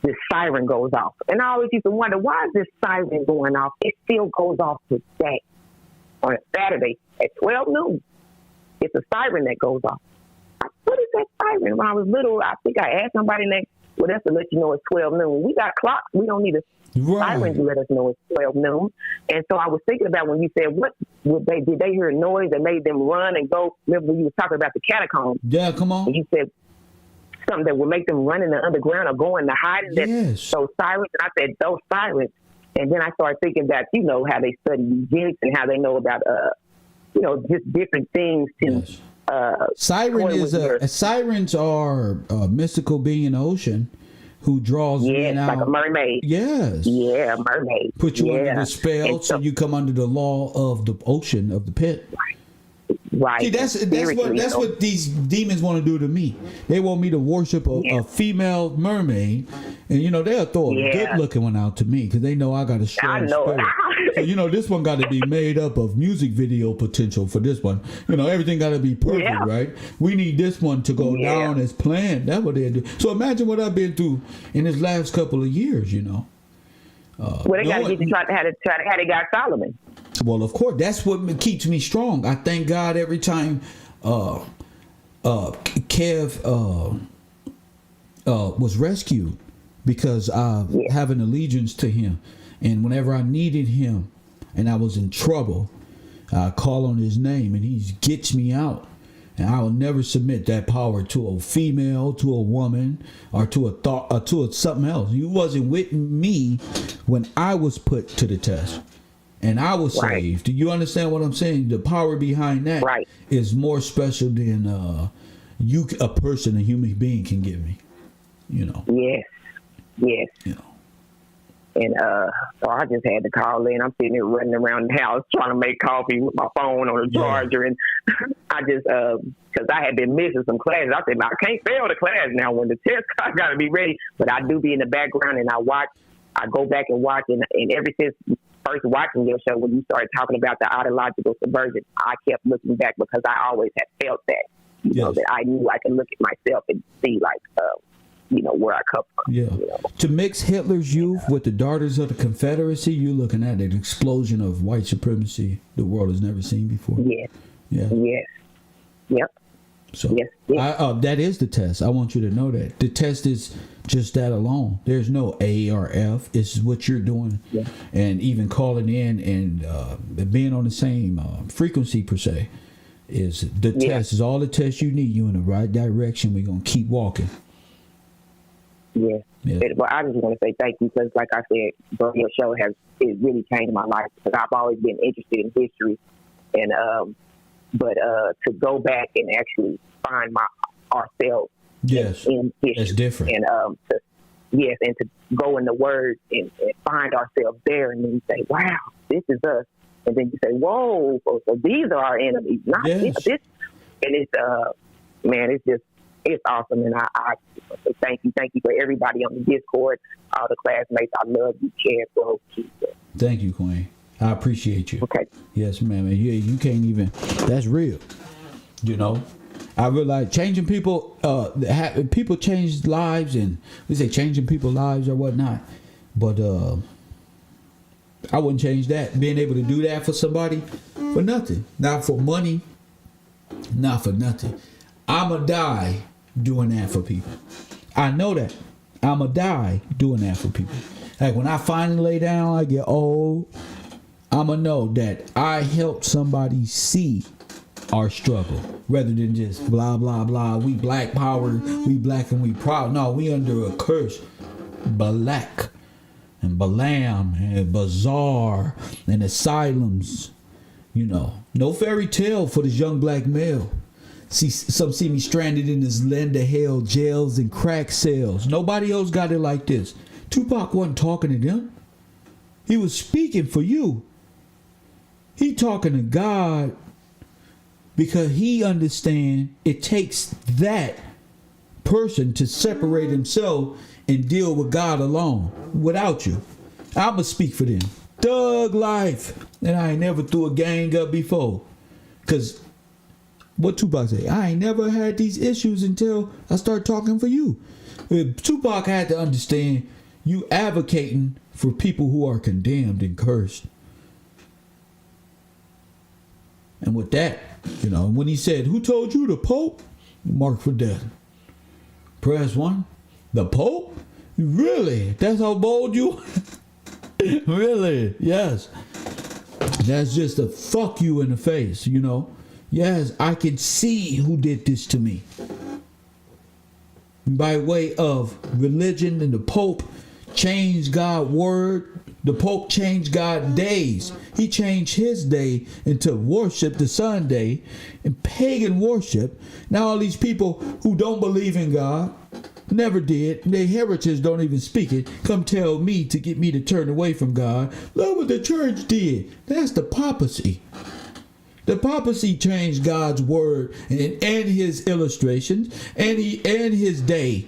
this siren goes off. And I always used to wonder, why is this siren going off? It still goes off today on a Saturday at 12 noon. It's a siren that goes off. What is that siren? When I was little, I think I asked somebody next, well, that's to let you know it's 12 noon. We got clocks. We don't need a siren to let us know it's 12 noon. And so I was thinking about when you said, did they hear a noise that made them run and go? Remember when you were talking about the catacombs? Yeah, come on. And you said something that would make them run in the underground or go into hiding. Yes. Those sirens. And I said, those sirens. And then I started thinking about, how they study eugenics and how they know about, just different things to... Yes. Sirens are a mystical being in the ocean who draws men out. Like a mermaid. Yes. Yeah, a mermaid. Put you under the spell, so you come under the law of the ocean, of the pit. Right. See, that's what these demons want to do to me. They want me to worship a female mermaid, and they'll throw a good looking one out to me because they know I got a strong spirit. So this one got to be made up of music video potential for this one. Everything got to be perfect, right? We need this one to go down as planned. That's what they do. So imagine what I've been through in this last couple of years. They got to get you try to have they got Solomon. Well, of course, that's what keeps me strong. I thank God every time Kev was rescued, because I have an allegiance to him. And whenever I needed him and I was in trouble, I call on his name and he gets me out. And I will never submit that power to a female, to a woman, or to a thought, or to something else. You wasn't with me when I was put to the test. And I was saved. Do you understand what I'm saying? The power behind that is more special than a human being can give me. Yes. And so I just had to call in. I'm sitting here running around the house trying to make coffee with my phone on the charger. And I just, because I had been missing some classes, I said, I can't fail the class now. When the test, I got to be ready. But I do be in the background, and I go back and watch. And ever since first watching your show, when you started talking about the ideological subversion, I kept looking back because I always had felt that, you know, that I knew I could look at myself and see, like, you know, where I come from. Yeah. You know? To mix Hitler's youth with the daughters of the Confederacy, you're looking at an explosion of white supremacy the world has never seen before. Yes. Yeah. Yes. Yep. So that is the test. I want you to know that. The test is just that alone. There's no A or F. It's what you're doing. Yeah. And even calling in and being on the same frequency, per se, is the test. Is all the test you need. You in the right direction. We're going to keep walking. Yeah. Well, I just want to say thank you because, like I said, bro, your show has really changed my life because I've always been interested in history, and but to go back and actually find ourselves in history, that's different. And and to go in the Word and find ourselves there, and then you say, "Wow, this is us," and then you say, "Whoa, so these are our enemies, not this." And it's man, it's just. It's awesome, and I thank you for everybody on the Discord, all the classmates. I love you, Chad, bro. Thank you, Queen. I appreciate you. Okay. Yes, ma'am. And you can't even. That's real. You know, I realize changing people. People change lives, and we say changing people's lives or whatnot. But I wouldn't change that. Being able to do that for somebody, for nothing, not for money, not for nothing. I'ma die doing that for people. I know that. I'ma die doing that for people. Like when I finally lay down, I get old, I'ma know that I helped somebody see our struggle rather than just blah, blah, blah. We black power, we black and we proud. No, we under a curse. Balak and Balaam and Bazaar and asylums. You know, no fairy tale for this young black male. Some see me stranded in this land of hell, jails and crack cells. Nobody else got it like this. Tupac wasn't talking to them. He was speaking for you. He talking to God because he understands it takes that person to separate himself and deal with God alone without you. I'ma speak for them. Thug life. And I ain't never threw a gang up before. Because what Tupac say? I ain't never had these issues until I start talking for you. Tupac had to understand you advocating for people who are condemned and cursed. And with that, you know, when he said, "Who told you the Pope?" Mark for death. Press 1. The Pope? Really? That's how bold you are? Really? Yes. That's just a fuck you in the face, you know. Yes, I can see who did this to me. By way of religion, and the Pope changed God's word. The Pope changed God's days. He changed his day into worship, the Sunday, and pagan worship. Now all these people who don't believe in God, never did, their heritage don't even speak it, come tell me to get me to turn away from God. Look what the church did. That's the papacy. The papacy changed God's word and his illustrations and his day,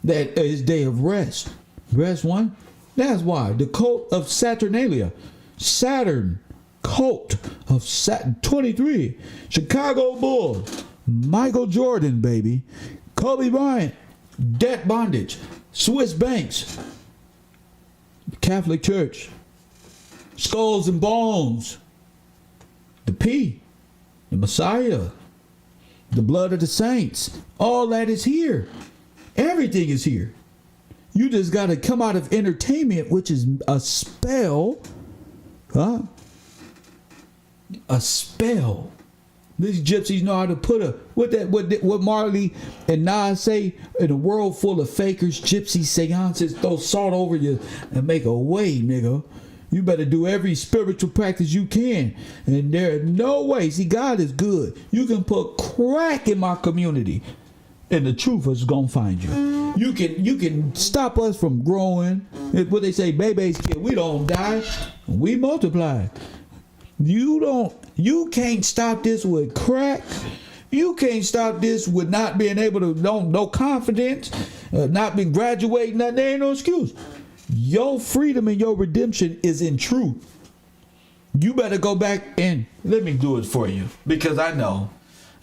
that his day of rest. Rest 1. That's why the cult of Saturnalia, Saturn, cult of Saturn 23, Chicago Bulls, Michael Jordan, baby, Kobe Bryant, debt bondage, Swiss banks, Catholic Church, skulls and bones. The P, the Messiah, the blood of the saints, all that is here. Everything is here. You just got to come out of entertainment, which is a spell. Huh? A spell. These gypsies know how to put what Marley and Nas say, in a world full of fakers, gypsy seances, throw salt over you and make a way, nigga. You better do every spiritual practice you can. And there is no way. See, God is good. You can put crack in my community, and the truth is going to find you. You can stop us from growing. What they say, babies kill. We don't die. We multiply. You can't stop this with crack. You can't stop this with not being able to, no confidence, not been graduating, nothing. There ain't no excuse. Your freedom and your redemption is in truth. You better go back and let me do it for you, because I know.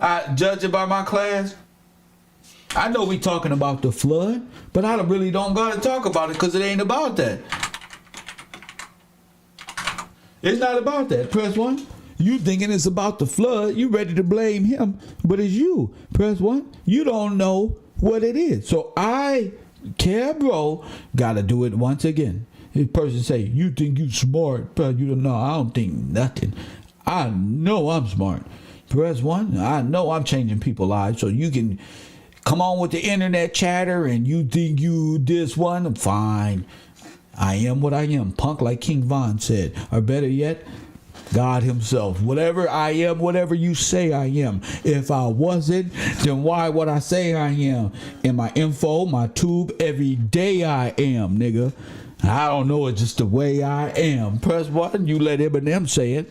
I judge it by my class. I know we talking about the flood, but I really don't gotta talk about it because it ain't about that. It's not about that. Press 1. You thinking it's about the flood. You ready to blame him, but it's you. Press 1. You don't know what it is. So I, bro, gotta do it once again. If person say, you think you smart, but you don't know. I don't think nothing. I know I'm smart. Press 1. I know I'm changing people's lives. So you can come on with the internet chatter and you think you this one. Fine. I am what I am. Punk, like King Von said. Or better yet, God himself. Whatever I am, whatever you say I am. If I wasn't, then why would I say I am? In my info, my tube, every day I am, nigga. I don't know, it's just the way I am. Press 1, you let Eminem say it.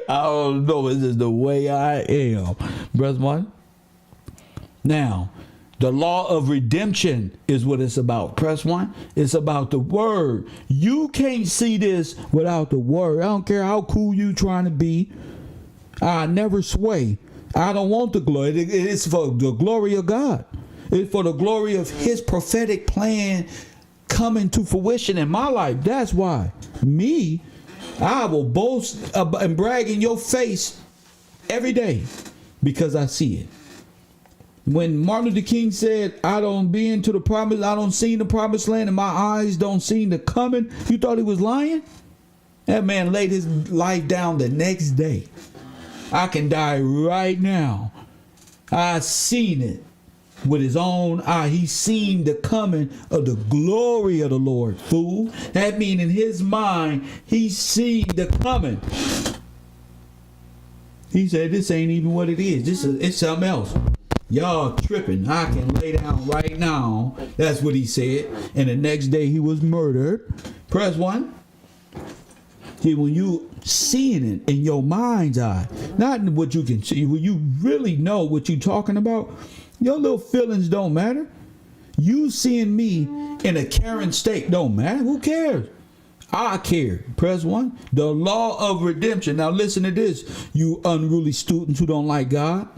I don't know, it's just the way I am. Press 1. Now, the law of redemption is what it's about. Press 1. It's about the word. You can't see this without the word. I don't care how cool you trying to be. I never sway. I don't want the glory. It's for the glory of God. It's for the glory of his prophetic plan coming to fruition in my life. That's why. Me, I will boast and brag in your face every day because I see it. When Martin Luther King said, I don't see the promised land and my eyes don't see the coming, you thought he was lying? That man laid his life down the next day. I can die right now. I seen it with his own eye. He seen the coming of the glory of the Lord, fool. That means in his mind, he seen the coming. He said, this ain't even what it is. It's something else. Y'all tripping. I can lay down right now. That's what he said. And the next day he was murdered. Press 1. See, when you seeing it in your mind's eye, not in what you can see, when you really know what you talking about, your little feelings don't matter. You seeing me in a caring state don't matter. Who cares? I care. Press 1. The law of redemption. Now listen to this, you unruly students who don't like God.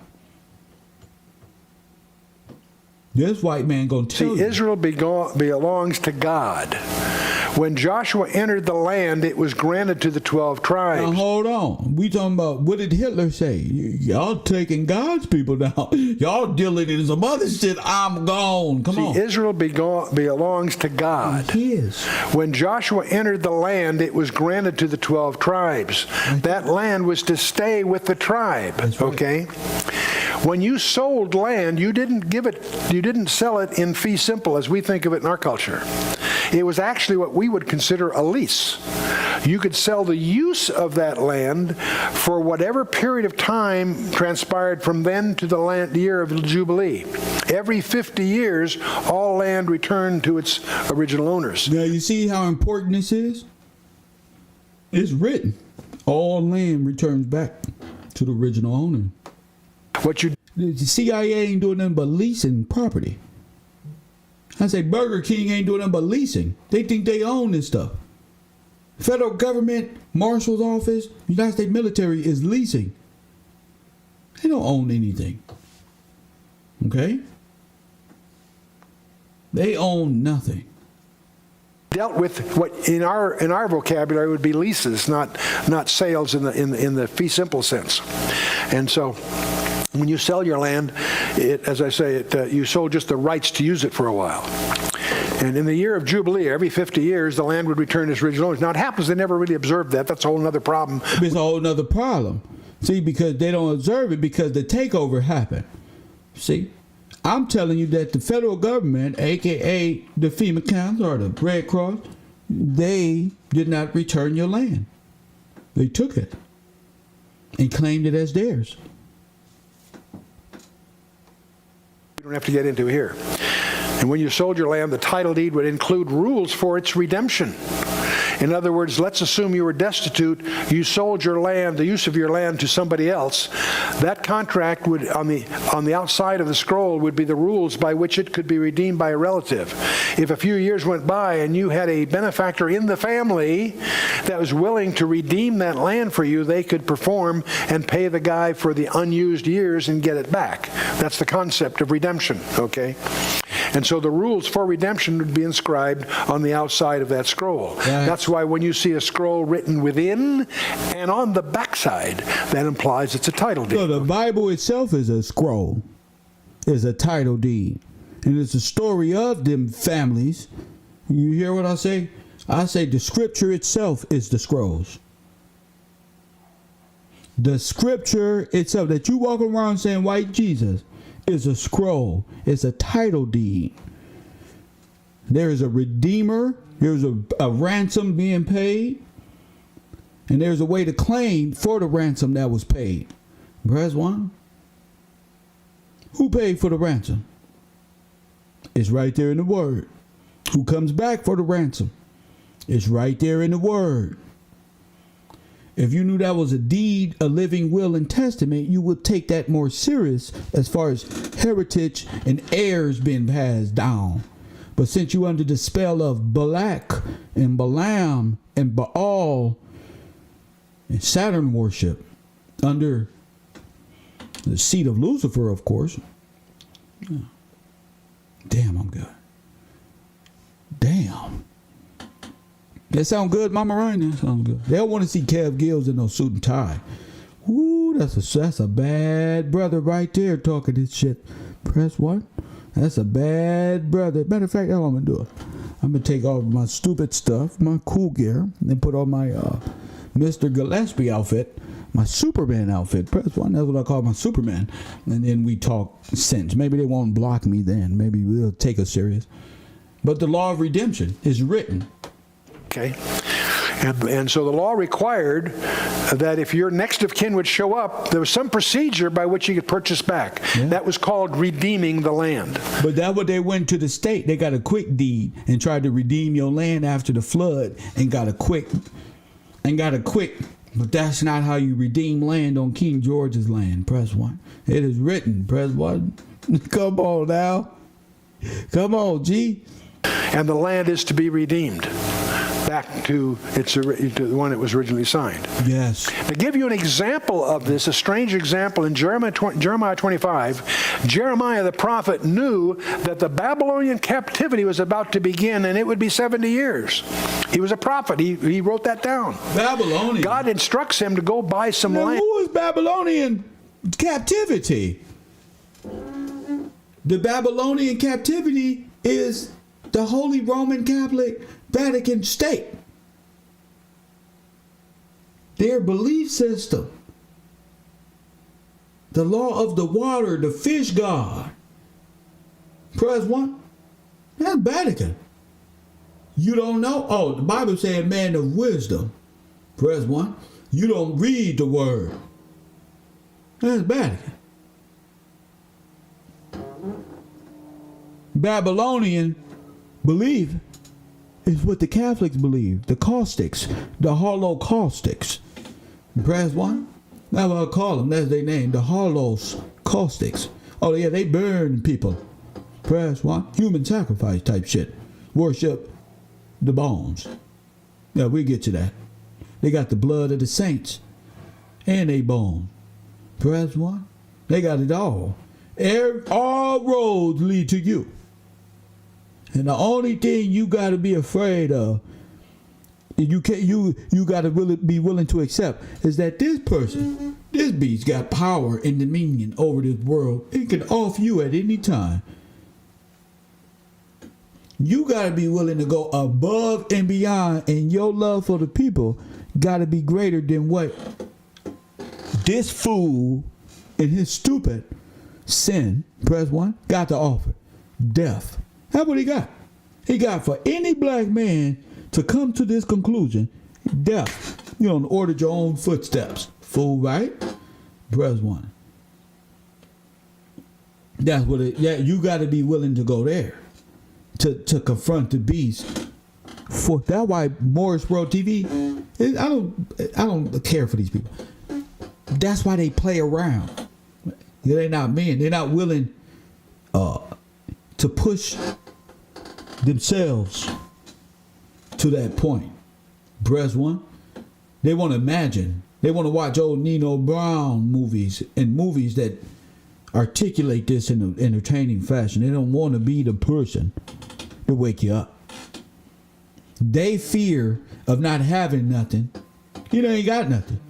This white man gonna tell you. Israel belongs to God. When Joshua entered the land, it was granted to the 12 tribes. Now hold on. We talking about, what did Hitler say? Y'all taking God's people down. Y'all dealing in some other shit. I'm gone. Come on. Israel belongs to God. Yes. When Joshua entered the land, it was granted to the 12 tribes. That land was to stay with the tribe. Right. Okay? When you sold land, you didn't sell it in fee simple as we think of it in our culture. It was actually what we would consider a lease. You could sell the use of that land for whatever period of time transpired from then to the year of Jubilee. Every 50 years, all land returned to its original owners. Now you see how important this is? It's written. All land returns back to the original owner. The CIA ain't doing nothing but leasing property. I say Burger King ain't doing nothing but leasing. They think they own this stuff. Federal government, Marshal's office, United States military is leasing. They don't own anything. Okay? They own nothing. Dealt with what in our vocabulary would be leases, not sales in the fee simple sense. And so when you sell your land, as I say, you sold just the rights to use it for a while. And in the year of Jubilee, every 50 years, the land would return to its original owners. Now, it happens they never really observed that. That's a whole other problem. It's a whole other problem. See, because they don't observe it because the takeover happened. See, I'm telling you that the federal government, a.k.a. the FEMA Council or the Red Cross, they did not return your land. They took it and claimed it as theirs. we don't have to get into here. And when you sold your land, the title deed would include rules for its redemption. In other words, let's assume you were destitute, you sold your land, the use of your land to somebody else. That contract would, on the outside of the scroll, would be the rules by which it could be redeemed by a relative. If a few years went by and you had a benefactor in the family that was willing to redeem that land for you, they could perform and pay the guy for the unused years and get it back. That's the concept of redemption, okay? And so the rules for redemption would be inscribed on the outside of that scroll. Right. That's why when you see a scroll written within and on the backside, that implies it's a title deed. So the Bible itself is a scroll, is a title deed. And it's a story of them families. You hear what I say? I say the scripture itself is the scrolls. The scripture itself that you walk around saying white Jesus is a scroll. It's a title deed. There is a redeemer. There's a ransom being paid. And there's a way to claim for the ransom that was paid. Press 1. Who paid for the ransom? It's right there in the word. Who comes back for the ransom? It's right there in the word. If you knew that was a deed, a living will and testament, you would take that more serious as far as heritage and heirs being passed down. But since you under the spell of Balak and Balaam and Baal and Saturn worship, under the seat of Lucifer, of course. Damn, I'm good. Damn. That sound good, Mama Ryan? That sounds good. They don't want to see Kev Gills in no suit and tie. Ooh, that's a bad brother right there talking this shit. Press 1. That's a bad brother. Matter of fact, that's what I'm going to do. I'm going to take all my stupid stuff, my cool gear, and then put on my Mr. Gillespie outfit, my Superman outfit. Press 1. That's what I call my Superman. And then we talk sense. Maybe they won't block me then. Maybe they'll take us serious. But the law of redemption is written. Okay. And so the law required that if your next of kin would show up, there was some procedure by which you could purchase back. Yeah. That was called redeeming the land. But that's what they went to the state. They got a quick deed and tried to redeem your land after the flood and got a quick. But that's not how you redeem land on King George's land. Press 1. It is written. Press 1. Come on now. Come on, G. And the land is to be redeemed back to the one that was originally signed. Yes. To give you an example of this, a strange example, in Jeremiah 25, Jeremiah the prophet knew that the Babylonian captivity was about to begin, and it would be 70 years. He was a prophet. He wrote that down. Babylonian. God instructs him to go buy some land. Who is Babylonian captivity? The Babylonian captivity is the Holy Roman Catholic Vatican state. Their belief system. The law of the water, the fish god. Press 1. That's Vatican. You don't know? Oh, the Bible said man of wisdom. Press 1. You don't read the word. That's Vatican. Babylonian belief is what the Catholics believe. The caustics, the holocaustics. Press 1. That's what I call them. That's their name. The holocaustics. Oh yeah, they burn people. Press 1. Human sacrifice type shit. Worship the bones. Yeah, we get to that. They got the blood of the saints and they bones. Press 1. They got it all. All roads lead to you. And the only thing you got to be afraid of, you got to really be willing to accept, is that this person, this beast, got power and dominion over this world. It can off you at any time. You got to be willing to go above and beyond, and your love for the people got to be greater than what this fool and his stupid sin, press 1, got to offer. Death. That's what he got. He got for any black man to come to this conclusion, death. You don't order your own footsteps. Fool, right? Press 1. That's what it. Yeah, you got to be willing to go there to confront the beast. For that's why Morris World TV. I don't care for these people. That's why they play around. They're not men. They're not willing to push themselves to that point. Press one. They want to imagine. They want to watch old Nino Brown movies and movies that articulate this in an entertaining fashion. They don't want to be the person to wake you up. They fear of not having nothing. You ain't got nothing.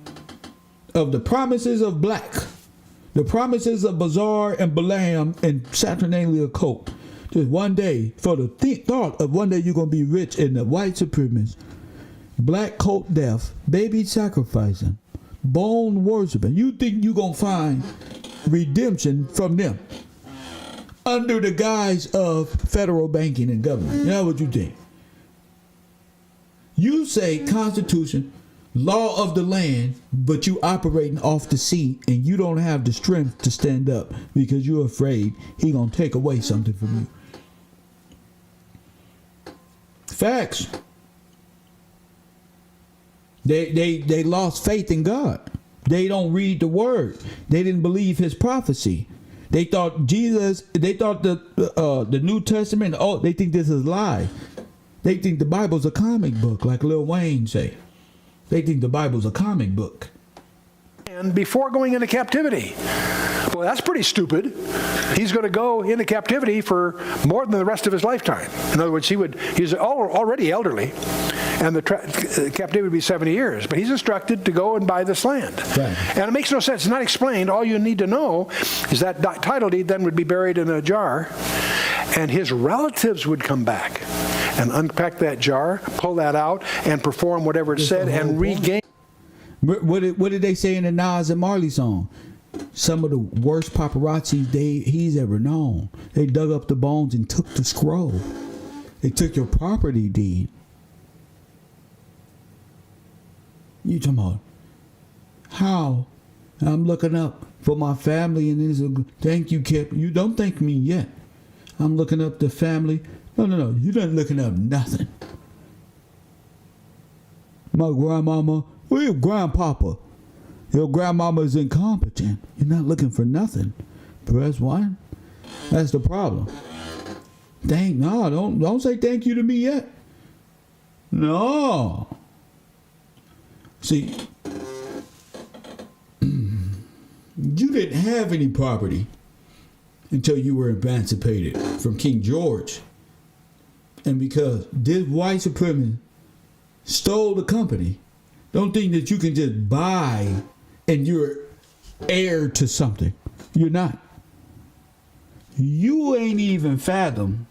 Of the promises of black, the promises of Bazaar and Balaam and Saturnalia Coke. Just one day, for the thought of one day you're going to be rich in the white supremacists, black coat death, baby sacrificing, bone worshiping. You think you're going to find redemption from them under the guise of federal banking and government. You know what you think? You say Constitution, law of the land, but you operating off the sea and you don't have the strength to stand up because you're afraid he going to take away something from you. Facts. They lost faith in God. They don't read the word. They didn't believe his prophecy. They thought Jesus, they thought the New Testament, they think this is a lie. They think the Bible's a comic book, like Lil Wayne say. They think the Bible's a comic book. And before going into captivity. Well, that's pretty stupid. He's going to go into captivity for more than the rest of his lifetime. In other words, he's already elderly, and the captivity would be 70 years. But he's instructed to go and buy this land. Right. And it makes no sense. It's not explained. All you need to know is that title deed then would be buried in a jar, and his relatives would come back and unpack that jar, pull that out, and perform whatever it said and regain. What did they say in the Nas and Marley song? Some of the worst paparazzi he's ever known. They dug up the bones and took the scroll. They took your property deed. You talking about how? I'm looking up for my family, and there's thank you, Kip. You don't thank me yet. I'm looking up the family. No. You're not looking up nothing. My grandmama, where your grandpapa? Your grandmama is incompetent. You're not looking for nothing. Press one. That's the problem. Don't say thank you to me yet. No. See, you didn't have any property until you were emancipated from King George. And because this white supremacist stole the company, don't think that you can just buy and you're heir to something. You're not. You ain't even fathom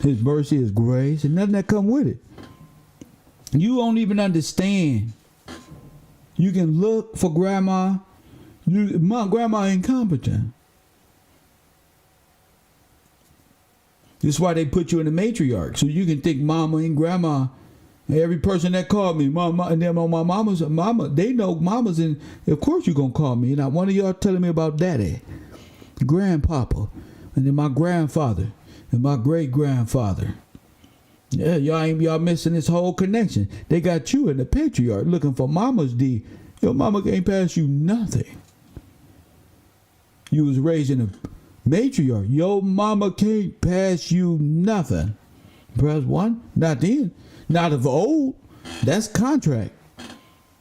his mercy, his grace, and nothing that come with it. You don't even understand. You can look for grandma. My grandma incompetent. This is why they put you in the matriarch, so you can think mama and grandma. Every person that called me, mama, and then on my mama, they know mamas, and of course you're gonna call me. Now one of y'all telling me about daddy, grandpapa, and then my grandfather, and my great grandfather. Yeah, y'all missing this whole connection. They got you in the patriarch looking for mama's deed. Your mama can't pass you nothing. You was raised in a matriarch. Your mama can't pass you nothing. Press one. Not then. Not of old. That's contract.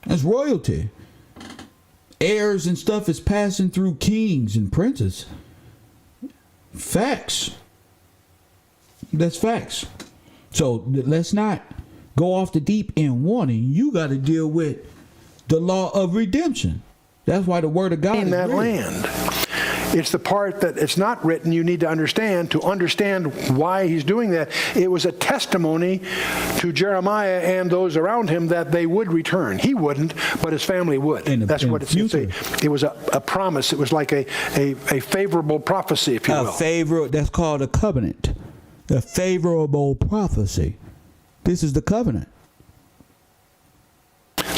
That's royalty. Heirs and stuff is passing through kings and princes. Facts. That's facts. So let's not go off the deep end warning. You got to deal with the law of redemption. That's why the word of God is that land. It's the part that it's not written you need to understand why he's doing that. It was a testimony to Jeremiah and those around him that they would return. He wouldn't, but his family would. That's what it's saying. It was a promise. It was like a favorable prophecy, if you will. That's called a covenant. A favorable prophecy. This is the covenant.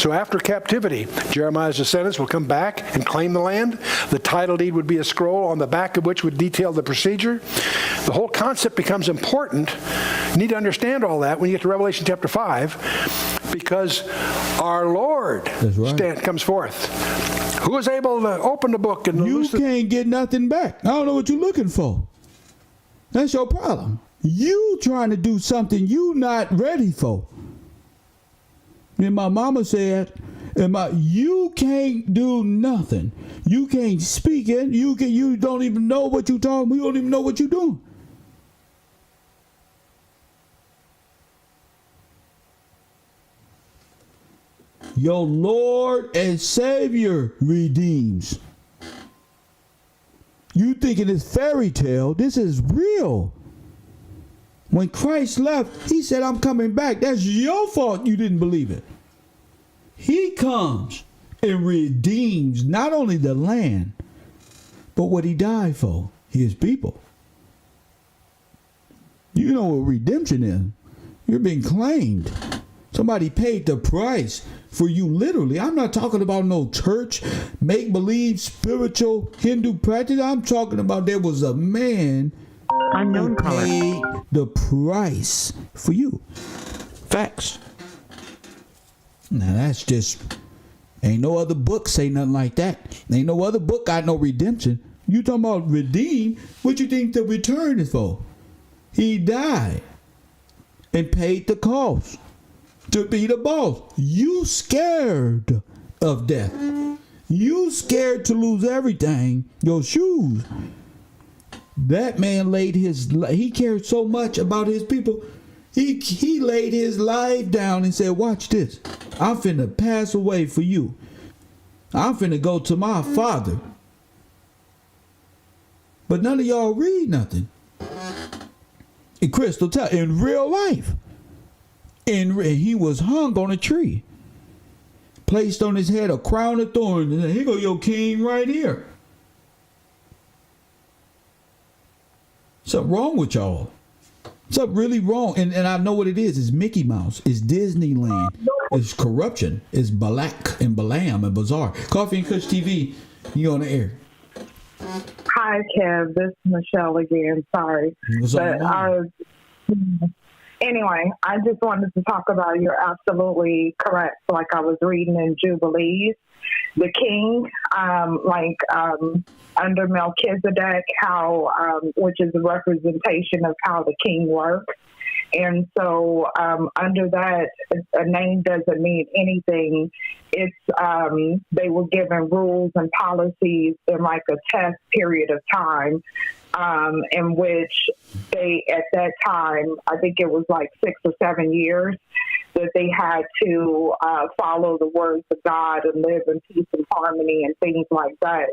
So after captivity, Jeremiah's descendants will come back and claim the land. The title deed would be a scroll on the back of which would detail the procedure. The whole concept becomes important. You need to understand all that when you get to Revelation chapter 5, because our Lord comes forth. Who is able to open the book and you can't get nothing back. I don't know what you're looking for. That's your problem. You trying to do something you not ready for. And my mama said, you can't do nothing. You can't speak it. You don't even know what you're talking about. You don't even know what you're doing. Your Lord and Savior redeems. You thinking it's fairy tale. This is real. When Christ left, he said, I'm coming back. That's your fault you didn't believe it. He comes and redeems not only the land, but what he died for, his people. You know what redemption is. You're being claimed. Somebody paid the price for you literally. I'm not talking about no church, make-believe, spiritual Hindu practice. I'm talking about there was a man who paid the price for you. Facts. Now that's just, ain't no other book say nothing like that. Ain't no other book got no redemption. You talking about redeem? What you think the return is for? He died and paid the cost to be the boss. You scared of death. You scared to lose everything, your shoes. That man he cared so much about his people. He laid his life down and said, watch this. I'm finna pass away for you. I'm finna go to my Father. But none of y'all read nothing. And Crystal, in real life, he was hung on a tree. Placed on his head a crown of thorns. And here go your king right here. Something wrong with y'all. Something really wrong. And I know what it is. It's Mickey Mouse. It's Disneyland. It's corruption. It's Balak and Balaam and Bazaar. Coffee and Kush TV. You on the air. Hi, Kev. This is Michelle again. Sorry. Anyway, I just wanted to talk about, you're absolutely correct. Like I was reading in Jubilees, the king, under Melchizedek, which is a representation of how the king works. And so under that, a name doesn't mean anything. It's they were given rules and policies in like a test period of time, in which they, at that time, I think it was like 6 or 7 years, that they had to follow the words of God and live in peace and harmony and things like that.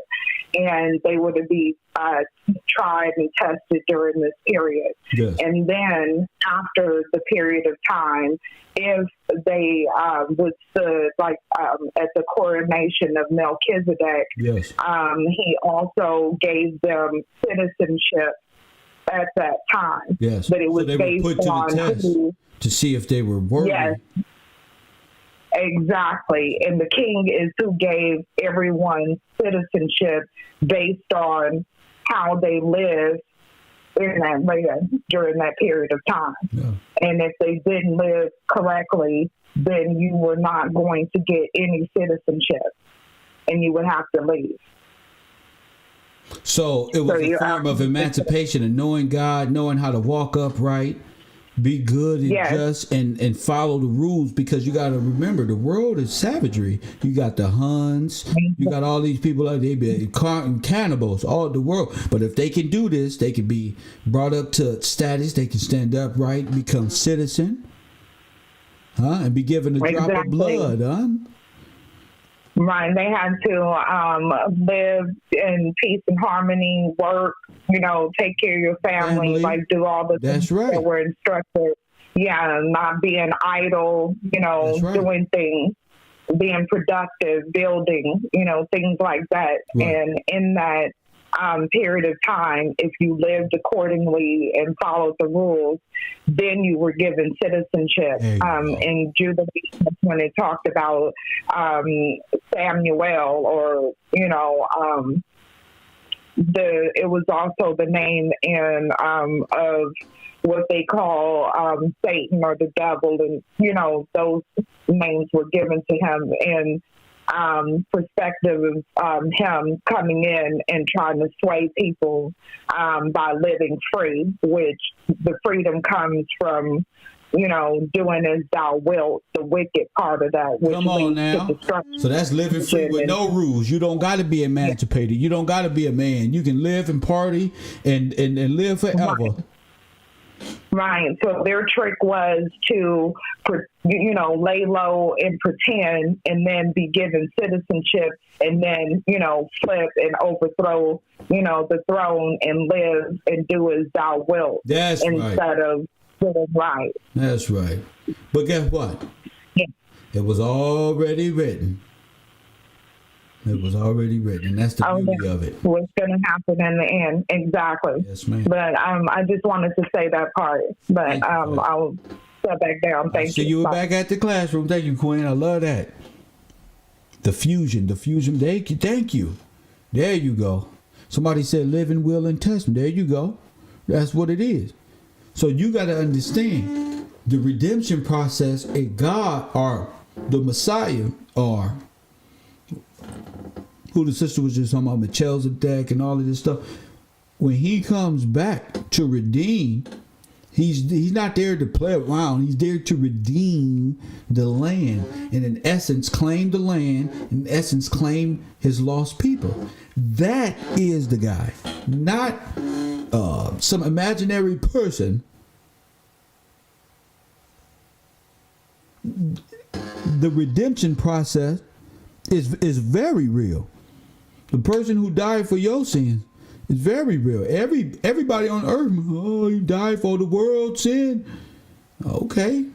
And they would be tried and tested during this period. Yes. And then after the period of time, if they withstood, at the coronation of Melchizedek, yes. He also gave them citizenship at that time. Yes. But it was so they based were put to on the test to see if they were worthy. Yes. Exactly. And the king is who gave everyone citizenship based on how they lived in that land during that period of time. Yeah. And if they didn't live correctly, then you were not going to get any citizenship and you would have to leave. So it was a form of emancipation and knowing God, knowing how to walk upright, be good and just, and follow the rules, because you got to remember the world is savagery. You got the Huns, you got all these people out there, they be cannibals, all the world. But if they can do this, they can be brought up to status, they can stand upright, become citizen, and be given a drop of blood, Right. They had to live in peace and harmony, work, take care of your family. Like do all the things that were instructed. Yeah, not being idle, doing things, being productive, building, things like that. Right. And in that period of time, if you lived accordingly and followed the rules, then you were given citizenship. In Jubilee, when it talked about Samuel, or it was also the name of what they call Satan or the devil, and those names were given to him in perspective of him coming in and trying to sway people by living free, which the freedom comes from doing as thou wilt, the wicked part of that, which come on now. So that's living free with no rules. You don't got to be emancipated. You don't got to be a man. You can live and party and live forever. Right. So their trick was to, lay low and pretend, and then be given citizenship, and then, flip and overthrow, the throne and live and do as thou wilt. That's instead of doing right. That's right. But guess what? Yeah. It was already written. It was already written, and that's the beauty of it. What's going to happen in the end. Exactly. Yes, ma'am. But I just wanted to say that part. But I'll step back down. Thank you. See you back at the classroom. Thank you, Queen. I love that. The fusion. Thank you. There you go. Somebody said living will and testament. There you go. That's what it is. So you got to understand the redemption process. God, or the Messiah, or who the sister was just talking about, Melchizedek and all of this stuff. When he comes back to redeem, he's not there to play around. He's there to redeem the land, and in essence claim the land, in essence claim his lost people. That is the guy, not some imaginary person. The redemption process is very real. The person who died for your sins is very real. Everybody on earth, he died for the world's sin. Okay.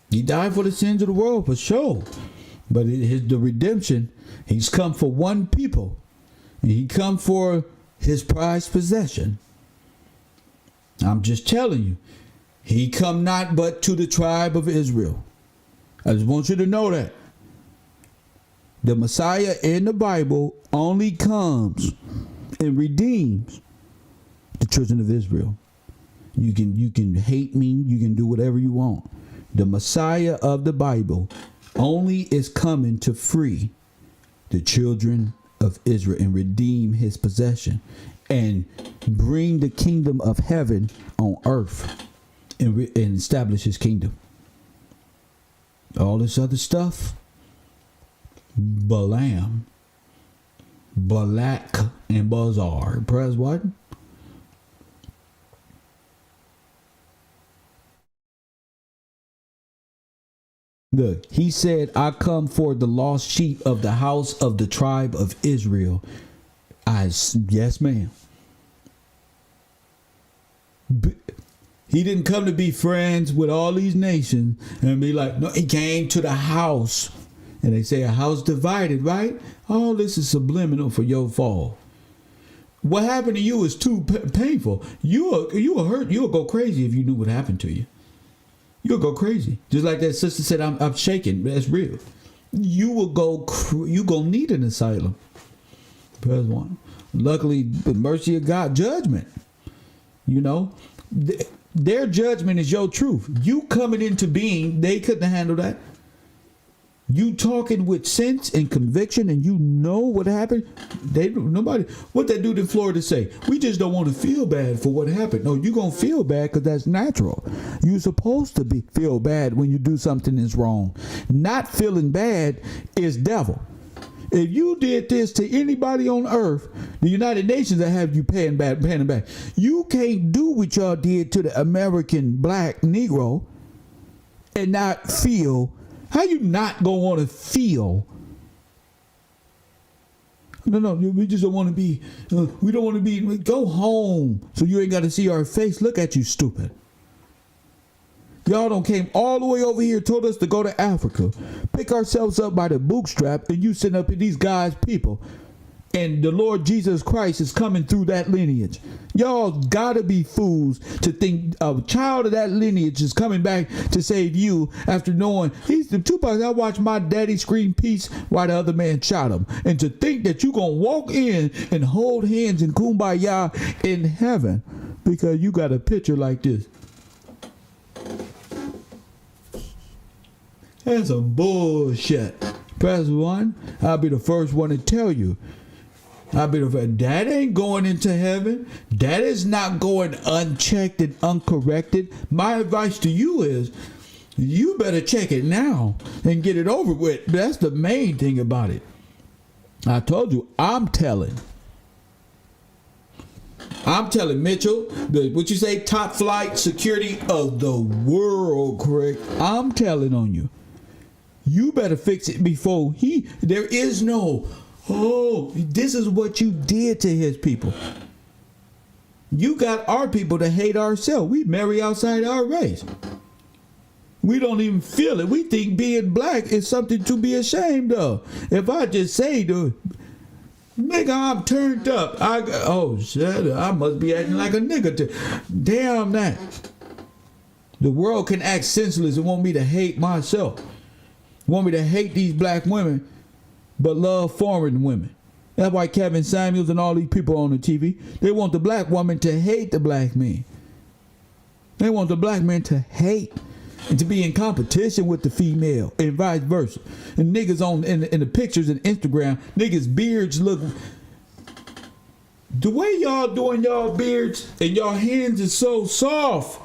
He died for the sins of the world, for sure. But the redemption, he's come for one people. And he come for his prized possession. I'm just telling you. He come not but to the tribe of Israel. I just want you to know that. The Messiah in the Bible only comes and redeems the children of Israel. You can hate me, you can do whatever you want. The Messiah of the Bible only is coming to free the children of Israel and redeem his possession and bring the kingdom of heaven on earth and establish his kingdom. All this other stuff, Balaam, Balak, and Bazaar. Press what? Look, he said, I come for the lost sheep of the house of the tribe of Israel. Yes, ma'am. He didn't come to be friends with all these nations and be like, no, he came to the house. And they say a house divided, right? All this is subliminal for your fall. What happened to you is too painful. You will hurt. You'll go crazy if you knew what happened to you. You'll go crazy. Just like that sister said, I'm shaking. That's real. You will go. You gonna need an asylum. Press one. Luckily, the mercy of God, judgment. You know, their judgment is your truth. You coming into being, they couldn't handle that. You talking with sense and conviction, and you know what happened. What that dude in Florida say? We just don't want to feel bad for what happened. No, you gonna feel bad because that's natural. You're supposed to feel bad when you do something that's wrong. Not feeling bad is devil. If you did this to anybody on earth, the United Nations will have you paying them back. You can't do what y'all did to the American black Negro and not feel. How you not gonna want to feel? No, we just don't want to be. We don't want to be. Go home so you ain't got to see our face. Look at you, stupid. Y'all done came all the way over here, told us to go to Africa, pick ourselves up by the bootstrap, and you sitting up in these guys' people. and the Lord Jesus Christ is coming through that lineage. Y'all gotta be fools to think a child of that lineage is coming back to save you after knowing he's the Tupac. I watched my daddy scream peace while the other man shot him. And to think that you gonna walk in and hold hands in kumbaya in heaven because you got a picture like this. That's some bullshit. Press 1, I'll be the first one to tell you. I'll be the first. That ain't going into heaven. That is not going unchecked and uncorrected. My advice to you is, you better check it now and get it over with. That's the main thing about it. I told you, I'm telling Mitchell, what you say, top flight security of the world, correct? I'm telling on you. You better fix it before there is no, this is what you did to his people. You got our people to hate ourselves. We marry outside our race. We don't even feel it. We think being black is something to be ashamed of. If I just say, nigga, I'm turned up. Shit, I must be acting like a nigga. Damn that. The world can act senseless and want me to hate myself. Want me to hate these black women, but love foreign women. That's why Kevin Samuels and all these people on the TV, they want the black woman to hate the black man. They want the black man to hate and to be in competition with the female and vice versa. And niggas in the pictures and Instagram, niggas' beards look... The way y'all doing y'all beards and y'all hands is so soft.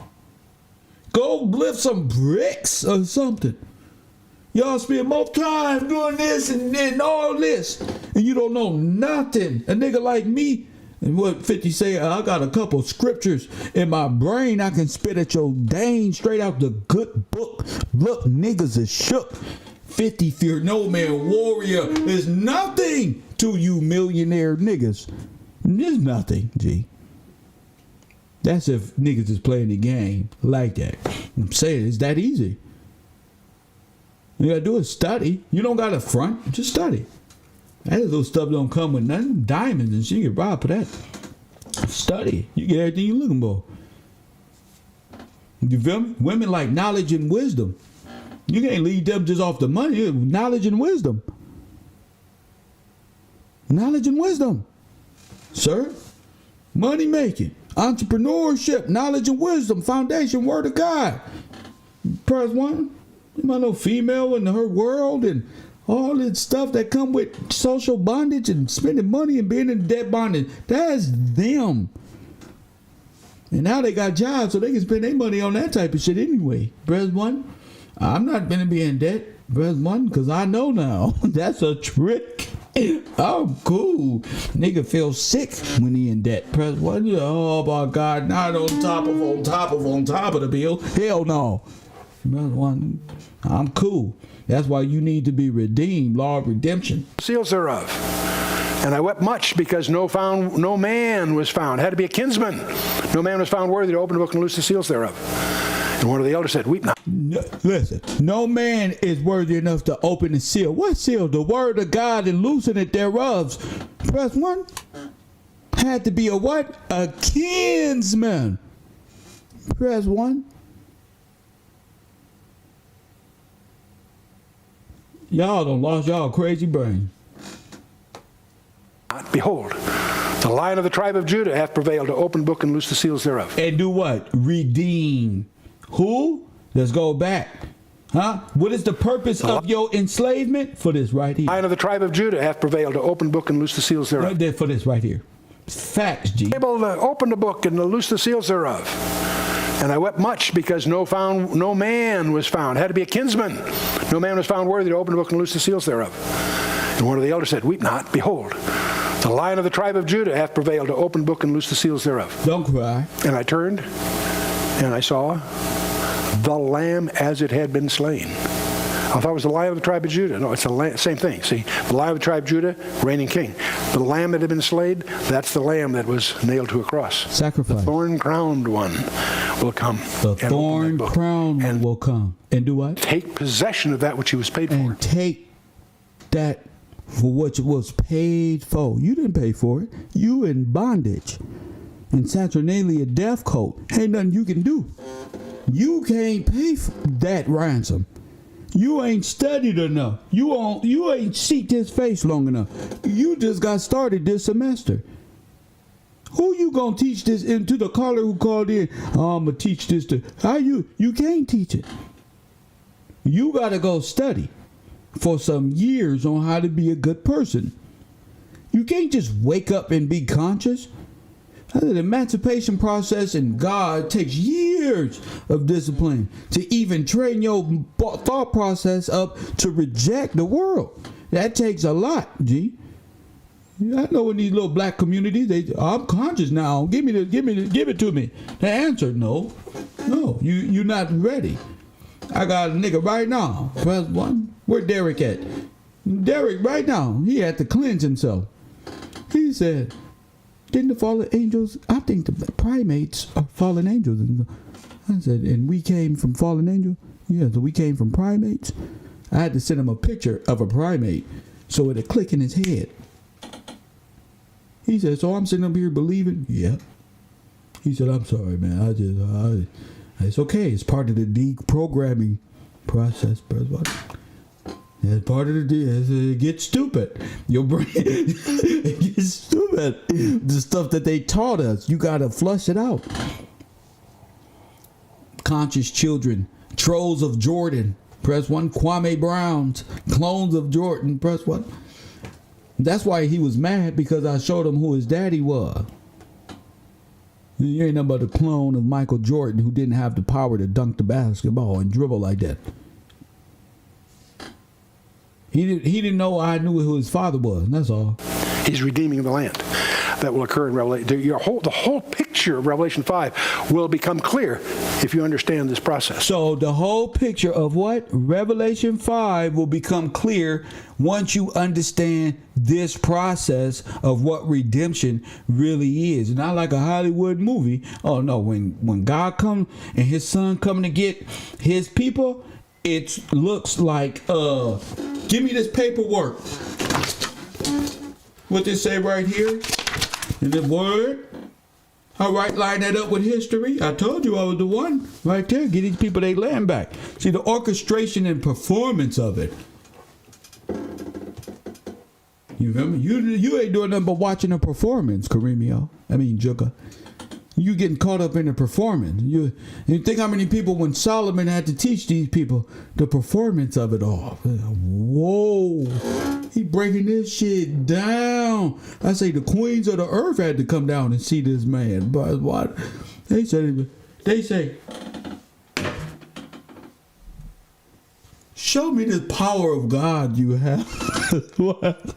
Go lift some bricks or something. Y'all spend more time doing this and all this, and you don't know nothing. A nigga like me, and what 50 say, I got a couple scriptures in my brain I can spit at your dang straight out the good book. Look, niggas is shook. 50 fear no man warrior is nothing to you millionaire niggas. There's nothing, G. That's if niggas is playing the game like that. I'm saying it's that easy. You gotta do is study. You don't gotta front, just study. That little stuff don't come with nothing. Diamonds and shit, you get robbed for that. Study. You get everything you're looking for. You feel me? Women like knowledge and wisdom. You can't lead them just off the money. Knowledge and wisdom. Knowledge and wisdom. Sir? Money making. Entrepreneurship. Knowledge and wisdom. Foundation. Word of God. Press 1. You might know female in her world and all that stuff that come with social bondage and spending money and being in debt bondage. That's them. And now they got jobs so they can spend their money on that type of shit anyway. Press 1. I'm not going to be in debt. Press 1 because I know now. That's a trick. I'm cool. Nigga feels sick when he in debt. Press 1. Oh my God. Not on top of the bill. Hell no. I'm cool. That's why you need to be redeemed. Law of redemption. Seals thereof. And I wept much because no man was found. Had to be a kinsman. No man was found worthy to open the book and loose the seals thereof. And one of the elders said, weep not. No, listen, no man is worthy enough to open the seal. What seal? The word of God and loosen it thereof. Press 1. Had to be a what? A kinsman. Press 1. Y'all done lost y'all crazy brain. Behold, the Lion of the tribe of Judah hath prevailed to open book and loose the seals thereof. And do what? Redeem. Who? Let's go back. Huh? What is the purpose of your enslavement? For this right here. Lion of the tribe of Judah hath prevailed to open book and loose the seals thereof. Right there for this right here. Facts, G. Able to open the book and to loose the seals thereof. And I wept much because no man was found. Had to be a kinsman. No man was found worthy to open the book and loose the seals thereof. And one of the elders said, weep not. Behold, the Lion of the tribe of Judah hath prevailed to open book and loose the seals thereof. Don't cry. And I turned, and I saw the Lamb as it had been slain. I thought it was the Lion of the tribe of Judah. No, it's the same thing. See, the Lion of the tribe of Judah, reigning king. The Lamb that had been slain, that's the Lamb that was nailed to a cross. Sacrifice. The thorn-crowned one will come. The thorn-crowned one will come. And do what? Take possession of that which he was paid for. And take that for what was paid for. You didn't pay for it. You in bondage. In Saturnalia death coat. Ain't nothing you can do. You can't pay for that ransom. You ain't studied enough. You ain't seeked his face long enough. You just got started this semester. Who you gonna teach this into? The caller who called in? Oh, I'm gonna teach this to how you can't teach it. You gotta go study for some years on how to be a good person. You can't just wake up and be conscious. The emancipation process in God takes years of discipline to even train your thought process up to reject the world. That takes a lot, G. I know in these little black communities, I'm conscious now. Give it to me. The answer, no, you're not ready. I got a nigga right now. Press 1. Where Derek at? Derek right now. He had to cleanse himself. He said, didn't the fallen angels, I think the primates are fallen angels. And I said, and we came from fallen angels? Yeah, so we came from primates? I had to send him a picture of a primate so it'd click in his head. He said, so I'm sitting up here believing? Yeah. He said, I'm sorry, man. It's okay. It's part of the deprogramming process. It's part of it gets stupid. Your brain it gets stupid. The stuff that they taught us, you gotta flush it out. Conscious children, trolls of Jordan. Press 1. Kwame Brown's clones of Jordan. Press 1. That's why he was mad, because I showed him who his daddy was. You ain't nothing but a clone of Michael Jordan who didn't have the power to dunk the basketball and dribble like that. He didn't know I knew who his father was. That's all. He's redeeming the land. That will occur in Revelation. The whole picture of Revelation 5 will become clear if you understand this process. So the whole picture of what? Revelation 5 will become clear once you understand this process of what redemption really is. Not like a Hollywood movie. Oh no, when God comes and his son coming to get his people, it looks like, give me this paperwork. What they say right here? In the word, all right, line that up with history. I told you I was the one right there. Get these people their land back. See, the orchestration and performance of it. You remember? You ain't doing nothing but watching a performance, Juga. You getting caught up in the performance. You think how many people when Solomon had to teach these people the performance of it all. Whoa. He breaking this shit down. I say the queens of the earth had to come down and see this man. But what? They say, show me the power of God you have. What?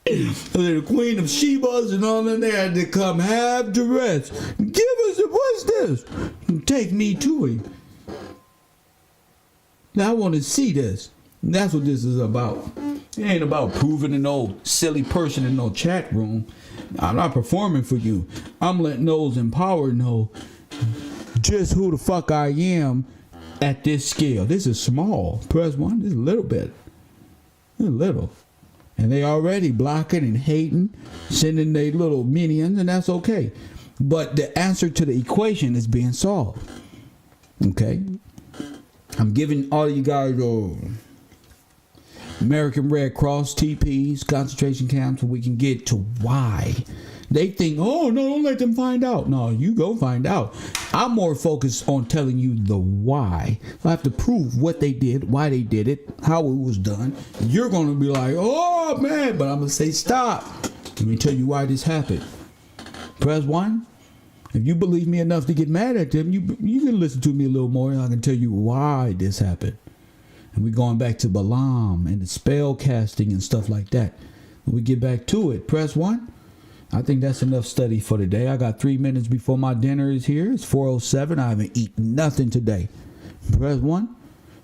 The Queen of Sheba's and all in there had to come half dressed. Give us what's this? Take me to him. Now I want to see this. That's what this is about. It ain't about proving an old silly person in no chat room. I'm not performing for you. I'm letting those in power know just who the fuck I am at this scale. This is small. Press 1. This is a little bit. A little. And they already blocking and hating, sending their little minions, and that's okay. But the answer to the equation is being solved. Okay? I'm giving all you guys American Red Cross, TEEPEES, concentration camps, so we can get to why. They think, oh, no, don't let them find out. No, you go find out. I'm more focused on telling you the why. I have to prove what they did, why they did it, how it was done. You're going to be like, oh, man, but I'm going to say stop. Let me tell you why this happened. Press 1. If you believe me enough to get mad at them, you can listen to me a little more, and I can tell you why this happened. And we're going back to Balaam and the spell casting and stuff like that. When we get back to it, press 1. I think that's enough study for today. I got 3 minutes before my dinner is here. It's 4:07. I haven't eaten nothing today. Press 1.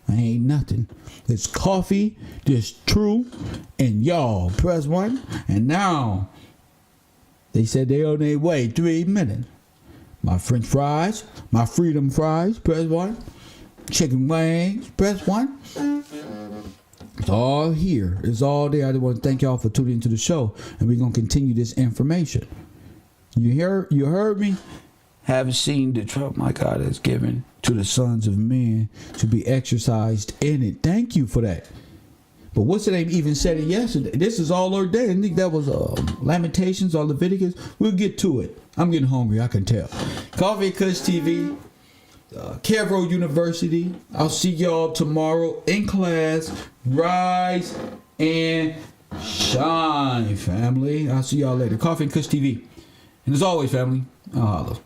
I ain't nothing. It's coffee, this true, and y'all. Press 1. And now, they said they on their way. 3 minutes. My French fries, my freedom fries. Press 1. Chicken wings. Press 1. It's all here. It's all there. I just want to thank y'all for tuning into the show, and we're gonna continue this information. You heard me? Haven't seen the trust my God has given to the sons of men to be exercised in it. Thank you for that. But what's the name even said it yesterday? This is all ordained. I think that was Lamentations or Leviticus. We'll get to it. I'm getting hungry, I can tell. Coffee and Kush TV, Kevro University. I'll see y'all tomorrow in class. Rise and shine, family. I'll see y'all later. Coffee and Kush TV. And as always, family, I'll holla.